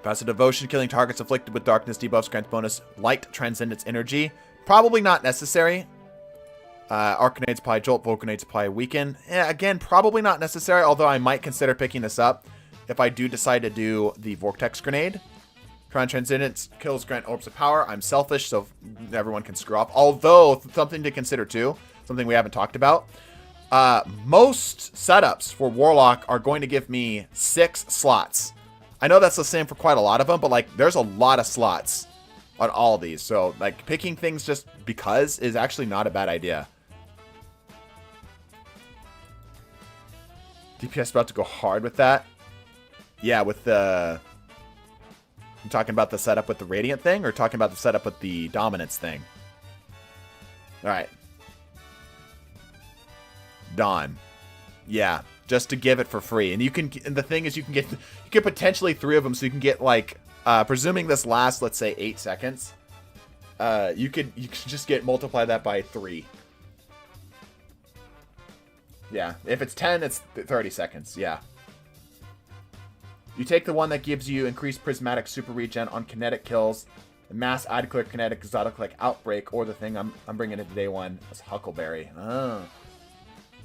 Passive Devotion, killing targets afflicted with darkness debuffs grants bonus light transcendence energy. Probably not necessary. Arc Grenades apply Jolt, Volt Grenades apply Weaken. Again, probably not necessary, although I might consider picking this up if I do decide to do the Vortex Grenade. Crown Transcendence kills grant Orbs of Power. I'm selfish, so everyone can screw up. Although, something to consider too, something we haven't talked about. Most setups for Warlock are going to give me 6 slots. I know that's the same for quite a lot of them, but like there's a lot of slots on all of these. So like picking things just because is actually not a bad idea. DPS about to go hard with that. Yeah, with the... I'm talking about the setup with the Radiant thing, or talking about the setup with the Dominance thing? Alright. Dawn. Yeah, just to give it for free. And you can... And the thing is, you can potentially 3 of them, so you can get, like... presuming this lasts, let's say, 8 seconds. You could just multiply that by 3. Yeah, if it's 10, it's 30 seconds. Yeah. You take the one that gives you increased prismatic super regen on kinetic kills, mass I'd clear kinetic exotic like outbreak, or the thing I'm bringing into day 1 as Huckleberry. Oh.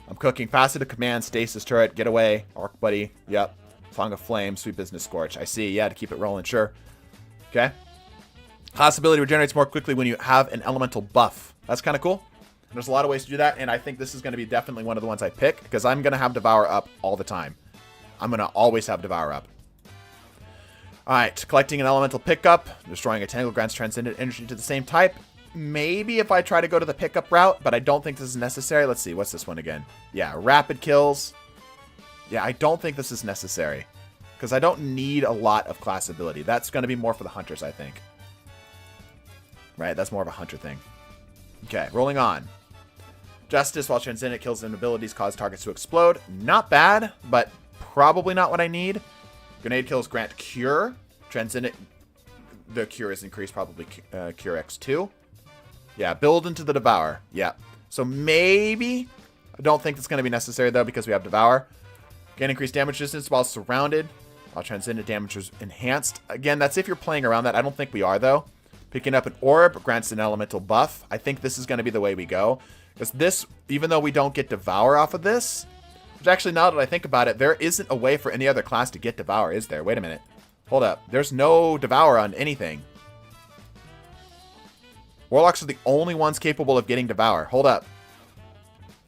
I'm cooking faceted command, stasis turret, get away, arc buddy. Yep. Song of Flame, sweet business scorch. I see. Yeah, to keep it rolling. Sure. Okay. Class ability regenerates more quickly when you have an elemental buff. That's kind of cool. There's a lot of ways to do that, and I think this is going to be definitely one of the ones I pick, because I'm going to have Devour up all the time. I'm going to always have Devour up. Alright, collecting an elemental pickup, destroying a tangle grants transcendent energy to the same type. Maybe if I try to go to the pickup route, but I don't think this is necessary. Let's see, what's this one again? Yeah, rapid kills. Yeah, I don't think this is necessary, because I don't need a lot of class ability. That's going to be more for the hunters, I think. Right, that's more of a hunter thing. Okay, rolling on. Justice, while transcendent kills and abilities cause targets to explode. Not bad, but probably not what I need. Grenade kills grant Cure. Transcendent, the Cure is increased, probably Cure X2. Yeah, build into the Devour. Yeah. So maybe, I don't think it's going to be necessary though, because we have Devour. Gain increased damage distance while surrounded. While transcendent damage is enhanced. Again, that's if you're playing around that. I don't think we are though. Picking up an orb grants an elemental buff. I think this is going to be the way we go. Because this, even though we don't get Devour off of this, which actually now that I think about it, there isn't a way for any other class to get Devour, is there? Wait a minute. Hold up. There's no Devour on anything. Warlocks are the only ones capable of getting Devour. Hold up.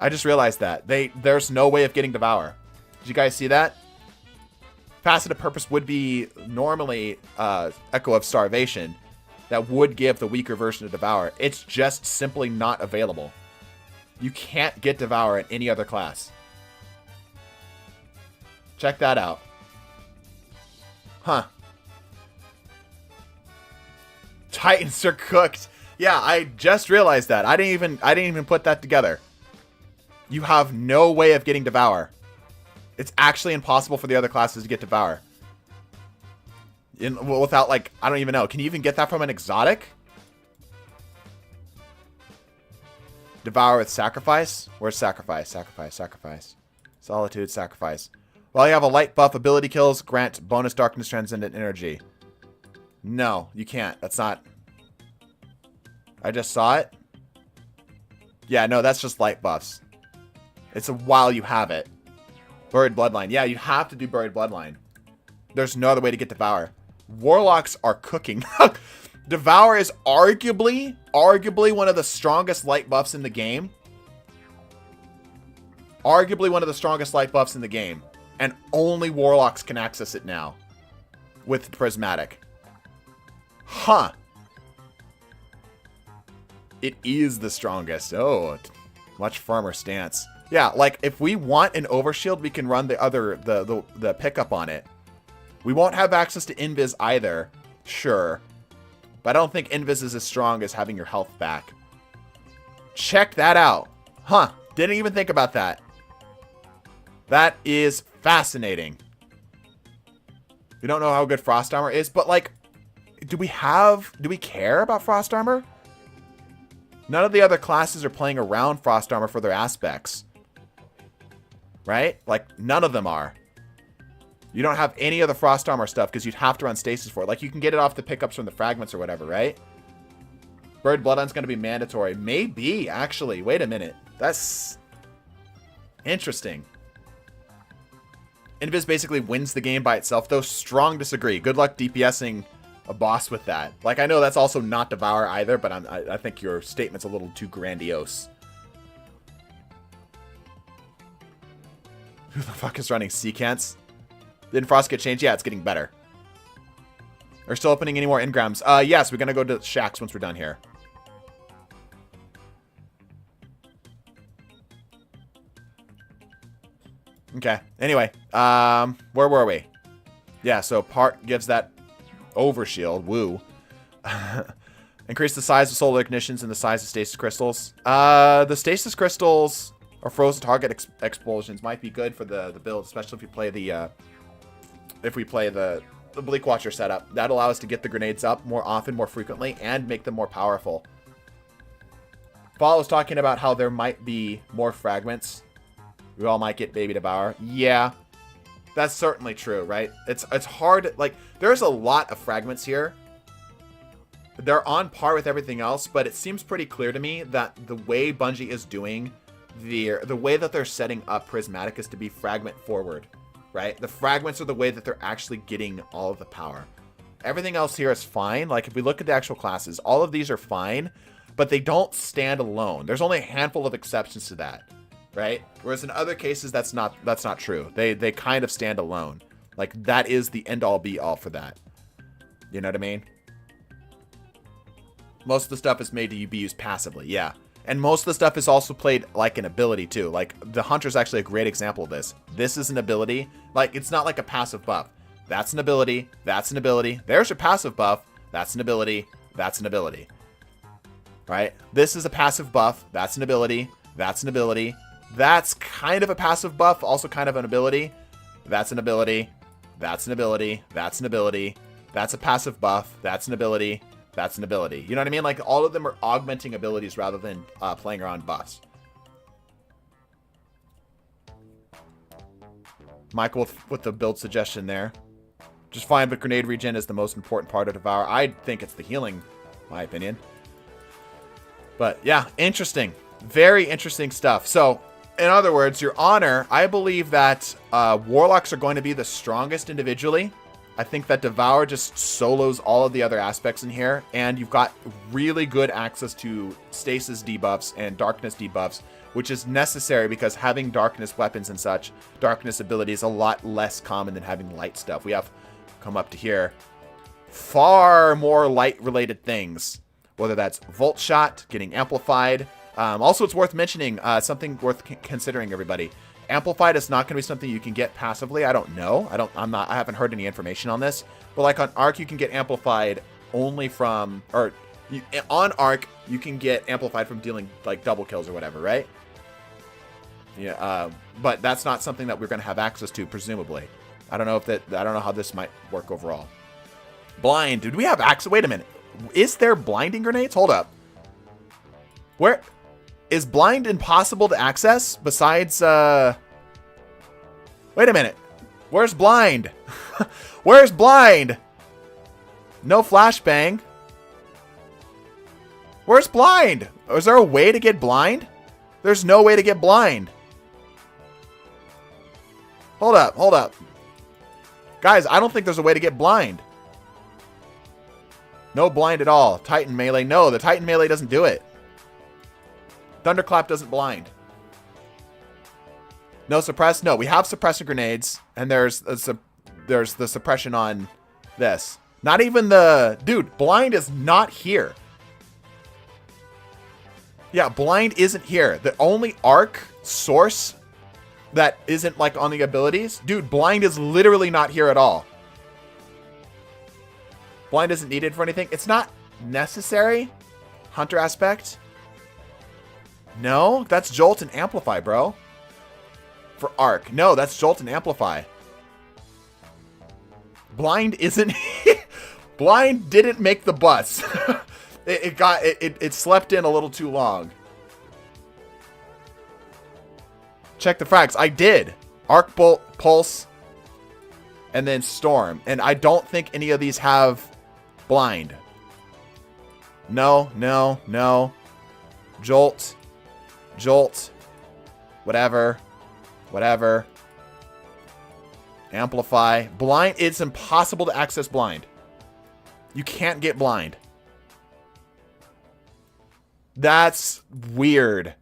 I just realized that. There's no way of getting Devour. Did you guys see that? Faceted Purpose would be normally Echo of Starvation. That would give the weaker version of Devour. It's just simply not available. You can't get Devour in any other class. Check that out. Huh. Titans are cooked. Yeah, I just realized that. I didn't even put that together. You have no way of getting Devour. It's actually impossible for the other classes to get Devour. Without, like, I don't even know. Can you even get that from an exotic? Devour with Sacrifice? Where's Sacrifice? Sacrifice. Solitude, Sacrifice. While you have a light buff, ability kills grant bonus darkness transcendent energy. No, you can't. That's not... I just saw it. Yeah, no, that's just light buffs. It's a while you have it. Buried Bloodline. Yeah, you have to do Buried Bloodline. There's no other way to get Devour. Warlocks are cooking. Devour is arguably one of the strongest light buffs in the game. Arguably one of the strongest light buffs in the game. And only Warlocks can access it now. With Prismatic. Huh. It is the strongest. Oh, much firmer stance. Yeah, like if we want an overshield, we can run the pickup on it. We won't have access to Invis either. Sure. But I don't think Invis is as strong as having your health back. Check that out. Huh. Didn't even think about that. That is fascinating. We don't know how good Frost Armor is, but like, do we care about Frost Armor? None of the other classes are playing around Frost Armor for their aspects. Right? Like, none of them are. You don't have any of the Frost Armor stuff because you'd have to run Stasis for it. Like, you can get it off the pickups from the fragments or whatever, right? Buried Bloodline's going to be mandatory. Maybe, actually. Wait a minute. That's interesting. Invis basically wins the game by itself, though. Strong disagree. Good luck DPSing a boss with that. Like, I know that's also not Devour either, but I think your statement's a little too grandiose. Who the fuck is running Seacants? Didn't Frost get changed? Yeah, it's getting better. Are still opening any more Engrams? Yes, we're going to go to Shacks once we're done here. Okay. Anyway, where were we? Yeah, so part gives that overshield. Woo. Increase the size of solar ignitions and the size of stasis crystals. The stasis crystals or frozen target explosions might be good for the build, especially if you play the Bleak Watcher setup. That allows us to get the grenades up more often, more frequently, and make them more powerful. Paul was talking about how there might be more fragments. We all might get Baby Devour. Yeah, that's certainly true, right? It's hard. Like, there's a lot of fragments here. They're on par with everything else, but it seems pretty clear to me that the way Bungie is doing the way that they're setting up Prismatic is to be fragment forward, right? The fragments are the way that they're actually getting all of the power. Everything else here is fine. Like, if we look at the actual classes, all of these are fine, but they don't stand alone. There's only a handful of exceptions to that, right? Whereas in other cases, that's not true. They kind of stand alone. Like, that is the end-all be-all for that. You know what I mean? Most of the stuff is made to be used passively, yeah. And most of the stuff is also played like an ability, too. Like, the Hunter's actually a great example of this. This is an ability. Like, it's not like a passive buff. That's an ability. That's an ability. There's your passive buff. That's an ability. That's an ability. Right? This is a passive buff. That's an ability. That's an ability. That's kind of a passive buff. Also kind of an ability. That's an ability. That's an ability. That's an ability. That's a passive buff. That's an ability. That's an ability. You know what I mean? Like, all of them are augmenting abilities rather than playing around buffs. Michael with the build suggestion there. Just fine, but grenade regen is the most important part of Devour. I think it's the healing, my opinion. But yeah, interesting. Very interesting stuff. So, in other words, Your Honor, I believe that Warlocks are going to be the strongest individually. I think that Devour just solos all of the other aspects in here, and you've got really good access to stasis debuffs and darkness debuffs, which is necessary because having darkness weapons and such, darkness ability is a lot less common than having light stuff. We have, come up to here, far more light-related things, whether that's Volt Shot, getting amplified. Also, it's worth mentioning, something worth considering, everybody. Amplified is not going to be something you can get passively. I don't know. I haven't heard any information on this. But like on Arc, you can get amplified only from, on Arc, you can get amplified from dealing like double kills or whatever, right? Yeah. But that's not something that we're going to have access to, presumably. I don't know how this might work overall. Blind. Did we have access? Wait a minute. Is there blinding grenades? Hold up. Where? Is blind impossible to access besides, wait a minute. Where's blind? Where's blind? No flashbang. Where's blind? Is there a way to get blind? There's no way to get blind. Hold up. Guys, I don't think there's a way to get blind. No blind at all. Titan melee. No, the Titan melee doesn't do it. Thunderclap doesn't blind. No suppress? No, we have suppressor grenades, and there's the suppression on this. Not even the... Dude, blind is not here. Yeah, blind isn't here. The only arc source that isn't, like, on the abilities... Dude, blind is literally not here at all. Blind isn't needed for anything. It's not necessary. Hunter aspect... No, that's Jolt and Amplify, bro. For Arc. No, that's Jolt and Amplify. Blind isn't... Blind didn't make the bus. It slept in a little too long. Check the frags. I did. Arc, Bolt, Pulse, and then Storm. And I don't think any of these have blind. No. Jolt, whatever, amplify, blind. It's impossible to access blind. You can't get blind. That's weird.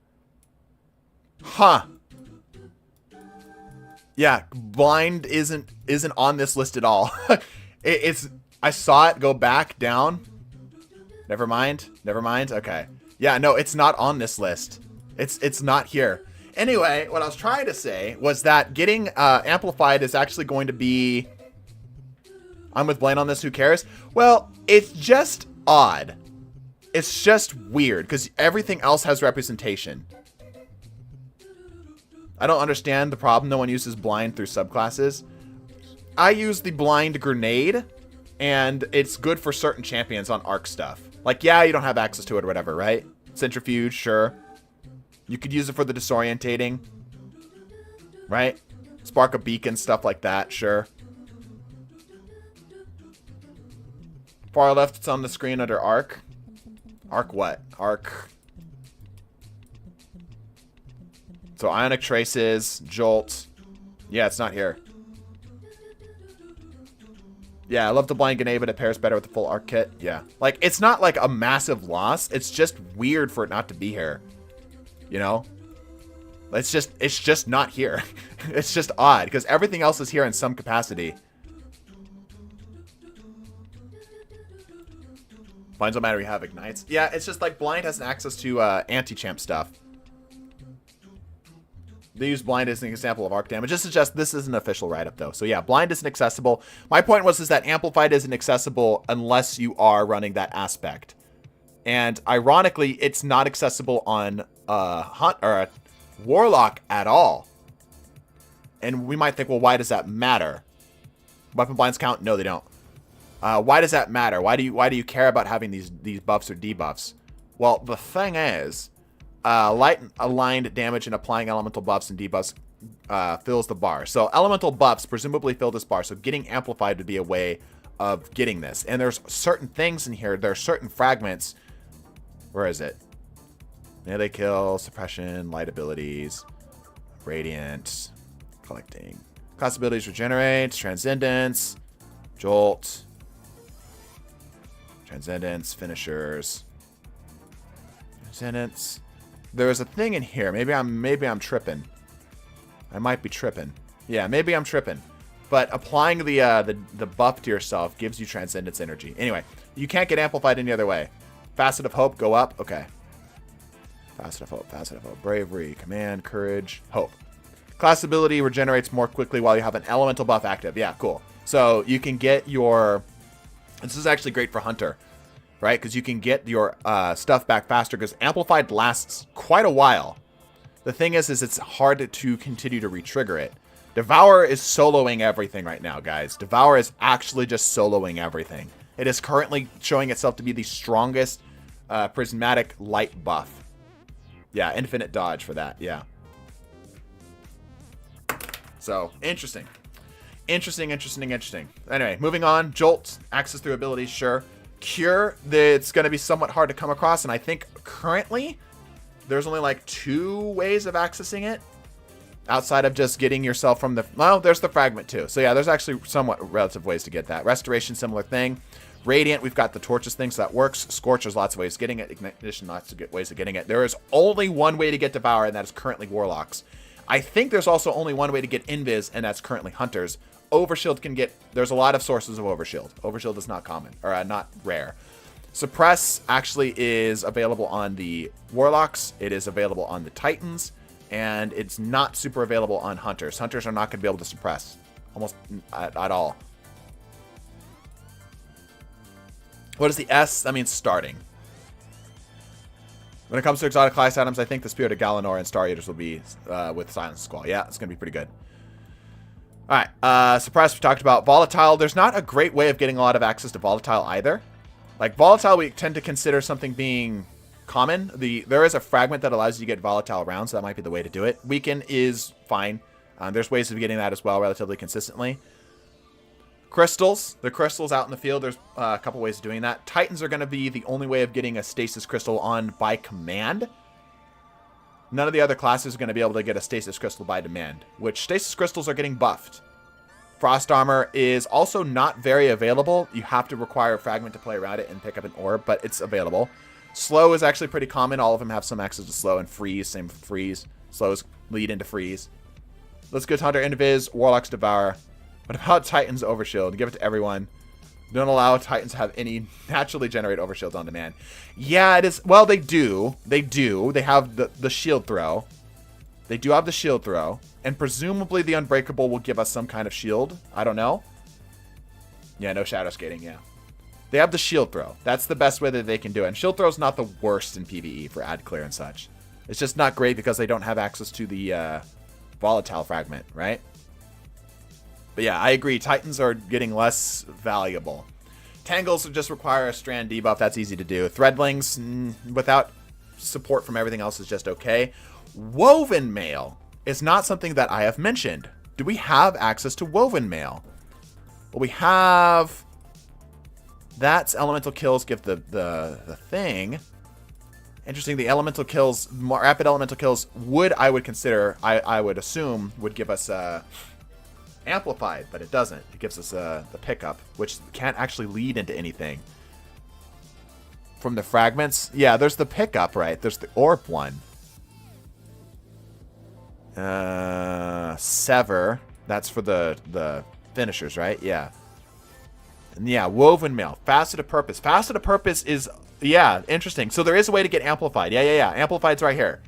Huh. Yeah, blind isn't on this list at all. I saw it go back down. Never mind. Okay. Yeah, no, it's not on this list. It's not here. Anyway, what I was trying to say was that getting amplified is actually going to be... I'm with Blaine on this, who cares? Well, it's just odd. It's just weird, because everything else has representation. I don't understand the problem. No one uses blind through subclasses. I use the blind grenade, and it's good for certain champions on arc stuff. Like, yeah, you don't have access to it or whatever, right? Centrifuge, sure. You could use it for the disorientating, right? Spark a beacon, stuff like that, sure. Far left, it's on the screen under arc. Arc what? Arc. So ionic traces, jolt. Yeah, it's not here. Yeah, I love the blind grenade, but it pairs better with the full arc kit. Yeah. Like, it's not like a massive loss. It's just weird for it not to be here. You know? It's just not here. It's just odd, because everything else is here in some capacity. Blinds don't matter, we have ignites. Yeah, it's just like blind has an access to anti-champ stuff. They use blind as an example of arc damage. This is just, this is an official write-up though. So yeah, blind isn't accessible. My point was is that amplified isn't accessible unless you are running that aspect. And ironically, it's not accessible on hunt or a warlock at all. And we might think, well, why does that matter? Weapon blinds count? No, they don't. Why does that matter? Why do you care about having these buffs or debuffs? Well, the thing is, light aligned damage and applying elemental buffs and debuffs fills the bar. So elemental buffs presumably fill this bar. So getting amplified would be a way of getting this. And there's certain things in here. There are certain fragments. Where is it? Melee kill, suppression, light abilities, radiant, collecting. Class abilities regenerate, transcendence, jolt, transcendence, finishers, transcendence. There's a thing in here. Maybe I'm tripping. I might be tripping. Yeah, maybe I'm tripping. But applying the buff to yourself gives you transcendence energy. Anyway, you can't get amplified any other way. Facet of hope, go up. Okay. Facet of hope. Bravery, command, courage, hope. Class ability regenerates more quickly while you have an elemental buff active. Yeah, cool. So you can get your... This is actually great for Hunter, right? Because you can get your stuff back faster because amplified lasts quite a while. The thing is it's hard to continue to re-trigger it. Devour is soloing everything right now, guys. Devour is actually just soloing everything. It is currently showing itself to be the strongest prismatic light buff. Yeah, infinite dodge for that, yeah. So, interesting. Interesting. Anyway, moving on. Jolt, access through abilities, sure. Cure, it's going to be somewhat hard to come across, and I think currently there's only like 2 ways of accessing it. Outside of just getting yourself from the... Well, there's the fragment too. So yeah, there's actually somewhat relative ways to get that. Restoration, similar thing. Radiant, we've got the torches thing, so that works. Scorch, there's lots of ways of getting it. Ignition, lots of ways of getting it. There is only one way to get Devour, and that is currently Warlocks. I think there's also only one way to get Invis, and that's currently Hunters. Overshield can get... There's a lot of sources of Overshield. Overshield is not common, or not rare. Suppress actually is available on the Warlocks. It is available on the Titans. And it's not super available on Hunters. Hunters are not going to be able to suppress. Almost at all. What is the S? That means starting. When it comes to exotic class items, I think the Spirit of Galanor and Star Eaters will be with Silence Squall. Yeah, it's going to be pretty good. Alright, Suppress we talked about. Volatile, there's not a great way of getting a lot of access to Volatile either. Like, Volatile we tend to consider something being... common. There is a fragment that allows you to get volatile rounds, so that might be the way to do it. Weaken is fine. There's ways of getting that as well relatively consistently. Crystals. The crystals out in the field, there's a couple ways of doing that. Titans are going to be the only way of getting a stasis crystal on by command. None of the other classes are going to be able to get a stasis crystal by demand, which stasis crystals are getting buffed. Frost armor is also not very available. You have to require a fragment to play around it and pick up an orb, but it's available. Slow is actually pretty common. All of them have some access to slow, and freeze, same with freeze. Slows lead into freeze. Let's go to Hunter Invis, Warlocks Devour. What about Titans Overshield? Give it to everyone. Don't allow Titans to have any naturally generate overshields on demand. Yeah, it is. Well, they do. They do. They have the shield throw. They do have the shield throw, and presumably the Unbreakable will give us some kind of shield. I don't know. Yeah, no shadow skating, yeah. They have the shield throw. That's the best way that they can do it. And shield throw is not the worst in PvE for ad clear and such. It's just not great because they don't have access to the volatile fragment, right? But yeah, I agree. Titans are getting less valuable. Tangles just require a strand debuff. That's easy to do. Threadlings, without support from everything else, is just okay. Woven Mail is not something that I have mentioned. Do we have access to Woven Mail? Well, we have... That's elemental kills give the thing. Interesting, the elemental kills, rapid elemental kills I would consider, I would assume, would give us amplified, but it doesn't. It gives us the pickup, which can't actually lead into anything. From the fragments, yeah, there's the pickup, right? There's the orb one. Sever, that's for the finishers, right? Yeah. And yeah, Woven Mail, Faceted Purpose. Faceted Purpose is, yeah, interesting. So there is a way to get amplified. Yeah. Amplified's right here.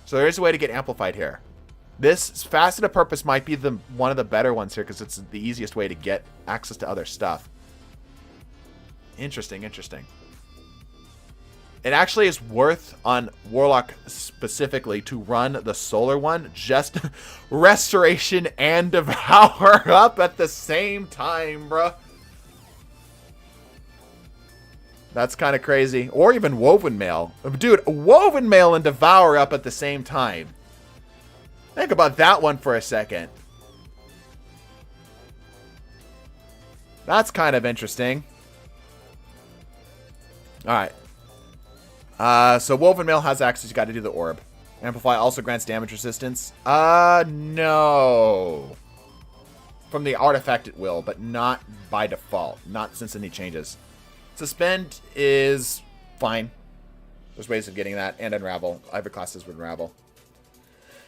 So there is a way to get amplified here. This Faceted Purpose might be one of the better ones here because it's the easiest way to get access to other stuff. Interesting. It actually is worth on Warlock specifically to run the solar one, just Restoration and Devour up at the same time, bro. That's kind of crazy. Or even Woven Mail. Dude, Woven Mail and Devour up at the same time. Think about that one for a second. That's kind of interesting. Alright. So Woven Mail has access. You got to do the orb. Amplify also grants damage resistance. No. From the artifact it will, but not by default. Not since any changes. Suspend is fine. There's ways of getting that, and Unravel. Other classes would Unravel.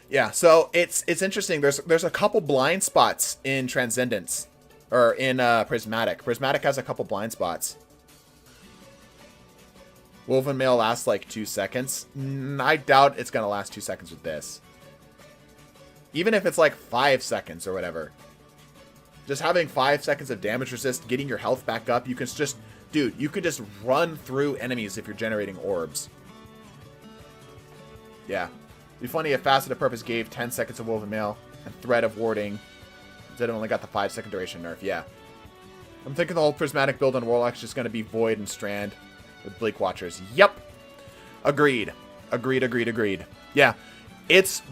Yeah, so it's interesting. There's a couple blind spots in Transcendence, or in Prismatic. Prismatic has a couple blind spots. Woven Mail lasts like 2 seconds. I doubt it's gonna last 2 seconds with this. Even if it's like 5 seconds or whatever. Just having 5 seconds of damage resist, getting your health back up, you can just... Dude, you could just run through enemies if you're generating orbs. Yeah. It'd be funny if Faceted Purpose gave 10 seconds of Woven Mail and Thread of Warding. Instead it only got the 5-second duration nerf. Yeah. I'm thinking the whole Prismatic build on Warlock's just going to be Void and Strand with Bleak Watchers. Yep. Agreed. Yeah. It's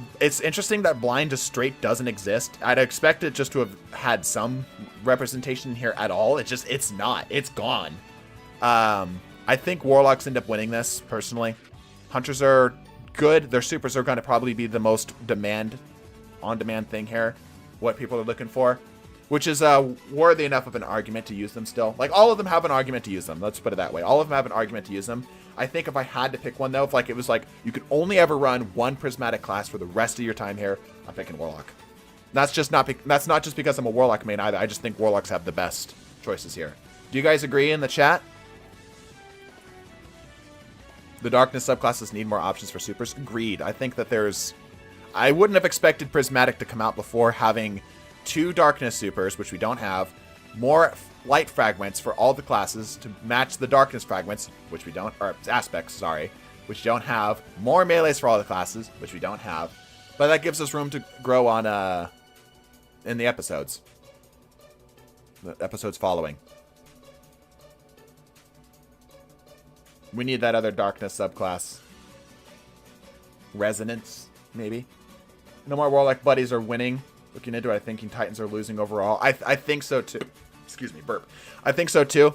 interesting that Blind just straight doesn't exist. I'd expect it just to have had some representation here at all. It's not. It's gone. I think Warlocks end up winning this, personally. Hunters are good. Their supers are going to probably be the most on-demand thing here. What people are looking for. Which is worthy enough of an argument to use them still. Like, all of them have an argument to use them. Let's put it that way. All of them have an argument to use them. I think if I had to pick one, though, if like it was like you could only ever run one Prismatic class for the rest of your time here, I'm picking Warlock. That's not just because I'm a Warlock main either. I just think Warlocks have the best choices here. Do you guys agree in the chat? The Darkness subclasses need more options for supers. Agreed. I think that I wouldn't have expected Prismatic to come out before having 2 Darkness supers, which we don't have, more light fragments for all the classes to match the Darkness fragments, which we don't, or aspects, sorry, which we don't have, more melees for all the classes, which we don't have, but that gives us room to grow on, in the episodes following. We need that other Darkness subclass. Resonance, maybe. No more Warlock buddies are winning. Looking into it, I'm thinking Titans are losing overall. I think so too. Excuse me, burp. I think so too.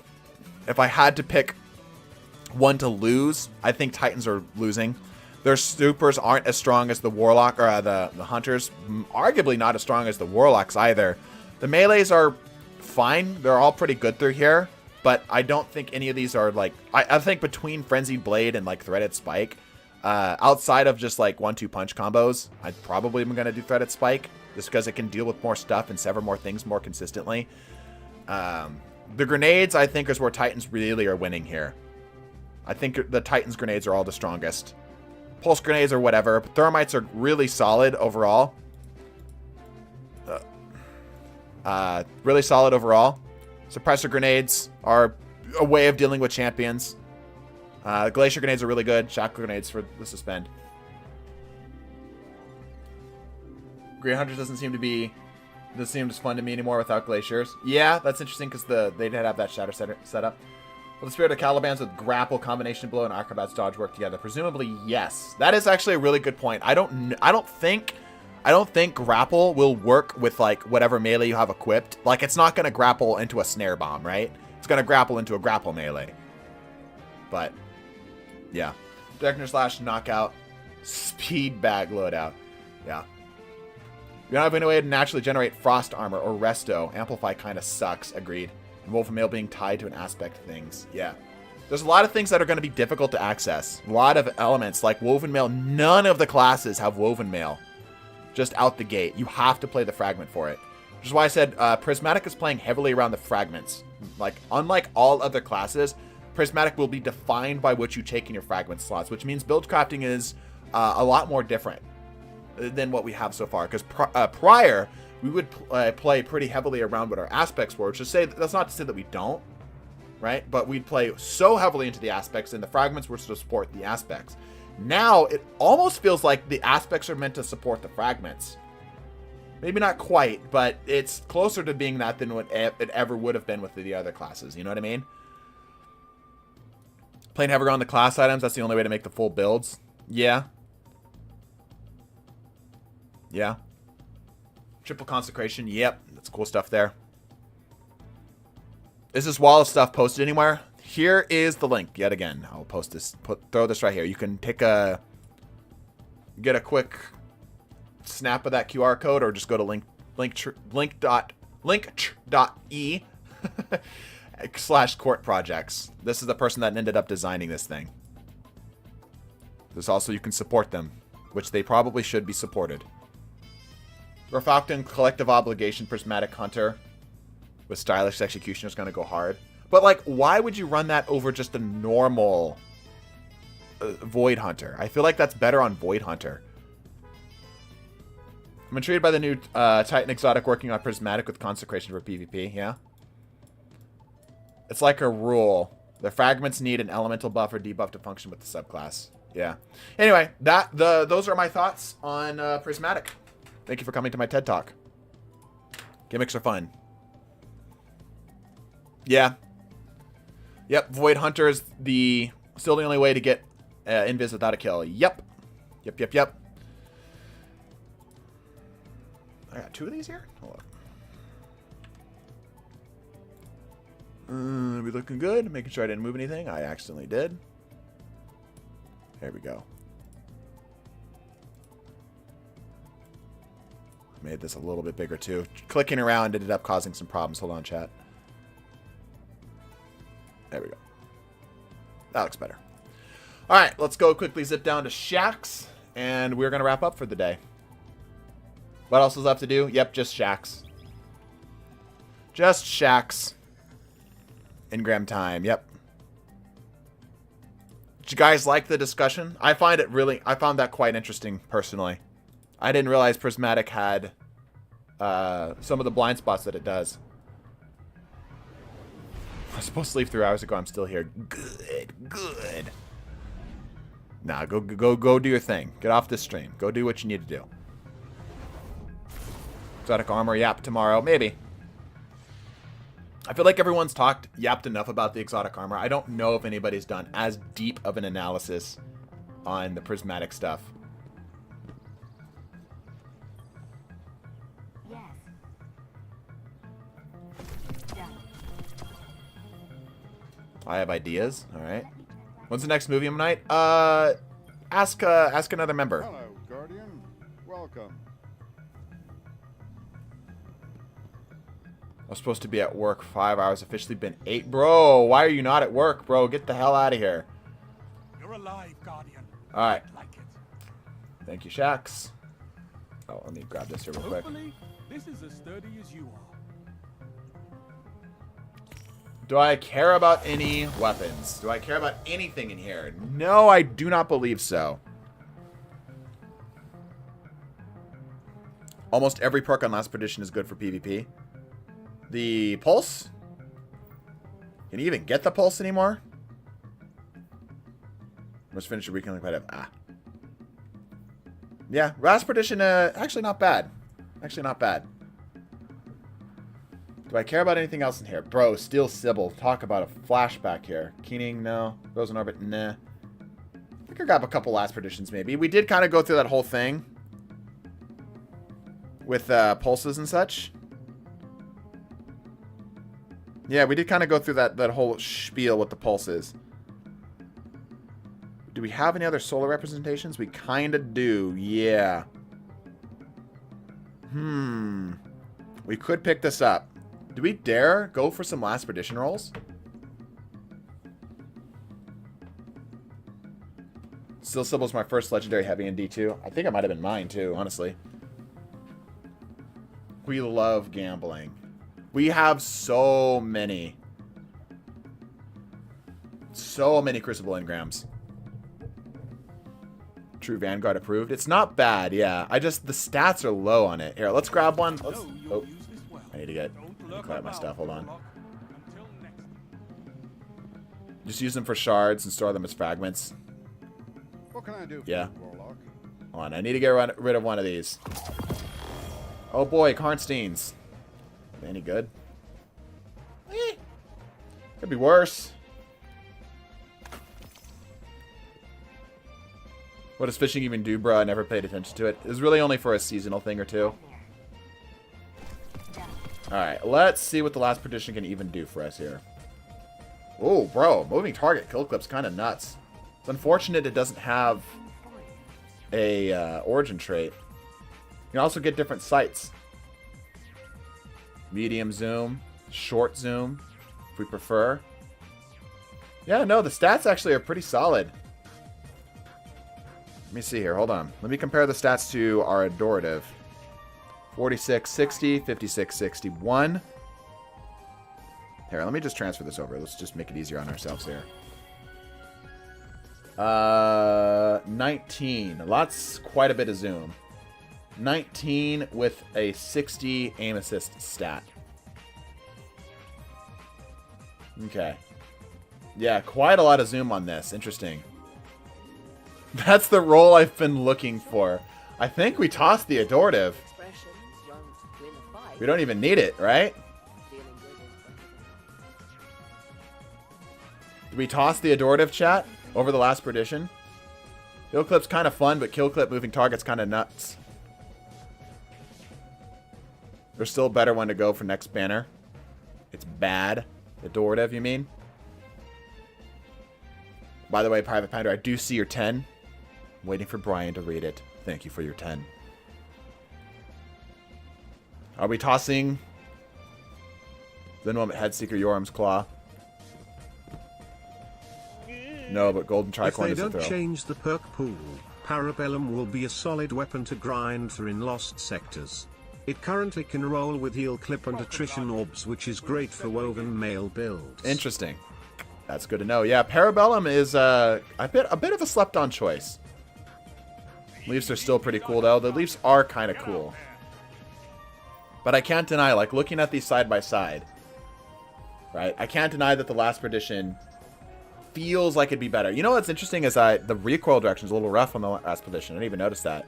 If I had to pick one to lose, I think Titans are losing. Their supers aren't as strong as the Warlock or the Hunters. Arguably not as strong as the Warlocks either. The melees are fine. They're all pretty good through here. But I don't think any of these are like... I think between Frenzied Blade and like Threaded Spike, outside of just like 1-2 punch combos, I probably am going to do Threaded Spike. Just because it can deal with more stuff and sever more things more consistently. The grenades, I think, is where Titans really are winning here. I think the Titans grenades are all the strongest. pulse grenades or whatever. But thermites are really solid overall. Really solid overall. Suppressor grenades are a way of dealing with champions. Glacier grenades are really good. Shock grenades for the suspend. Green Hunters doesn't seem as fun to me anymore without glaciers. Yeah, that's interesting because they did have that shatter setup. Will the Spirit of Caliban's with grapple, combination blow, and Acrobat's dodge work together? Presumably, yes. That is actually a really good point. I don't think grapple will work with like whatever melee you have equipped. Like it's not gonna grapple into a snare bomb, right? It's gonna grapple into a grapple melee. But yeah, Director Slash knockout, speed bag loadout. Yeah. You don't have any way to naturally generate frost armor or resto. Amplify kind of sucks. Agreed. And Woven Mail being tied to an aspect of things. Yeah. There's a lot of things that are going to be difficult to access. A lot of elements like Woven Mail. None of the classes have Woven Mail. Just out the gate. You have to play the fragment for it. Which is why I said Prismatic is playing heavily around the fragments. Like, unlike all other classes, Prismatic will be defined by what you take in your fragment slots. Which means build crafting is a lot more different than what we have so far, because prior we would play pretty heavily around what our aspects were, which is that's not to say that we don't, right? But we'd play so heavily into the aspects, and the fragments were to support the aspects. Now it almost feels like the aspects are meant to support the fragments. Maybe not quite, but it's closer to being that than what it ever would have been with the other classes. You know what I mean? Playing heavier on the class items, that's the only way to make the full builds. Yeah. Yeah. Triple consecration. Yep. That's cool stuff there. Is this wall of stuff posted anywhere? Here is the link yet again. I'll post this. Throw this right here. You can get a quick snap of that QR code, or just go to link.e / court projects. This is the person that ended up designing this thing. This also, you can support them, which they probably should be supported. Falcon Collective Obligation Prismatic Hunter with Stylish Execution is going to go hard. But, like, why would you run that over just a normal Void Hunter? I feel like that's better on Void Hunter. I'm intrigued by the new Titan Exotic working on Prismatic with Consecration for PvP, yeah? It's like a rule. The fragments need an elemental buff or debuff to function with the subclass. Yeah. Anyway, those are my thoughts on Prismatic. Thank you for coming to my TED Talk. Gimmicks are fun. Yeah. Yep, Void Hunter is still the only way to get Invis without a kill. Yep. Yep. I got 2 of these here? Hold on. Are we looking good? Making sure I didn't move anything. I accidentally did. There we go. Made this a little bit bigger too. Clicking around ended up causing some problems. Hold on, chat. There we go. That looks better. All right, let's go quickly zip down to Shacks, and we're going to wrap up for the day. What else is left to do? Yep, just Shacks. Just Shacks. Engram time, yep. Did you guys like the discussion? I found that quite interesting, personally. I didn't realize Prismatic had some of the blind spots that it does. I was supposed to leave 3 hours ago. I'm still here. Good. Nah, go do your thing. Get off this stream. Go do what you need to do. Exotic armor, yap tomorrow. Maybe. I feel like everyone's yapped enough about the exotic armor. I don't know if anybody's done as deep of an analysis on the Prismatic stuff. I have ideas. All right. When's the next movie night? Ask another member. Hello, Guardian. Welcome. I was supposed to be at work 5 hours. Officially been 8. Bro, why are you not at work, bro? Get the hell out of here. You're alive, Guardian. All right. Like it. Thank you, Shax. Oh, let me grab this here real quick. Hopefully, this is as sturdy as you are. Do I care about any weapons? Do I care about anything in here? No, I do not believe so. Almost every perk on Last Perdition is good for PvP. The Pulse? Can you even get the Pulse anymore? Must finish your weekend competitive. Yeah, Last Perdition, actually not bad. Actually not bad. Do I care about anything else in here? Bro, Steel Sybil. Talk about a flashback here. Keening, no. Rose in Orbit, nah. I think I grab a couple Last Perditions, maybe. We did kind of go through that whole thing. With pulses and such. Yeah, we did kind of go through that whole spiel with the pulses. Do we have any other solar representations? We kind of do, yeah. We could pick this up. Do we dare go for some Last Perdition rolls? Steel Sybil's my first legendary heavy in D2. I think it might have been mine too, honestly. We love gambling. We have so many. So many Crucible Engrams. True Vanguard approved. It's not bad, yeah. The stats are low on it. Here, let's grab one. Oh, I need to clear out my stuff. Hold on. Just use them for shards and store them as fragments. What can I do for yeah. you, Warlock? Hold on, I need to get rid of one of these. Oh boy, Karnsteins. Any good? Could be worse. What does fishing even do, bro? I never paid attention to it. It was really only for a seasonal thing or two. Alright, let's see what the Last Perdition can even do for us here. Oh, bro. Moving target kill clip's kind of nuts. It's unfortunate it doesn't have a origin trait. You can also get different sights. Medium zoom, short zoom, if we prefer. Yeah, no, the stats actually are pretty solid. Let me see here. Hold on. Let me compare the stats to our Adorative. 4660, 5661. Here, let me just transfer this over. Let's just make it easier on ourselves here. 19. Quite a bit of zoom. 19 with a 60 aim assist stat. Okay. Yeah, quite a lot of zoom on this. Interesting. That's the role I've been looking for. I think we tossed the Adorative. We don't even need it, right? Did we toss the Adorative, chat, over the Last Perdition? Kill Clip's kind of fun, but Kill Clip moving target's kind of nuts. There's still a better one to go for next banner. It's bad. Adorative, you mean? By the way, Private Pounder, I do see your 10. I'm waiting for Brian to read it. Thank you for your 10. Are we tossing Linwam Headseeker Yoram's Claw? No, but Golden Tricorn is a throw. If they don't change the perk pool, Parabellum will be a solid weapon to grind through in lost sectors. It currently can roll with heal clip and attrition orbs, which is great for woven mail builds. Interesting. That's good to know. Yeah, Parabellum is a bit of a slept-on choice. Leafs are still pretty cool, though. The Leafs are kind of cool. But I can't deny, like, looking at these side by side, right? I can't deny that the Last Perdition feels like it'd be better. You know what's interesting is the recoil direction is a little rough on the Last Perdition. I didn't even notice that.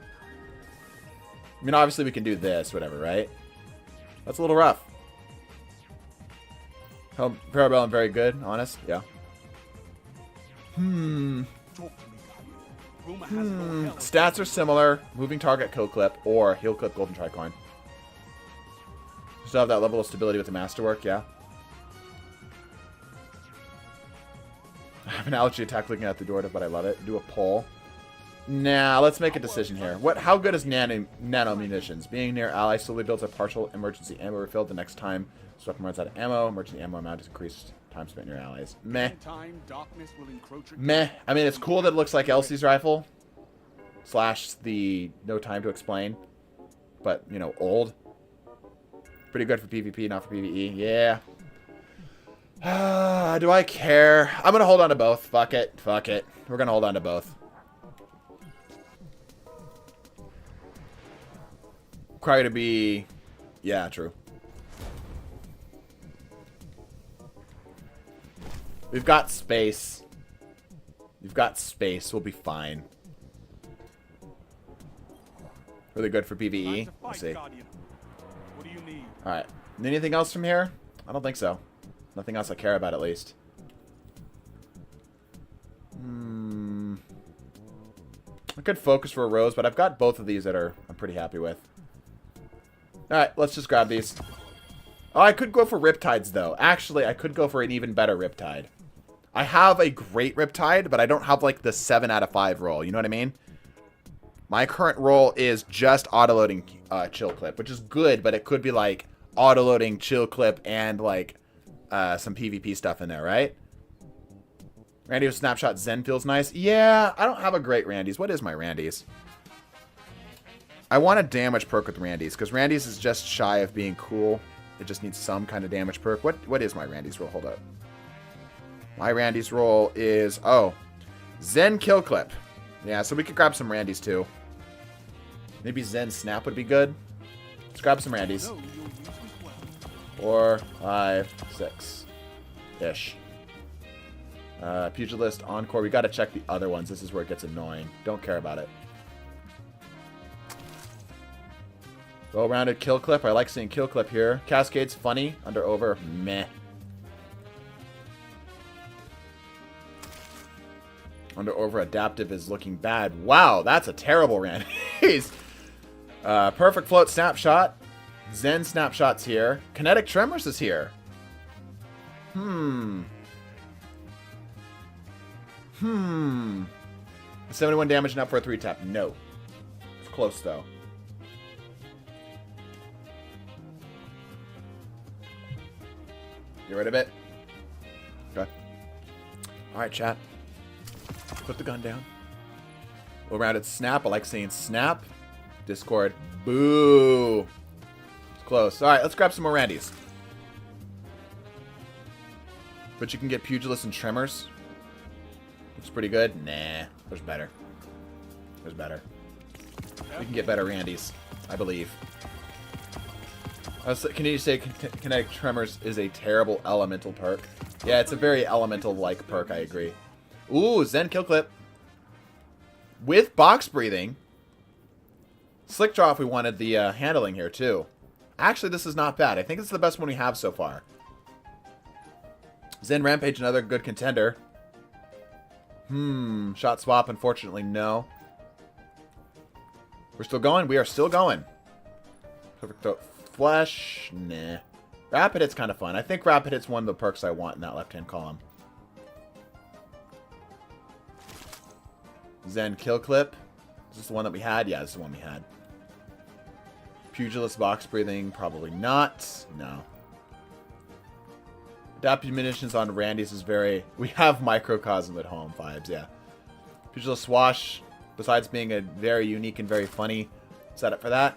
I mean, obviously we can do this, whatever, right? That's a little rough. Parabellum, very good, honest, yeah. Stats are similar. Moving target, kill clip, or heal clip, golden tricorn. Still have that level of stability with the masterwork, yeah. I have an allergy attack looking at the door, but I love it. Do a poll. Nah, let's make a decision here. How good is nano munitions? Being near ally slowly builds a partial emergency ammo refill the next time this weapon runs out of ammo. Emergency ammo amount is increased time spent near allies. Meh. Meh. I mean, it's cool that it looks like Elsie's rifle. / the no time to explain. But, you know, old. Pretty good for PvP, not for PvE. Yeah. Do I care? I'm going to hold on to both. Fuck it. Fuck it. We're going to hold on to both. required to be... Yeah, true. We've got space. We've got space. We'll be fine. Really good for PvE. Let's see. What do you need? Alright. Anything else from here? I don't think so. Nothing else I care about, at least. I could focus for a rose, but I've got both of these that I'm pretty happy with. Alright, let's just grab these. Oh, I could go for Riptides, though. Actually, I could go for an even better Riptide. I have a great Riptide, but I don't have, like, the 7 out of 5 roll. You know what I mean? My current roll is just autoloading chill clip, which is good, but it could be, like, autoloading chill clip and, like, some PvP stuff in there, right? Randy with Snapshot Zen feels nice. Yeah, I don't have a great Randy's. What is my Randy's? I want a damage perk with Randy's, because Randy's is just shy of being cool. It just needs some kind of damage perk. What is my Randy's roll? Hold up. My Randy's roll is... Oh. Zen Kill Clip. Yeah, so we could grab some Randy's, too. Maybe Zen Snap would be good. Let's grab some Randy's. 4, 5, 6-ish. Pugilist, Encore. We gotta check the other ones. This is where it gets annoying. Don't care about it. Well-rounded Kill Clip. I like seeing Kill Clip here. Cascade's funny. Under over. Meh. Under over adaptive is looking bad. Wow, that's a terrible Randy's. Perfect Float Snapshot. Zen Snapshot's here. Kinetic Tremors is here. 71 damage and up for a 3-tap. No. It's close, though. Get rid of it. Okay. Alright, chat. Put the gun down. Well-rounded Snap. I like saying Snap. Discord. Boo. It's close. Alright, let's grab some more Randys. But you can get Pugilist and Tremors. Looks pretty good. Nah. There's better. There's better. We can get better Randys. I believe. Can you say Kinetic Tremors is a terrible elemental perk? Yeah, it's a very elemental-like perk, I agree. Ooh, Zen Kill Clip. With box breathing. Slick Draw if we wanted the handling here, too. Actually, this is not bad. I think it's the best one we have so far. Zen Rampage, another good contender. Shot Swap, unfortunately, no. We're still going? We are still going. Perfect Throat Flesh, nah. Rapid Hit's kind of fun. I think Rapid Hit's one of the perks I want in that left-hand column. Zen Kill Clip. Is this the one that we had? Yeah, this is the one we had. Pugilist Box Breathing, probably not. No. Adaptive Munitions on Randy's is very... We have Microcosm at home vibes, yeah. Pugilist Swash, besides being a very unique and very funny setup for that.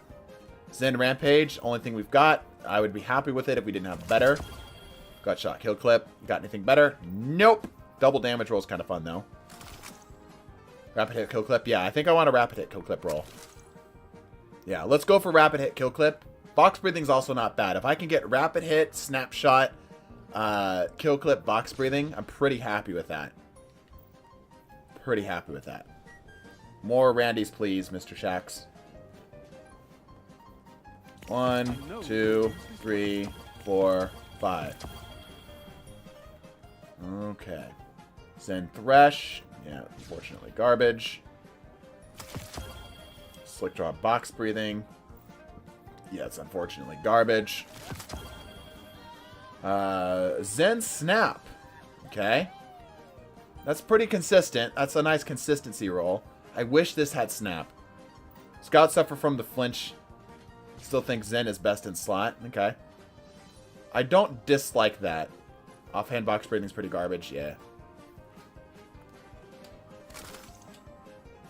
Zen Rampage, only thing we've got. I would be happy with it if we didn't have better. Gutshot Kill Clip. Got anything better? Nope. Double damage roll is kind of fun, though. Rapid Hit Kill Clip. Yeah, I think I want a Rapid Hit Kill Clip roll. Yeah, let's go for Rapid Hit Kill Clip. Box Breathing's also not bad. If I can get Rapid Hit, Snapshot, Kill Clip, Box Breathing, I'm pretty happy with that. Pretty happy with that. More Randys, please, Mr. Shax. 1, 2, 3, 4, 5. Okay. Zen Thresh. Yeah, unfortunately garbage. Slick Draw Box Breathing. Yeah, it's unfortunately garbage. Zen Snap. Okay. That's pretty consistent. That's a nice consistency roll. I wish this had Snap. Scout Suffer from the Flinch. Still think Zen is best in slot. Okay. I don't dislike that. Offhand Box Breathing is pretty garbage. Yeah.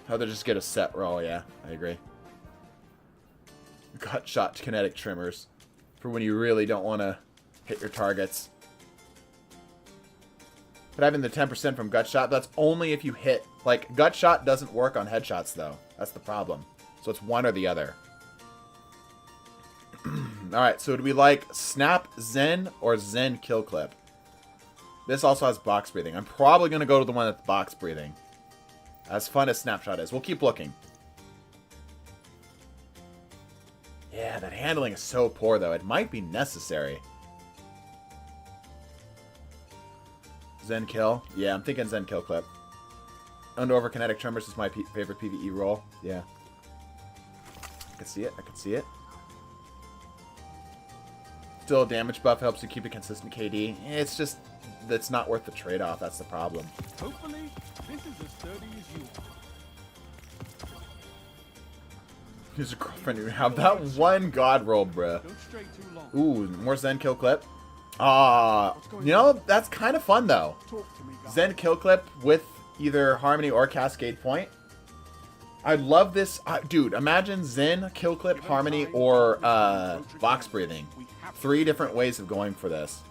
How they just get a set roll. Yeah, I agree. Gutshot Kinetic Tremors. For when you really don't want to hit your targets. But having the 10% from Gutshot, that's only if you hit... Like, Gutshot doesn't work on headshots, though. That's the problem. So it's one or the other. Alright, so do we like Snap Zen or Zen Kill Clip? This also has box breathing. I'm probably going to go to the one that's box breathing. As fun as Snapshot is. We'll keep looking. Yeah, that handling is so poor, though. It might be necessary. Zen Kill? Yeah, I'm thinking Zen Kill Clip. Under over Kinetic Tremors is my favorite PvE role. Yeah. I can see it. I can see it. Still, a damage buff helps you keep a consistent KD. It's just, that's not worth the trade-off. That's the problem. Hopefully, this is as sturdy as you are. Use a girlfriend. You have that one god roll, bruh. Don't stray too long. Ooh, more Zen Kill Clip. You know, that's kind of fun, though. Talk to me, guys. Zen Kill Clip with either Harmony or Cascade Point. I love this. Dude, imagine Zen, Kill Clip, Harmony, or Box Breathing. 3 different ways of going for this.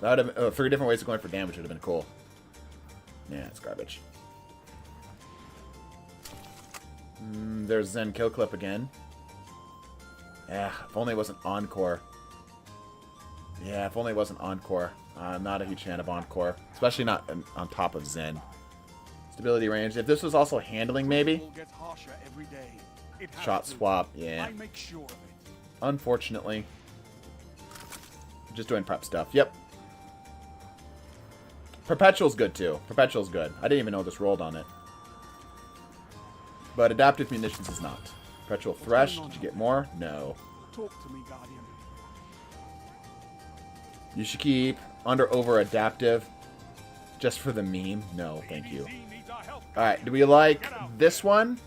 That would have, 3 different ways of going for damage would have been cool. Yeah, it's garbage. There's Zen Kill Clip again. Yeah, if only it wasn't Encore. Yeah, if only it wasn't Encore. I'm not a huge fan of Encore. Especially not on top of Zen. Stability range. If this was also handling, maybe. Shot swap, yeah. I make sure of it. Unfortunately. Just doing prep stuff. Yep. Perpetual's good, too. Perpetual's good. I didn't even know this rolled on it. But Adaptive Munitions is not. Perpetual Thresh. Did you get more? No. Talk to me, Guardian. You should keep under over Adaptive. Just for the meme? No, thank you. Alright, do we like this one?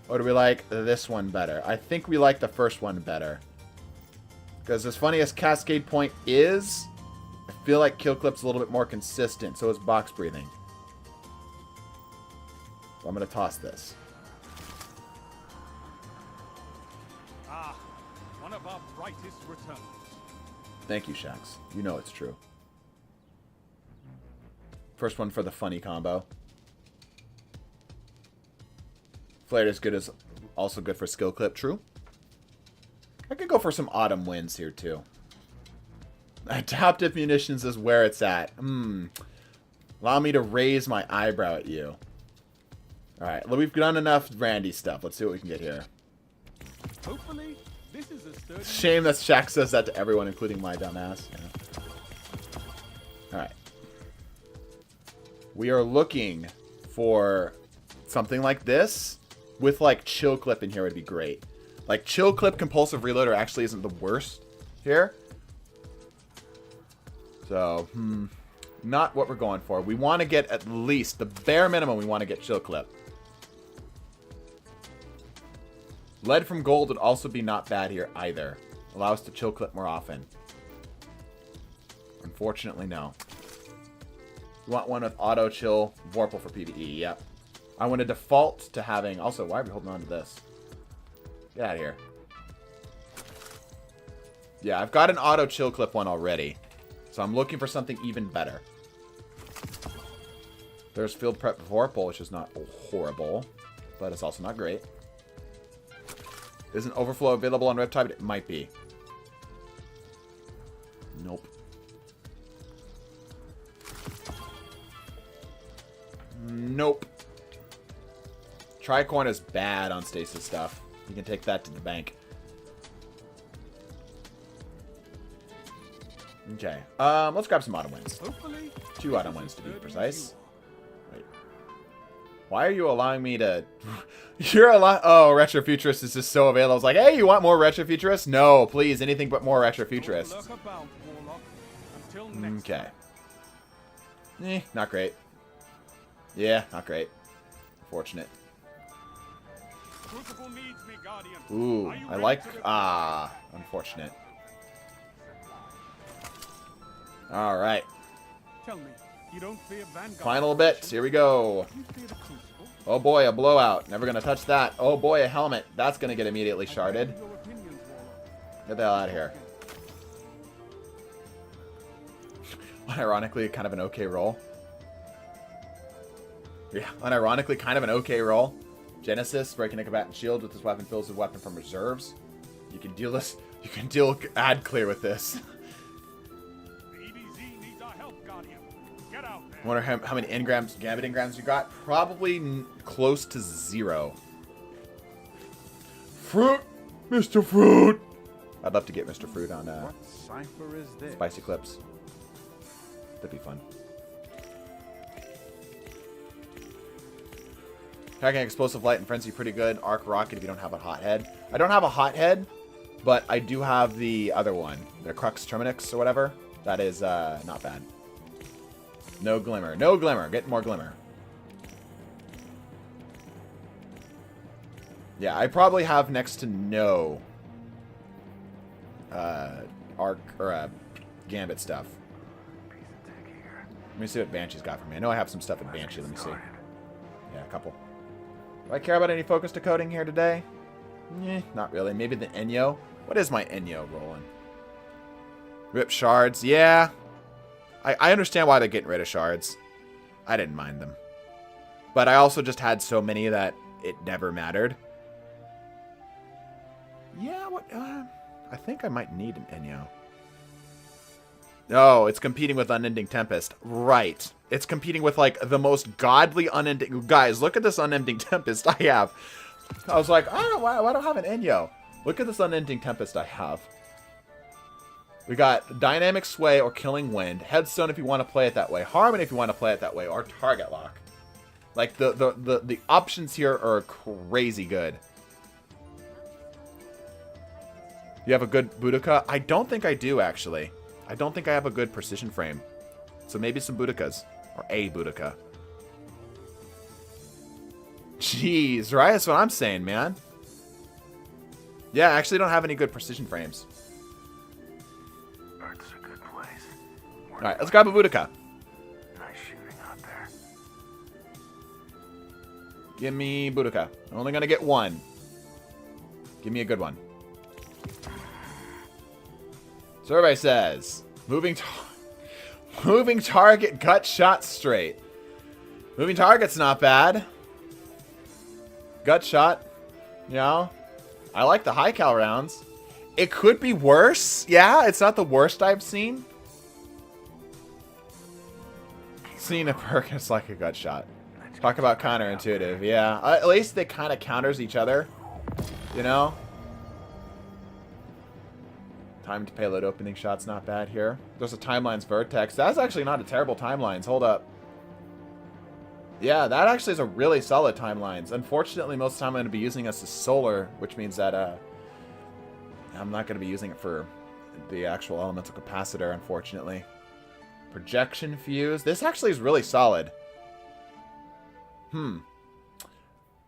Or do we like this one better? I think we like the first one better. Because as funny as Cascade Point is, I feel like Kill Clip's a little bit more consistent. So is Box Breathing. So I'm going to toss this. Ah, one of our brightest returns. Thank you, Shax. You know it's true. First one for the funny combo. Flared is good as also good for skill clip. True. I could go for some autumn wins here too. Adaptive Munitions is where it's at. Allow me to raise my eyebrow at you. Alright, well, we've done enough Randy stuff. Let's see what we can get here. Hopefully, this is a sturdy. Shame that Shaq says that to everyone, including my dumbass. Yeah. Alright. We are looking for something like this. With, like, Chill Clip in here would be great. Like, Chill Clip Compulsive Reloader actually isn't the worst here. So, not what we're going for. We want to get at least, the bare minimum, we want to get Chill Clip. Lead from Gold would also be not bad here either. Allow us to Chill Clip more often. Unfortunately, no. We want one with Auto Chill Vorpal for PvE, yep. I want to default to having... Also, why are we holding on to this? Get out of here. Yeah, I've got an auto chill clip one already. So I'm looking for something even better. There's Field Prep Vorpal, which is not horrible. But it's also not great. Isn't Overflow available on Riptide? It might be. Nope. Nope. Tricorn is bad on stasis stuff. You can take that to the bank. Okay. Let's grab some autumn wins. 2 autumn wins to be precise. Wait. Why are you allowing me to... You're allowing... Oh, Retrofuturist is just so available. I was like, hey, you want more Retrofuturist? No, please. Anything but more Retrofuturist. Okay. Not great. Yeah, not great. Unfortunate. Ooh, I like... unfortunate. Alright. Final bit. Here we go. Oh boy, a blowout. Never gonna touch that. Oh boy, a helmet. That's gonna get immediately sharded. Get the hell out of here. Unironically, kind of an okay roll. Yeah, unironically, kind of an okay roll. Genesis, breaking a combatant shield with this weapon fills the weapon from reserves. You can deal this. You can deal ad clear with this. The EBZ needs our help, Guardian. Get out there. I wonder how many engrams, gambit engrams you got. Probably close to 0. Fruit, Mr. Fruit. I'd love to get Mr. Fruit on What cipher is this? Spicy Clips. That'd be fun. Hacking Explosive Light and Frenzy pretty good. Arc Rocket if you don't have a Hothead. I don't have a Hothead, but I do have the other one. The Crux Terminix or whatever. That is not bad. No Glimmer. No Glimmer. Get more Glimmer. Yeah, I probably have next to no Arc or Gambit stuff. Let me see what Banshee's got for me. I know I have some stuff in Banshee. Let me see. Yeah, a couple. Do I care about any focus decoding here today? Not really. Maybe the Enyo. What is my Enyo rolling? Rip shards. Yeah. I understand why they're getting rid of shards. I didn't mind them. But I also just had so many that it never mattered. Yeah, what? I think I might need an Enyo. No, it's competing with Unending Tempest. Right. It's competing with, like, the most godly unending... Guys, look at this Unending Tempest I have. I was like, oh, why don't I have an Enyo? Look at this Unending Tempest I have. We got Dynamic Sway or Killing Wind. Headstone if you want to play it that way. Harmony if you want to play it that way. Or Target Lock. Like, the options here are crazy good. You have a good Boudica? I don't think I do, actually. I don't think I have a good precision frame. So maybe some Boudicas. Or a Boudica. Jeez, right? That's what I'm saying, man. Yeah, I actually don't have any good precision frames. Earth's a good place. Alright, let's grab a Boudica. Nice shooting out there. Give me Boudica. I'm only going to get one. Give me a good one. Survey says, moving target gut shot straight. Moving target's not bad. Gut shot, you know, I like the high cal rounds. It could be worse. Yeah, it's not the worst I've seen. Seeing a perk is like a gut shot. Talk about counterintuitive. Yeah, at least they kind of counters each other, you know. Timed payload opening shot's not bad here. There's a Timelines Vertex. That's actually not a terrible Timelines. Hold up. Yeah, that actually is a really solid Timelines. Unfortunately, most of the time I'm going to be using this as solar, which means that I'm not going to be using it for the actual elemental capacitor, unfortunately. Projection Fuse. This actually is really solid.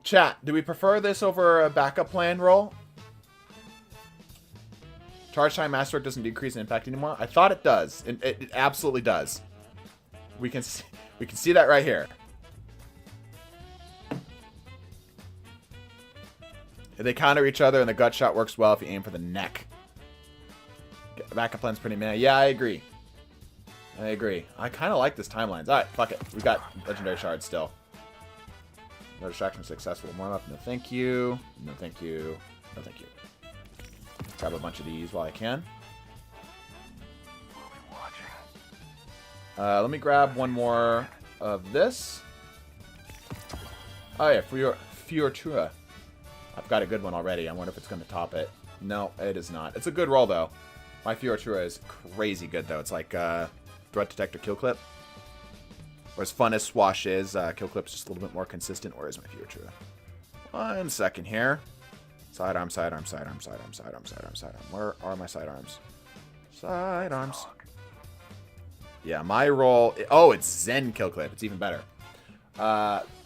Chat, do we prefer this over a backup plan roll? Charge time Masterwork doesn't decrease in impact anymore. I thought it does. It absolutely does. We can see that right here. They counter each other, and the gut shot works well if you aim for the neck. Backup plan's pretty meh. Yeah, I agree. I kind of like this Timelines. All right, fuck it. We got legendary shards still. No distraction successful. Warm up. No thank you. No thank you. No thank you. Grab a bunch of these while I can. Let me grab one more of this. Oh yeah, Fiortura. I've got a good one already. I wonder if it's going to top it. No, it is not. It's a good roll though. My Fiortura is crazy good though. It's like Threat Detector Kill Clip. Or as fun as Swash is, Kill Clip's just a little bit more consistent. Where is my Fiortura? 1 second here. Sidearm, sidearm, sidearm, sidearm, sidearm, sidearm, sidearm. Where are my sidearms? Sidearms. Yeah, my roll... Oh, it's Zen Kill Clip. It's even better.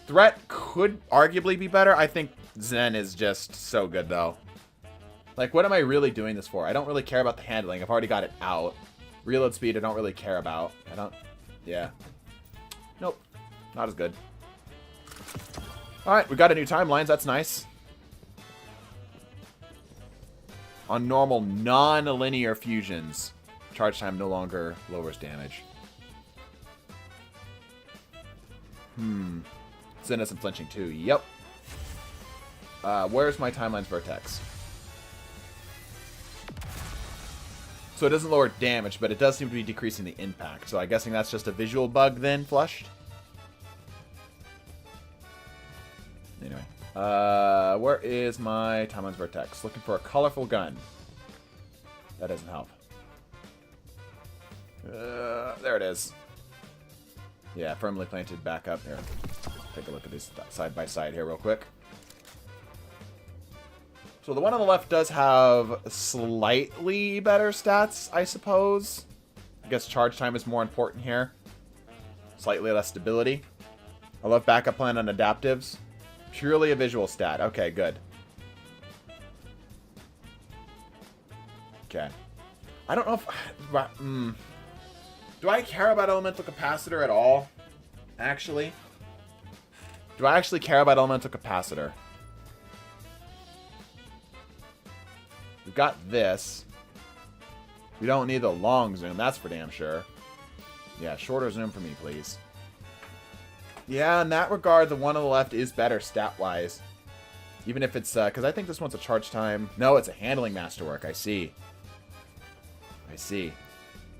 Threat could arguably be better. I think Zen is just so good, though. Like, what am I really doing this for? I don't really care about the handling. I've already got it out. Reload speed, I don't really care about. I don't... Yeah. Nope. Not as good. Alright, we got a new Timelines. That's nice. On normal, non-linear fusions, charge time no longer lowers damage. Zen isn't flinching too. Yep. Where's my Timelines Vertex? So it doesn't lower damage, but it does seem to be decreasing the impact. So I'm guessing that's just a visual bug then, Flushed? Anyway. Where is my Timelines Vertex? Looking for a colorful gun. That doesn't help. There it is. Yeah, firmly planted back up here. Take a look at these side by side here real quick. So the one on the left does have slightly better stats, I suppose. I guess charge time is more important here. Slightly less stability. I love backup plan on adaptives. Purely a visual stat. Okay, good. Okay. I don't know if... Do I care about elemental capacitor at all? Actually? Do I actually care about elemental capacitor? We've got this. We don't need the long zoom, that's for damn sure. Yeah, shorter zoom for me, please. Yeah, in that regard, the one on the left is better stat-wise. Even if it's, because I think this one's a charge time. No, it's a handling masterwork. I see. I see.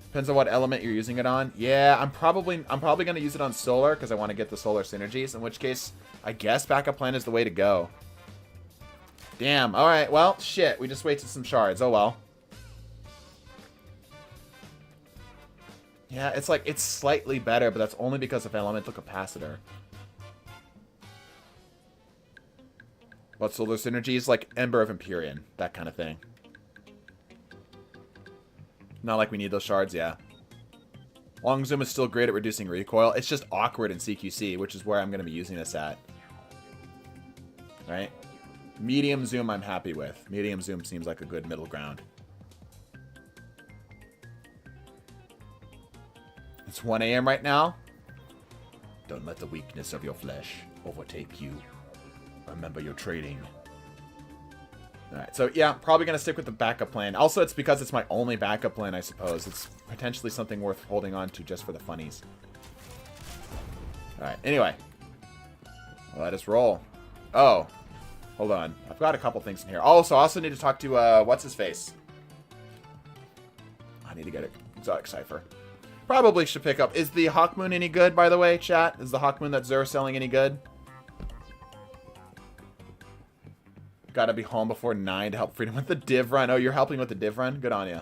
Depends on what element you're using it on. Yeah, I'm probably going to use it on solar because I want to get the solar synergies. In which case, I guess backup plan is the way to go. Damn. All right. Well, shit. We just wasted some shards. Oh well. Yeah, it's like it's slightly better, but that's only because of elemental capacitor. What solar synergies? Like Ember of Empyrean, that kind of thing. Not like we need those shards, yeah. Long zoom is still great at reducing recoil. It's just awkward in CQC, which is where I'm going to be using this at. Right? Medium zoom I'm happy with. Medium zoom seems like a good middle ground. It's 1 a.m. right now. Don't let the weakness of your flesh overtake you. Remember your trading. Alright, so yeah, probably going to stick with the backup plan. Also, it's because it's my only backup plan, I suppose. It's potentially something worth holding on to just for the funnies. Alright, anyway. Let us roll. Oh, hold on. I've got a couple things in here. Oh, so I also need to talk to, what's-his-face? I need to get an exotic cipher. Probably should pick up. Is the Hawkmoon any good, by the way, chat? Is the Hawkmoon that Zer's selling any good? Gotta be home before 9 to help Freedom with the div run. Oh, you're helping with the div run? Good on you.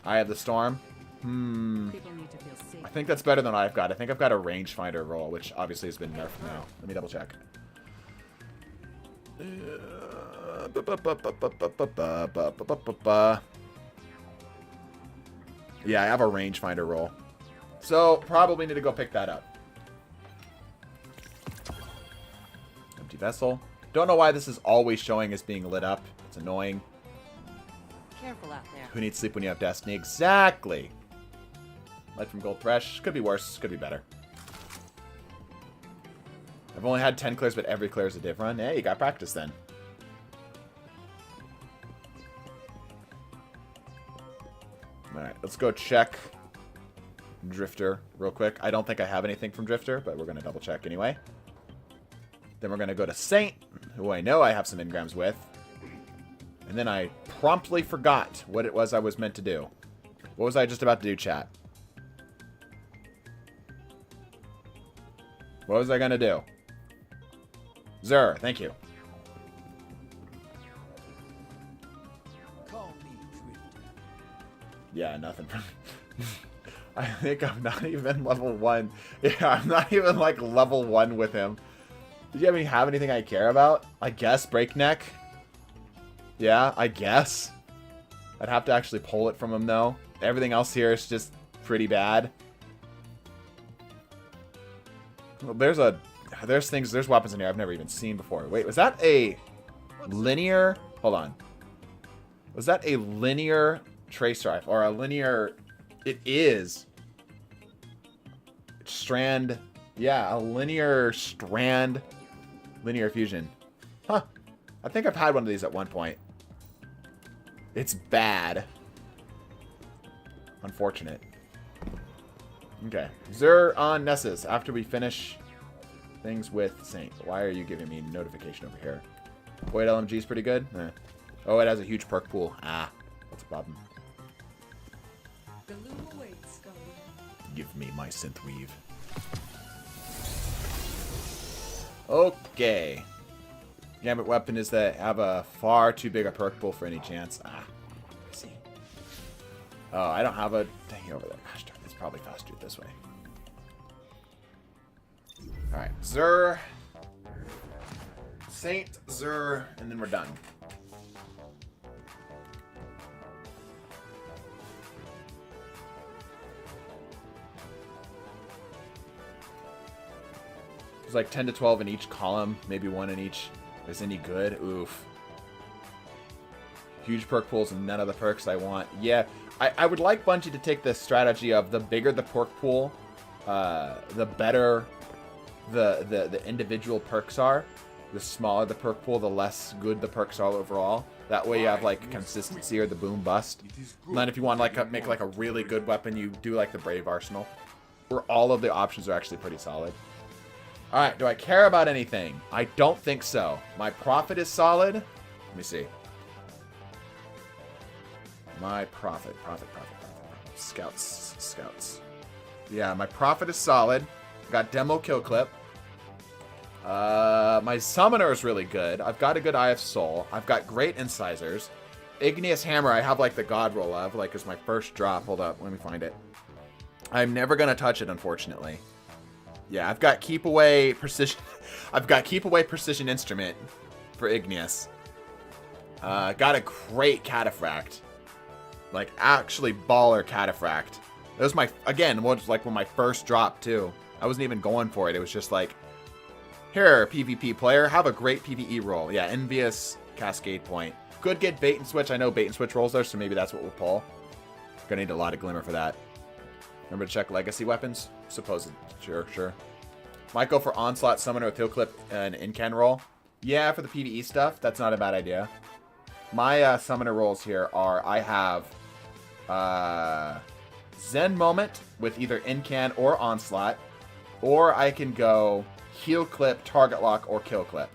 Eye of the Storm. I think that's better than I've got. I think I've got a rangefinder roll, which obviously has been nerfed now. Let me double check. Yeah, I have a rangefinder roll. So, probably need to go pick that up. Empty vessel. Don't know why this is always showing as being lit up. It's annoying. Careful out there. Who needs sleep when you have Destiny? Exactly. Light from Gold Thresh. Could be worse. Could be better. I've only had 10 clears, but every clear is a div run. Yeah, you got practice then. Alright, let's go check Drifter real quick. I don't think I have anything from Drifter, but we're going to double check anyway. Then we're going to go to Saint, who I know I have some engrams with. And then I promptly forgot what it was I was meant to do. What was I just about to do, chat? What was I going to do? Zer, thank you. Yeah, nothing from... I think I'm not even level 1. Yeah, I'm not even, like, level 1 with him. Did you have anything I care about? I guess Breakneck. Yeah, I guess. I'd have to actually pull it from him, though. Everything else here is just pretty bad. Well, there's weapons in here I've never even seen before. Wait, was that a linear... Hold on. Was that a linear... trace rifle or a linear? It is strand. Yeah, a linear strand, linear fusion. Huh. I think I've had one of these at one point. It's bad. Unfortunate. Okay, Zer on Nessus after we finish things with Saint. Why are you giving me notification over here? Void LMG is pretty good. Oh, it has a huge perk pool. Ah. What's a problem? The loom awaits, Governor. Give me my synth weave. Okay. Gambit weapon is that have a far too big a perk pool for any chance. I see. Oh, I don't have a thing over there. Gosh darn, it's probably faster this way. Alright, Zur. Saint, Zur, and then we're done. There's like 10 to 12 in each column, maybe one in each. Is any good? Oof. Huge perk pools and none of the perks I want. Yeah, I would like Bungie to take the strategy of the bigger the perk pool, the better the individual perks are. The smaller the perk pool, the less good the perks are overall. That way you have like consistency or the boom bust. And then if you want to like make like a really good weapon, you do like the Brave Arsenal, where all of the options are actually pretty solid. Alright, do I care about anything? I don't think so. My profit is solid. Let me see. My profit. Scouts. Yeah, my profit is solid. Got demo kill clip. My summoner is really good. I've got a good Eye of Soul. I've got great incisors. Igneous Hammer I have like the god roll of, like as my first drop. Hold up, let me find it. I'm never gonna touch it, unfortunately. Yeah, I've got keep away precision. I've got keep away precision instrument for Igneous. Got a great cataphract, like actually baller cataphract. It was my was like when my first drop too. I wasn't even going for it. It was just like, here, PvP player, have a great PvE roll. Yeah, envious cascade point. Could get bait and switch. I know bait and switch rolls there, so maybe that's what we'll pull. Gonna need a lot of glimmer for that. Remember to check legacy weapons? Supposed. Sure. Might go for Onslaught, Summoner with Heal Clip, and Incan roll. Yeah, for the PvE stuff, that's not a bad idea. My Summoner rolls here are, I have Zen Moment with either Incan or Onslaught, or I can go Heal Clip, Target Lock, or Kill Clip.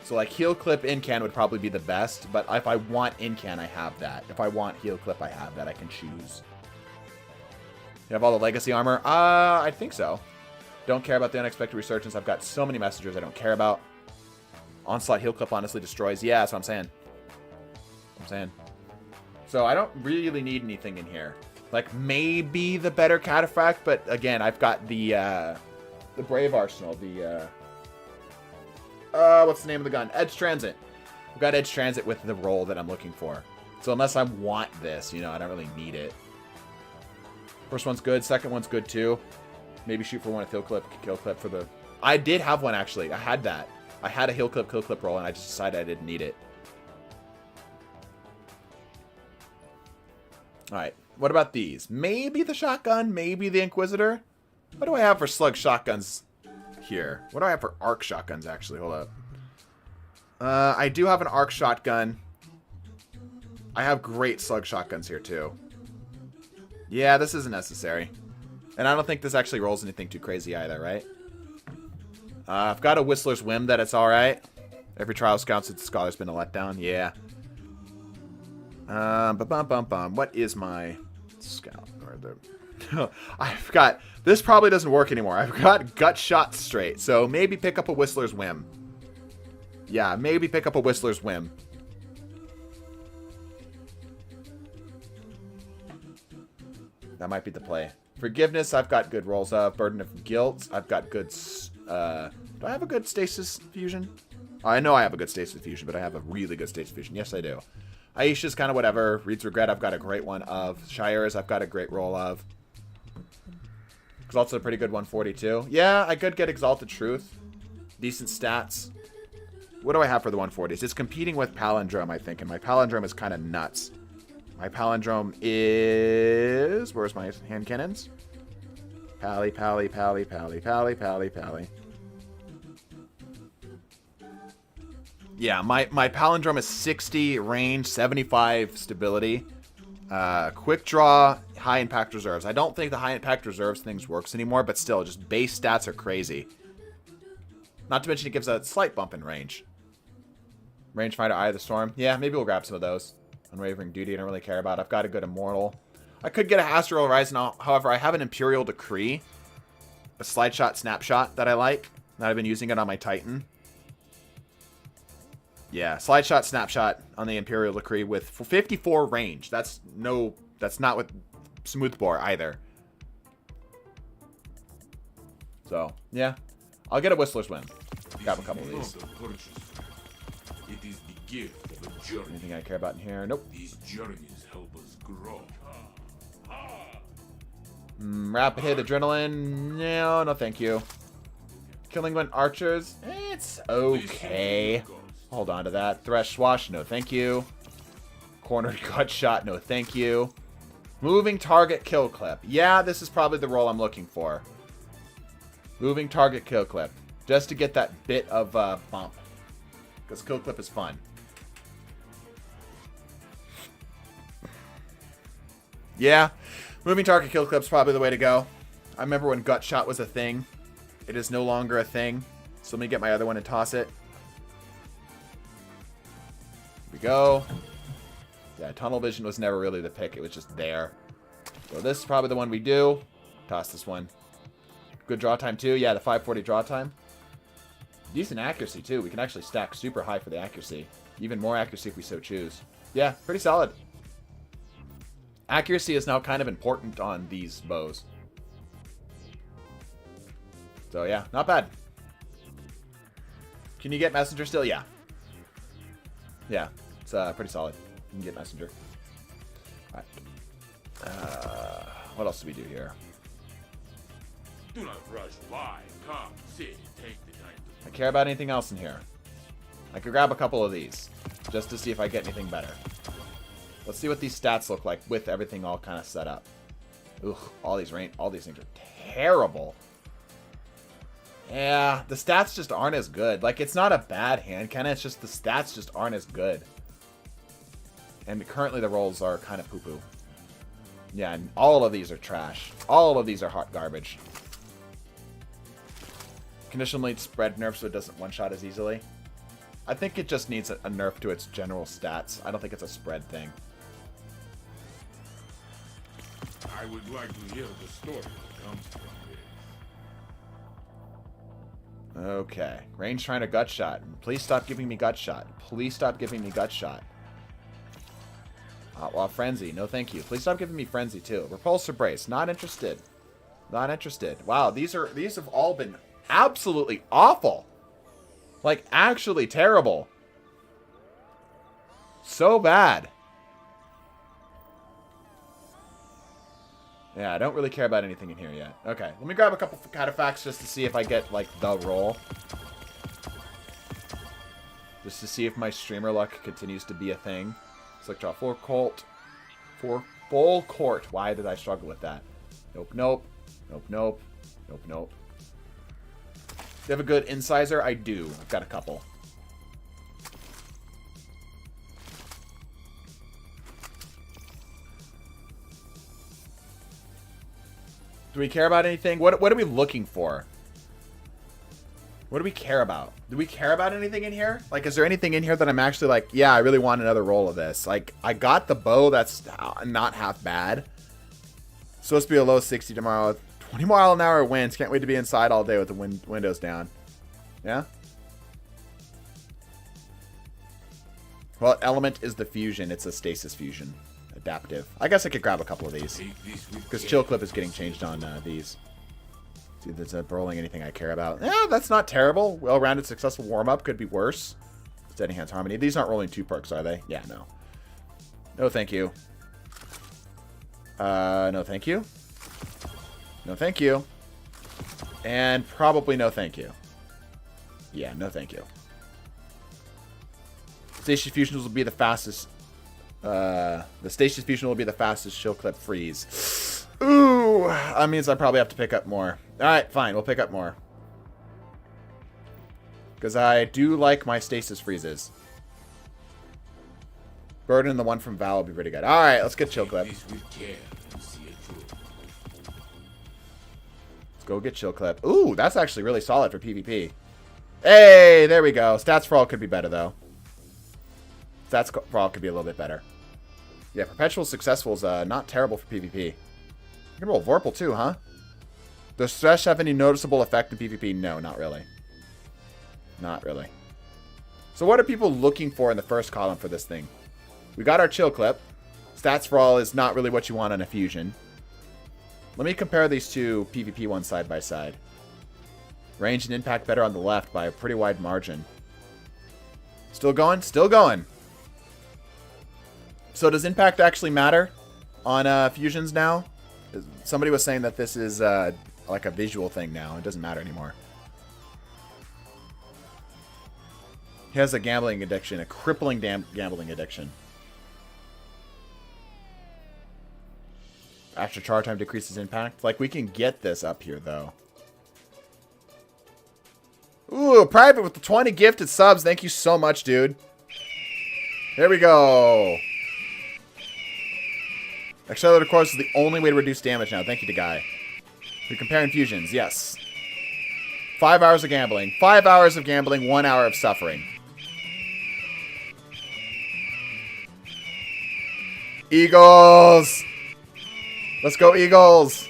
So like Heal Clip, Incan would probably be the best, but if I want Incan, I have that. If I want Heal Clip, I have that. I can choose. You have all the legacy armor? I think so. Don't care about the unexpected resurgence. I've got so many messengers I don't care about. Onslaught Heal Clip honestly destroys. Yeah, that's what I'm saying. So I don't really need anything in here. Like maybe the better cataphract, but again, I've got the Brave Arsenal. The what's the name of the gun? Edge Transit. I've got Edge Transit with the roll that I'm looking for. So unless I want this, you know, I don't really need it. First one's good. Second one's good too. Maybe shoot for one with Heal Clip, Kill Clip for the... I did have one actually. I had that. I had a Heal Clip, Kill Clip roll and I just decided I didn't need it. Alright. What about these? Maybe the shotgun, maybe the Inquisitor. What do I have for slug shotguns here? What do I have for arc shotguns actually? Hold up. I do have an arc shotgun. I have great slug shotguns here too. Yeah, this isn't necessary. And I don't think this actually rolls anything too crazy either, right? I've got a Whistler's Whim that it's alright. Every trial scout since the Scholar's been a letdown. Yeah. What is my scout? Or the... I've got... This probably doesn't work anymore. I've got Gut Shot Straight. So maybe pick up a Whistler's Whim. Yeah, maybe pick up a Whistler's Whim. That might be the play. Forgiveness, I've got good rolls of. Burden of Guilt, I've got good... do I have a good Stasis Fusion? I know I have a good Stasis Fusion, but I have a really good Stasis Fusion. Yes, I do. Aisha's kind of whatever. Reed's Regret, I've got a great one of. Shire's, I've got a great roll of. Exalted's a pretty good 142. Yeah, I could get Exalted Truth. Decent stats. What do I have for the 140s? It's competing with Palindrome, I think, and my Palindrome is kind of nuts. My Palindrome is... Where's my hand cannons? Pally. Yeah, my Palindrome is 60 range, 75 stability. Quick draw, high impact reserves. I don't think the high impact reserves things works anymore, but still, just base stats are crazy. Not to mention it gives a slight bump in range. Rangefinder, Eye of the Storm. Yeah, maybe we'll grab some of those. Unwavering Duty, I don't really care about. I've got a good Immortal. I could get a Astral Horizon, however, I have an Imperial Decree. A Slide Shot Snapshot that I like. That I've been using it on my Titan. Yeah, Slide Shot Snapshot on the Imperial Decree with 54 range. That's not with Smoothbore either. So, yeah. I'll get a Whistler's Whim. Grab a couple of these. It is the gift of a journey. Anything I care about in here? Nope. These journeys help us grow. Rapid Hit Adrenaline. No thank you. Killing Wind Archers. It's okay. Hold on to that. Thresh Swash. No thank you. Cornered Gut Shot. No thank you. Moving Target Kill Clip. Yeah, this is probably the role I'm looking for. Moving Target Kill Clip. Just to get that bit of bump. Because Kill Clip is fun. Yeah. Moving Target Kill Clip's probably the way to go. I remember when Gut Shot was a thing. It is no longer a thing. So let me get my other one and toss it. Here we go. Yeah, Tunnel Vision was never really the pick. It was just there. So this is probably the one we do. Toss this one. Good draw time too. Yeah, the 540 draw time. Decent accuracy too. We can actually stack super high for the accuracy. Even more accuracy if we so choose. Yeah, pretty solid. Accuracy is now kind of important on these bows. So yeah, not bad. Can you get Messenger still? Yeah. Yeah, it's pretty solid. You can get Messenger. Alright. What else do we do here? Do not rush by. Come, sit, and take the time. I care about anything else in here. I could grab a couple of these. Just to see if I get anything better. Let's see what these stats look like with everything all kind of set up. Ugh, all these things are terrible. Yeah, the stats just aren't as good. Like, it's not a bad hand cannon, it's just the stats just aren't as good. And currently the rolls are kind of poo-poo. Yeah, and all of these are trash. All of these are hot garbage. Conditional lead spread nerf so it doesn't one-shot as easily. I think it just needs a nerf to its general stats. I don't think it's a spread thing. I would like to hear the story that comes from this. Okay. Range trying to gut shot. Please stop giving me gut shot. Please stop giving me gut shot. Outlaw Frenzy. No thank you. Please stop giving me Frenzy too. Repulsor Brace. Not interested. Not interested. Wow, these have all been absolutely awful. Like, actually terrible. So bad. Yeah, I don't really care about anything in here yet. Okay, let me grab a couple catapacts just to see if I get, like, the roll. Just to see if my streamer luck continues to be a thing. Select draw 4 Colt. 4 full court. Why did I struggle with that? Nope, nope. Nope, nope. Nope, nope. Do you have a good incisor? I do. I've got a couple. Do we care about anything? What are we looking for? What do we care about? Do we care about anything in here? Like, is there anything in here that I'm actually like, yeah, I really want another roll of this? Like, I got the bow that's not half bad. Supposed to be a low 60 tomorrow. 20 mile an hour winds. Can't wait to be inside all day with the windows down. Yeah? Well, element is the fusion. It's a stasis fusion. Adaptive. I guess I could grab a couple of these. Because Chill Clip is getting changed on these. See if there's rolling anything I care about. Yeah, that's not terrible. Well-rounded, successful warm-up. Could be worse. Steady Hands Harmony. These aren't rolling 2 perks, are they? Yeah, no. No, thank you. No, thank you. No, thank you. And probably no, thank you. Yeah, no, thank you. Stasis Fusions will be the fastest. The Stasis Fusion will be the fastest Chill Clip freeze. Ooh, that means I probably have to pick up more. Alright, fine, we'll pick up more. Because I do like my Stasis freezes. Burden and the one from Val will be pretty good. Alright, let's get Chill Clip. Let's go get Chill Clip. Ooh, that's actually really solid for PvP. Hey, there we go. Stats for all could be better, though. Stats for all could be a little bit better. Yeah, Perpetual Successful is not terrible for PvP. You can roll Vorpal too, huh? Does Thresh have any noticeable effect in PvP? No, not really. Not really. So what are people looking for in the first column for this thing? We got our chill clip. Stats for all is not really what you want on a fusion. Let me compare these two PvP ones side by side. Range and impact better on the left by a pretty wide margin. Still going? Still going. So does impact actually matter on fusions now? Somebody was saying that this is like a visual thing now. It doesn't matter anymore. He has a gambling addiction, a crippling gambling addiction. After charge time decreases impact. Like, we can get this up here, though. Ooh, Private with the 20 gifted subs. Thank you so much, dude. Here we go. Accelerated course is the only way to reduce damage now. Thank you to Guy. We're comparing fusions. Yes. 5 hours of gambling. 5 hours of gambling. 1 hour of suffering. Eagles! Let's go, Eagles!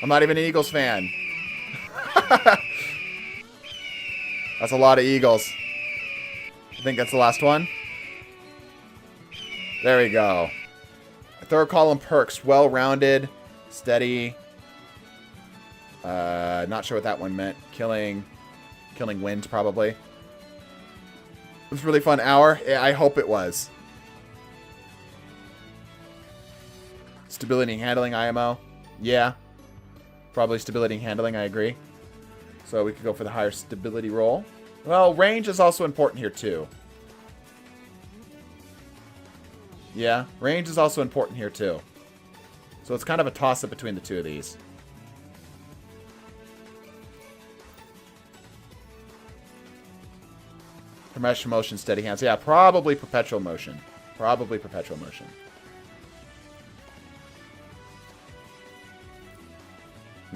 I'm not even an Eagles fan. That's a lot of Eagles. I think that's the last one. There we go. Third column perks. Well-rounded. Steady. Not sure what that one meant. Killing wind, probably. It was a really fun hour. Yeah, I hope it was. Stability and handling, IMO. Yeah. Probably stability and handling, I agree. So we could go for the higher stability roll. Well, range is also important here, too. Yeah, range is also important here, too. So it's kind of a toss-up between the two of these. Perpetual motion, steady hands. Yeah, probably perpetual motion. Probably perpetual motion.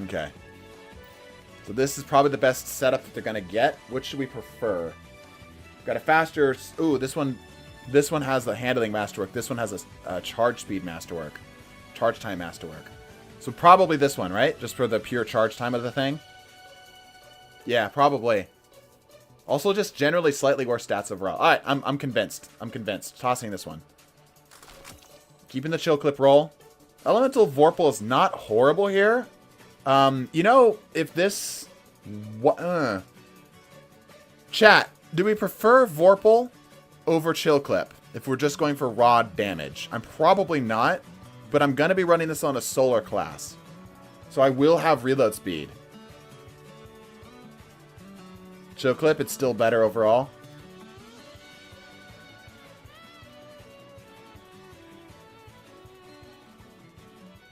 Okay. So this is probably the best setup that they're going to get. Which should we prefer? Got a faster... Ooh, this one has the handling masterwork. This one has a charge speed masterwork. Charge time masterwork. So probably this one, right? Just for the pure charge time of the thing? Yeah, probably. Also just generally slightly worse stats overall. Alright, I'm convinced. I'm convinced. Tossing this one. Keeping the chill clip roll. Elemental Vorpal is not horrible here. You know, if this... Chat, do we prefer Vorpal over Chill Clip if we're just going for raw damage? I'm probably not, but I'm going to be running this on a solar class. So I will have reload speed. Chill Clip, it's still better overall.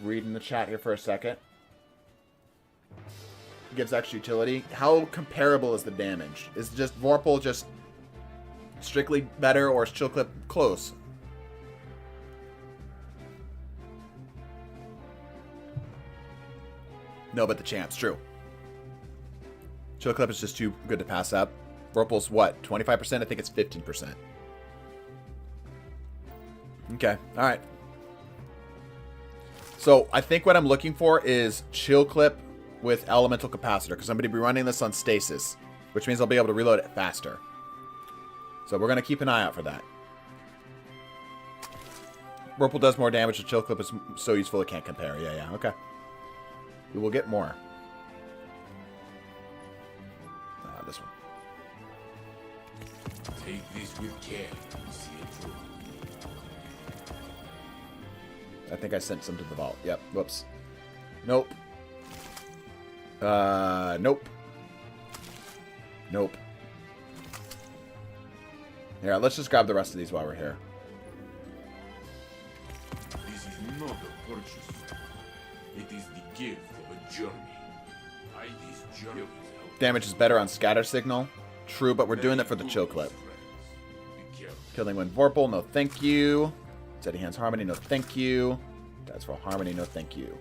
Reading the chat here for a second. Gives extra utility. How comparable is the damage? Is just Vorpal just strictly better, or is Chill Clip close? No, but the chance. True. Chill Clip is just too good to pass up. Vorpal's what? 25%? I think it's 15%. Okay. All right. So I think what I'm looking for is Chill Clip with Elemental Capacitor, because I'm going to be running this on Stasis, which means I'll be able to reload it faster. So we're going to keep an eye out for that. Vorpal does more damage, the Chill Clip is so useful it can't compare. Yeah, okay. We will get more. This one. Take this with care. See it through. I think I sent some to the vault. Yep. Whoops. Nope. Nope. Nope. Yeah, let's just grab the rest of these while we're here. This is not a purchase. It is the gift of a journey. By this journey, Damage is better on Scatter Signal. True, but we're doing it for the Chill Clip. Killing Wind Vorpal, no thank you. Steady Hands Harmony, no thank you. That's for Harmony, no thank you.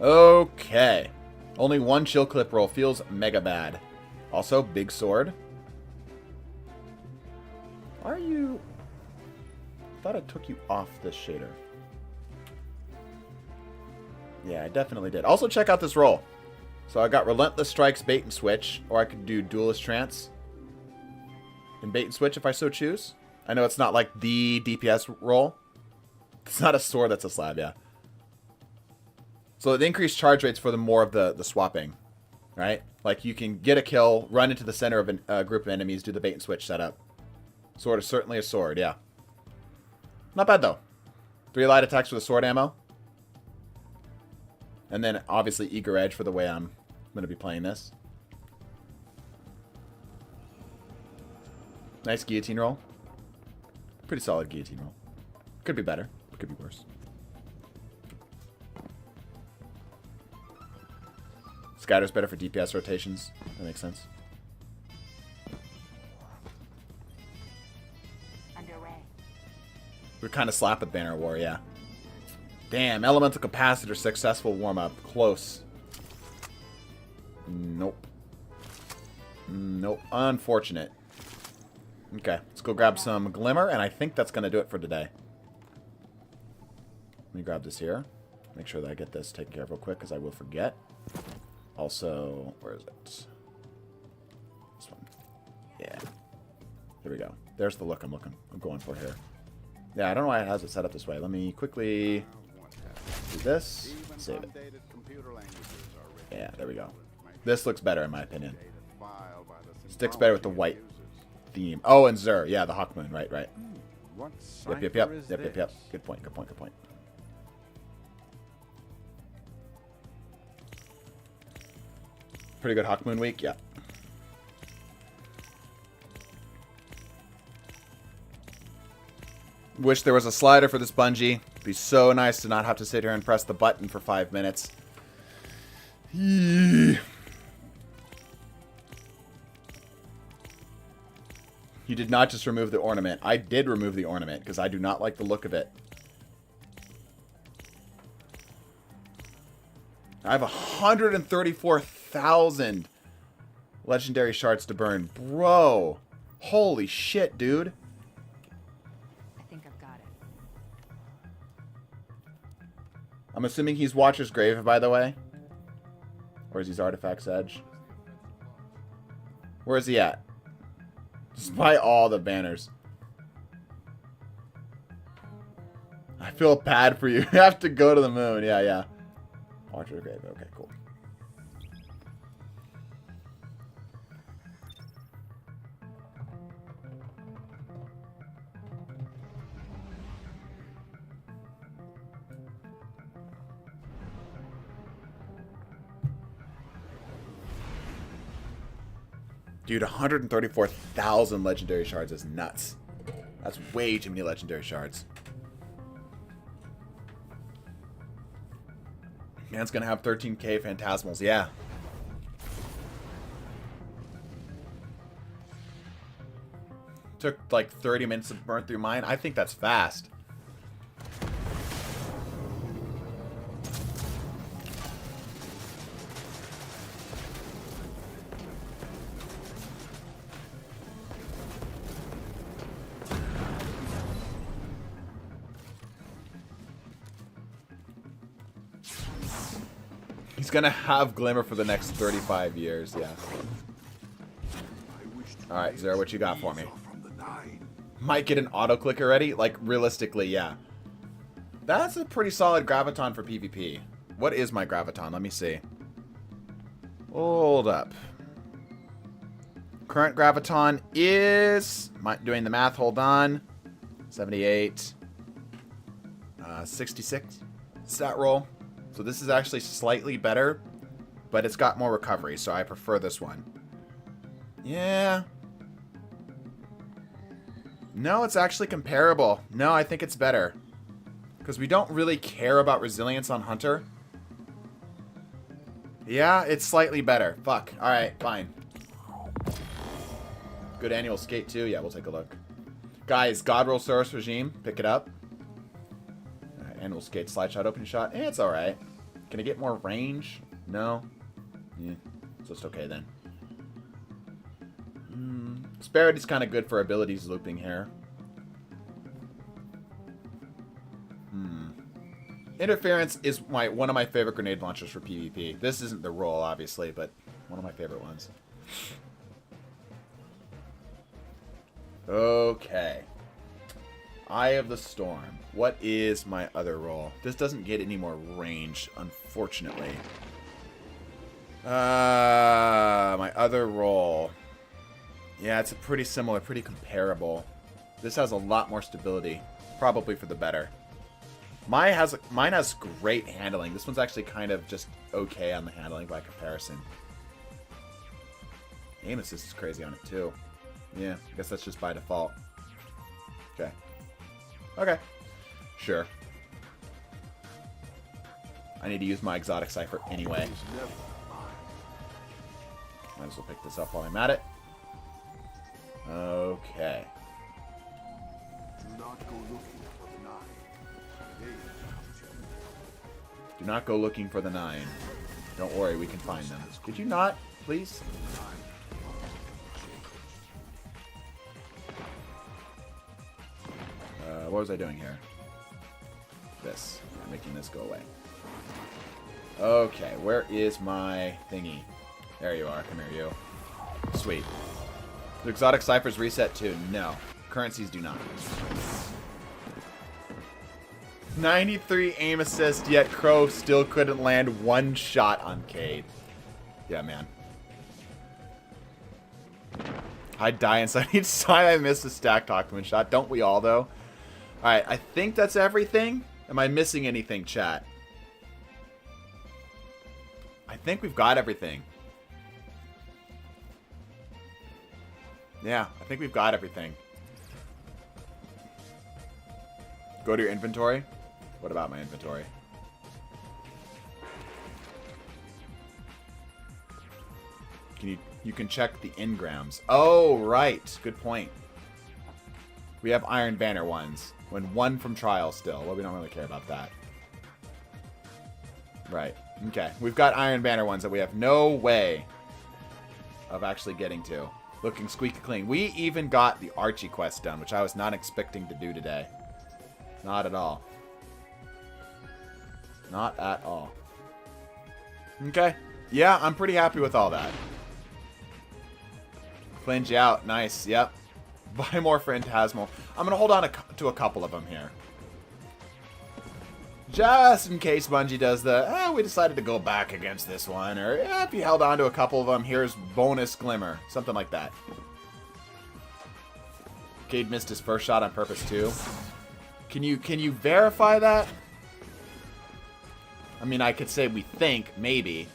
Okay. Only one Chill Clip roll feels mega bad. Also, Big Sword. Are you... thought I took you off this shader. Yeah, I definitely did. Also, check out this roll. So I got Relentless Strikes, Bait and Switch, or I could do Duelist Trance and Bait and Switch if I so choose. I know it's not like the DPS roll. It's not a sword, that's a slab, yeah. So the increased charge rates for the more of the swapping, right? Like you can get a kill, run into the center of a group of enemies, do the Bait and Switch setup. Sword is certainly a sword, yeah. Not bad though. 3 light attacks with a sword ammo. And then obviously Eager Edge for the way I'm going to be playing this. Nice guillotine roll. Pretty solid guillotine roll. Could be better. Could be worse. Scatter's better for DPS rotations. That makes sense. We're kind of slap with Banner of War, yeah. Damn, Elemental Capacitor, successful warm-up. Close. Nope. Nope. Unfortunate. Okay, let's go grab some Glimmer, and I think that's going to do it for today. Let me grab this here. Make sure that I get this taken care of real quick, because I will forget. Also, where is it? This one. Yeah. There we go. There's the look I'm going for here. Yeah, I don't know why it has it set up this way. Let me quickly do this. Save it. Yeah, there we go. This looks better in my opinion. Sticks better with the white theme. Oh, and Zur. Yeah, the Hawkmoon. Right. Yep. Good point. Pretty good Hawkmoon week, yeah. Wish there was a slider for this bungee. It'd be so nice to not have to sit here and press the button for 5 minutes. You did not just remove the ornament. I did remove the ornament because I do not like the look of it. I have 134,000 legendary shards to burn. Bro. Holy shit, dude. I think I've got it. I'm assuming he's Watcher's Grave, by the way. Or is he Artifact's Edge? Where is he at? Despite all the banners. I feel bad for you. You have to go to the moon. Yeah. Watcher's Grave. Okay, cool. Dude, 134,000 legendary shards is nuts. That's way too many legendary shards. Man's gonna have 13k phantasmals, yeah. Took like 30 minutes to burn through mine. I think that's fast. He's gonna have Glimmer for the next 35 years, yeah. Alright, Zero, what you got for me? Might get an auto-click already? Like, realistically, yeah. That's a pretty solid Graviton for PvP. What is my Graviton? Let me see. Hold up. Current Graviton is... doing the math, hold on. 78. 66. Stat roll. So this is actually slightly better, but it's got more recovery, so I prefer this one. Yeah. No, it's actually comparable. No, I think it's better. Because we don't really care about resilience on Hunter. Yeah, it's slightly better. Fuck. Alright, fine. Good annual skate too. Yeah, we'll take a look. Guys, God Roll Source Regime. Pick it up. Annual skate slide shot, open shot. It's alright. Can I get more range? No. Yeah. So it's okay then. Disparity's kind of good for abilities looping here. Interference is one of my favorite grenade launchers for PvP. This isn't the role, obviously, but one of my favorite ones. Okay. Eye of the Storm. What is my other role? This doesn't get any more range, unfortunately. My other role. Yeah, it's a pretty similar, pretty comparable. This has a lot more stability. Probably for the better. Mine has great handling. This one's actually kind of just okay on the handling by comparison. Aim assist is crazy on it too. Yeah, I guess that's just by default. Okay. Okay. Sure. I need to use my exotic cipher anyway. Might as well pick this up while I'm at it. Okay. Do not go looking for the 9. Do not go looking for the 9. Don't worry, we can find them. Could you not, please? What was I doing here? This. I'm making this go away. Okay, where is my thingy? There you are. Come here, you. Sweet. Do exotic ciphers reset too? No. Currencies do not. 93 aim assist, yet Crow still couldn't land one shot on Cade. Yeah, man. I'd die inside each time I missed a stack Talkman shot. Don't we all, though? Alright, I think that's everything. Am I missing anything, chat? I think we've got everything. Yeah, I think we've got everything. Go to your inventory. What about my inventory? You can check the Engrams. Oh, right. Good point. We have Iron Banner ones. When one from trial still. Well, we don't really care about that. Right. Okay. We've got Iron Banner ones that we have no way of actually getting to. Looking squeaky clean. We even got the Archie quest done, which I was not expecting to do today. Not at all. Not at all. Okay. Yeah, I'm pretty happy with all that. Cleanse you out. Nice. Yep. Buy more Phantasmal. I'm going to hold on to a couple of them here. Just in case Bungie does we decided to go back against this one. Or, if you held on to a couple of them, here's bonus Glimmer. Something like that. Cade missed his first shot on purpose, too. Can you verify that? I mean, I could say we think, maybe.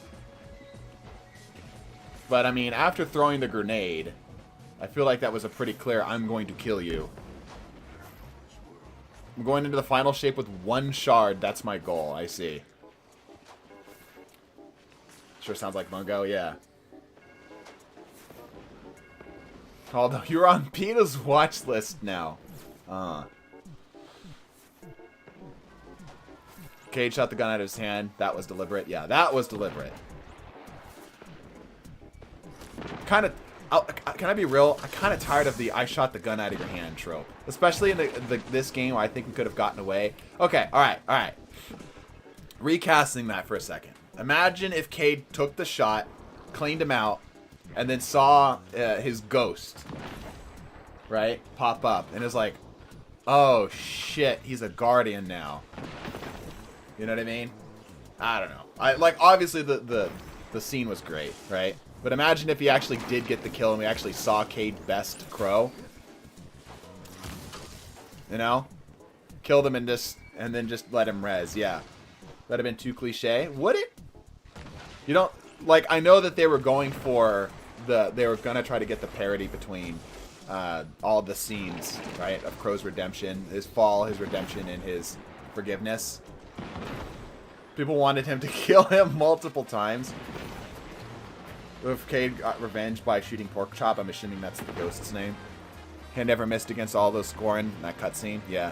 But, I mean, after throwing the grenade, I feel like that was a pretty clear, I'm going to kill you. I'm going into the final shape with one shard. That's my goal. I see. Sure sounds like Mungo, yeah. Although you're on PETA's watch list now. Cade shot the gun out of his hand. That was deliberate. Yeah, that was deliberate. Can I be real? I'm kind of tired of the I shot the gun out of your hand trope. Especially in this game where I think we could have gotten away. Okay, alright. Recasting that for a second. Imagine if Cade took the shot, cleaned him out, and then saw his ghost, right, pop up. And is like, oh shit, he's a guardian now. You know what I mean? I don't know. Obviously the scene was great, right? But imagine if he actually did get the kill and we actually saw Cade best Crow. You know? Killed him and then just let him res. Yeah. That'd have been too cliche. Would it? You don't... I know that they were going for they were gonna try to get the parity between all the scenes, right? Of Crow's redemption. His fall, his redemption, and his forgiveness. People wanted him to kill him multiple times. If Cade got revenge by shooting Porkchop, I'm assuming that's the ghost's name. He never missed against all those scoring in that cutscene. Yeah.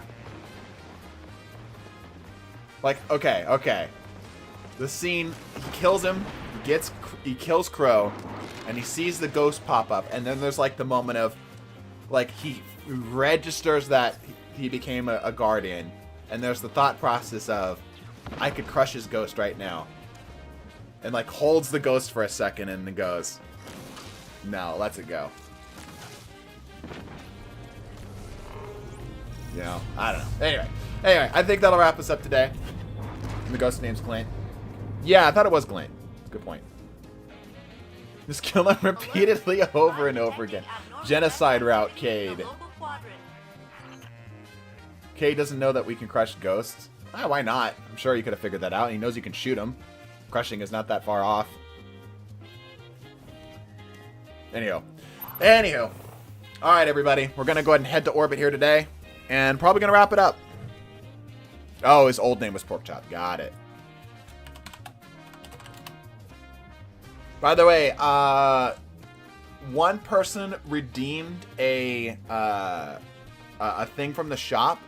Okay. The scene, he kills him, he kills Crow, and he sees the ghost pop up, and then there's the moment of, he registers that he became a guardian, and there's the thought process of, I could crush his ghost right now. And, like, holds the ghost for a second and then goes, no, lets it go. You know, I don't know. Anyway, I think that'll wrap us up today. And the ghost name's Glint. Yeah, I thought it was Glint. Good point. Just kill him repeatedly over and over again. Genocide route, Cade. Cade doesn't know that we can crush ghosts. Ah, why not? I'm sure he could have figured that out. He knows you can shoot him. Crushing is not that far off. Anywho. Alright, everybody. We're going to go ahead and head to orbit here today. And probably going to wrap it up. Oh, his old name was Porkchop. Got it. By the way, one person redeemed a thing from the shop.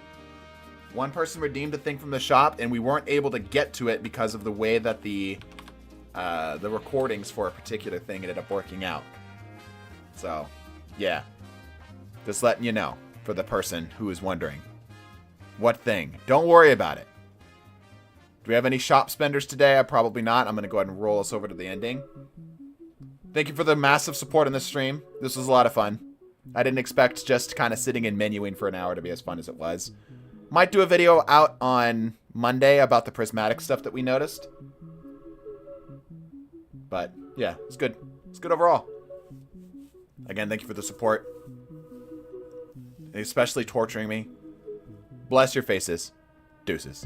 One person redeemed a thing from the shop, and we weren't able to get to it because of the way that the recordings for a particular thing ended up working out. So, yeah. Just letting you know, for the person who is wondering. What thing? Don't worry about it. Do we have any shop spenders today? Probably not. I'm going to go ahead and roll us over to the ending. Thank you for the massive support on this stream. This was a lot of fun. I didn't expect just kind of sitting and menuing for an hour to be as fun as it was. Might do a video out on Monday about the prismatic stuff that we noticed. But, yeah, it's good. It's good overall. Again, thank you for the support. Especially torturing me. Bless your faces. Deuces.